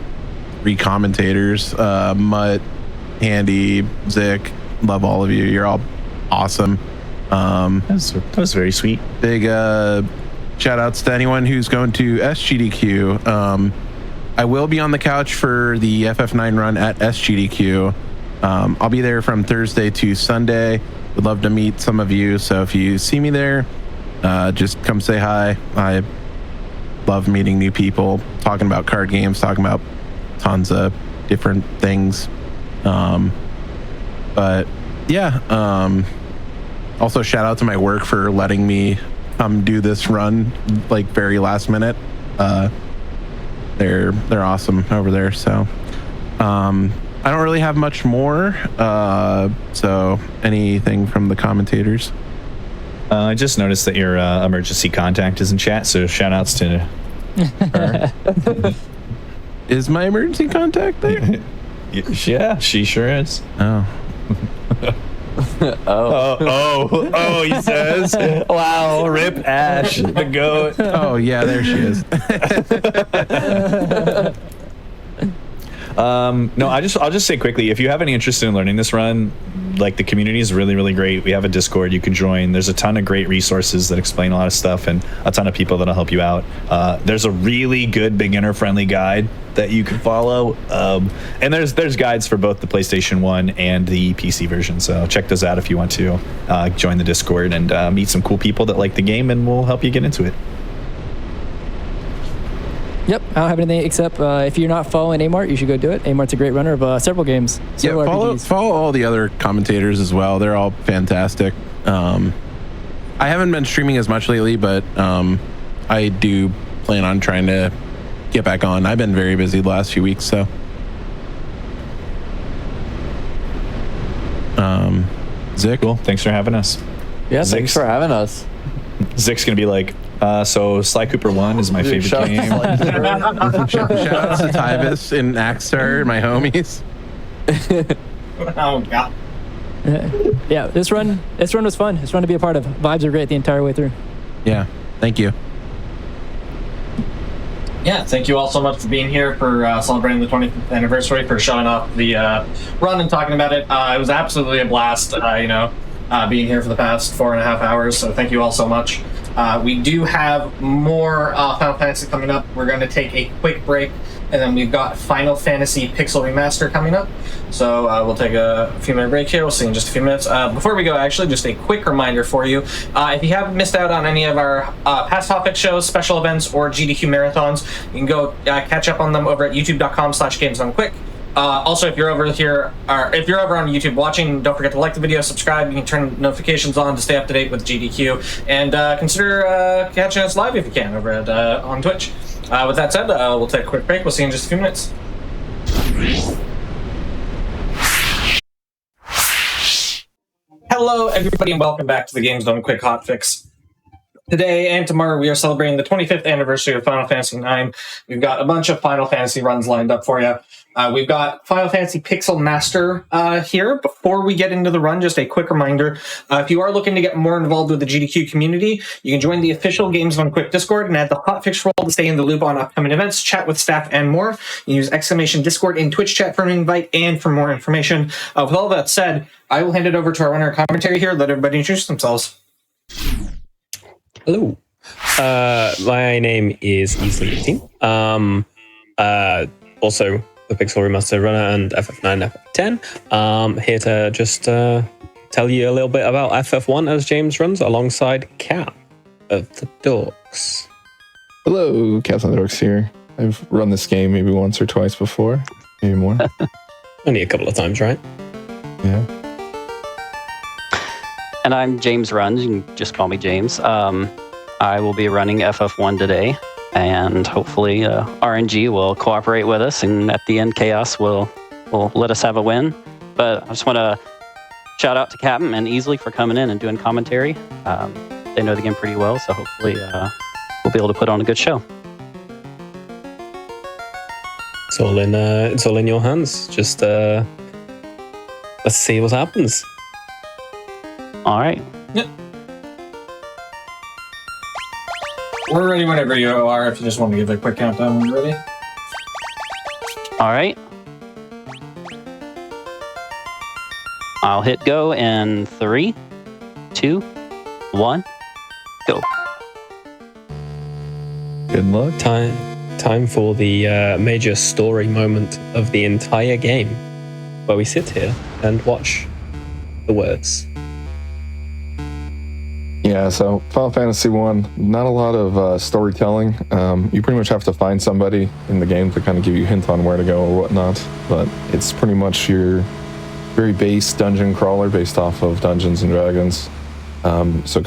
re-commentators, Mutt, Handy, Zick. Love all of you. You're all awesome. That was very sweet. Big shout outs to anyone who's going to SGDQ. I will be on the couch for the FF9 run at SGDQ. I'll be there from Thursday to Sunday. Would love to meet some of you. So if you see me there, just come say hi. I love meeting new people, talking about card games, talking about tons of different things. But yeah, also shout out to my work for letting me come do this run like very last minute. They're awesome over there. So I don't really have much more. So anything from the commentators? I just noticed that your emergency contact is in chat, so shout outs to her. Is my emergency contact there? Yeah, she sure is. Oh. Oh, he says. Wow, rip Ash, the goat. Oh yeah, there she is. No, I'll just say quickly, if you have any interest in learning this run, like the community is really, really great. We have a Discord you can join. There's a ton of great resources that explain a lot of stuff and a ton of people that'll help you out. There's a really good beginner-friendly guide that you can follow. And there's guides for both the PlayStation 1 and the PC version. So check those out if you want to join the Discord and meet some cool people that like the game, and we'll help you get into it. Yep, I don't have anything except if you're not following Amart, you should go do it. Amart's a great runner of several games. Yeah, follow all the other commentators as well. They're all fantastic. I haven't been streaming as much lately, but I do plan on trying to get back on. I've been very busy the last few weeks, so. Zick? Cool, thanks for having us. Yeah, thanks for having us. Zick's gonna be like, so Sly Cooper 1 is my favorite game. Shout out to Tyvis and Axstar, my homies. Oh god. Yeah, this run was fun. This run to be a part of. Vibes are great the entire way through. Yeah, thank you. Yeah, thank you all so much for being here, for celebrating the 25th anniversary, for showing off the run and talking about it. It was absolutely a blast, being here for the past 4.5 hours, so thank you all so much. We do have more Final Fantasy coming up. We're going to take a quick break, and then we've got Final Fantasy Pixel Remaster coming up. So we'll take a few-minute break here. We'll see you in just a few minutes. Before we go, actually, just a quick reminder for you. If you haven't missed out on any of our past Hotfix shows, special events, or GDQ marathons, you can go catch up on them over at youtube.com/gamesdonequick. Also, if you're over here, or if you're over on YouTube watching, don't forget to like the video, subscribe. You can turn notifications on to stay up to date with GDQ, and consider catching us live if you can over at on Twitch. With that said, we'll take a quick break. We'll see you in just a few minutes. Hello, everybody, and welcome back to the Games Done Quick Hotfix. Today and tomorrow, we are celebrating the 25th anniversary of Final Fantasy IX. We've got a bunch of Final Fantasy runs lined up for you. We've got Final Fantasy Pixel Master here. Before we get into the run, just a quick reminder. If you are looking to get more involved with the GDQ community, you can join the official Games Done Quick Discord and add the Hotfix role to stay in the loop on upcoming events, chat with staff, and more. You can use !Discord in Twitch chat for an invite and for more information. With all that said, I will hand it over to our runner commentary here. Let everybody introduce themselves. Hello. My name is Easily18. Also the Pixel Remaster runner and FF9, FF10. Here to just tell you a little bit about FF1 as James runs alongside Cap of the Dorks. Hello, Captain Dorks here. I've run this game maybe once or twice before, maybe more. Only a couple of times, right? Yeah. And I'm James Runs. You can just call me James. I will be running FF1 today, and hopefully RNG will cooperate with us, and at the end, Chaos will let us have a win. But I just want to shout out to Captain and Easily for coming in and doing commentary. They know the game pretty well, so hopefully we'll be able to put on a good show. It's all in your hands. Just let's see what happens. All right. Yep. We're ready whenever you are. If you just want to give a quick countdown when you're ready. All right. I'll hit go in 3, 2, 1, go. Good luck. Time for the major story moment of the entire game, where we sit here and watch the words. Yeah, so Final Fantasy 1, not a lot of storytelling. You pretty much have to find somebody in the game to kind of give you a hint on where to go or whatnot, but it's pretty much your very base dungeon crawler based off of Dungeons and Dragons. So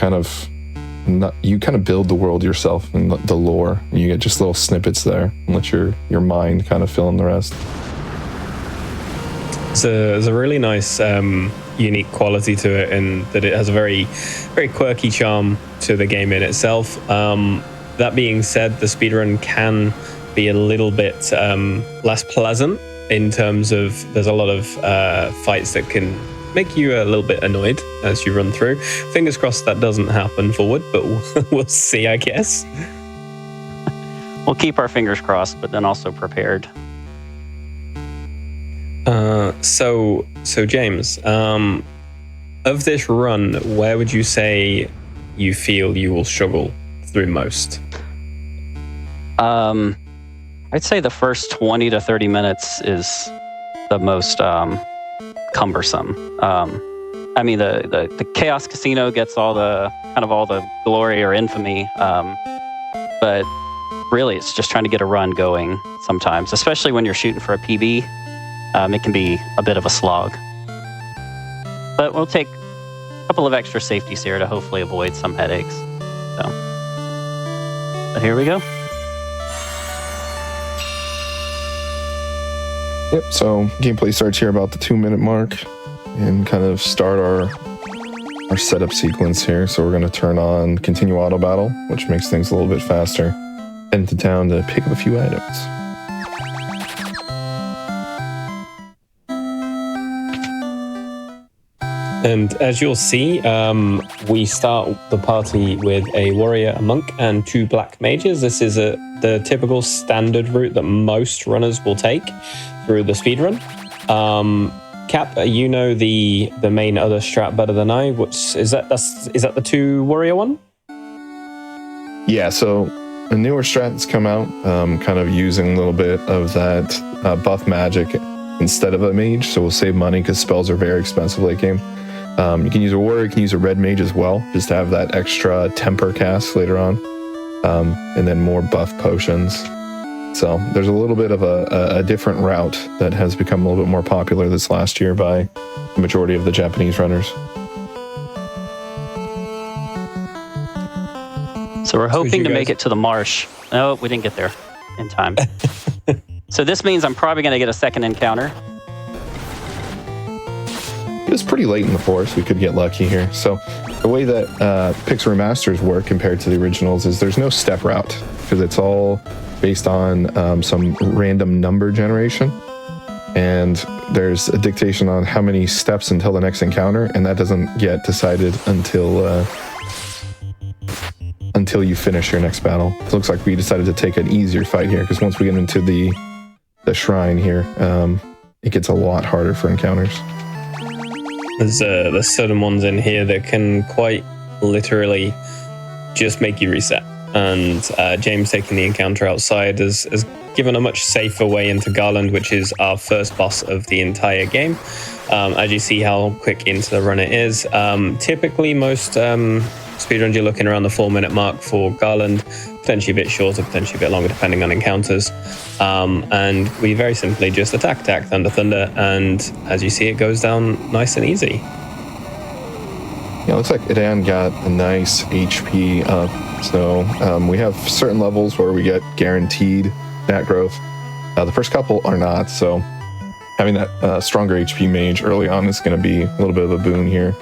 you kind of build the world yourself and the lore, and you get just little snippets there and let your mind kind of fill in the rest. There's a really nice unique quality to it, in that it has a very, very quirky charm to the game in itself. That being said, the speedrun can be a little bit less pleasant in terms of there's a lot of fights that can make you a little bit annoyed as you run through. Fingers crossed that doesn't happen forward, but we'll see, I guess. We'll keep our fingers crossed, but then also prepared. So James, of this run, where would you say you feel you will struggle through most? I'd say the first 20 to 30 minutes is the most cumbersome. I mean, the Chaos Casino gets all the glory or infamy, but really it's just trying to get a run going sometimes, especially when you're shooting for a PB. It can be a bit of a slog. But we'll take a couple of extra safeties here to hopefully avoid some headaches. But here we go. Yep, so gameplay starts here about the 2-minute mark and kind of start our setup sequence here. So we're going to turn on continue auto battle, which makes things a little bit faster. Head into town to pick up a few items. And as you'll see, we start the party with a warrior, a monk, and 2 black mages. This is the typical standard route that most runners will take through the speedrun. Cap, you know the main other strat better than I. Is that the 2 warrior one? Yeah, so a newer strat that's come out, kind of using a little bit of that buff magic instead of a mage. So we'll save money because spells are very expensive late game. You can use a warrior, you can use a red mage as well, just to have that extra temper cast later on, and then more buff potions. So there's a little bit of a different route that has become a little bit more popular this last year by the majority of the Japanese runners. So we're hoping to make it to the marsh. No, we didn't get there in time. So this means I'm probably going to get a second encounter. It's pretty late in the forest. We could get lucky here. So the way that Pixel Remasters work compared to the originals is there's no step route because it's all based on some random number generation. And there's a dictation on how many steps until the next encounter, and that doesn't get decided until you finish your next battle. It looks like we decided to take an easier fight here because once we get into the shrine here, it gets a lot harder for encounters. There's certain ones in here that can quite literally just make you reset. And James taking the encounter outside has given a much safer way into Garland, which is our first boss of the entire game. As you see how quick into the run it is. Typically, most speedruns you're looking around the 4-minute mark for Garland, potentially a bit shorter, potentially a bit longer, depending on encounters. And we very simply just attack, thunder, thunder, and as you see, it goes down nice and easy. Yeah, it looks like Idan got a nice HP up. So we have certain levels where we get guaranteed nat growth. The first couple are not, so having that stronger HP mage early on is going to be a little bit of a boon here.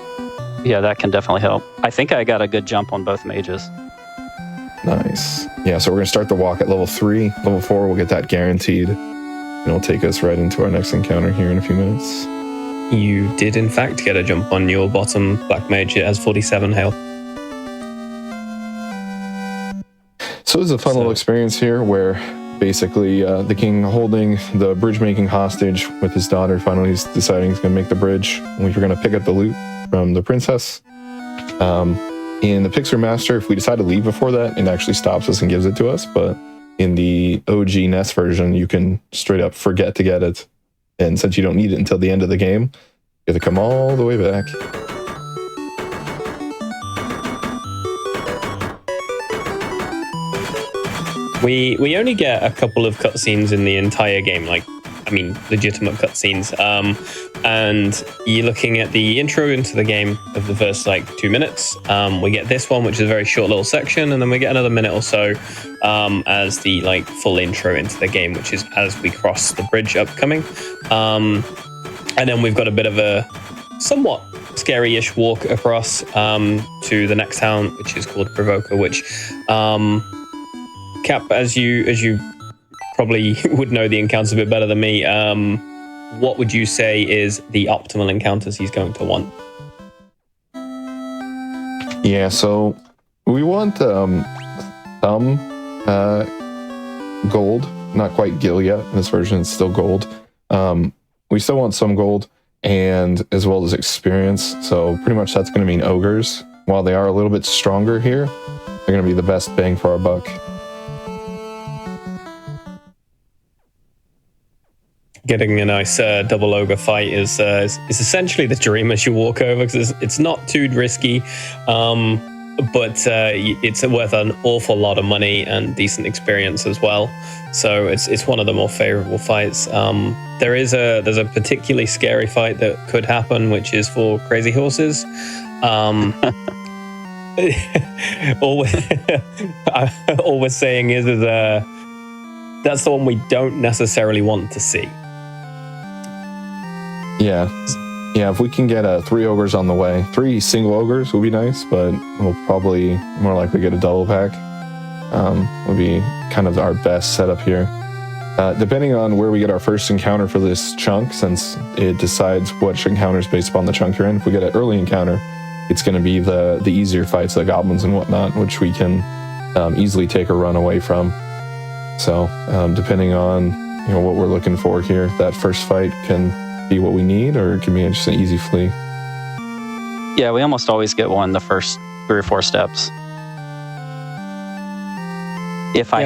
Yeah, that can definitely help. I think I got a good jump on both mages. Nice. Yeah, so we're going to start the walk at level 3. Level 4, we'll get that guaranteed. And it'll take us right into our next encounter here in a few minutes. You did, in fact, get a jump on your bottom black mage. It has 47 health. So this is a fun little experience here where basically the king holding the bridge making hostage with his daughter. Finally, he's deciding he's going to make the bridge. We're going to pick up the loot from the princess. In the Pixar Master, if we decide to leave before that, it actually stops us and gives it to us. But in the OG NES version, you can straight up forget to get it. And since you don't need it until the end of the game, you have to come all the way back. We only get a couple of cutscenes in the entire game, legitimate cutscenes. And you're looking at the intro into the game of the first 2 minutes. We get this one, which is a very short little section, and then we get another minute or so as the full intro into the game, which is as we cross the bridge upcoming. And then we've got a bit of a somewhat scary-ish walk across to the next town, which is called Provoker, which Cap, as you probably would know the encounters a bit better than me. What would you say is the optimal encounters he's going to want? Yeah, so we want some gold. Not quite gil yet. In this version, it's still gold. We still want some gold, and as well as experience. So pretty much that's going to mean ogres. While they are a little bit stronger here, they're going to be the best bang for our buck. Getting a nice double ogre fight is essentially the dream as you walk over, because it's not too risky, but it's worth an awful lot of money and decent experience as well. So it's one of the more favorable fights. There's a particularly scary fight that could happen, which is for crazy horses. All we're saying is that's the one we don't necessarily want to see. Yeah, if we can get 3 ogres on the way. 3 single ogres would be nice, but we'll probably more likely get a double pack. Would be kind of our best setup here. Depending on where we get our first encounter for this chunk, since it decides which encounters based upon the chunk you're in. If we get an early encounter, it's going to be the easier fights, the goblins and whatnot, which we can easily take a run away from. So depending on what we're looking for here, that first fight can be what we need, or it can be just an easy flee. Yeah, we almost always get one the first 3 or 4 steps. If I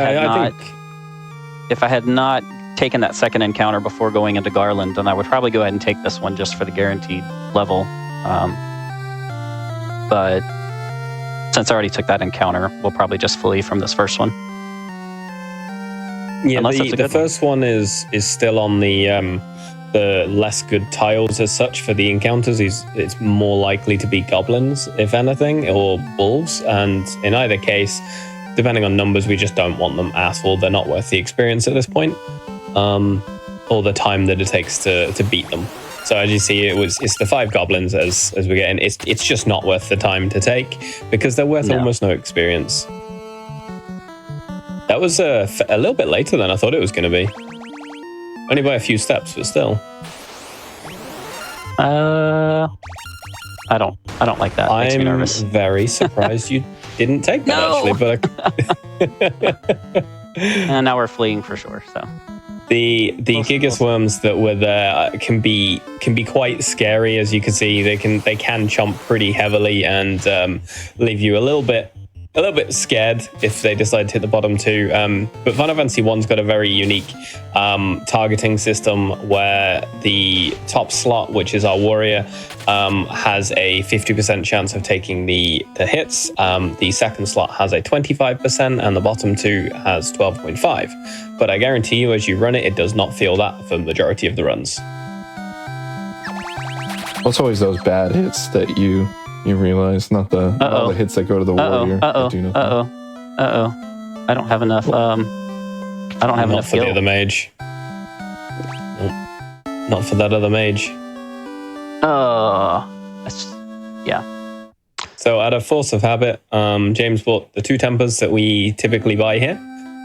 had not taken that second encounter before going into Garland, then I would probably go ahead and take this one just for the guaranteed level. But since I already took that encounter, we'll probably just flee from this first one. Yeah, the first one is still on the less good tiles as such for the encounters. It's more likely to be goblins, if anything, or wolves. And in either case, depending on numbers, we just don't want them at all. They're not worth the experience at this point, or the time that it takes to beat them. So as you see, it's the 5 goblins as we get in. It's just not worth the time to take, because they're worth almost no experience. That was a little bit later than I thought it was going to be. Only by a few steps, but still. I don't like that. Makes me nervous. I'm very surprised you didn't take that, actually. But and now we're fleeing for sure. So the Gigas worms that were there can be quite scary, as you can see. They can chomp pretty heavily and leave you a little bit a little bit scared if they decide to hit the bottom two. But Final Fantasy 1's got a very unique targeting system where the top slot, which is our warrior, has a 50% chance of taking the hits. The second slot has a 25%, and the bottom two has 12.5. But I guarantee you, as you run it, it does not feel that for the majority of the runs. Well, it's always those bad hits that you realize, not the hits that go to the warrior. I don't have enough. I don't have enough for the gil. other mage. Nope. Not for that other mage. Yeah. So out of force of habit, James bought the 2 tempers that we typically buy here.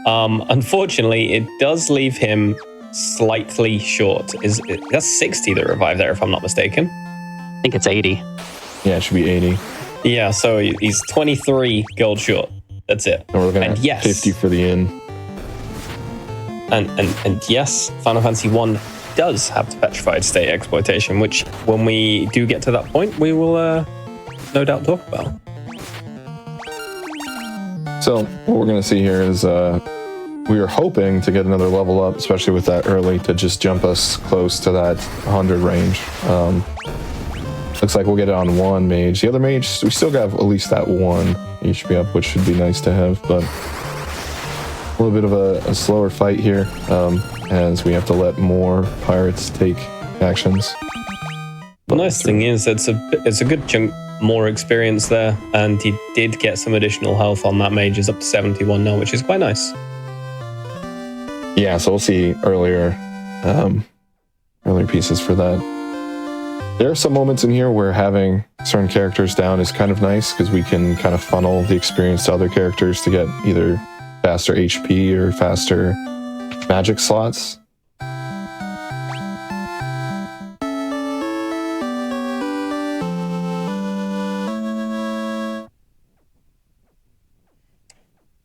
Unfortunately, it does leave him slightly short. That's 60 the revive there, if I'm not mistaken. I think it's 80. Yeah, it should be 80. Yeah, so he's 23 gold short. That's it. And we're looking at yes, 50 for the inn. And yes, Final Fantasy 1 does have the petrified state exploitation, which when we do get to that point, we will no doubt talk about. So what we're going to see here is we are hoping to get another level up, especially with that early, to just jump us close to that 100 range. Looks like we'll get it on 1 mage. The other mage, we still got at least that 1 HP up, which should be nice to have, but a little bit of a slower fight here, as we have to let more pirates take actions. The nice thing is it's a good chunk more experience there, and he did get some additional health on that mage. Is up to 71 now, which is quite nice. Yeah, so we'll see earlier pieces for that. There are some moments in here where having certain characters down is kind of nice, because we can kind of funnel the experience to other characters to get either faster HP or faster magic slots.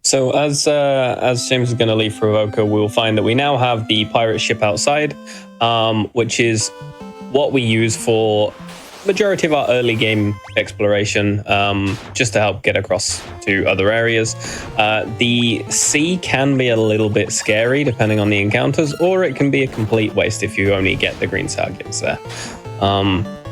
So as James is going to leave for Avoca, we'll find that we now have the pirate ship outside, which is what we use for majority of our early game exploration, just to help get across to other areas. The sea can be a little bit scary depending on the encounters, or it can be a complete waste if you only get the green sahagins there.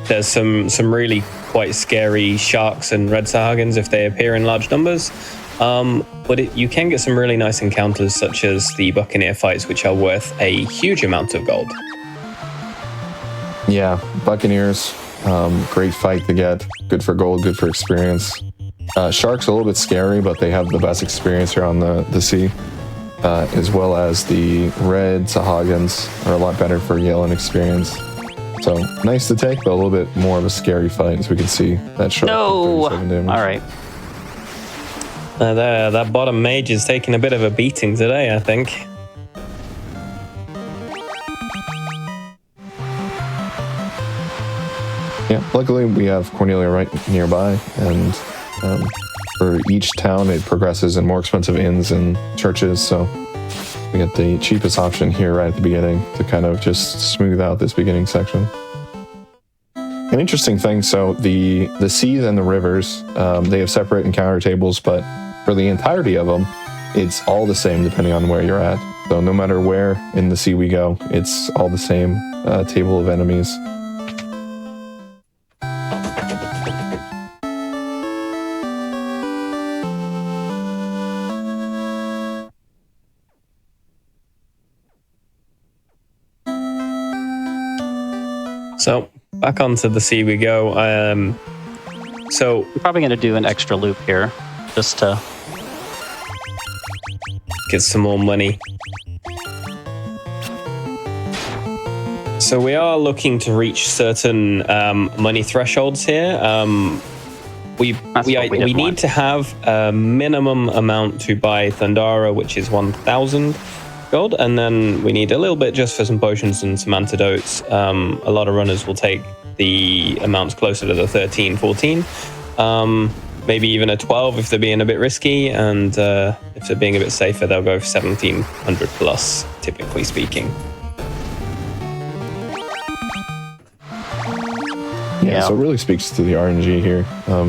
There's some really quite scary sharks and red sahagins if they appear in large numbers. But you can get some really nice encounters, such as the Buccaneer fights, which are worth a huge amount of gold. Yeah, Buccaneers, great fight to get. Good for gold, good for experience. Sharks a little bit scary, but they have the best experience here on the sea. As well as the red sahagins are a lot better for Yellen experience. So nice to take, but a little bit more of a scary fight, as we can see that shark. No! 37 damage. All right. That bottom mage is taking a bit of a beating today, I think. Yeah, luckily we have Cornelia right nearby, and for each town it progresses in more expensive inns and churches, so we get the cheapest option here right at the beginning to kind of just smooth out this beginning section. An interesting thing, so the seas and the rivers, they have separate encounter tables, but for the entirety of them, it's all the same depending on where you're at. So no matter where in the sea we go, it's all the same table of enemies. So back onto the sea we go. So I'm probably going to do an extra loop here, just to get some more money. So we are looking to reach certain money thresholds here. We need to have a minimum amount to buy Thundara, which is 1,000 gold, and then we need a little bit just for some potions and some antidotes. A lot of runners will take the amounts closer to the 13, 14. Maybe even a 12 if they're being a bit risky, and if they're being a bit safer, they'll go for 1,700 plus, typically speaking. Yeah. So it really speaks to the RNG here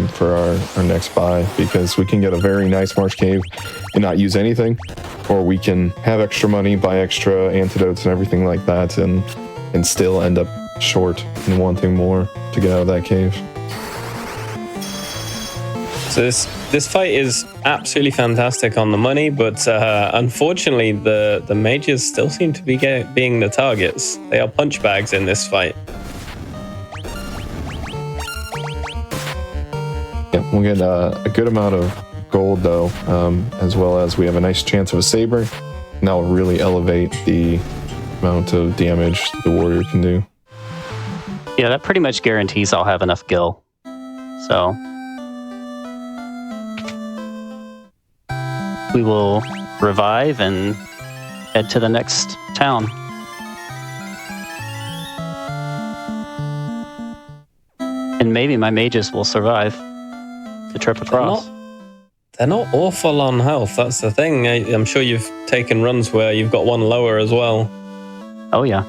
for our next buy, because we can get a very nice Marsh Cave and not use anything, or we can have extra money, buy extra antidotes and everything like that, and still end up short and wanting more to get out of that cave. So this fight is absolutely fantastic on the money, but unfortunately the mages still seem to be being the targets. They are punch bags in this fight. Yeah, we'll get a good amount of gold though, as well as we have a nice chance of a saber, and that will really elevate the amount of damage the warrior can do. Yeah, that pretty much guarantees I'll have enough gil. So we will revive and head to the next town. And maybe my mages will survive the trip across. They're not awful on health, that's the thing. I'm sure you've taken runs where you've got one lower as well. Oh yeah.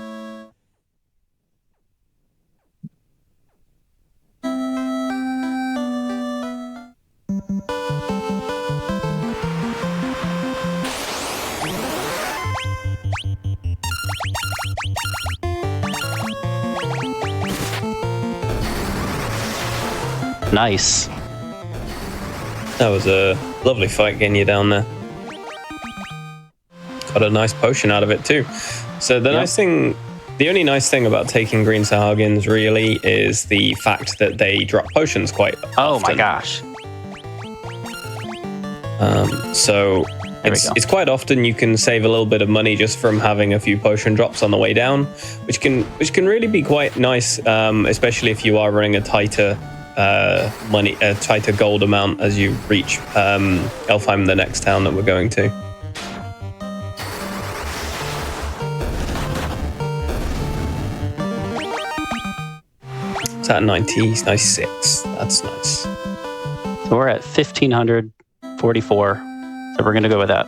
Nice. That was a lovely fight getting you down there. Got a nice potion out of it too. So the only nice thing about taking green Sahagins really is the fact that they drop potions quite often. Oh my gosh. So it's quite often you can save a little bit of money just from having a few potion drops on the way down, which can really be quite nice, especially if you are running a tighter tighter gold amount as you reach Elfheim, the next town that we're going to. It's at 96. That's nice. So we're at 1,544. So we're going to go with that.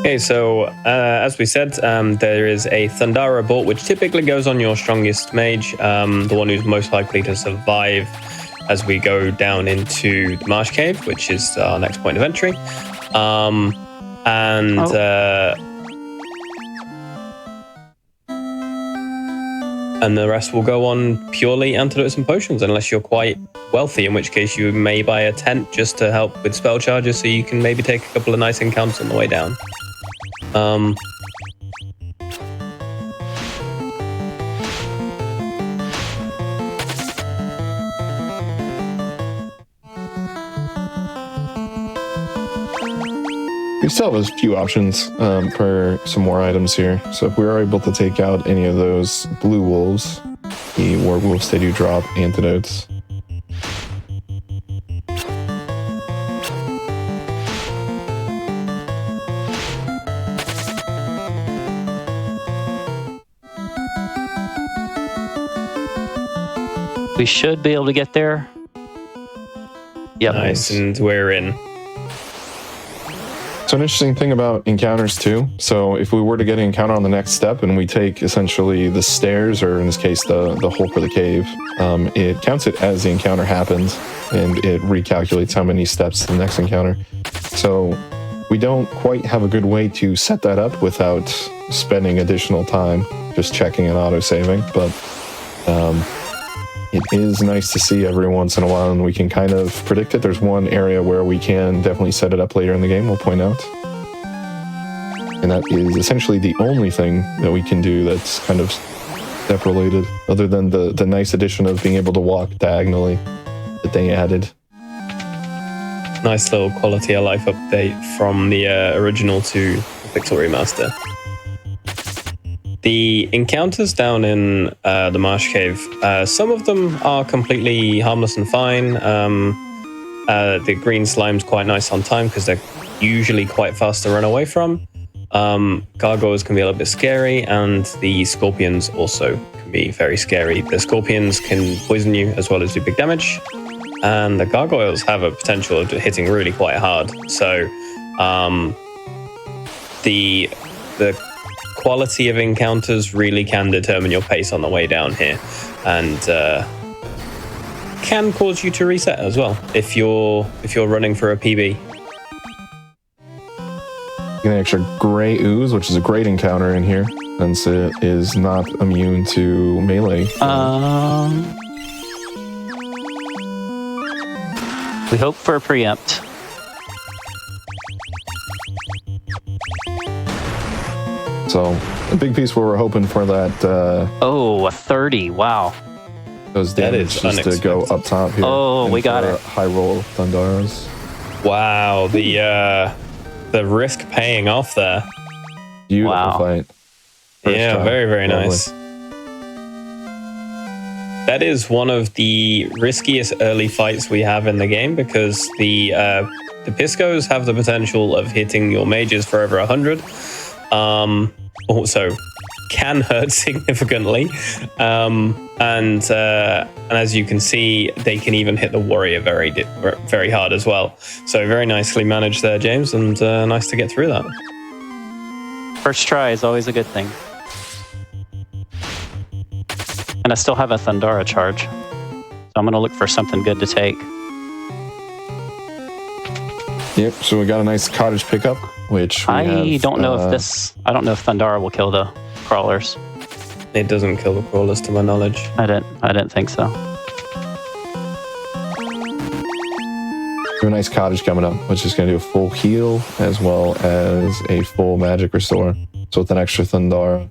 Okay, so as we said, there is a Thundara bolt, which typically goes on your strongest mage, the one who's most likely to survive as we go down into the Marsh Cave, which is our next point of entry. And the rest will go on purely antidotes and potions, unless you're quite wealthy, in which case you may buy a tent just to help with spell charges, so you can maybe take a couple of nice encounters on the way down. We still have a few options for some more items here. So if we are able to take out any of those blue wolves, the werewolves, they do drop antidotes. We should be able to get there. Yep. Nice, and we're in. So an interesting thing about encounters too. So if we were to get an encounter on the next step and we take essentially the stairs, or in this case, the hole for the cave, it counts it as the encounter happens, and it recalculates how many steps to the next encounter. So we don't quite have a good way to set that up without spending additional time just checking and auto-saving, but it is nice to see every once in a while, and we can kind of predict it. There's one area where we can definitely set it up later in the game, we'll point out. And that is essentially the only thing that we can do that's kind of step-related, other than the nice addition of being able to walk diagonally that they added. Nice little quality of life update from the original to the Pixel Remaster. The encounters down in the Marsh Cave, some of them are completely harmless and fine. The green slime's quite nice on time because they're usually quite fast to run away from. Gargoyles can be a little bit scary, and the scorpions also can be very scary. The scorpions can poison you as well as do big damage, and the gargoyles have a potential of hitting really quite hard. So the quality of encounters really can determine your pace on the way down here, and can cause you to reset as well if you're running for a PB. An extra gray ooze, which is a great encounter in here, since it is not immune to melee. We hope for a preempt. So a big piece where we're hoping for that. Oh, a 30! Wow. Those That damage is just to go up top here. Oh, and we got for it. a high roll Thundaros. Wow, the risk paying off there. Beautiful Wow. fight. First Yeah, try. very, very Lovely. nice. That is one of the riskiest early fights we have in the game, because the Piscos have the potential of hitting your mages for over 100. Also can hurt significantly. And as you can see, they can even hit the warrior very, very hard as well. So very nicely managed there, James, and nice to get through that. First try is always a good thing. And I still have a Thundara charge, so I'm going to look for something good to take. Yep. So we got a nice cottage pickup, which we have, don't know if Thundara will kill the crawlers. It doesn't kill the crawlers, to my knowledge. I didn't think so. We have a nice cottage coming up, which is going to do a full heal as well as a full magic restore. So with an extra Thundara,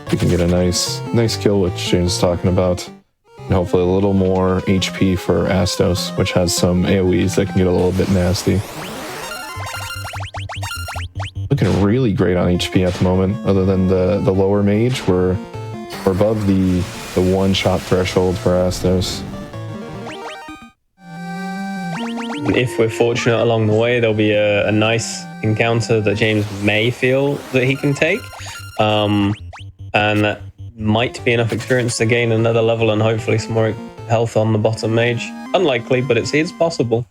we can get a nice kill, which James is talking about. And hopefully a little more HP for Astos, which has some AoEs that can get a little bit nasty. Looking really great on HP at the moment, other than the lower mage. We're above the one-shot threshold for Astos. If we're fortunate along the way, there'll be a nice encounter that James may feel that he can take. And that might be enough experience to gain another level and hopefully some more health on the bottom mage. Unlikely, but it's possible.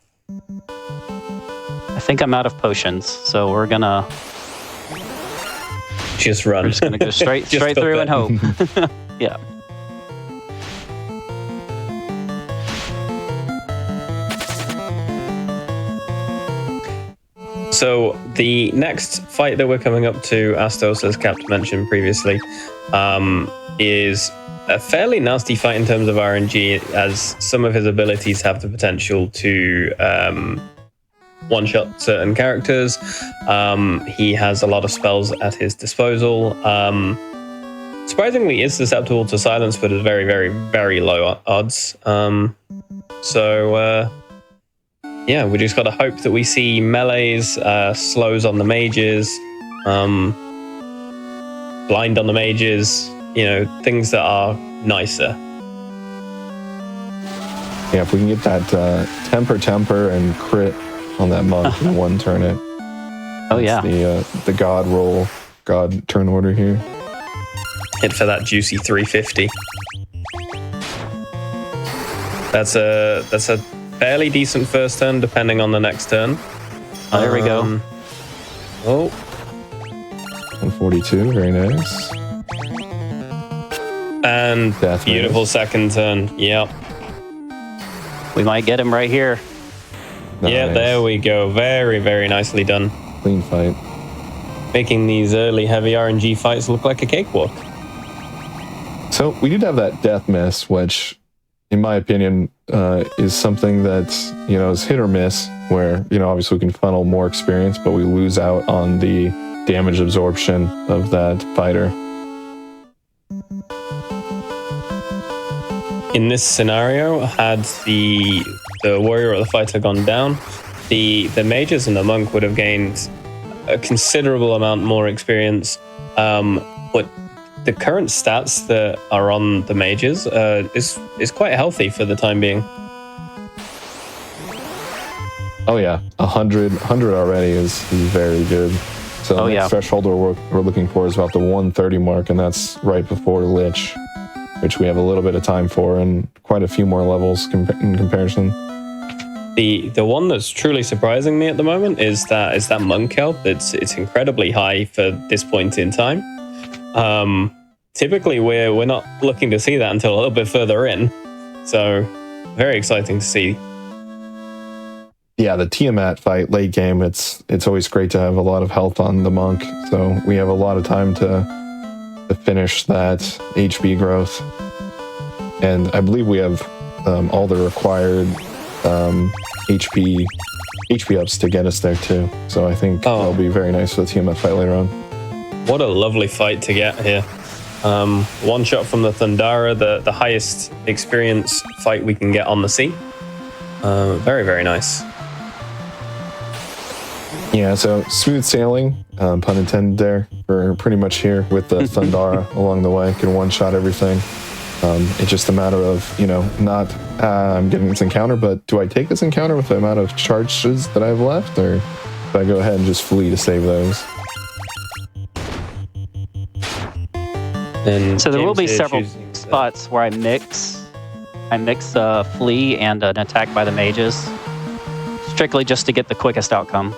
I think I'm out of potions, so we're gonna Just run. We're just gonna go straight Just straight stop through it. and hope. Yeah. So the next fight that we're coming up to, Astos, as Cap mentioned previously, is a fairly nasty fight in terms of RNG, as some of his abilities have the potential to one-shot certain characters. He has a lot of spells at his disposal. Surprisingly, is susceptible to silence, but is very, very, very low odds. Yeah, we just got to hope that we see melees, slows on the mages, blind on the mages, things that are nicer. Yeah, if we can get that temper and crit on that monk in one turn, it. Oh yeah. The god roll, god turn order here. Hit for that juicy 350. That's a fairly decent first turn, depending on the next turn. Oh, there we go. Oh, 142, very nice. and Death beautiful race. second turn. Yep. We might get him right here. Yeah, Nice. there we go. Very, very nicely done. Clean fight. Making these early heavy RNG fights look like a cakewalk. So we did have that death miss, which, in my opinion, is something that is hit or miss. Where obviously we can funnel more experience, but we lose out on the damage absorption of that fighter. In this scenario, had the warrior or the fighter gone down, the mages and the monk would have gained a considerable amount more experience. But the current stats that are on the mages is quite healthy for the time being. Oh yeah, 100 already is very good. So the next threshold we're looking for is about the 130 mark, and that's right before Lich, which we have a little bit of time for and quite a few more levels in comparison. The one that's truly surprising me at the moment is that monk health. It's incredibly high for this point in time. Typically we're not looking to see that until a little bit further in. So very exciting to see. Yeah, the Tiamat fight late game, it's always great to have a lot of health on the monk. So we have a lot of time to finish that HP growth. And I believe we have all the required HP ups to get us there too. So I think that'll be very nice for the Tiamat fight later on. What a lovely fight to get here. One shot from the Thundara, the highest experience fight we can get on the sea. Very, very nice. Yeah, so smooth sailing, pun intended there, for pretty much here with the Thundara along the way. Can one-shot everything. It's just a matter of, not I'm getting this encounter, but do I take this encounter with the amount of charges that I have left, or do I go ahead and just flee to save those? So there will be several spots where I mix flee and an attack by the mages, strictly just to get the quickest outcome.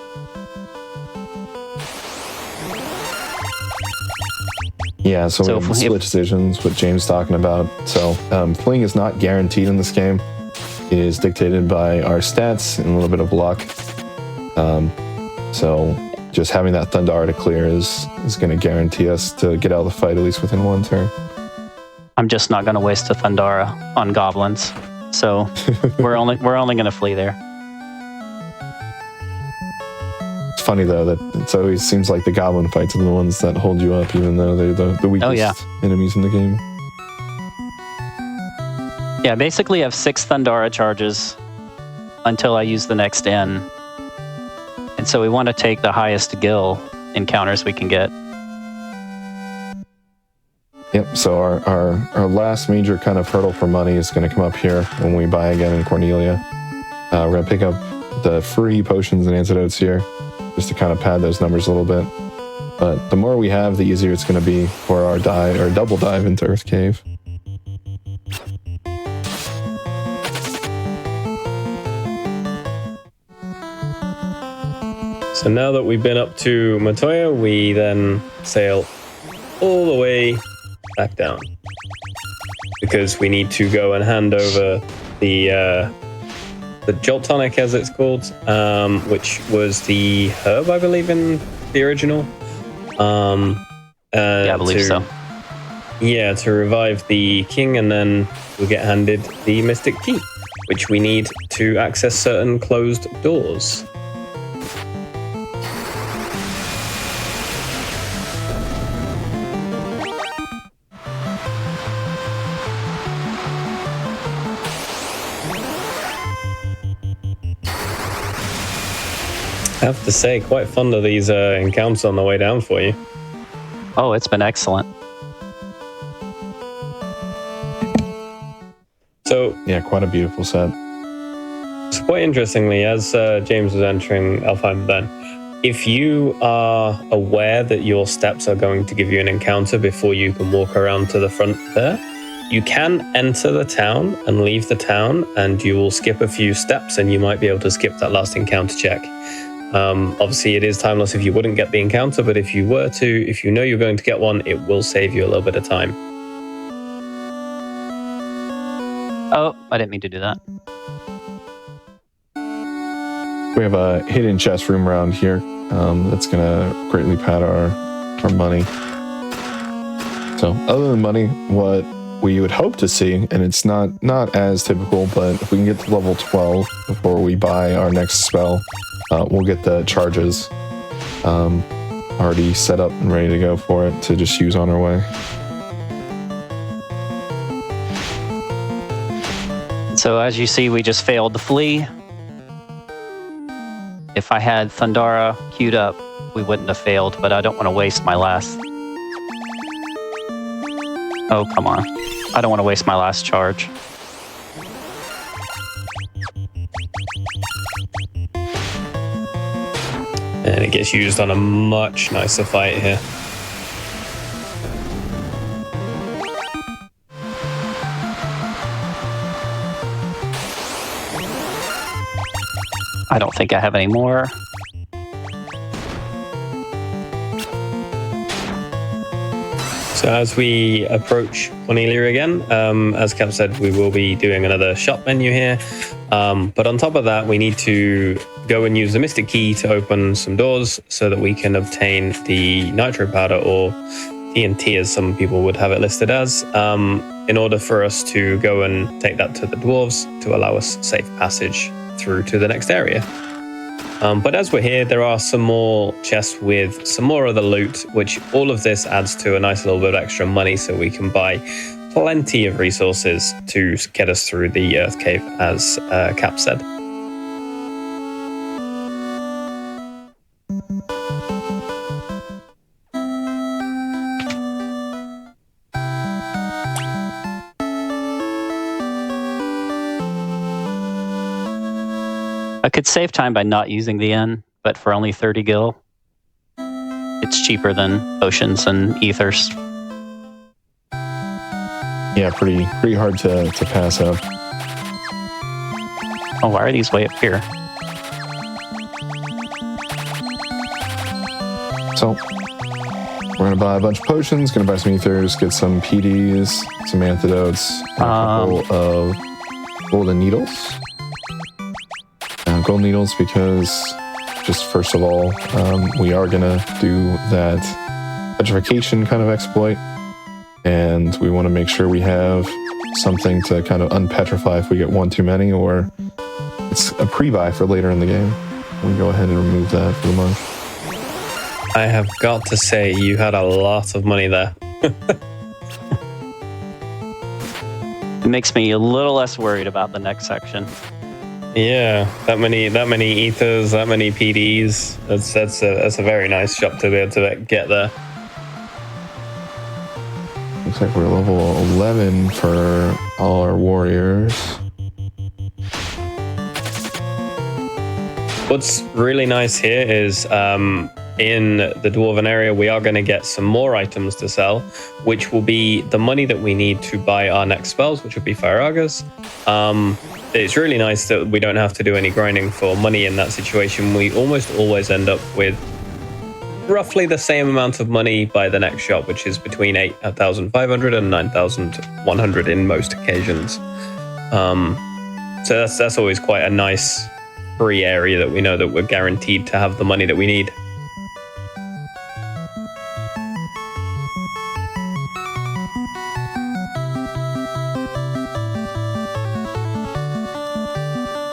Yeah, so we have split decisions, what James talking about. So fleeing is not guaranteed in this game. It is dictated by our stats and a little bit of luck. So just having that Thundara to clear is going to guarantee us to get out of the fight at least within one turn. I'm just not going to waste a Thundara on goblins, so we're only going to flee there. It's funny though that it always seems like the goblin fights are the ones that hold you up, even though they're the weakest enemies in the game. Yeah, basically I have 6 Thundara charges until I use the next N. And so we want to take the highest gil encounters we can get. Yep, so our last major kind of hurdle for money is going to come up here when we buy again in Cornelia. We're going to pick up the free potions and antidotes here, just to kind of pad those numbers a little bit. But the more we have, the easier it's going to be for our double dive into Earth Cave. So now that we've been up to Matoya, we then sail all the way back down, because we need to go and hand over the Jolt Tonic, as it's called, which was the herb, I believe, in the original. I believe so. Yeah, to revive the king, and then we'll get handed the Mystic Key, which we need to access certain closed doors. I have to say, quite fond of these encounters on the way down for you. Oh, it's been excellent. So yeah, quite a beautiful set. So quite interestingly, as James was entering Alfheim then, if you are aware that your steps are going to give you an encounter before you can walk around to the front there, you can enter the town and leave the town, and you will skip a few steps and you might be able to skip that last encounter check. Obviously it is timeless if you wouldn't get the encounter, but if you were to, if you know you're going to get one, it will save you a little bit of time. Oh, I didn't mean to do that. We have a hidden chest room around here that's going to greatly pad our money. So other than money, what we would hope to see, and it's not as typical, but if we can get to level 12 before we buy our next spell, we'll get the charges already set up and ready to go for it to just use on our way. So as you see, we just failed to flee. If I had Thundara queued up, we wouldn't have failed, but I don't want to waste my last... Oh, come on. I don't want to waste my last charge. And it gets used on a much nicer fight here. I don't think I have any more. So as we approach Cornelia again, as Cap said, we will be doing another shop menu here. But on top of that, we need to go and use the Mystic Key to open some doors so that we can obtain the Nitro Powder, or TNT as some people would have it listed as, in order for us to go and take that to the dwarves to allow us safe passage through to the next area. But as we're here, there are some more chests with some more of the loot, which all of this adds to a nice little bit of extra money, so we can buy plenty of resources to get us through the Earth Cave, as Cap said. I could save time by not using the N, but for only 30 gil, it's cheaper than Oceans and Ethers. Yeah, pretty hard to pass up. Oh, why are these way up here? So we're gonna buy a bunch of potions, gonna buy some ethers, get some PDs, some antidotes, and a couple of golden needles. Gold needles because, just first of all, we are gonna do that petrification kind of exploit, and we want to make sure we have something to kind of unpetrify if we get one too many, or it's a pre-buy for later in the game. We go ahead and remove that for the month. I have got to say, you had a lot of money there. It makes me a little less worried about the next section. Yeah, that many ethers, that many PDs. That's a very nice shop to be able to get there. Looks like we're level 11 for all our warriors. What's really nice here is in the Dwarven area, we are going to get some more items to sell, which will be the money that we need to buy our next spells, which will be Fire Augurs. It's really nice that we don't have to do any grinding for money in that situation. We almost always end up with roughly the same amount of money by the next shop, which is between 8,500 and 9,100 in most occasions. So that's always quite a nice free area that we know that we're guaranteed to have the money that we need.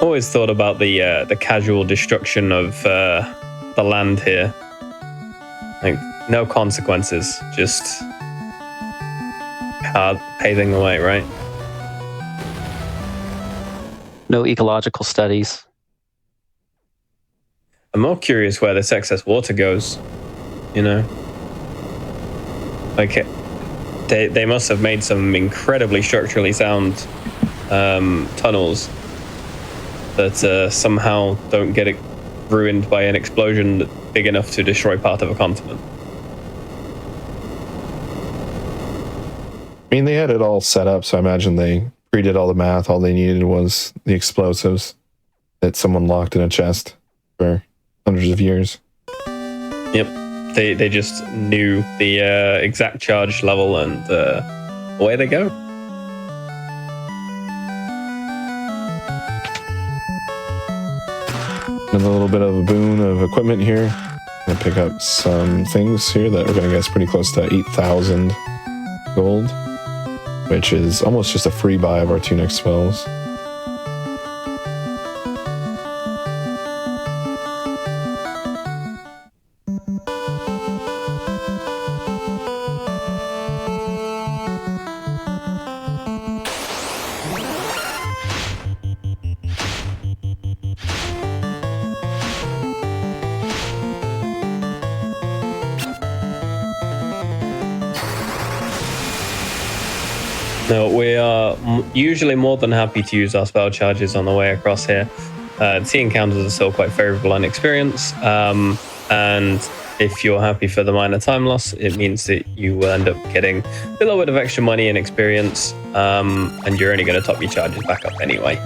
Always thought about the casual destruction of the land here. Like, no consequences, just paving the way, right? No ecological studies. I'm more curious where this excess water goes, you know? Like, they must have made some incredibly structurally sound tunnels that somehow don't get ruined by an explosion big enough to destroy part of a continent. I mean, they had it all set up, so I imagine they pre-did all the math. All they needed was the explosives that someone locked in a chest for hundreds of years. Yep, they just knew the exact charge level, and away they go. Another little bit of a boon of equipment here. I'm gonna pick up some things here that are gonna get us pretty close to 8,000 gold, which is almost just a free buy of our two next spells. No, we are usually more than happy to use our spell charges on the way across here. Sea encounters are still quite favorable in experience. And if you're happy for the minor time loss, it means that you will end up getting a little bit of extra money and experience, and you're only going to top your charges back up anyway.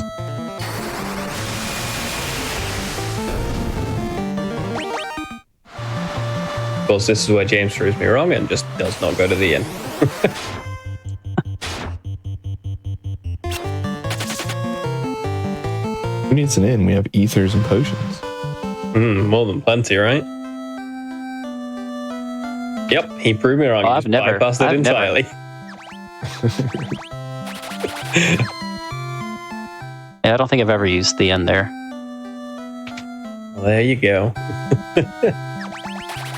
Of course, this is where James proves me wrong and just does not go to the inn. Who needs an inn? We have ethers and potions. More than plenty, right? Yep, he proved me wrong. Oh, He I've just never- bypassed it I've never. entirely. Yeah, I don't think I've ever used the end there. Well, there you go.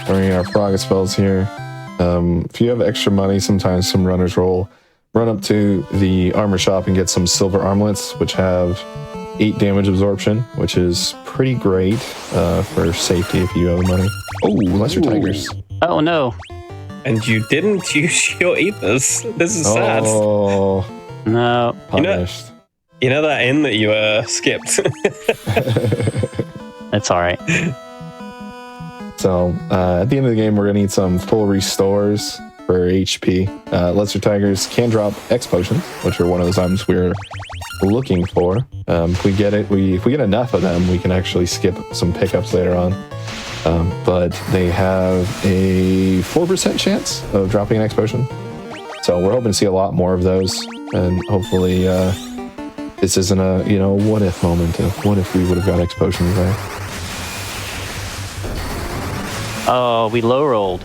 Running our Frogga spells here. If you have extra money, sometimes some runners roll. Run up to the armor shop and get some silver armlets, which have 8 damage absorption, which is pretty great for safety if you have the money. Oh, lesser tigers. Oh no. And you didn't use your ethers. This is sad. Oh, No. punished. You know that inn that you skipped? It's all right. So at the end of the game, we're gonna need some full restores for HP. Lesser tigers can drop X potions, which are one of those items we're looking for. If we get it, if we get enough of them, we can actually skip some pickups later on. But they have a 4% chance of dropping an X potion. So we're hoping to see a lot more of those, and hopefully this isn't a what if moment of what if we would have got X potions there. Oh, we low rolled.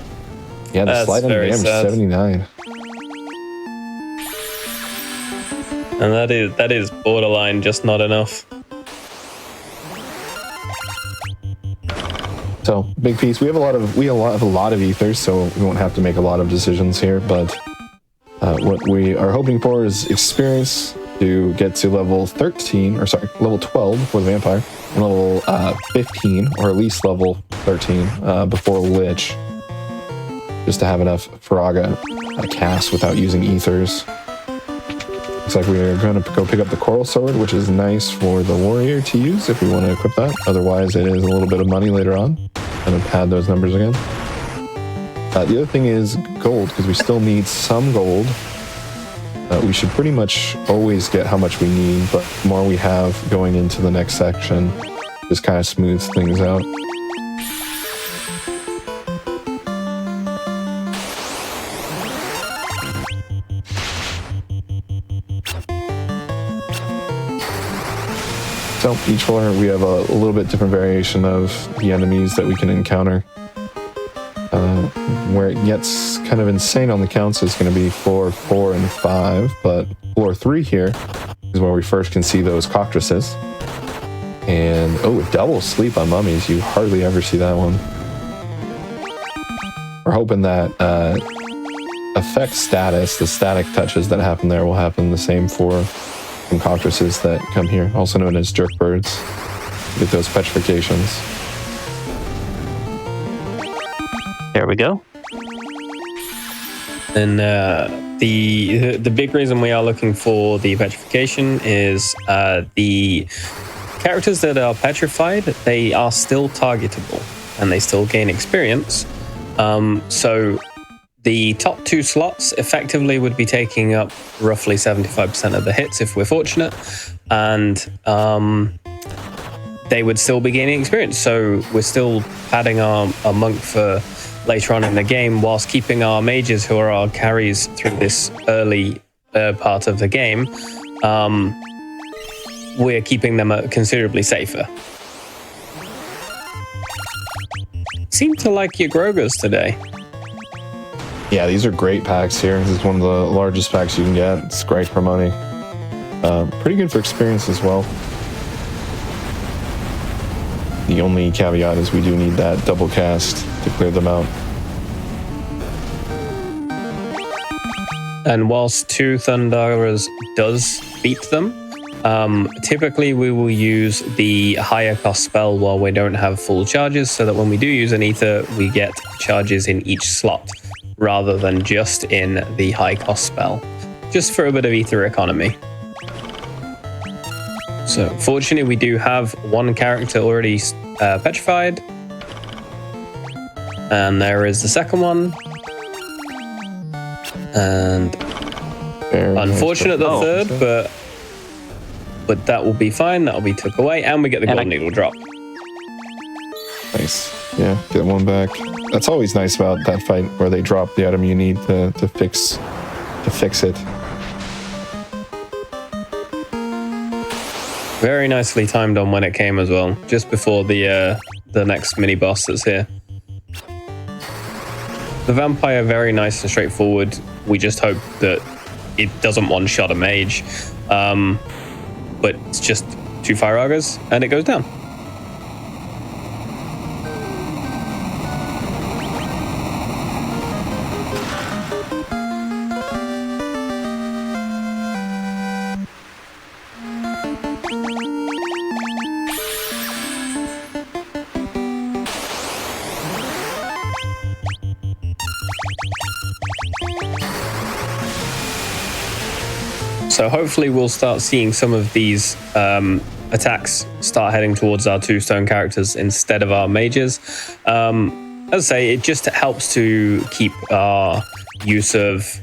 Yeah, the That's slide on very damage sad. 79. And that is borderline just not enough. So big piece. We have a lot of ethers, so we won't have to make a lot of decisions here. But what we are hoping for is experience to get to level 12 for the vampire, and level 15 or at least level 13 before Lich, just to have enough Frogga cast without using ethers. Looks like we're going to go pick up the Coral Sword, which is nice for the warrior to use if we want to equip that. Otherwise, it is a little bit of money later on. I'm going to pad those numbers again. The other thing is gold, because we still need some gold. We should pretty much always get how much we need, but the more we have going into the next section, just kind of smooths things out. So each floor we have a little bit different variation of the enemies that we can encounter. Where it gets kind of insane on the counts is going to be floor 4 and 5, but floor 3 here is where we first can see those cockatrices. And double sleep on mummies, you hardly ever see that one. We're hoping that effect status, the static touches that happen there, will happen the same for some cockatrices that come here, also known as jerk birds. Get those petrifications. There we go. And the big reason we are looking for the petrification is the characters that are petrified, they are still targetable and they still gain experience. So the top 2 slots effectively would be taking up roughly 75% of the hits if we're fortunate, and they would still be gaining experience. So we're still padding our monk for later on in the game, whilst keeping our mages, who are our carries through this early part of the game, we're keeping them considerably safer. Seem to like your Grogers today. Yeah, these are great packs here. This is one of the largest packs you can get. It's great for money. Pretty good for experience as well. The only caveat is we do need that double cast to clear them out. And whilst 2 Thunderers does beat them, typically we will use the higher cost spell while we don't have full charges, so that when we do use an ether, we get charges in each slot, rather than just in the high cost spell, just for a bit of ether economy. So fortunately we do have one character already petrified, And there is the second one. And Very unfortunate the Oh. third, but that will be fine. That will be took away, and we get the And gold needle drop. Nice. Yeah, get one back. That's always nice about that fight where they drop the item you need to fix it. Very nicely timed on when it came as well, just before the next mini boss that's here. The vampire, very nice and straightforward. We just hope that it doesn't one-shot a mage, but it's just 2 fire augers and it goes down. So hopefully we'll start seeing some of these attacks start heading towards our 2 stone characters instead of our mages. As I say, it just helps to keep our use of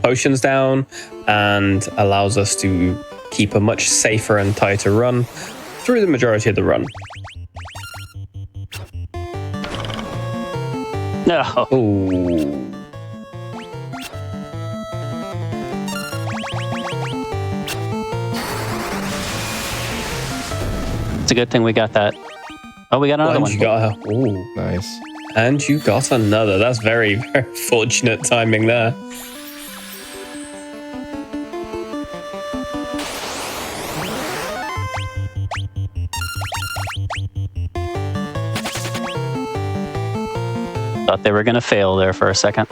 potions down and allows us to keep a much safer and tighter run through the majority of the run. No. Ooh. It's a good thing we got that. Oh, we got another And one. you got her. Ooh. Nice. And you got another. That's very, very fortunate timing there. Thought they were going to fail there for a second.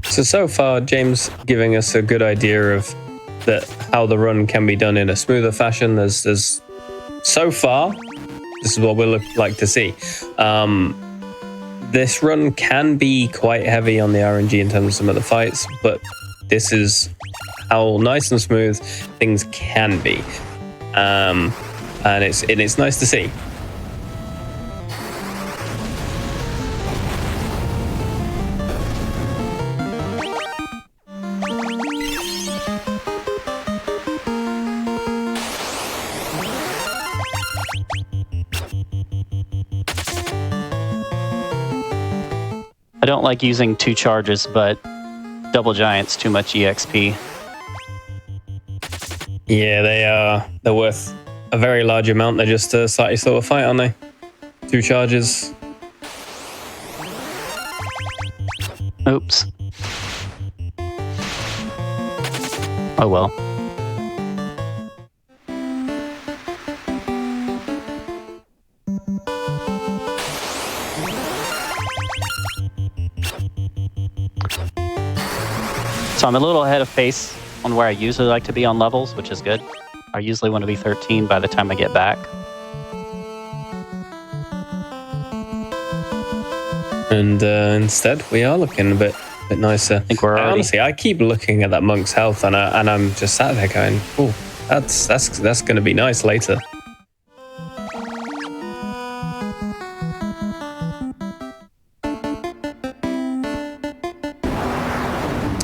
So far, James giving us a good idea of how the run can be done in a smoother fashion. There's so far, this is what we like to see. This run can be quite heavy on the RNG in terms of some of the fights, but this is how nice and smooth things can be, and it's nice to see. I don't like using 2 charges, but double giant's too much EXP. Yeah, they're worth a very large amount. They're just a slightly slower fight, aren't they? 2 charges. Oops. Oh well. So I'm a little ahead of pace on where I usually like to be on levels, which is good. I usually want to be 13 by the time I get back. And instead, we are looking a bit nicer. I think we're already... Honestly, I keep looking at that monk's health, and I'm just sat there going, "Oh, that's going to be nice later."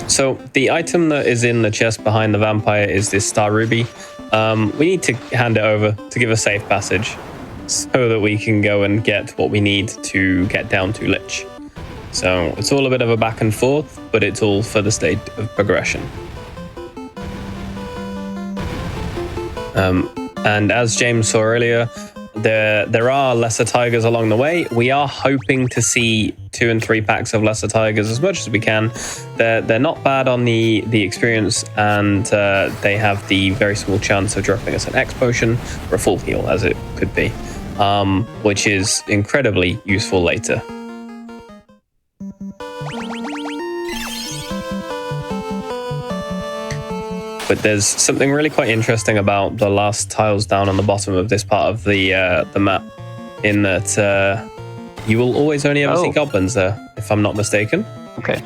So the item that is in the chest behind the vampire is this star ruby. We need to hand it over to give a safe passage so that we can go and get what we need to get down to Lich. So it's all a bit of a back and forth, but it's all for the state of progression. And as James saw earlier, there are lesser tigers along the way. We are hoping to see 2 and 3 packs of lesser tigers as much as we can. They're not bad on the experience, and they have the very small chance of dropping us an X potion or a full heal, as it could be, which is incredibly useful later. But there's something really quite interesting about the last tiles down on the bottom of this part of the map, in that you will always only ever see goblins there, if I'm not mistaken. Okay.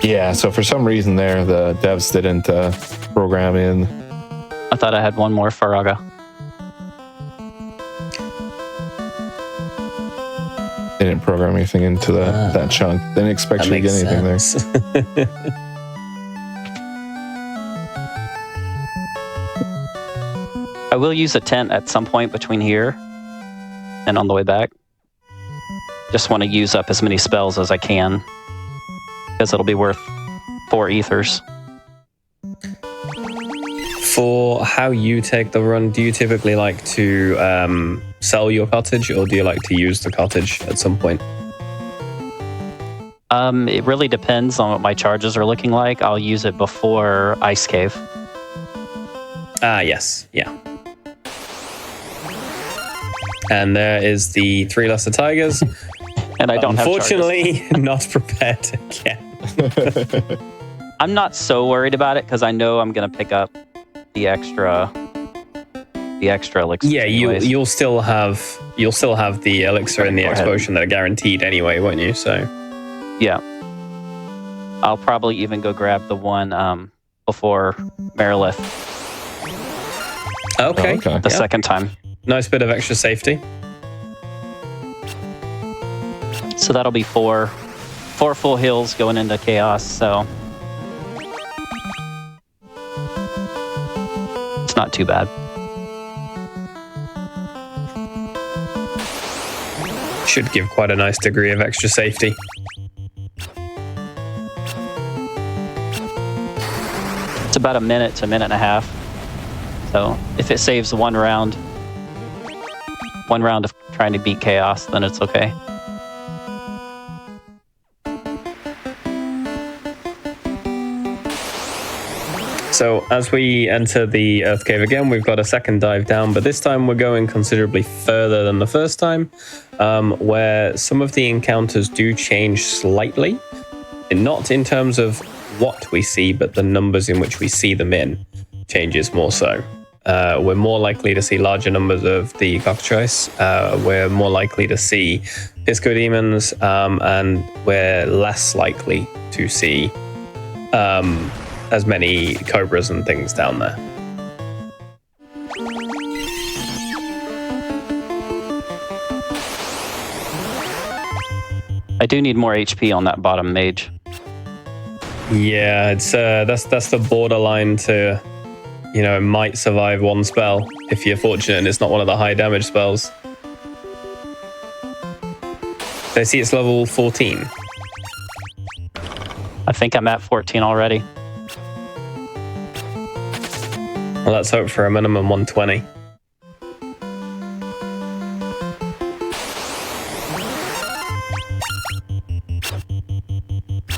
Yeah, so for some reason there, the devs didn't program in I thought I had one more Faraga. They didn't program anything into that chunk. They didn't expect you to get anything there. I will use a tent at some point between here and on the way back. Just want to use up as many spells as I can, because it'll be worth 4 ethers. For how you take the run, do you typically like to sell your cottage, or do you like to use the cottage at some point? It really depends on what my charges are looking like. I'll use it before Ice Cave. Ah, yes. Yeah. And there is the 3 lesser tigers. And I don't unfortunately not prepared again. I'm not so worried about it because I know I'm going to pick up the extra elixir. Yeah, you'll still have the elixir and the explosion that are guaranteed anyway, won't you? So yeah, I'll probably even go grab the one before Marilith. Okay. The second time. Nice bit of extra safety. So that'll be 4 full hills going into chaos. So it's not too bad. Should give quite a nice degree of extra safety. It's about a minute to a minute and a half. So if it saves one round of trying to beat chaos, then it's okay. So as we enter the Earth Cave again, we've got a second dive down, but this time we're going considerably further than the first time, where some of the encounters do change slightly, not in terms of what we see, but the numbers in which we see them in changes more so. We're more likely to see larger numbers of the cockatrice. We're more likely to see disco demons, and we're less likely to see as many cobras and things down there. I do need more HP on that bottom mage. Yeah, it's that's the borderline to, you know, it might survive one spell if you're fortunate and it's not one of the high damage spells. I see it's level 14. I think I'm at 14 already. Well, let's hope for a minimum 120.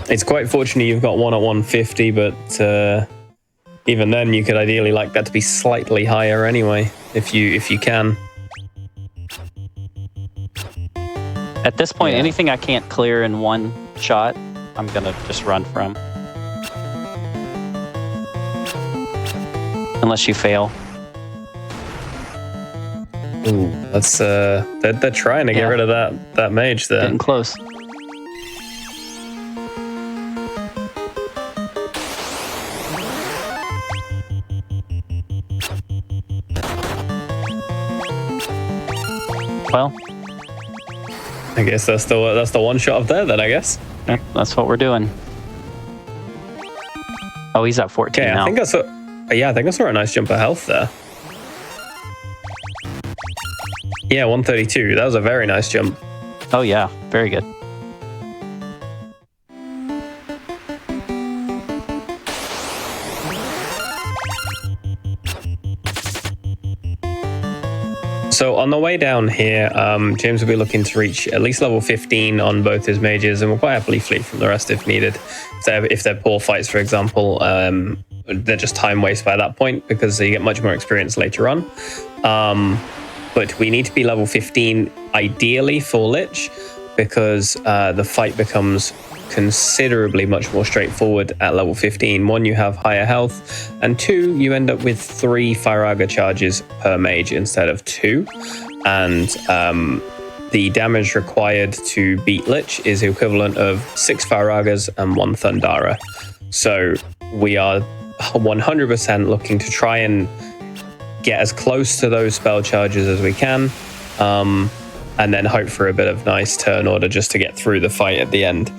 It's quite fortunate you've got one at 150, but even then you could ideally like that to be slightly higher anyway, if you can. At this point, anything I can't clear in one shot, I'm gonna just run from. Unless you fail. Ooh, that's they're trying to get rid of that mage there. Getting close. Well, I guess that's the one shot up there then, I guess. yeah, that's what we're doing. Oh, he's at 14 Okay, now. I think I saw a nice jump of health there. Yeah, 132. That was a very nice jump. Oh yeah, very good. So on the way down here, James will be looking to reach at least level 15 on both his mages, and will quite happily fleet from the rest if needed. If they're poor fights, for example, they're just time waste by that point because you get much more experience later on. But we need to be level 15 ideally for Lich, because the fight becomes considerably much more straightforward at level 15. 1, you have higher health, and 2, you end up with 3 Firaga charges per mage instead of 2. And the damage required to beat Lich is the equivalent of 6 Firagas and 1 Thundara. So we are 100% looking to try and get as close to those spell charges as we can, and then hope for a bit of nice turn order just to get through the fight at the end.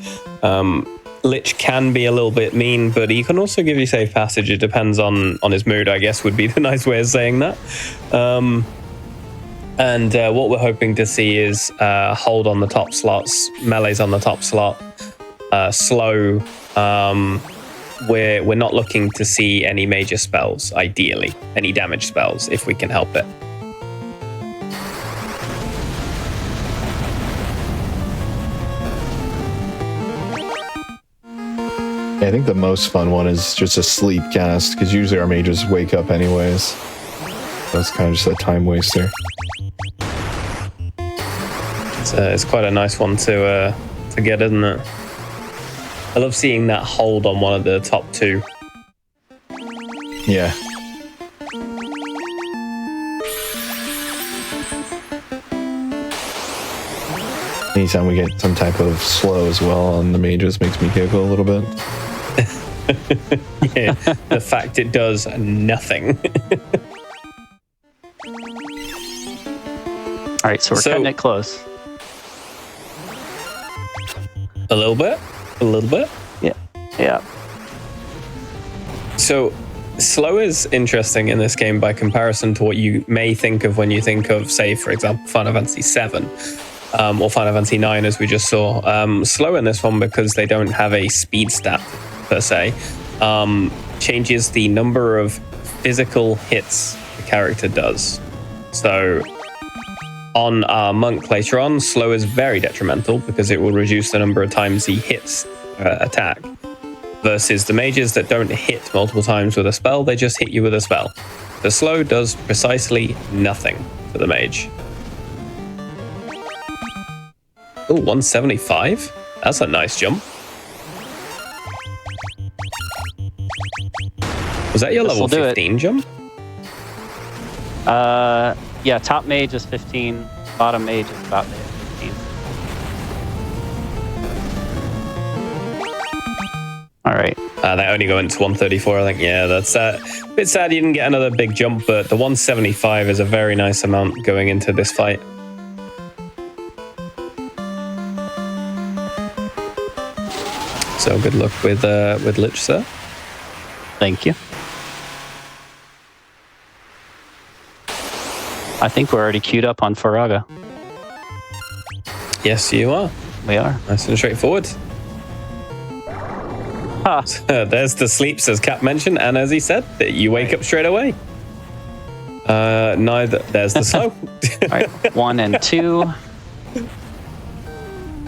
Lich can be a little bit mean, but he can also give you safe passage. It depends on his mood, I guess, would be the nice way of saying that. And what we're hoping to see is hold on the top slots, melees on the top slot, slow. We're not looking to see any major spells, ideally, any damage spells, if we can help it. I think the most fun one is just a sleep cast, because usually our mages wake up anyways. That's kind of just a time waster. It's quite a nice one to get, isn't it? I love seeing that hold on one of the top two. Yeah. Anytime we get some type of slow as well on the mages makes me giggle a little bit. Yeah, the fact it does nothing. All right, so we're cutting it close. A little bit. Yeah. So slow is interesting in this game by comparison to what you may think of when you think of, say, for example, Final Fantasy VII or Final Fantasy IX, as we just saw. Slow in this one, because they don't have a speed stat per se, changes the number of physical hits the character does. So on our monk later on, slow is very detrimental because it will reduce the number of times he hits attack, versus the mages that don't hit multiple times with a spell, they just hit you with a spell. The slow does precisely nothing to the mage. Oh, 175? That's a nice jump. Was that your level 15 jump? Yeah, top mage is 15, bottom mage is about 15. All right. They only go into 134, I think. Yeah, that's a bit sad you didn't get another big jump, but the 175 is a very nice amount going into this fight. So good luck with Lich, sir. Thank you. I think we're already queued up on Faraga. Yes, you are. We are. Nice and straightforward. Huh. There's the sleeps, as Cap mentioned, and as he said, that you wake up straight away. Neither. There's the slow. All right, 1 and 2.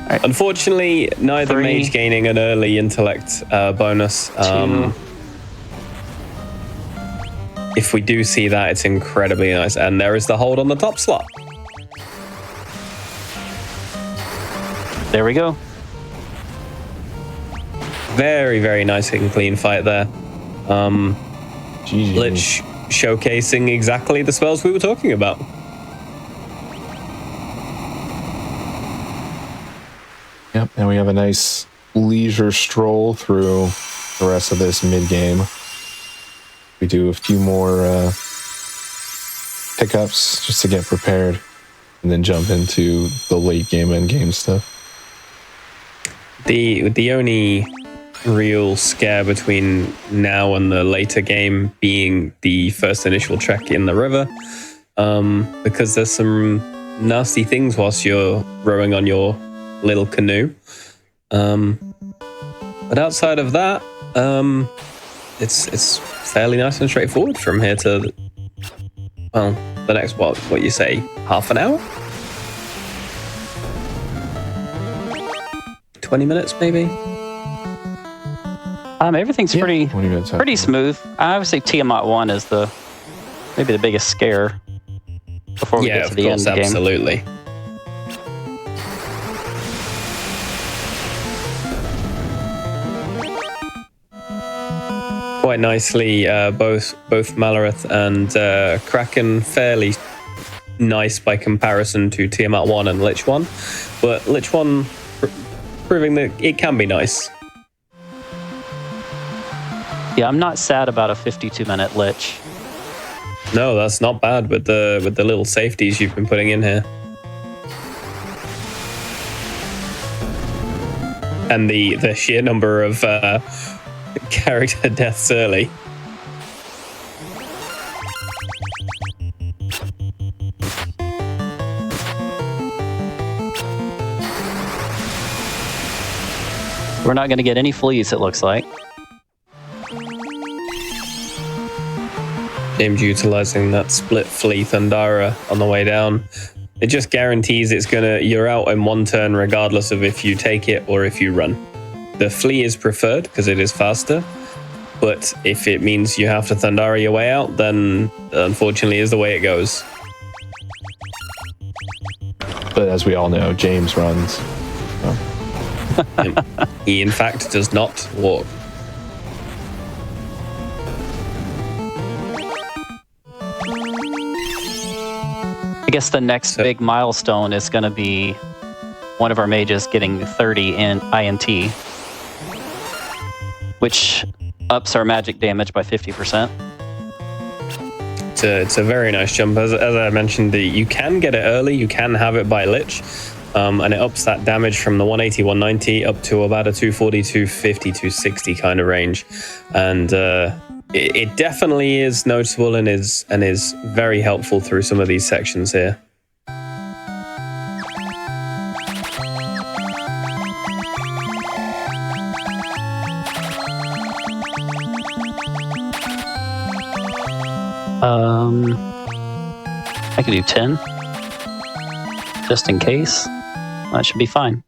Right. Unfortunately, neither 3, mage gaining an early intellect bonus. 2. If we do see that, it's incredibly nice. And there is the hold on the top slot. There we go. Very, very nice and clean fight there. GG. Lich showcasing exactly the spells we were talking about. Yep, and we have a nice leisure stroll through the rest of this mid-game. We do a few more pickups just to get prepared, and then jump into the late game, end game stuff. The only real scare between now and the later game being the first initial trek in the river, because there's some nasty things whilst you're rowing on your little canoe. But outside of that, it's fairly nice and straightforward from here to, well, the next, what you say, half an hour? 20 minutes maybe? Everything's Yeah, 20 minutes pretty smooth. I would say Tiamat 1 is maybe the biggest scare before we get to the end of the game. Absolutely. Quite nicely, both Malareth and Kraken fairly nice by comparison to Tiamat 1 and Lich 1, but Lich 1 proving that it can be nice. Yeah, I'm not sad about a 52-minute Lich. No, that's not bad with the little safeties you've been putting in here. And the sheer number of character deaths early. We're not going to get any fleas, it looks like. James utilizing that split flea Thundara on the way down. It just guarantees you're out in one turn regardless of if you take it or if you run. The flea is preferred because it is faster, but if it means you have to Thundara your way out, then unfortunately is the way it goes. But as we all know, James runs. He in fact does not walk. I guess the next big milestone is going to be one of our mages getting 30 in INT, which ups our magic damage by 50%. It's a very nice jump. As I mentioned, you can get it early, you can have it by Lich, and it ups that damage from the 180, 190 up to about a 240, 250, 260 kind of range. And it definitely is noticeable and is very helpful through some of these sections here. I could do 10, just in case. That should be fine.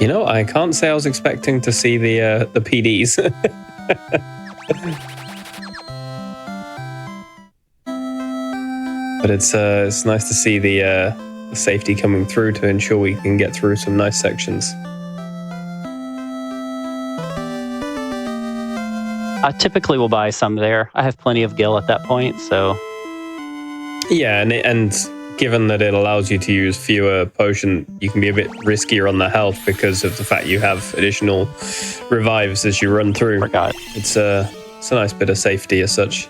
You know, I can't say I was expecting to see the PDs. But it's nice to see the safety coming through to ensure we can get through some nice sections. I typically will buy some there. I have plenty of gil at that point, so... Yeah, and given that it allows you to use fewer potion, you can be a bit riskier on the health because of the fact you have additional revives as you run through. Forgot. It's a nice bit of safety as such.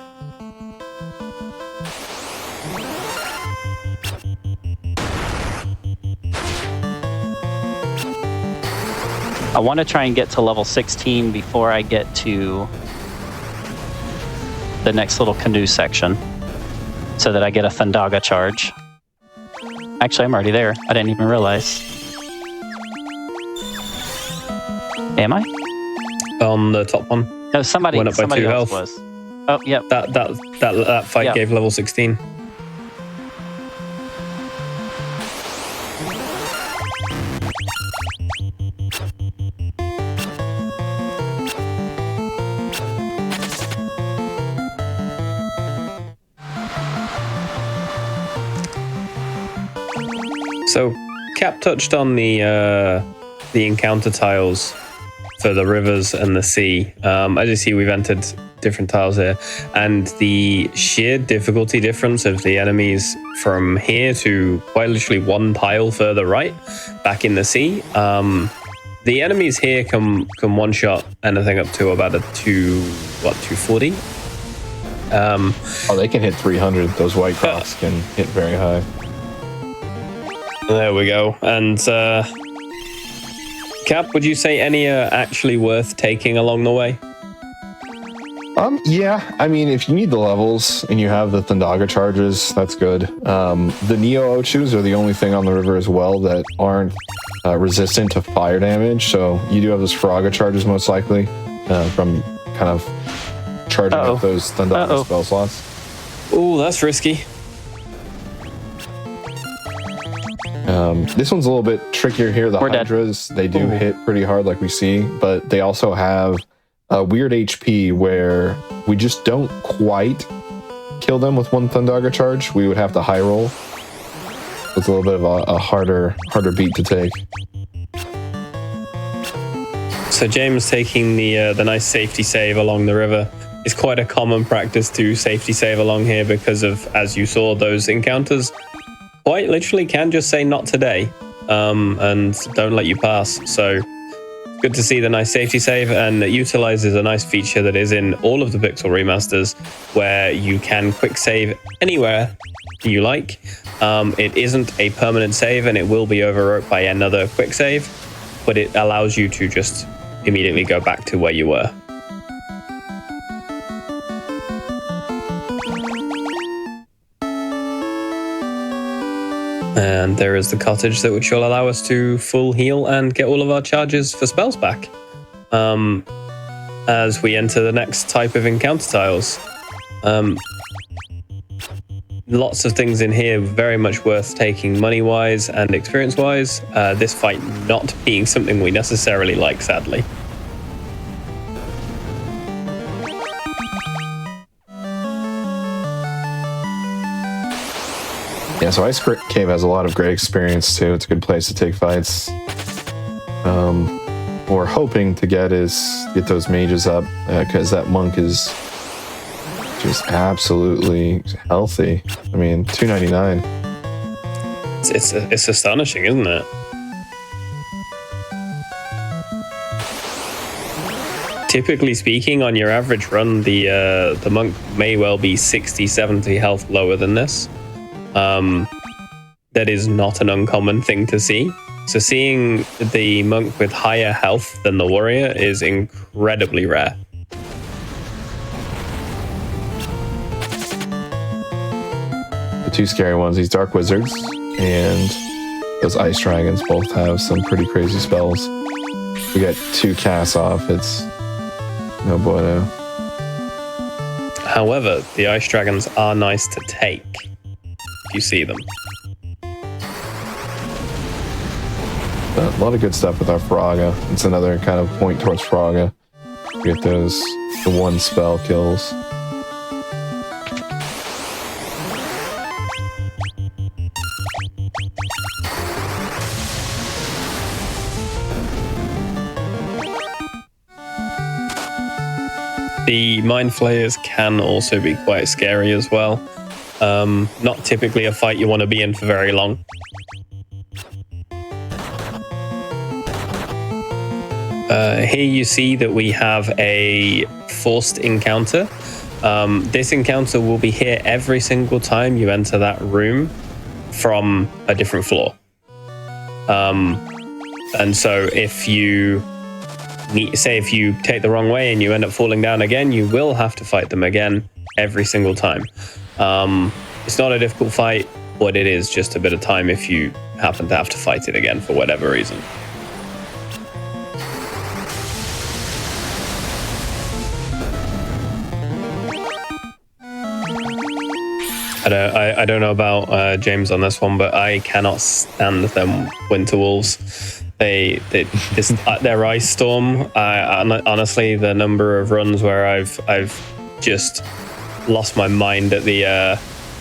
I want to try and get to level 16 before I get to the next little canoe section, so that I get a Thundaga charge. Actually, I'm already there. I didn't even realize. Am I? On the top one. No, somebody Went up by 2 else health. was. Oh, yep. That fight Yeah. gave level 16. So, Cap touched on the encounter tiles for the rivers and the sea. As you see, we've entered different tiles here, and the sheer difficulty difference of the enemies from here to quite literally one tile further right, back in the sea. The enemies here can one shot anything up to about a 240. Oh, they can hit 300. Those white crocs can hit very high. There we go. And Cap, would you say any are actually worth taking along the way? Yeah. I mean, if you need the levels and you have the Thundaga charges, that's good. The Neo Ochus are the only thing on the river as well that aren't resistant to fire damage. So you do have those Faraga charges most likely from kind of charging up those Thundaga spell slots. Oh, that's risky. This one's a little bit trickier here. The We're Hydras, they do hit pretty hard like we see, but they also have a weird HP where we just don't quite kill them with one Thundaga charge. We would have to high roll. It's a little bit of a harder beat to take. So James taking the nice safety save along the river is quite a common practice to safety save along here because of, as you saw, those encounters quite literally can just say not today and don't let you pass. So good to see the nice safety save, and it utilizes a nice feature that is in all of the Pixel remasters, where you can quick save anywhere you like. It isn't a permanent save, and it will be overwrote by another quick save, but it allows you to just immediately go back to where you were. And there is the cottage that which will allow us to full heal and get all of our charges for spells back. As we enter the next type of encounter tiles. Lots of things in here very much worth taking money-wise and experience-wise. This fight not being something we necessarily like, sadly. Yeah, so Ice Cave has a lot of great experience too. It's a good place to take fights. What we're hoping to get those mages up, because that monk is just absolutely healthy. I mean, 299. It's astonishing, isn't it? Typically speaking, on your average run, the monk may well be 60, 70 health lower than this. That is not an uncommon thing to see. So seeing the monk with higher health than the warrior is incredibly rare. The two scary ones, these dark wizards and those ice dragons, both have some pretty crazy spells. We got 2 casts off. It's no bueno. However, the ice dragons are nice to take if you see them. A lot of good stuff with our Faraga. It's another kind of point towards Faraga. We get the 1 spell kills. The Mind Flayers can also be quite scary as well. Not typically a fight you want to be in for very long. Here you see that we have a forced encounter. This encounter will be here every single time you enter that room from a different floor. And so if you if you take the wrong way and you end up falling down again, you will have to fight them again every single time. It's not a difficult fight, but it is just a bit of time if you happen to have to fight it again for whatever reason. I don't know about James on this one, but I cannot stand them winter wolves. Their ice storm. Honestly, the number of runs where I've just lost my mind at the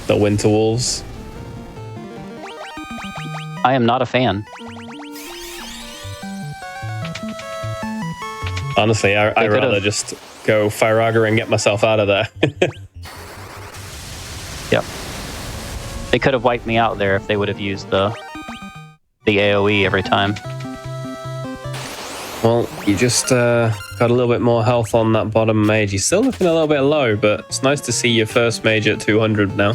winter wolves. I am not a fan. Honestly, I'd rather just go Firaga and get myself out of there. Yep. They could have wiped me out there if they would have used the AoE every time. Well, you just got a little bit more health on that bottom mage. You're still looking a little bit low, but it's nice to see your first mage at 200 now.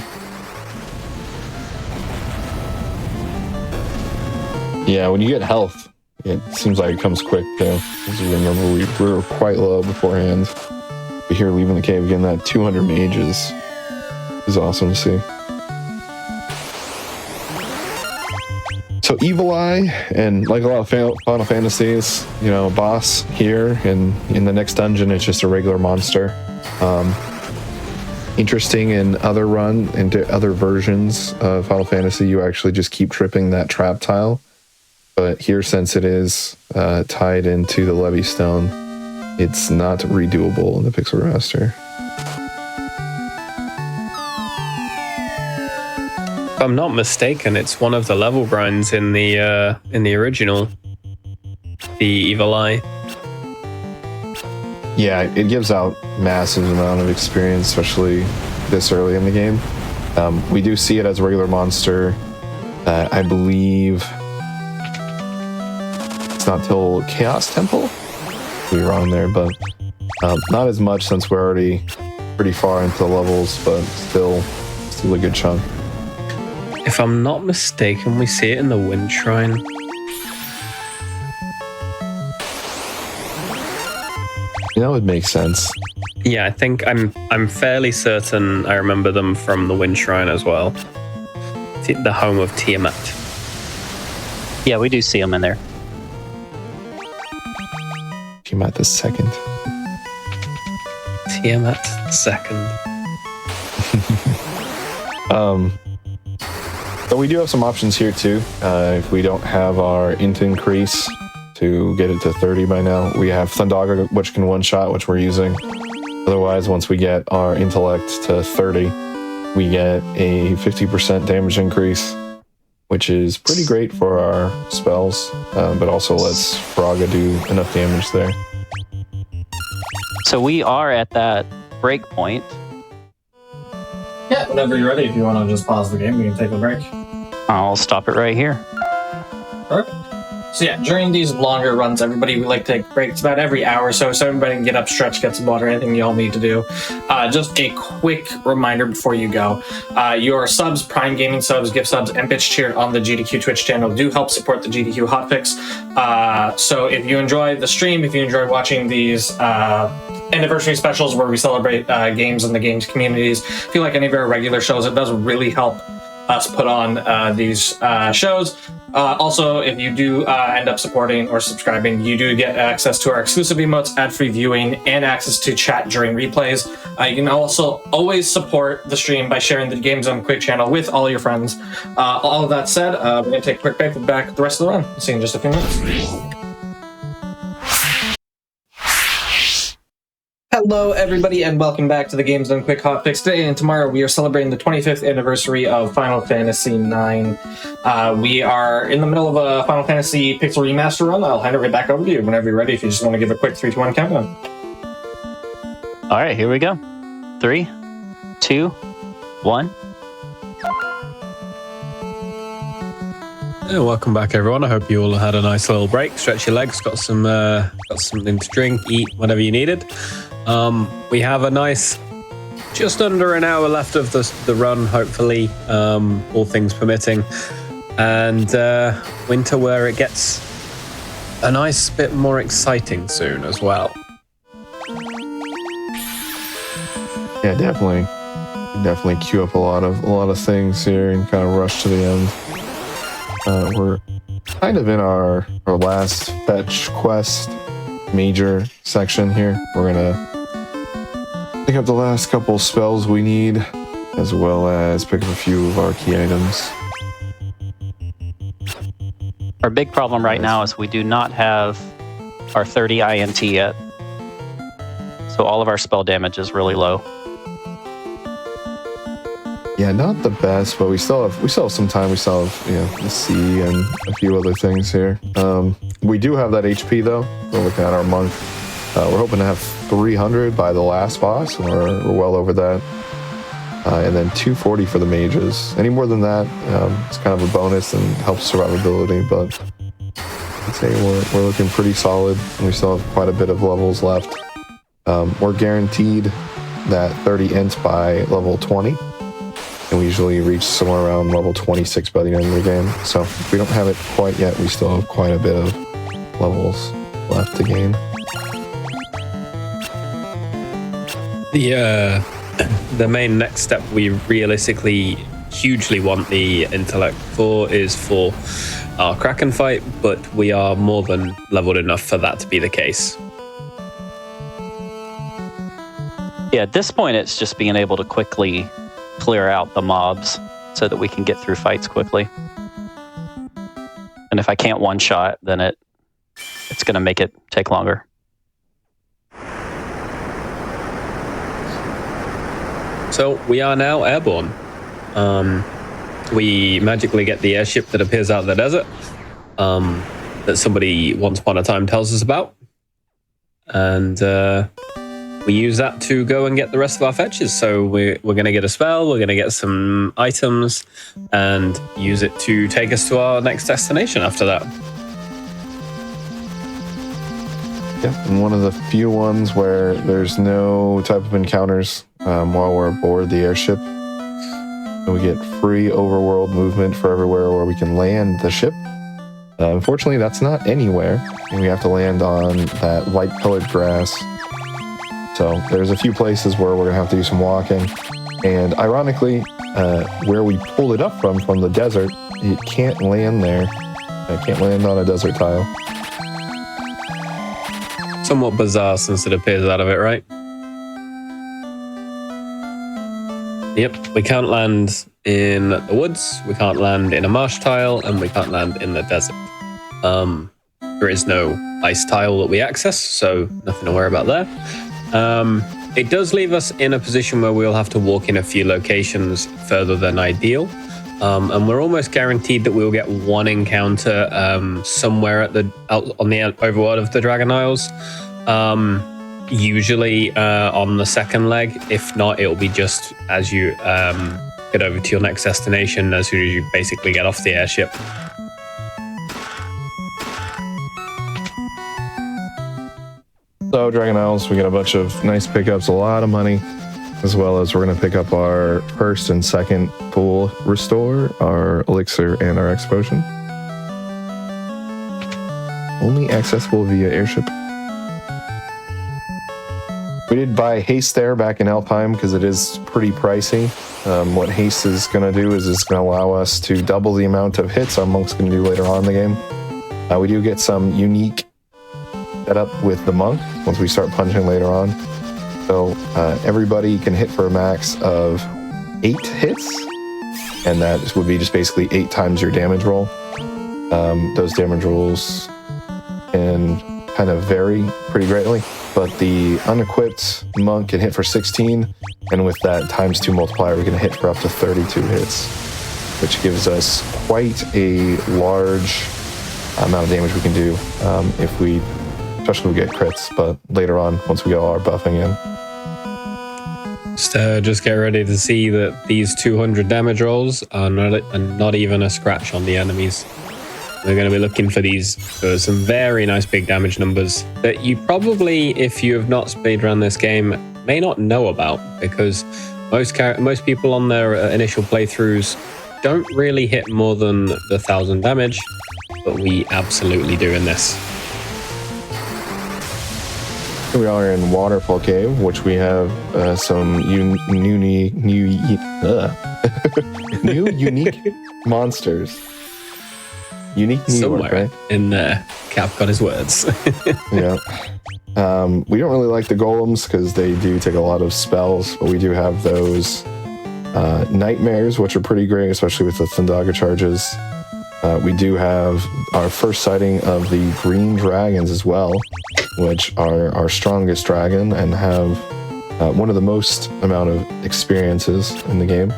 Yeah, when you get health, it seems like it comes quick too. As you remember, we were quite low beforehand. But here, leaving the cave, getting that 200 mages is awesome to see. So Evil Eye, and like a lot of Final Fantasies, you know, boss here, and in the next dungeon, it's just a regular monster. Interesting in other other versions of Final Fantasy, you actually just keep tripping that trap tile. But here, since it is tied into the Levy Stone, it's not redoable in the Pixel Remaster. If I'm not mistaken, it's one of the level grinds in the original, the Evil Eye. Yeah, it gives out massive amount of experience, especially this early in the game. We do see it as a regular monster. I believe It's not till Chaos Temple. We were on there, but not as much since we're already pretty far into the levels, but still a good chunk. If I'm not mistaken, we see it in the Wind Shrine. That would make sense. Yeah, I think I'm fairly certain I remember them from the Wind Shrine as well. The home of Tiamat. Yeah, we do see them in there. Tiamat the second. Tiamat second. But we do have some options here too. If we don't have our int increase to get it to 30 by now, we have Thundaga, which can one-shot, which we're using. Otherwise, once we get our intellect to 30, we get a 50% damage increase, which is pretty great for our spells, but also lets Braga do enough damage there. So we are at that break point. Yeah, whenever you're ready, if you want to just pause the game, we can take a break. I'll stop it right here. Perfect. So yeah, during these longer runs, we like to take breaks about every hour or so everybody can get up, stretch, get some water, anything you all need to do. Just a quick reminder before you go. Your subs, Prime Gaming subs, gift subs, and bitch cheered on the GDQ Twitch channel do help support the GDQ Hotfix. So if you enjoy the stream, if you enjoy watching these anniversary specials where we celebrate games and the games communities, if you like any of our regular shows, it does really help us put on these shows. Also, if you do end up supporting or subscribing, you do get access to our exclusive emotes, ad-free viewing, and access to chat during replays. You can also always support the stream by sharing the Game Zone Quick channel with all your friends. All of that said, we're going to take a quick break. We'll be back the rest of the run. See you in just a few minutes. Hello, everybody, and welcome back to the Game Zone Quick Hotfix. Today and tomorrow, we are celebrating the 25th anniversary of Final Fantasy IX. We are in the middle of a Final Fantasy Pixel Remaster run. I'll hand it right back over to you whenever you're ready, if you just want to give a quick 3, 2, 1 countdown. All right, here we go. 3, 2, 1. Yeah, welcome back, everyone. I hope you all had a nice little break. Stretch your legs, got something to drink, eat, whatever you needed. We have a nice, just under an hour left of the run, hopefully, all things permitting, and winter where it gets a nice bit more exciting soon as well. Yeah, definitely queue up a lot of things here and kind of rush to the end. We're kind of in our last fetch quest major section here. We're gonna pick up the last couple spells we need, as well as pick up a few of our key items. Our big problem right now is we do not have our 30 INT yet. So all of our spell damage is really low. Yeah, not the best, but we still have some time. We still have the sea and a few other things here. We do have that HP though. We're looking at our monk. We're hoping to have 300 by the last boss. We're well over that. And then 240 for the mages. Any more than that, it's kind of a bonus and helps survivability. But I'd say we're looking pretty solid, and we still have quite a bit of levels left. We're guaranteed that 30 int by level 20. And we usually reach somewhere around level 26 by the end of the game. So if we don't have it quite yet, we still have quite a bit of levels left to gain. The main next step we realistically hugely want the intellect for is for our Kraken fight, but we are more than leveled enough for that to be the case. Yeah, at this point, it's just being able to quickly clear out the mobs so that we can get through fights quickly. And if I can't one-shot, then it's going to make it take longer. So we are now airborne. We magically get the airship that appears out of the desert that somebody once upon a time tells us about. And we use that to go and get the rest of our fetches. So we're going to get a spell, we're going to get some items, and use it to take us to our next destination after that. Yeah, and one of the few ones where there's no type of encounters while we're aboard the airship. And we get free overworld movement for everywhere where we can land the ship. Unfortunately, that's not anywhere. And we have to land on that white pillared grass. So there's a few places where we're going to have to do some walking. And ironically, where we pulled it up from the desert, it can't land there. It can't land on a desert tile. Somewhat bizarre since it appears out of it, right? Yep, we can't land in the woods, we can't land in a marsh tile, and we can't land in the desert. There is no ice tile that we access, so nothing to worry about there. It does leave us in a position where we'll have to walk in a few locations further than ideal. And we're almost guaranteed that we'll get one encounter somewhere out on the overworld of the Dragon Isles. Usually on the second leg. If not, it'll be just as you get over to your next destination as soon as you basically get off the airship. So Dragon Isles, we got a bunch of nice pickups, a lot of money, as well as we're going to pick up our first and second full restore, our elixir, and our X potion. Only accessible via airship. We did buy haste there back in Alpheim because it is pretty pricey. What haste is going to do is it's going to allow us to double the amount of hits our monk's going to do later on in the game. We do get some unique setup with the monk once we start punching later on. So everybody can hit for a max of 8 hits, and that would be just basically 8 times your damage roll. Those damage rolls can kind of vary pretty greatly, but the unequipped monk can hit for 16, and with that times 2 multiplier, we can hit for up to 32 hits, which gives us quite a large amount of damage we can do if we, especially if we get crits, but later on, once we get all our buffing in. Just get ready to see that these 200 damage rolls are not even a scratch on the enemies. We're going to be looking for some very nice big damage numbers that you probably, if you have not speedrun this game, may not know about, because most people on their initial playthroughs don't really hit more than the 1,000 damage, but we absolutely do in this. We are in Waterfall Cave, which we have some new unique monsters. Unique New York, Somewhere right? in there, Cap got his words. Yeah. We don't really like the golems because they do take a lot of spells, but we do have those nightmares, which are pretty great, especially with the Thundaga charges. We do have our first sighting of the green dragons as well, which are our strongest dragon and have one of the most amount of experiences in the game.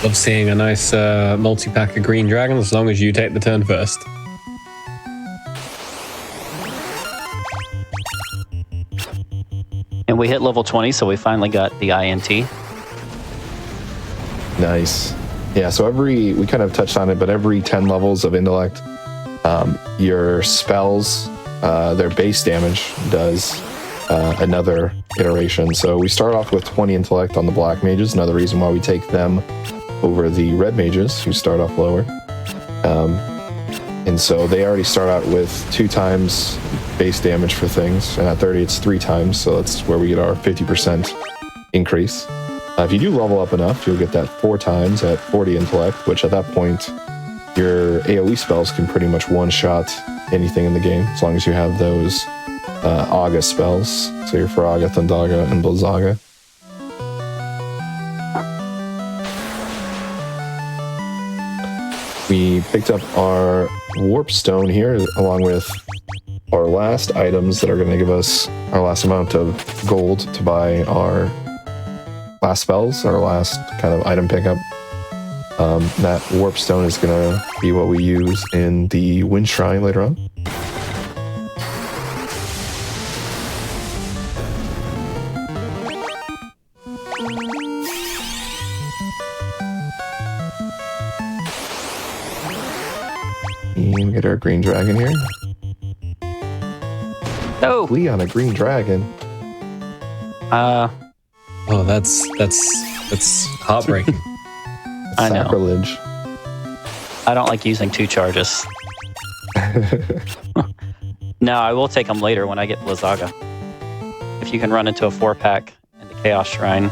Love seeing a nice multi-pack of green dragons, as long as you take the turn first. And we hit level 20, so we finally got the INT. Nice. Yeah, so we kind of touched on it, but every 10 levels of intellect, your spells, their base damage does another iteration. So we start off with 20 intellect on the black mages, another reason why we take them over the red mages, who start off lower. And so they already start out with 2 times base damage for things, and at 30 it's 3 times, so that's where we get our 50% increase. If you do level up enough, you'll get that 4 times at 40 intellect, which at that point, your AoE spells can pretty much one-shot anything in the game, as long as you have those Aga spells. So your Faraga, Thundaga, and Blizzaga. We picked up our Warp Stone here, along with our last items that are going to give us our last amount of gold to buy our last spells, our last kind of item pickup. That Warp Stone is going to be what we use in the Wind Shrine later on. And get our green dragon here. No. Flee on a green dragon. Oh, that's heartbreaking. I know. Sacrilege. I don't like using 2 charges. No, I will take them later when I get Blizzaga. If you can run into a 4-pack in the Chaos Shrine.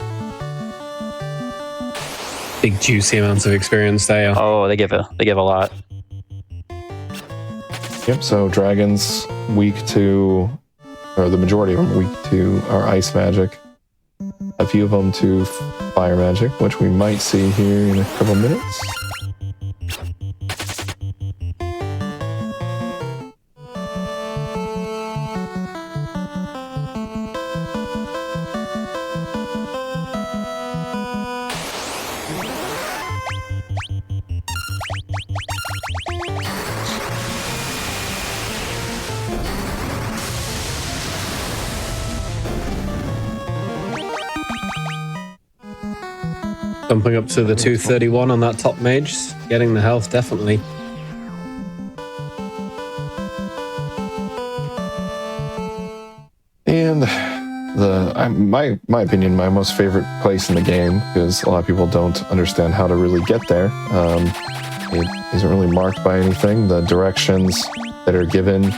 Big juicy amounts of experience there. Oh, they give a lot. Yep, so dragons weak to, or the majority of them weak to our ice magic. A few of them to fire magic, which we might see here in a couple minutes. Jumping up to the 231 on that top mage, getting the health definitely. And my opinion, my most favorite place in the game, because a lot of people don't understand how to really get there. It isn't really marked by anything. The directions that are given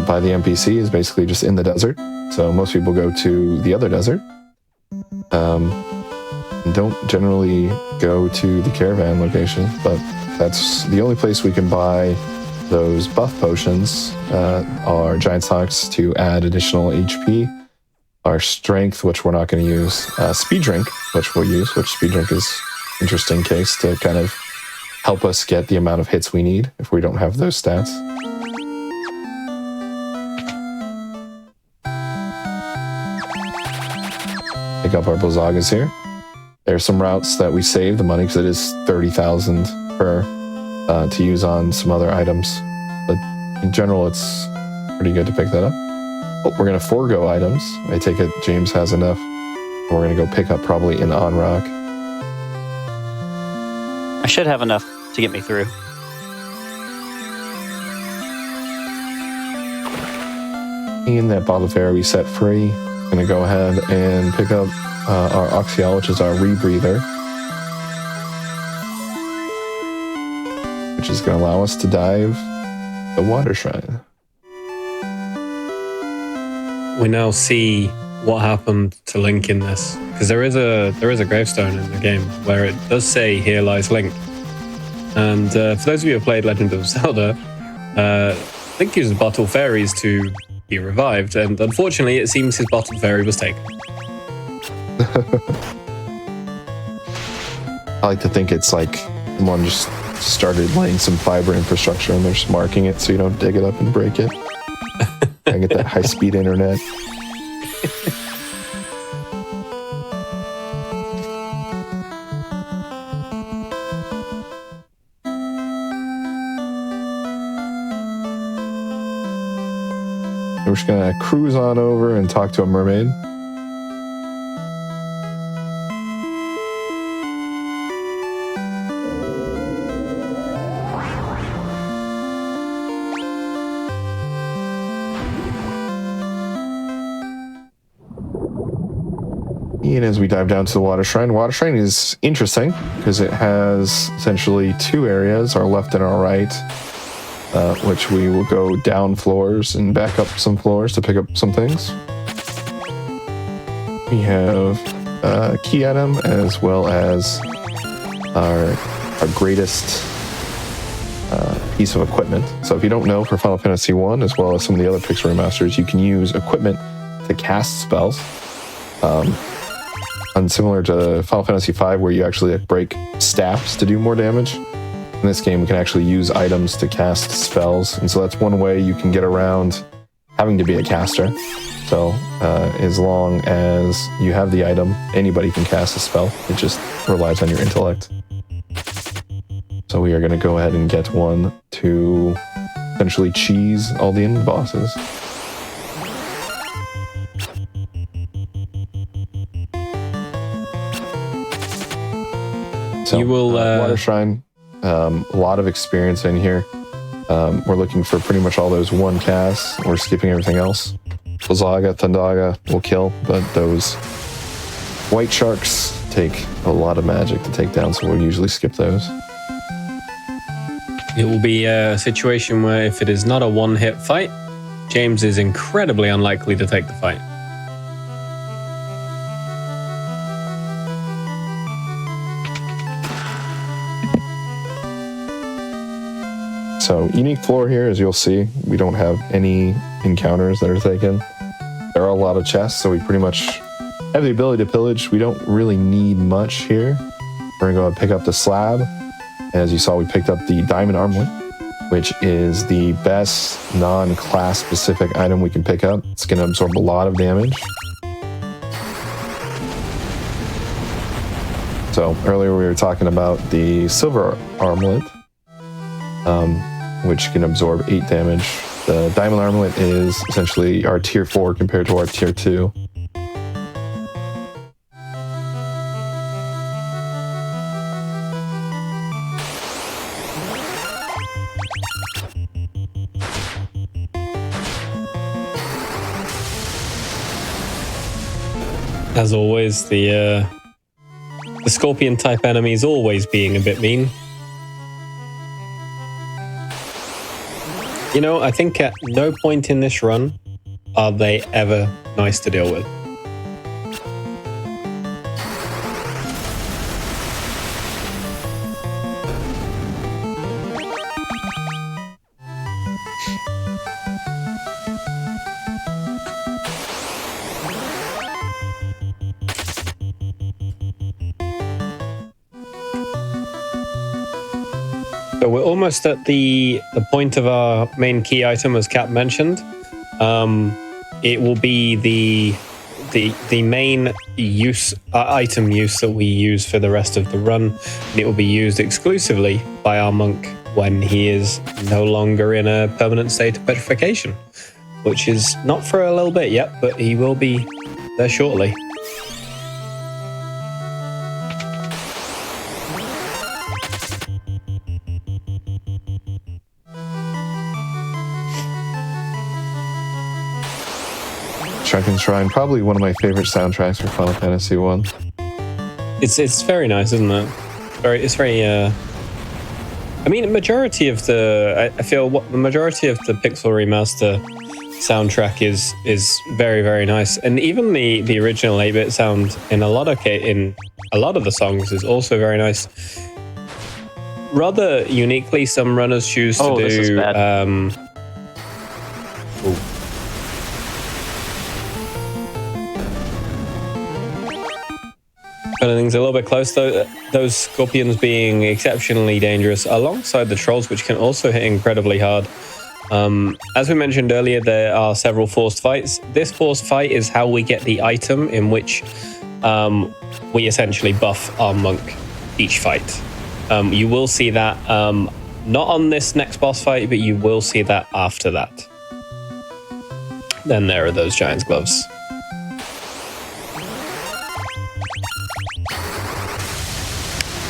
by the NPC is basically just in the desert. So most people go to the other desert. Don't generally go to the caravan location, but that's the only place we can buy those buff potions. Our giant socks to add additional HP, our strength, which we're not going to use, speed drink, which we'll use, which speed drink is an interesting case to kind of help us get the amount of hits we need if we don't have those stats. Pick up our Blizzagas here. There's some routes that we save the money because it is 30,000 per to use on some other items. But in general, it's pretty good to pick that up. But we're going to forego items. I take it James has enough. And we're going to go pick up probably an on-rock. I should have enough to get me through. And that bottle of air we set free. Going to go ahead and pick up our Oxyol, which is our rebreather, which is going to allow us to dive the water shrine. We now see what happened to Link in this, because there is a gravestone in the game where it does say "Here lies Link." And for those of you who have played Legend of Zelda, Link uses bottle fairies to be revived, and unfortunately, it seems his bottle fairy was taken. I like to think it's like someone just started laying some fiber infrastructure and they're just marking it so you don't dig it up and break it. I get that high-speed internet. We're just gonna cruise on over and talk to a mermaid. And as we dive down to the water shrine is interesting because it has essentially 2 areas, our left and our right, which we will go down floors and back up some floors to pick up some things. We have a key item as well as our greatest piece of equipment. So if you don't know, for Final Fantasy 1, as well as some of the other Pixel remasters, you can use equipment to cast spells. And similar to Final Fantasy V, where you actually break staffs to do more damage, in this game we can actually use items to cast spells, and so that's one way you can get around having to be a caster. So as long as you have the item, anybody can cast a spell. It just relies on your intellect. So we are going to go ahead and get one to essentially cheese all the end bosses. So, You will Water Shrine, a lot of experience in here. We're looking for pretty much all those 1 casts. We're skipping everything else. Blizzaga, Thundaga will kill, but those white sharks take a lot of magic to take down, so we'll usually skip those. It will be a situation where if it is not a one-hit fight, James is incredibly unlikely to take the fight. So unique floor here, as you'll see, we don't have any encounters that are taken. There are a lot of chests, so we pretty much have the ability to pillage. We don't really need much here. We're gonna go and pick up the slab. As you saw, we picked up the diamond armlet, which is the best non-class specific item we can pick up. It's gonna absorb a lot of damage. So earlier we were talking about the silver armlet, which can absorb 8 damage. The diamond armlet is essentially our tier 4 compared to our tier 2. As always, the scorpion type enemies always being a bit mean. You know, I think at no point in this run are they ever nice to deal with. So we're almost at the point of our main key item, as Cap mentioned. It will be the main use item use that we use for the rest of the run, and it will be used exclusively by our monk when he is no longer in a permanent state of petrification, which is not for a little bit yet, but he will be there shortly. Shrunken Shrine, probably one of my favorite soundtracks for Final Fantasy 1. It's very nice, isn't it? It's very. I mean, the majority of the Pixel Remaster soundtrack is very, very nice, and even the original 8-bit sound in a lot of the songs is also very nice. Rather uniquely, some runners choose to do. This is bad. Things a little bit close, though. Those scorpions being exceptionally dangerous, alongside the trolls, which can also hit incredibly hard. As we mentioned earlier, there are several forced fights. This forced fight is how we get the item in which we essentially buff our monk each fight. You will see that not on this next boss fight, but you will see that after that. Then there are those giant's gloves.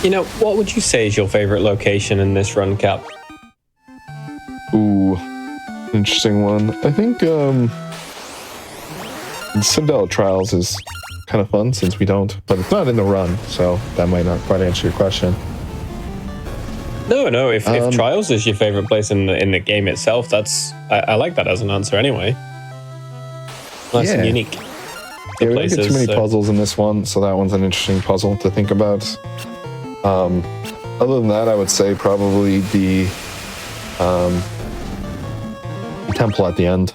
You know, what would you say is your favorite location in this run, Cap? Ooh, interesting one. I think Citadel Trials is kind of fun since we don't, but it's not in the run, so that might not quite answer your question. No. If Trials is your favorite place in the game itself, I like that as an answer anyway. Nice and unique. Yeah, we don't get too many puzzles in this one, so that one's an interesting puzzle to think about. Other than that, I would say probably the temple at the end,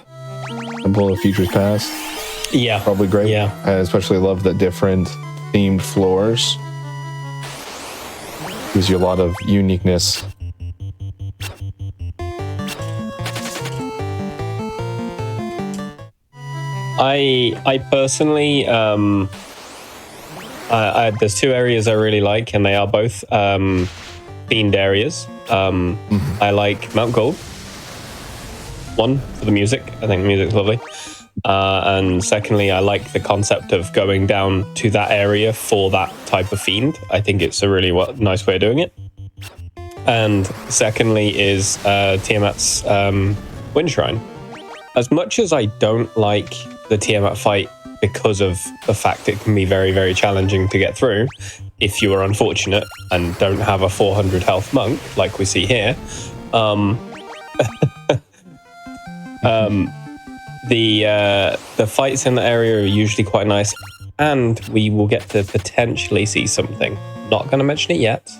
Temple of Futures Past. Yeah, probably great. Yeah, I especially love the different themed floors. Gives you a lot of uniqueness. I personally, there's 2 areas I really like, and they are both themed areas. I like Mount Gold. 1, for the music. I think the music's lovely. And secondly, I like the concept of going down to that area for that type of fiend. I think it's a really nice way of doing it. And secondly is Tiamat's Wind Shrine. as much as I don't like the Tiamat fight because of the fact it can be very, very challenging to get through if you are unfortunate and don't have a 400 health monk like we see here, the fights in the area are usually quite nice, and we will get to potentially see something. Not going to mention it yet,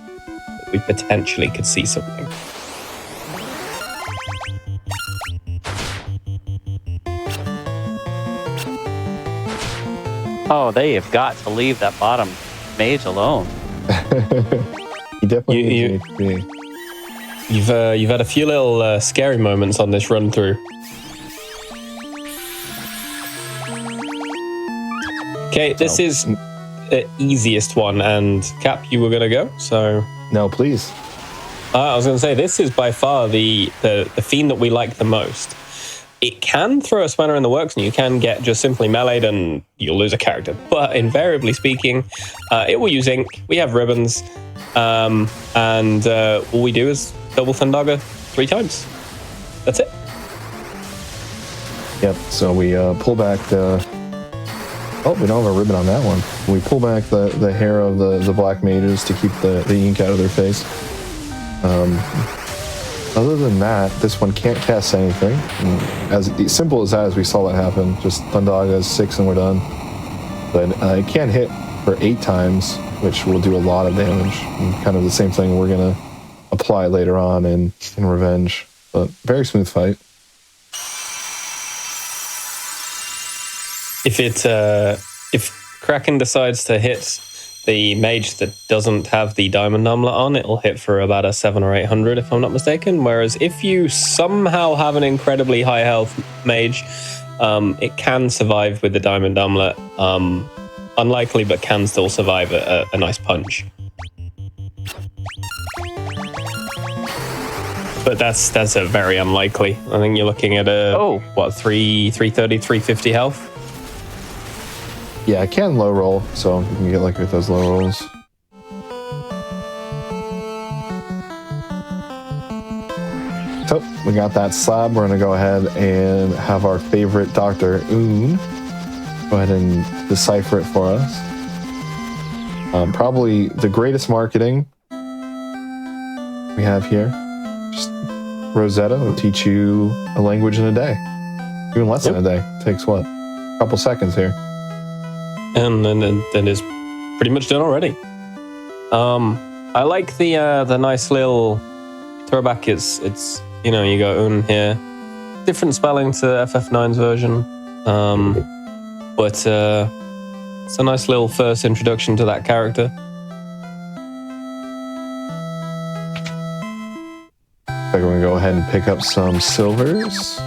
but we potentially could see something. Oh, they have got to leave that bottom mage alone. He definitely You- needs an HP. You've had a few little scary moments on this run through. Okay, this is the easiest one, and Cap, you were gonna go, so No, please. I was gonna say this is by far the fiend that we like the most. It can throw a spanner in the works, and you can get just simply meleeed, and you'll lose a character. But invariably speaking, it will use ink. We have ribbons, and all we do is double Thundaga 3 times. That's it. Yep. So we pull back the. Oh, we don't have a ribbon on that one. We pull back the hair of the black mages to keep the ink out of their face. Other than that, this one can't cast anything. And as simple as that, as we saw that happen, just Thundaga 6 and we're done. But it can hit for 8 times, which will do a lot of damage. And kind of the same thing we're gonna apply later on in Revenge. But very smooth fight. If Kraken decides to hit the mage that doesn't have the diamond armlet on, it'll hit for about a 700 or 800 if I'm not mistaken. Whereas if you somehow have an incredibly high health mage, it can survive with the diamond armlet. Unlikely, but can still survive a nice punch. But that's a very unlikely. I think you're looking at 330, 350 health. Yeah, it can low roll, so you can get lucky with those low rolls. So we got that slab. We're gonna go ahead and have our favorite Dr. Oon go ahead and decipher it for us. Probably the greatest marketing we have here. Just Rosetta will teach you a language in a day. Even less than a day. Takes what? A couple seconds here. And then it's pretty much done already. I like the nice little throwback. It's you know, you got Un here, different spelling to FF9's version, but it's a nice little first introduction to that character. We're going to go ahead and pick up some silvers.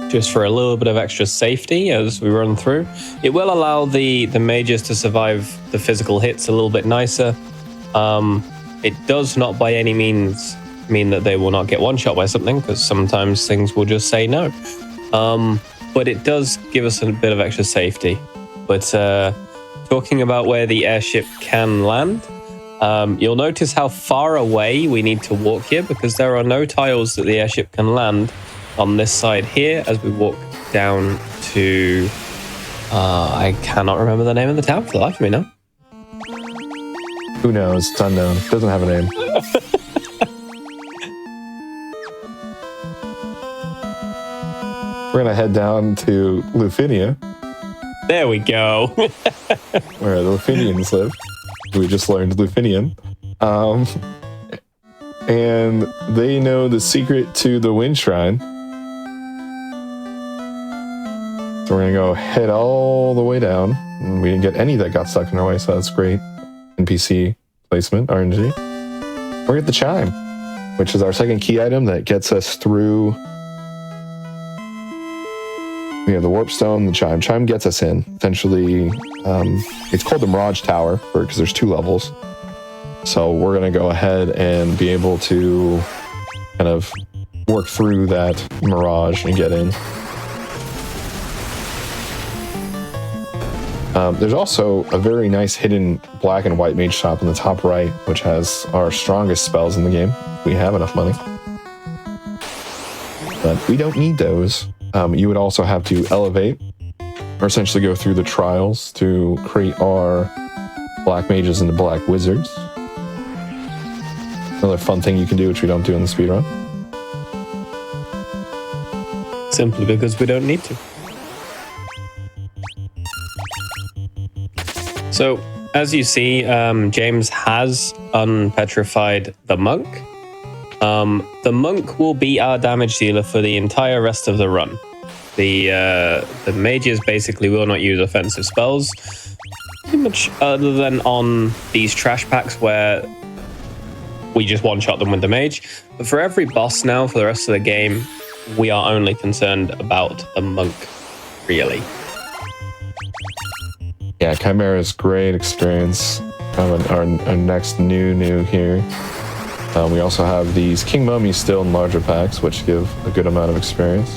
Just for a little bit of extra safety as we run through. It will allow the mages to survive the physical hits a little bit nicer. It does not by any means mean that they will not get one shot by something, because sometimes things will just say no. But it does give us a bit of extra safety. But talking about where the airship can land, you'll notice how far away we need to walk here, because there are no tiles that the airship can land on this side here as we walk down to I cannot remember the name of the town for the life of me now. Who knows? It's unknown. Doesn't have a name. We're gonna head down to Lufinia, There we go. where the Lufinians live. We just learned Lufinian. And they know the secret to the Wind Shrine. So we're gonna go head all the way down. And we didn't get any that got stuck in our way, so that's great. NPC placement, RNG. We're at the Chime, which is our second key item that gets us through. We have the Warp Stone, the Chime. Chime gets us in. Essentially, it's called the Mirage Tower because there's 2 levels. So we're gonna go ahead and be able to kind of work through that Mirage and get in. There's also a very nice hidden black and white mage shop in the top right, which has our strongest spells in the game. We have enough money. but we don't need those. You would also have to elevate, or essentially go through the trials to create our black mages into black wizards. Another fun thing you can do, which we don't do in the speedrun. Simply because we don't need to. So, as you see, James has unpetrified the monk. The monk will be our damage dealer for the entire rest of the run. The mages basically will not use offensive spells, pretty much other than on these trash packs where we just one-shot them with the mage. But for every boss now, for the rest of the game, we are only concerned about the monk, really. Yeah, Chimera's great experience. Our next new here. We also have these King Mummies still in larger packs, which give a good amount of experience.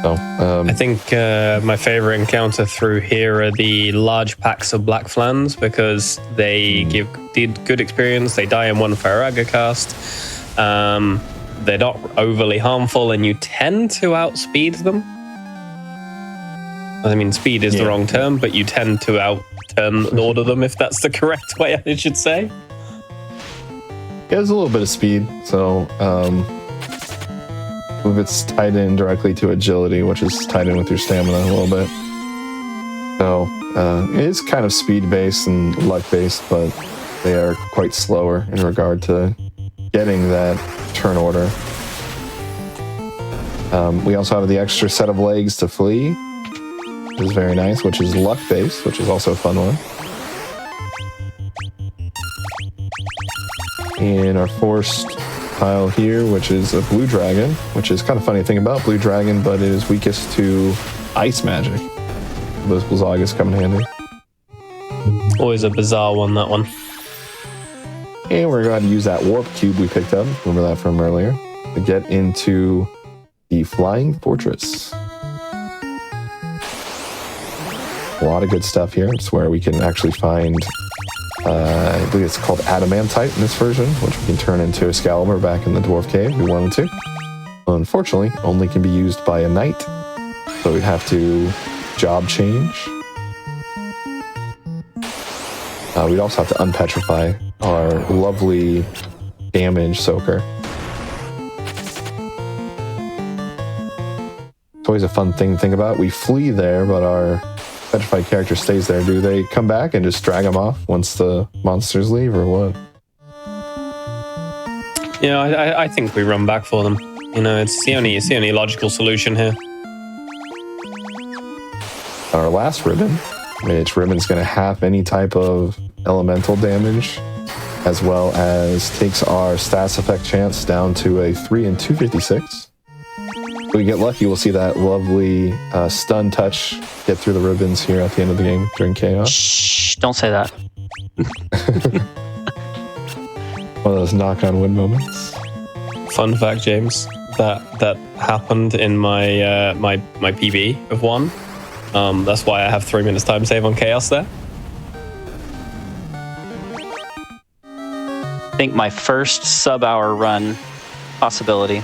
So, I think my favorite encounter through here are the large packs of Black Flans, because they did good experience. They die in one Faraga cast. They're not overly harmful, and you tend to outspeed them. I mean, speed is the wrong term, but you tend to order them, if that's the correct way I should say. Yeah, there's a little bit of speed, so if it's tied in directly to agility, which is tied in with your stamina a little bit. So it is kind of speed-based and luck-based, but they are quite slower in regard to getting that turn order. We also have the extra set of legs to flee, which is very nice, which is luck-based, which is also a fun one. And our forced pile here, which is a blue dragon, which is kind of funny thing about blue dragon, but it is weakest to ice magic. Those Blizzagas come in handy. Always a bizarre one, that one. And we're going to use that warp cube we picked up, remember that from earlier, to get into the Flying Fortress. A lot of good stuff here. It's where we can actually find, I believe it's called Adamantite in this version, which we can turn into Excalibur back in the Dwarf Cave if we wanted to. Well, unfortunately, only can be used by a knight, so we'd have to job change. We'd also have to unpetrify our lovely damage soaker. It's always a fun thing to think about. We flee there, but our petrified character stays there. Do they come back and just drag them off once the monsters leave, or what? Yeah, I think we run back for them. You know, it's the only logical solution here. Our last ribbon, which ribbon's going to have any type of elemental damage, as well as takes our stats effect chance down to a 3 and 256. If we get lucky, we'll see that lovely stun touch get through the ribbons here at the end of the game during chaos. Shh, don't say that. One of those knock on wood moments. Fun fact, James, that happened in my my PB of 1. That's why I have 3 minutes time save on chaos there. I think my first sub-hour run possibility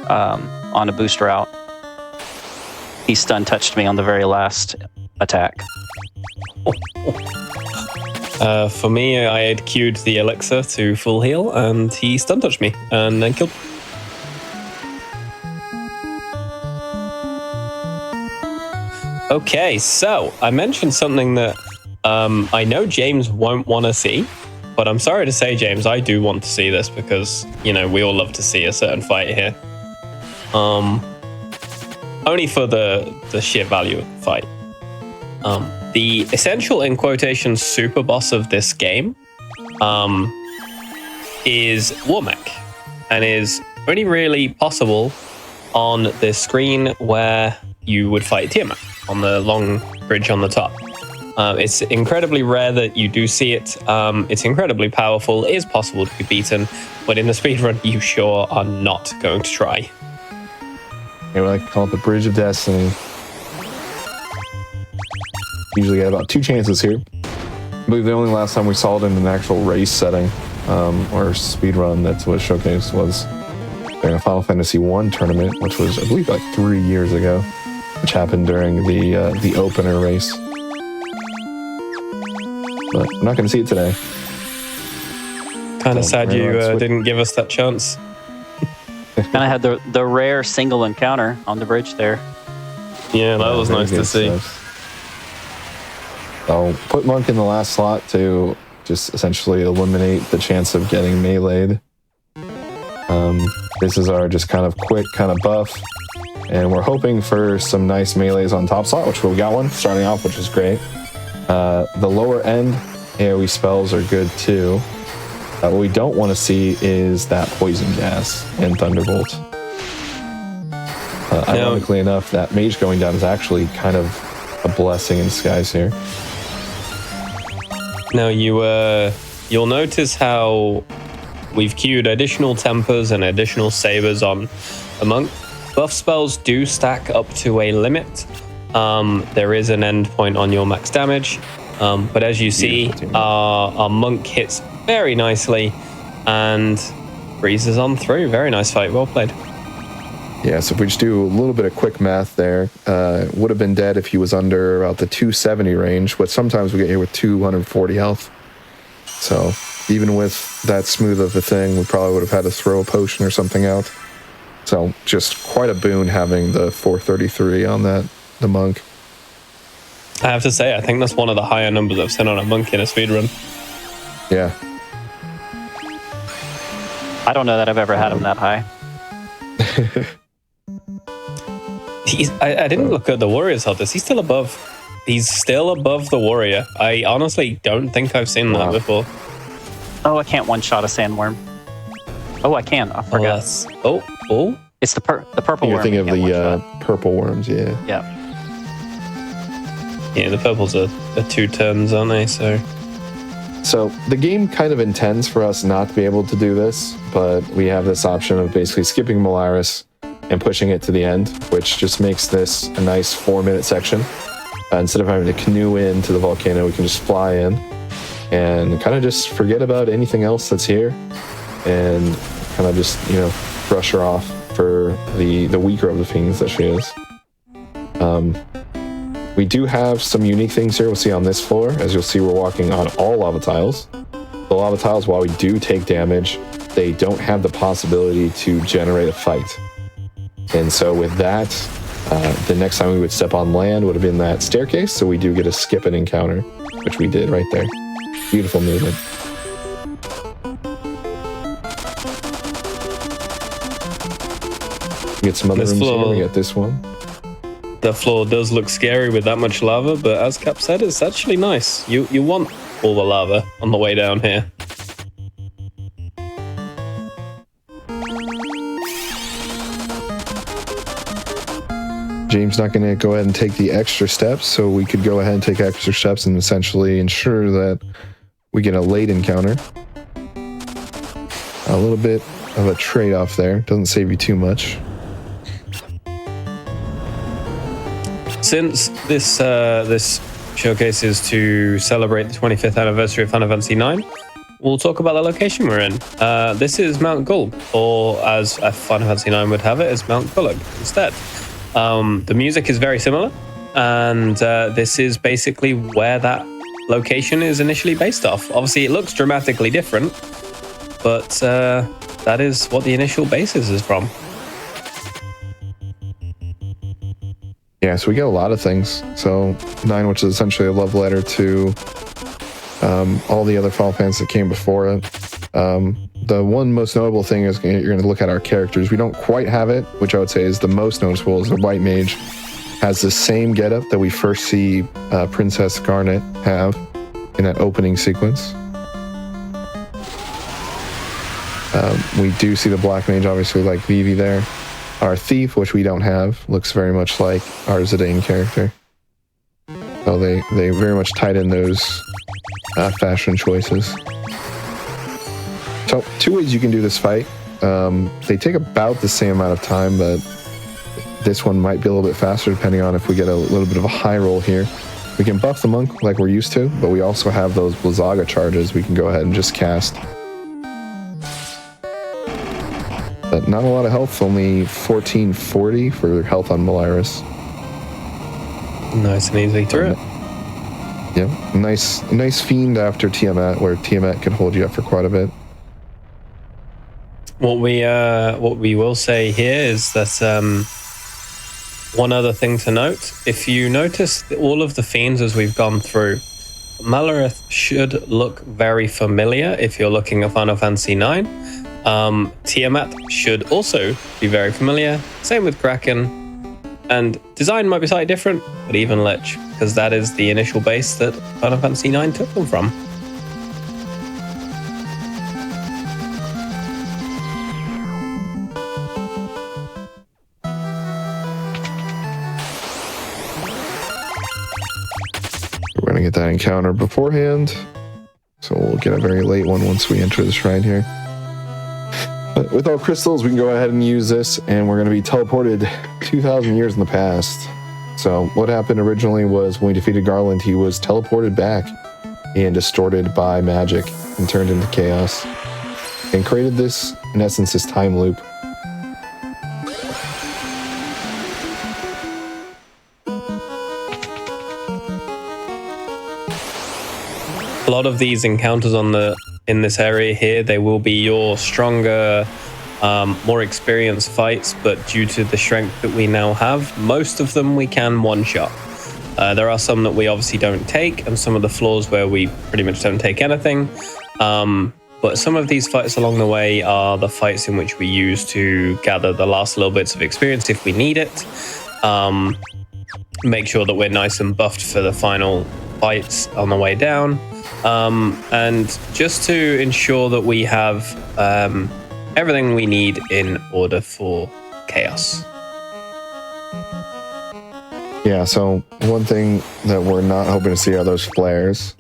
on a boost route, he stun touched me on the very last attack. For me, I had queued the elixir to full heal, and he stun touched me and then killed me. Okay, so I mentioned something that I know James won't want to see, but I'm sorry to say, James, I do want to see this because, you know, we all love to see a certain fight here. Only for the sheer value of the fight. The essential, in quotations, super boss of this game is Warmech, and is only really possible on the screen where you would fight Tiamat on the long bridge on the top. It's incredibly rare that you do see it. It's incredibly powerful. It is possible to be beaten, but in the speedrun, you sure are not going to try. Yeah, we like to call it the Bridge of Destiny. Usually get about 2 chances here. I believe the only last time we saw it in an actual race setting or Speedrun, that's what showcased, was during a Final Fantasy 1 tournament, which was, I believe, like 3 years ago, which happened during the opener race. But I'm not going to see it today. Kind of sad you didn't give us that chance. Kind of had the rare single encounter on the bridge there. Yeah, that was nice to see. I'll put Monk in the last slot to just essentially eliminate the chance of getting meleeed. This is our just kind of quick kind of buff, and we're hoping for some nice melees on top slot, which we got one starting off, which is great. The lower end AoE spells are good too. What we don't want to see is that poison gas and thunderbolt. Ironically enough, that mage going down is actually kind of a blessing in disguise here. Now you'll notice how we've queued additional tempers and additional sabers on a monk. Buff spells do stack up to a limit. There is an end point on your max damage, but as you see, our monk hits very nicely and breezes on through. Very nice fight, well played. Yeah, so if we just do a little bit of quick math there, would have been dead if he was under about the 270 range, but sometimes we get here with 240 health. So even with that smooth of a thing, we probably would have had to throw a potion or something out. So just quite a boon having the 433 on the monk. I have to say, I think that's one of the higher numbers I've seen on a monk in a speedrun. Yeah. I don't know that I've ever had him that high. I didn't look at the warrior's health. Is he still above? He's still above the warrior. I honestly don't think I've seen that before. Oh, I can't one-shot a sandworm. Oh, I can. I forgot. Oh. It's the purple You're worm. thinking of the purple worms, yeah. Yeah. Yeah, the purples are 2 turns, aren't they? So the game kind of intends for us not to be able to do this, but we have this option of basically skipping Molaris and pushing it to the end, which just makes this a nice 4-minute section. Instead of having to canoe into the volcano, we can just fly in and kind of just forget about anything else that's here and kind of just, brush her off for the weaker of the fiends that she is. We do have some unique things here we'll see on this floor. As you'll see, we're walking on all lava tiles. The lava tiles, while we do take damage, they don't have the possibility to generate a fight. And so with that, the next time we would step on land would have been that staircase, so we do get a skip and encounter, which we did right there. Beautiful movement. We get some other rooms here. We got this one. The floor does look scary with that much lava, but as Cap said, it's actually nice. You want all the lava on the way down here. James not going to go ahead and take the extra steps, so we could go ahead and take extra steps and essentially ensure that we get a late encounter. A little bit of a trade-off there. Doesn't save you too much. Since this showcase is to celebrate the 25th anniversary of Final Fantasy IX, we'll talk about the location we're in. This is Mount Gulg, or as Final Fantasy IX would have it, as Mount Gulag instead. The music is very similar, and this is basically where that location is initially based off. Obviously, it looks dramatically different, but that is what the initial basis is from. Yeah, so we get a lot of things. So 9, which is essentially a love letter to all the other Final Fantasy that came before it. The one most notable thing is you're going to look at our characters. We don't quite have it, which I would say is the most noticeable, is the White Mage has the same getup that we first see Princess Garnet have in that opening sequence. We do see the Black Mage, obviously, like Vivi there. Our Thief, which we don't have, looks very much like our Zidane character. So they very much tied in those fashion choices. So 2 ways you can do this fight. They take about the same amount of time, but this one might be a little bit faster depending on if we get a little bit of a high roll here. We can buff the monk like we're used to, but we also have those Blizzaga charges we can go ahead and just cast. But not a lot of health, only 1440 for health on Malaris. Nice and easy through it. Yeah, nice fiend after Tiamat, where Tiamat can hold you up for quite a bit. What we will say here is that one other thing to note: if you notice all of the fiends as we've gone through, Malareth should look very familiar if you're looking at Final Fantasy IX. Tiamat should also be very familiar. Same with Kraken. And design might be slightly different, but even Lich, because that is the initial base that Final Fantasy IX took them from. We're going to get that encounter beforehand. So we'll get a very late one once we enter the shrine here. But with all crystals, we can go ahead and use this, and we're going to be teleported 2,000 years in the past. So what happened originally was when we defeated Garland, he was teleported back and distorted by magic and turned into chaos and created this, in essence, this time loop. A lot of these encounters in this area here, they will be your stronger, more experienced fights, but due to the strength that we now have, most of them we can one-shot. There are some that we obviously don't take, and some of the floors where we pretty much don't take anything. But some of these fights along the way are the fights in which we use to gather the last little bits of experience if we need it. Make sure that we're nice and buffed for the final fights on the way down. And just to ensure that we have everything we need in order for chaos. Yeah, so one thing that we're not hoping to see are those flares.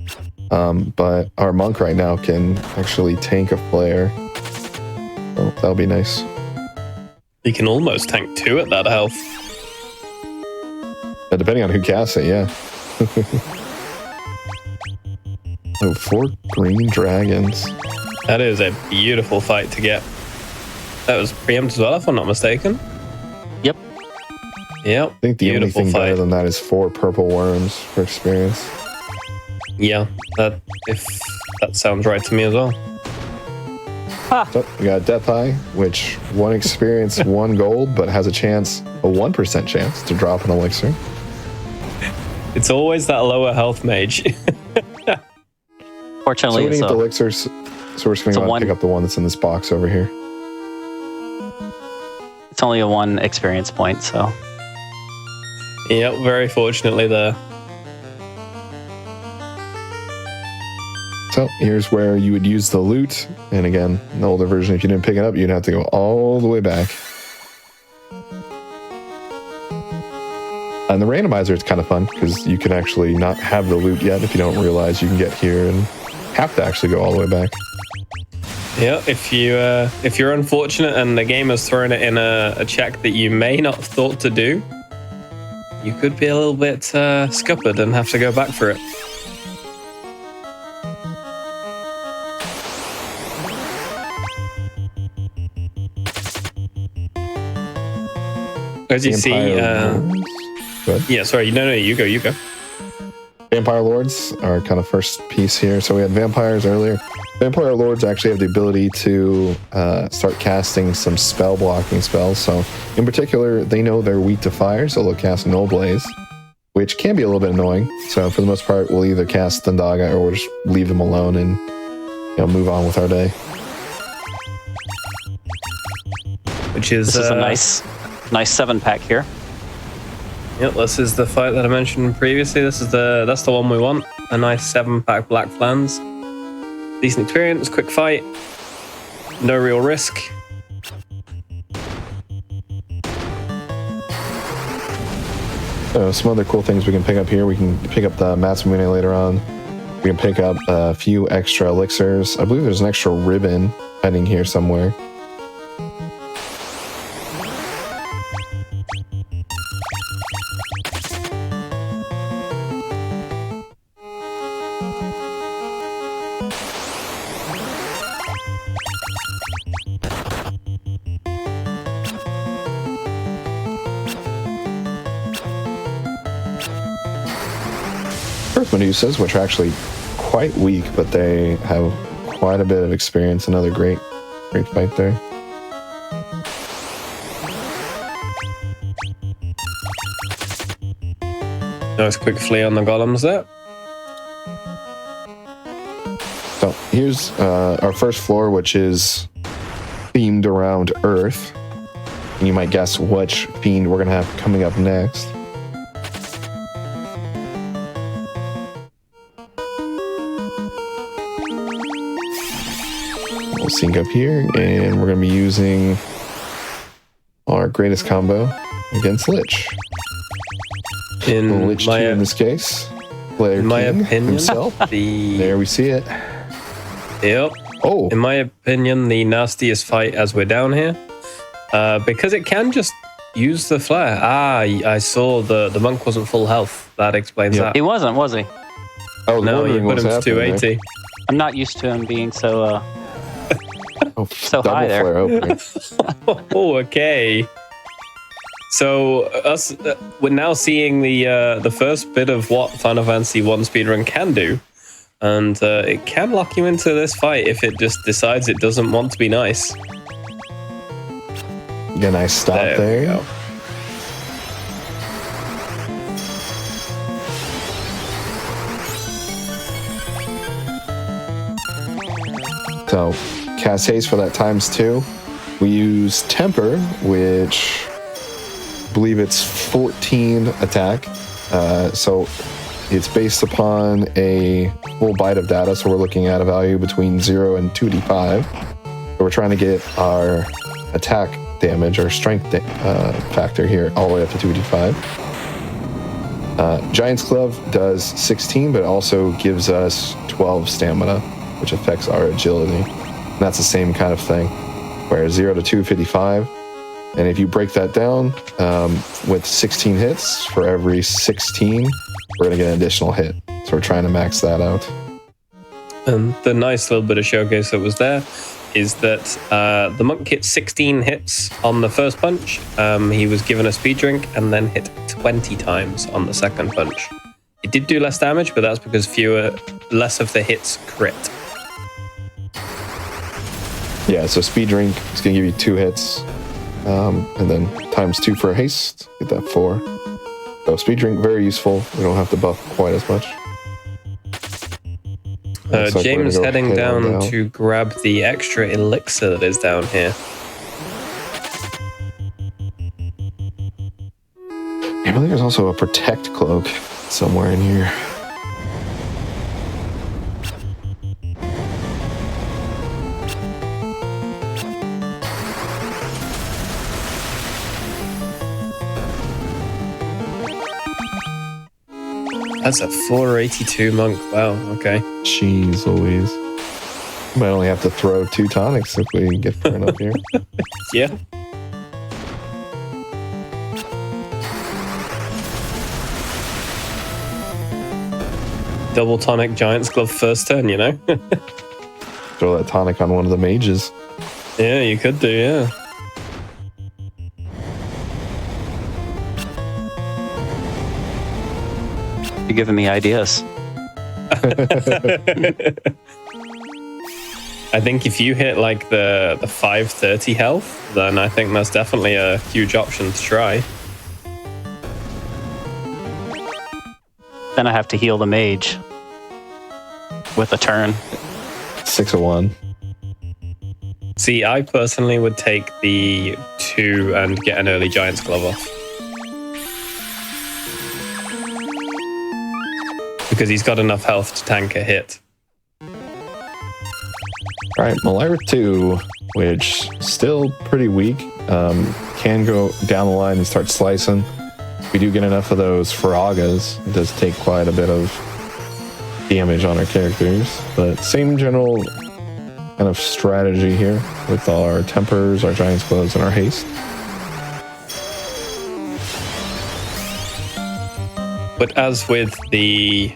But our monk right now can actually tank a flare. So that'll be nice. You can almost tank 2 at that health. Depending on who casts it, yeah. Oh, 4 green dragons. That is a beautiful fight to get. That was preempt as well, if I'm not mistaken. Yep. Yep. I think the only beautiful thing fight. better than that is 4 purple worms for experience. Yeah, that sounds right to me as well. So we got Death Eye, which 1 experience, 1 gold, but has a 1% chance to drop an elixir. It's always that lower health mage. So Fortunately, we need it's the a, elixirs, so we're just going to go and pick up the one that's in this box over here. it's only a 1 experience point, so Yep, very fortunately there. So here's where you would use the loot. And again, in the older version, if you didn't pick it up, you'd have to go all the way back. And the randomizer is kind of fun because you can actually not have the loot yet if you don't realize you can get here and have to actually go all the way back. Yeah, if you're unfortunate and the game has thrown it in a check that you may not have thought to do, you could be a little bit scuppered and have to go back for it. As you see, yeah, sorry, no, you go. Vampire Lords are kind of first piece here. So we had vampires earlier. Vampire Lords actually have the ability to start casting some spell blocking spells. So in particular, they know they're weak to fire, so they'll cast Null Blaze, which can be a little bit annoying. So for the most part, we'll either cast Thundaga or we'll just leave them alone and move on with our day. Which is this is a nice 7-pack here. Yep, this is the fight that I mentioned previously. That's the one we want. A nice 7-pack Black Flans. Decent experience, quick fight, no real risk. Some other cool things we can pick up here. We can pick up the Matsumune later on. We can pick up a few extra elixirs. I believe there's an extra ribbon hiding here somewhere. first Medusas, which are actually quite weak, but they have quite a bit of experience. Another great fight there. Nice quick flee on the golems there. So here's our first floor, which is themed around Earth. And you might guess which fiend we're going to have coming up next. We'll sync up here, and we're going to be using our greatest combo against Lich. In Lich my, 2 in this case. Player in my King opinion, himself. the There we see it. Yep. Oh, In my opinion, the nastiest fight as we're down here, because it can just use the flare. I saw the monk wasn't full health. That explains Yep. that. He wasn't, was he? I was No, you wondering put what's him to happening there. 280. I'm not used to him being so. Oh, So double high there. flare opening. Oh, okay. So we're now seeing the first bit of what Final Fantasy 1 speedrun can do, and it can lock you into this fight if it just decides it doesn't want to be nice. You get a nice stop There there. we go. So, cast haste for that ×2. We use temper, which I believe it's 14 attack. So it's based upon a full byte of data. So we're looking at a value between 0 and 2d5. So we're trying to get our attack damage or strength factor here all the way up to 2d5. Giant's Glove does 16, but it also gives us 12 stamina, which affects our agility. And that's the same kind of thing, where 0 to 2, 55. And if you break that down with 16 hits, for every 16, we're going to get an additional hit. So we're trying to max that out. And the nice little bit of showcase that was there is that the monk hit 16 hits on the first punch. He was given a speed drink and then hit 20 times on the second punch. It did do less damage, but that's because less of the hits crit. Yeah, so speed drink is going to give you 2 hits. And then ×2 for a haste, get that 4. So speed drink, very useful. We don't have to buff quite as much. Looks like we're James gonna go heading head on down to grab the extra elixir that is down here. I believe there's also a protect cloak somewhere in here. That's a 482 monk. Wow, okay. Jeez Louise. Might only have to throw 2 tonics if we get far enough here. Yeah. Double tonic Giant's Glove first turn, you know? Throw that tonic on one of the mages. Yeah, you could do, yeah. You're giving me ideas. I think if you hit like the 530 health, then I think that's definitely a huge option to try. Then I have to heal the mage with a turn. 601. See, I personally would take the 2 and get an early Giant's Glove off. Because he's got enough health to tank a hit. All right, Malira 2, which still pretty weak. Can go down the line and start slicing. We do get enough of those Faragas. It does take quite a bit of damage on our characters, but same general kind of strategy here with our tempers, our giant's gloves, and our haste. But as with the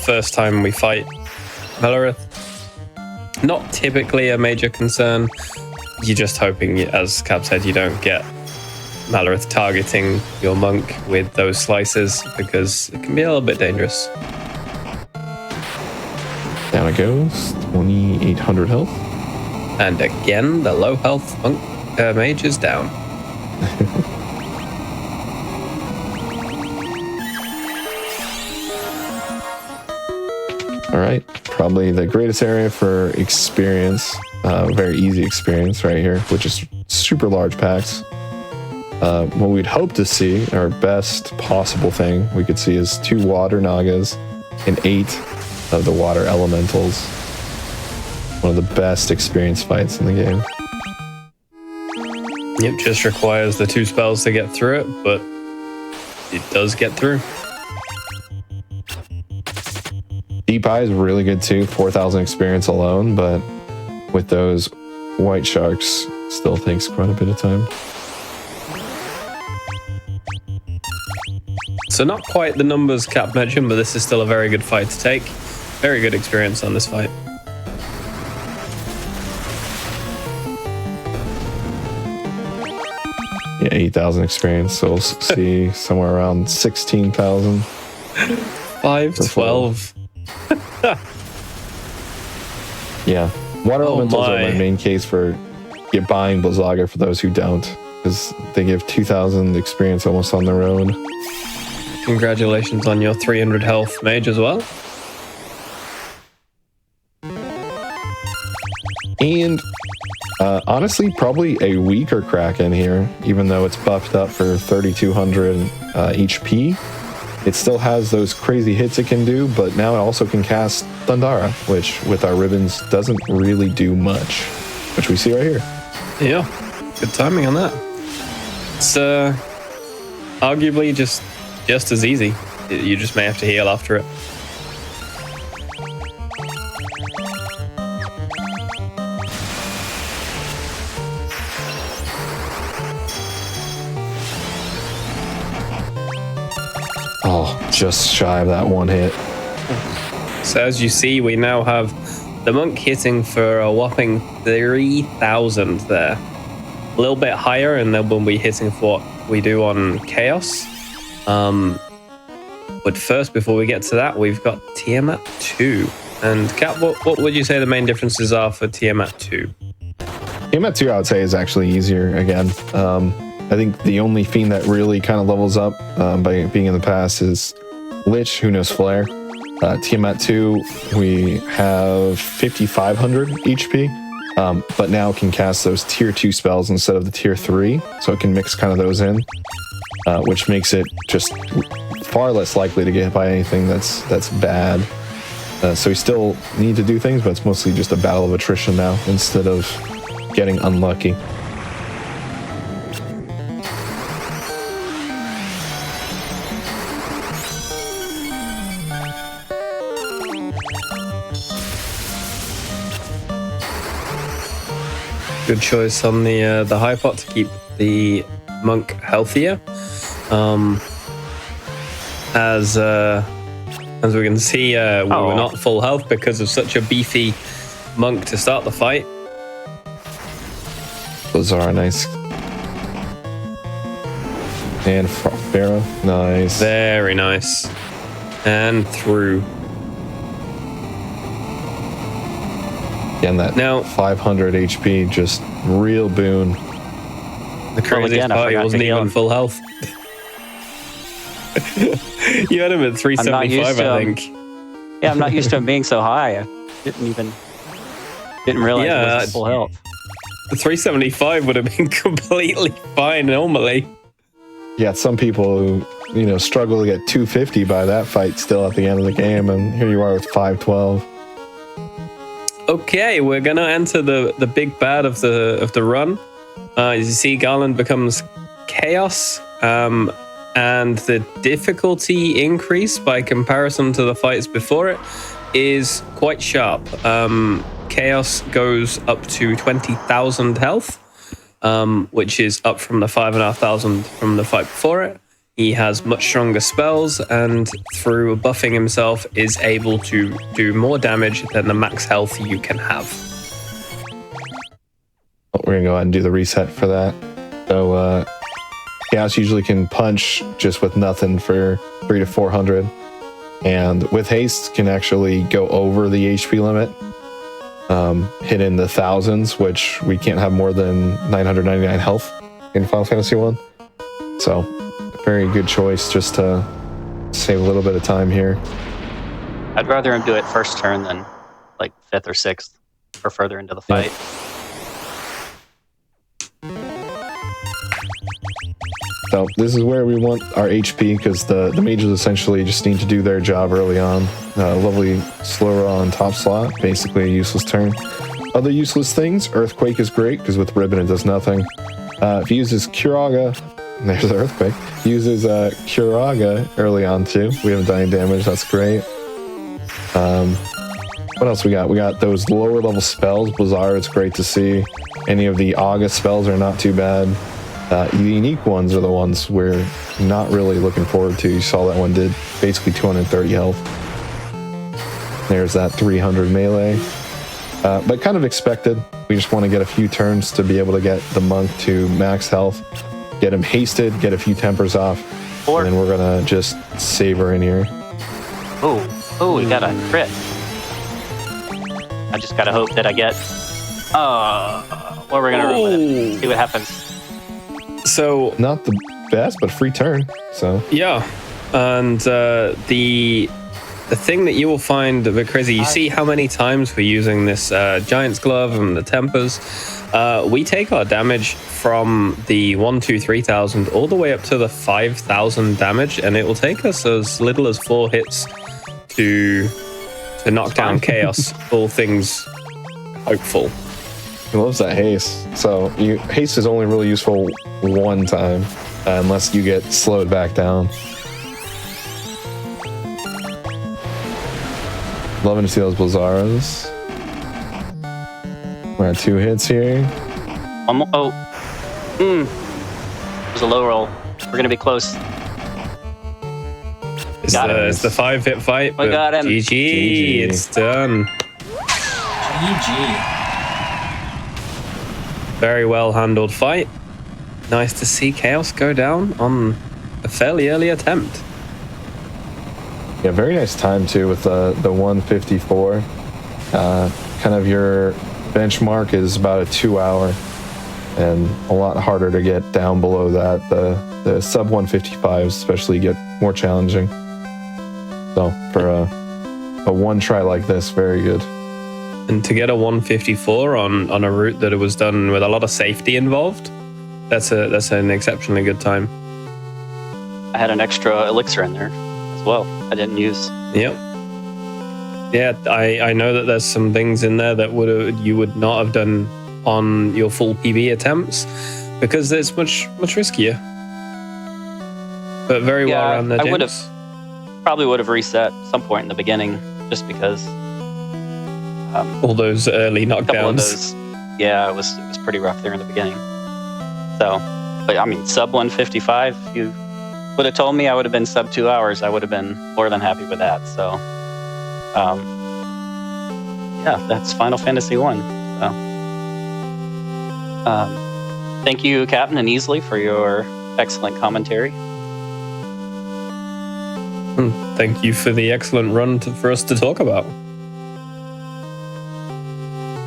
first time we fight Melorith, not typically a major concern. You're just hoping, as Cap said, you don't get Malorith targeting your monk with those slices, because it can be a little bit dangerous. Down it goes. 2,800 health. And again, the low health monk mage is down. All right, probably the greatest area for experience, very easy experience right here, which is super large packs. What we'd hope to see, our best possible thing we could see, is 2 water nagas and 8 of the water elementals. One of the best experience fights in the game. Yep, just requires the 2 spells to get through it, but it does get through. Deep Eye is really good too, 4,000 experience alone, but with those white sharks, still takes quite a bit of time. So not quite the numbers Cap mentioned, but this is still a very good fight to take. Very good experience on this fight. Yeah, 8,000 experience, so we'll see somewhere around 16,000. 512. Yeah, water Oh elementals are my my. main case for buying Blizzaga for those who don't, because they give 2,000 experience almost on their own. Congratulations on your 300 health mage as well. And honestly, probably a weaker Kraken here, even though it's buffed up for 3,200 HP. It still has those crazy hits it can do, but now it also can cast Thundara, which with our ribbons doesn't really do much, which we see right here. Yeah, good timing on that. It's arguably just as easy. You just may have to heal after it. Oh, just shy of that one hit. So as you see, we now have the monk hitting for a whopping 3,000 there. A little bit higher, and then we'll be hitting for what we do on Chaos. But first, before we get to that, we've got Tiamat 2. And Cap, what would you say the main differences are for Tiamat 2? Tiamat 2, I would say, is actually easier again. I think the only fiend that really kind of levels up by being in the past is Lich, who knows Flare. Tiamat 2, we have 5,500 HP, but now can cast those tier 2 spells instead of the tier 3, so it can mix kind of those in, which makes it just far less likely to get hit by anything that's bad. So we still need to do things, but it's mostly just a battle of attrition now instead of getting unlucky. Good choice on the high pot to keep the monk healthier. As we can see, we were not full health because of such a beefy monk to start the fight. Those are nice. And Pharaoh, nice. Very nice. And through. Again, that Now- 500 HP, just real boon. The craziest again, I part, he forgot to wasn't heal even him. full health. You had him at 375, I think. Yeah, I'm not used to him being so high. I didn't realize it was at full health. The 375 would have been completely fine normally. Yeah, some people who, struggle to get 250 by that fight still at the end of the game, and here you are with 512. Okay, we're gonna enter the big bad of the run. As you see, Garland becomes Chaos, and the difficulty increase by comparison to the fights before it is quite sharp. Chaos goes up to 20,000 health, which is up from the 5,500 from the fight before it. He has much stronger spells, and through buffing himself is able to do more damage than the max health you can have. We're going to go ahead and do the reset for that. So, Chaos usually can punch just with nothing for 300 to 400. and with haste can actually go over the HP limit, hit in the thousands, which we can't have more than 999 health in Final Fantasy 1. So, very good choice just to save a little bit of time here. I'd rather him do it first turn than like 5th or 6th or further into the fight. So this is where we want our HP, because the mages essentially just need to do their job early on. Lovely slow roll on top slot, basically a useless turn. Other useless things, Earthquake is great, because with Ribbon it does nothing. If he uses Curaga, there's the Earthquake. He uses Curaga early on too. We haven't done any damage, that's great. What else we got? We got those lower level spells. Blizzard, it's great to see. Any of the August spells are not too bad. The unique ones are the ones we're not really looking forward to. You saw that one did basically 230 health. There's that 300 melee. But kind of expected. We just want to get a few turns to be able to get the monk to max health, get him hasted, get a few tempers off, and then we're going to just savor in here. Oh, we got a crit. I just got to hope that I get... well, we're going to roll with it. See what happens. So not the best, but free turn. So yeah, and the thing that you will find a bit crazy. You see how many times we're using this Giant's Glove and the tempers. We take our damage from the 1, 2, 3,000 all the way up to the 5,000 damage, and it will take us as little as 4 hits to knock down Chaos. All things hopeful. He loves that haste. So haste is only really useful one time, unless you get slowed back down. Loving to see those Blizzaros. We're at 2 hits here. It was a low roll. We're gonna be close. It's the 5-hit fight. We got him. GG, it's done. GG. Very well handled fight. Nice to see Chaos go down on a fairly early attempt. Yeah, very nice time too with the 154. Kind of your benchmark is about a 2 hour, and a lot harder to get down below that. The sub 155s especially get more challenging. So for a one try like this, very good. And to get a 154 on a route that it was done with a lot of safety involved, that's an exceptionally good time. I had an extra elixir in there as well. I didn't use. Yep. Yeah, I know that there's some things in there that you would not have done on your full PB attempts, because it's much riskier. But very well run there, James. Probably would have reset some point in the beginning, just because. All those early knockdowns. It was pretty rough there in the beginning. So, but I mean, sub 155. If you would have told me I would have been sub 2 hours, I would have been more than happy with that. So, that's Final Fantasy 1. So, thank you, Captain and Easley, for your excellent commentary. Thank you for the excellent run for us to talk about.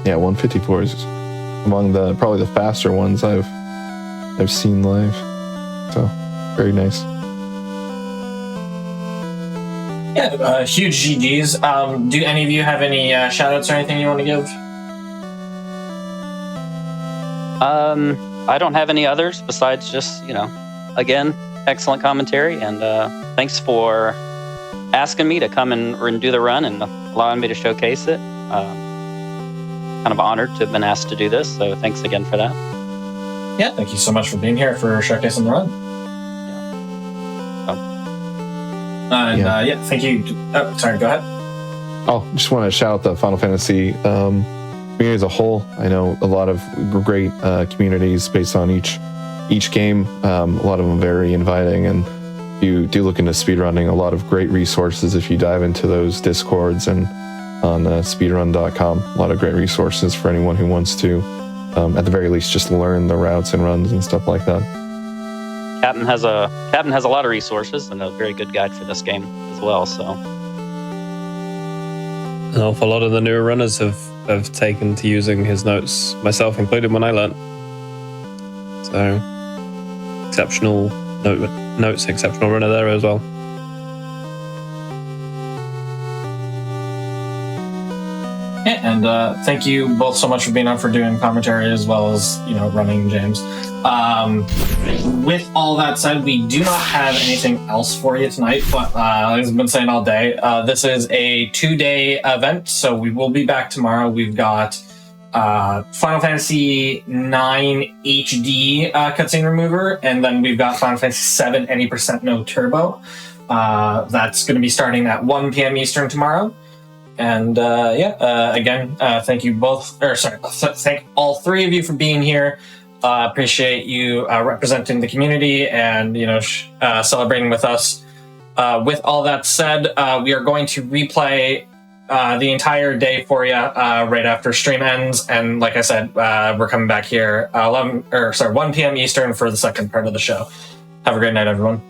Yeah, 154 is among probably the faster ones I've seen live. So very nice. Yeah, huge GGs. Do any of you have any shout outs or anything you want to give? I don't have any others besides just, again, excellent commentary, and thanks for asking me to come and do the run and allowing me to showcase it. Kind of honored to have been asked to do this, so thanks again for that. Yeah, thank you so much for being here for showcasing the run. Thank you. Oh, sorry, go ahead. Oh, just want to shout out the Final Fantasy community as a whole. I know a lot of great communities based on each game. A lot of them very inviting, and you do look into speedrunning. A lot of great resources if you dive into those discords and on speedrun.com. A lot of great resources for anyone who wants to, at the very least, just learn the routes and runs and stuff like that. Captain has a lot of resources and a very good guide for this game as well. So An awful lot of the newer runners have taken to using his notes, myself included, when I learnt. So, exceptional notes, exceptional runner there as well. Yeah, and thank you both so much for being on, for doing commentary as well as, running, James. With all that said, we do not have anything else for you tonight, but as I've been saying all day, this is a 2-day event, so we will be back tomorrow. We've got Final Fantasy IX HD cutscene remover, and then we've got Final Fantasy VII Any % No Turbo. That's going to be starting at 1 p.m. Eastern tomorrow. And again, thank you both, thank all three of you for being here. Appreciate you representing the community and celebrating with us. With all that said, we are going to replay the entire day for you right after stream ends, and like I said, we're coming back here 1 p.m. Eastern for the second part of the show. Have a great night, everyone.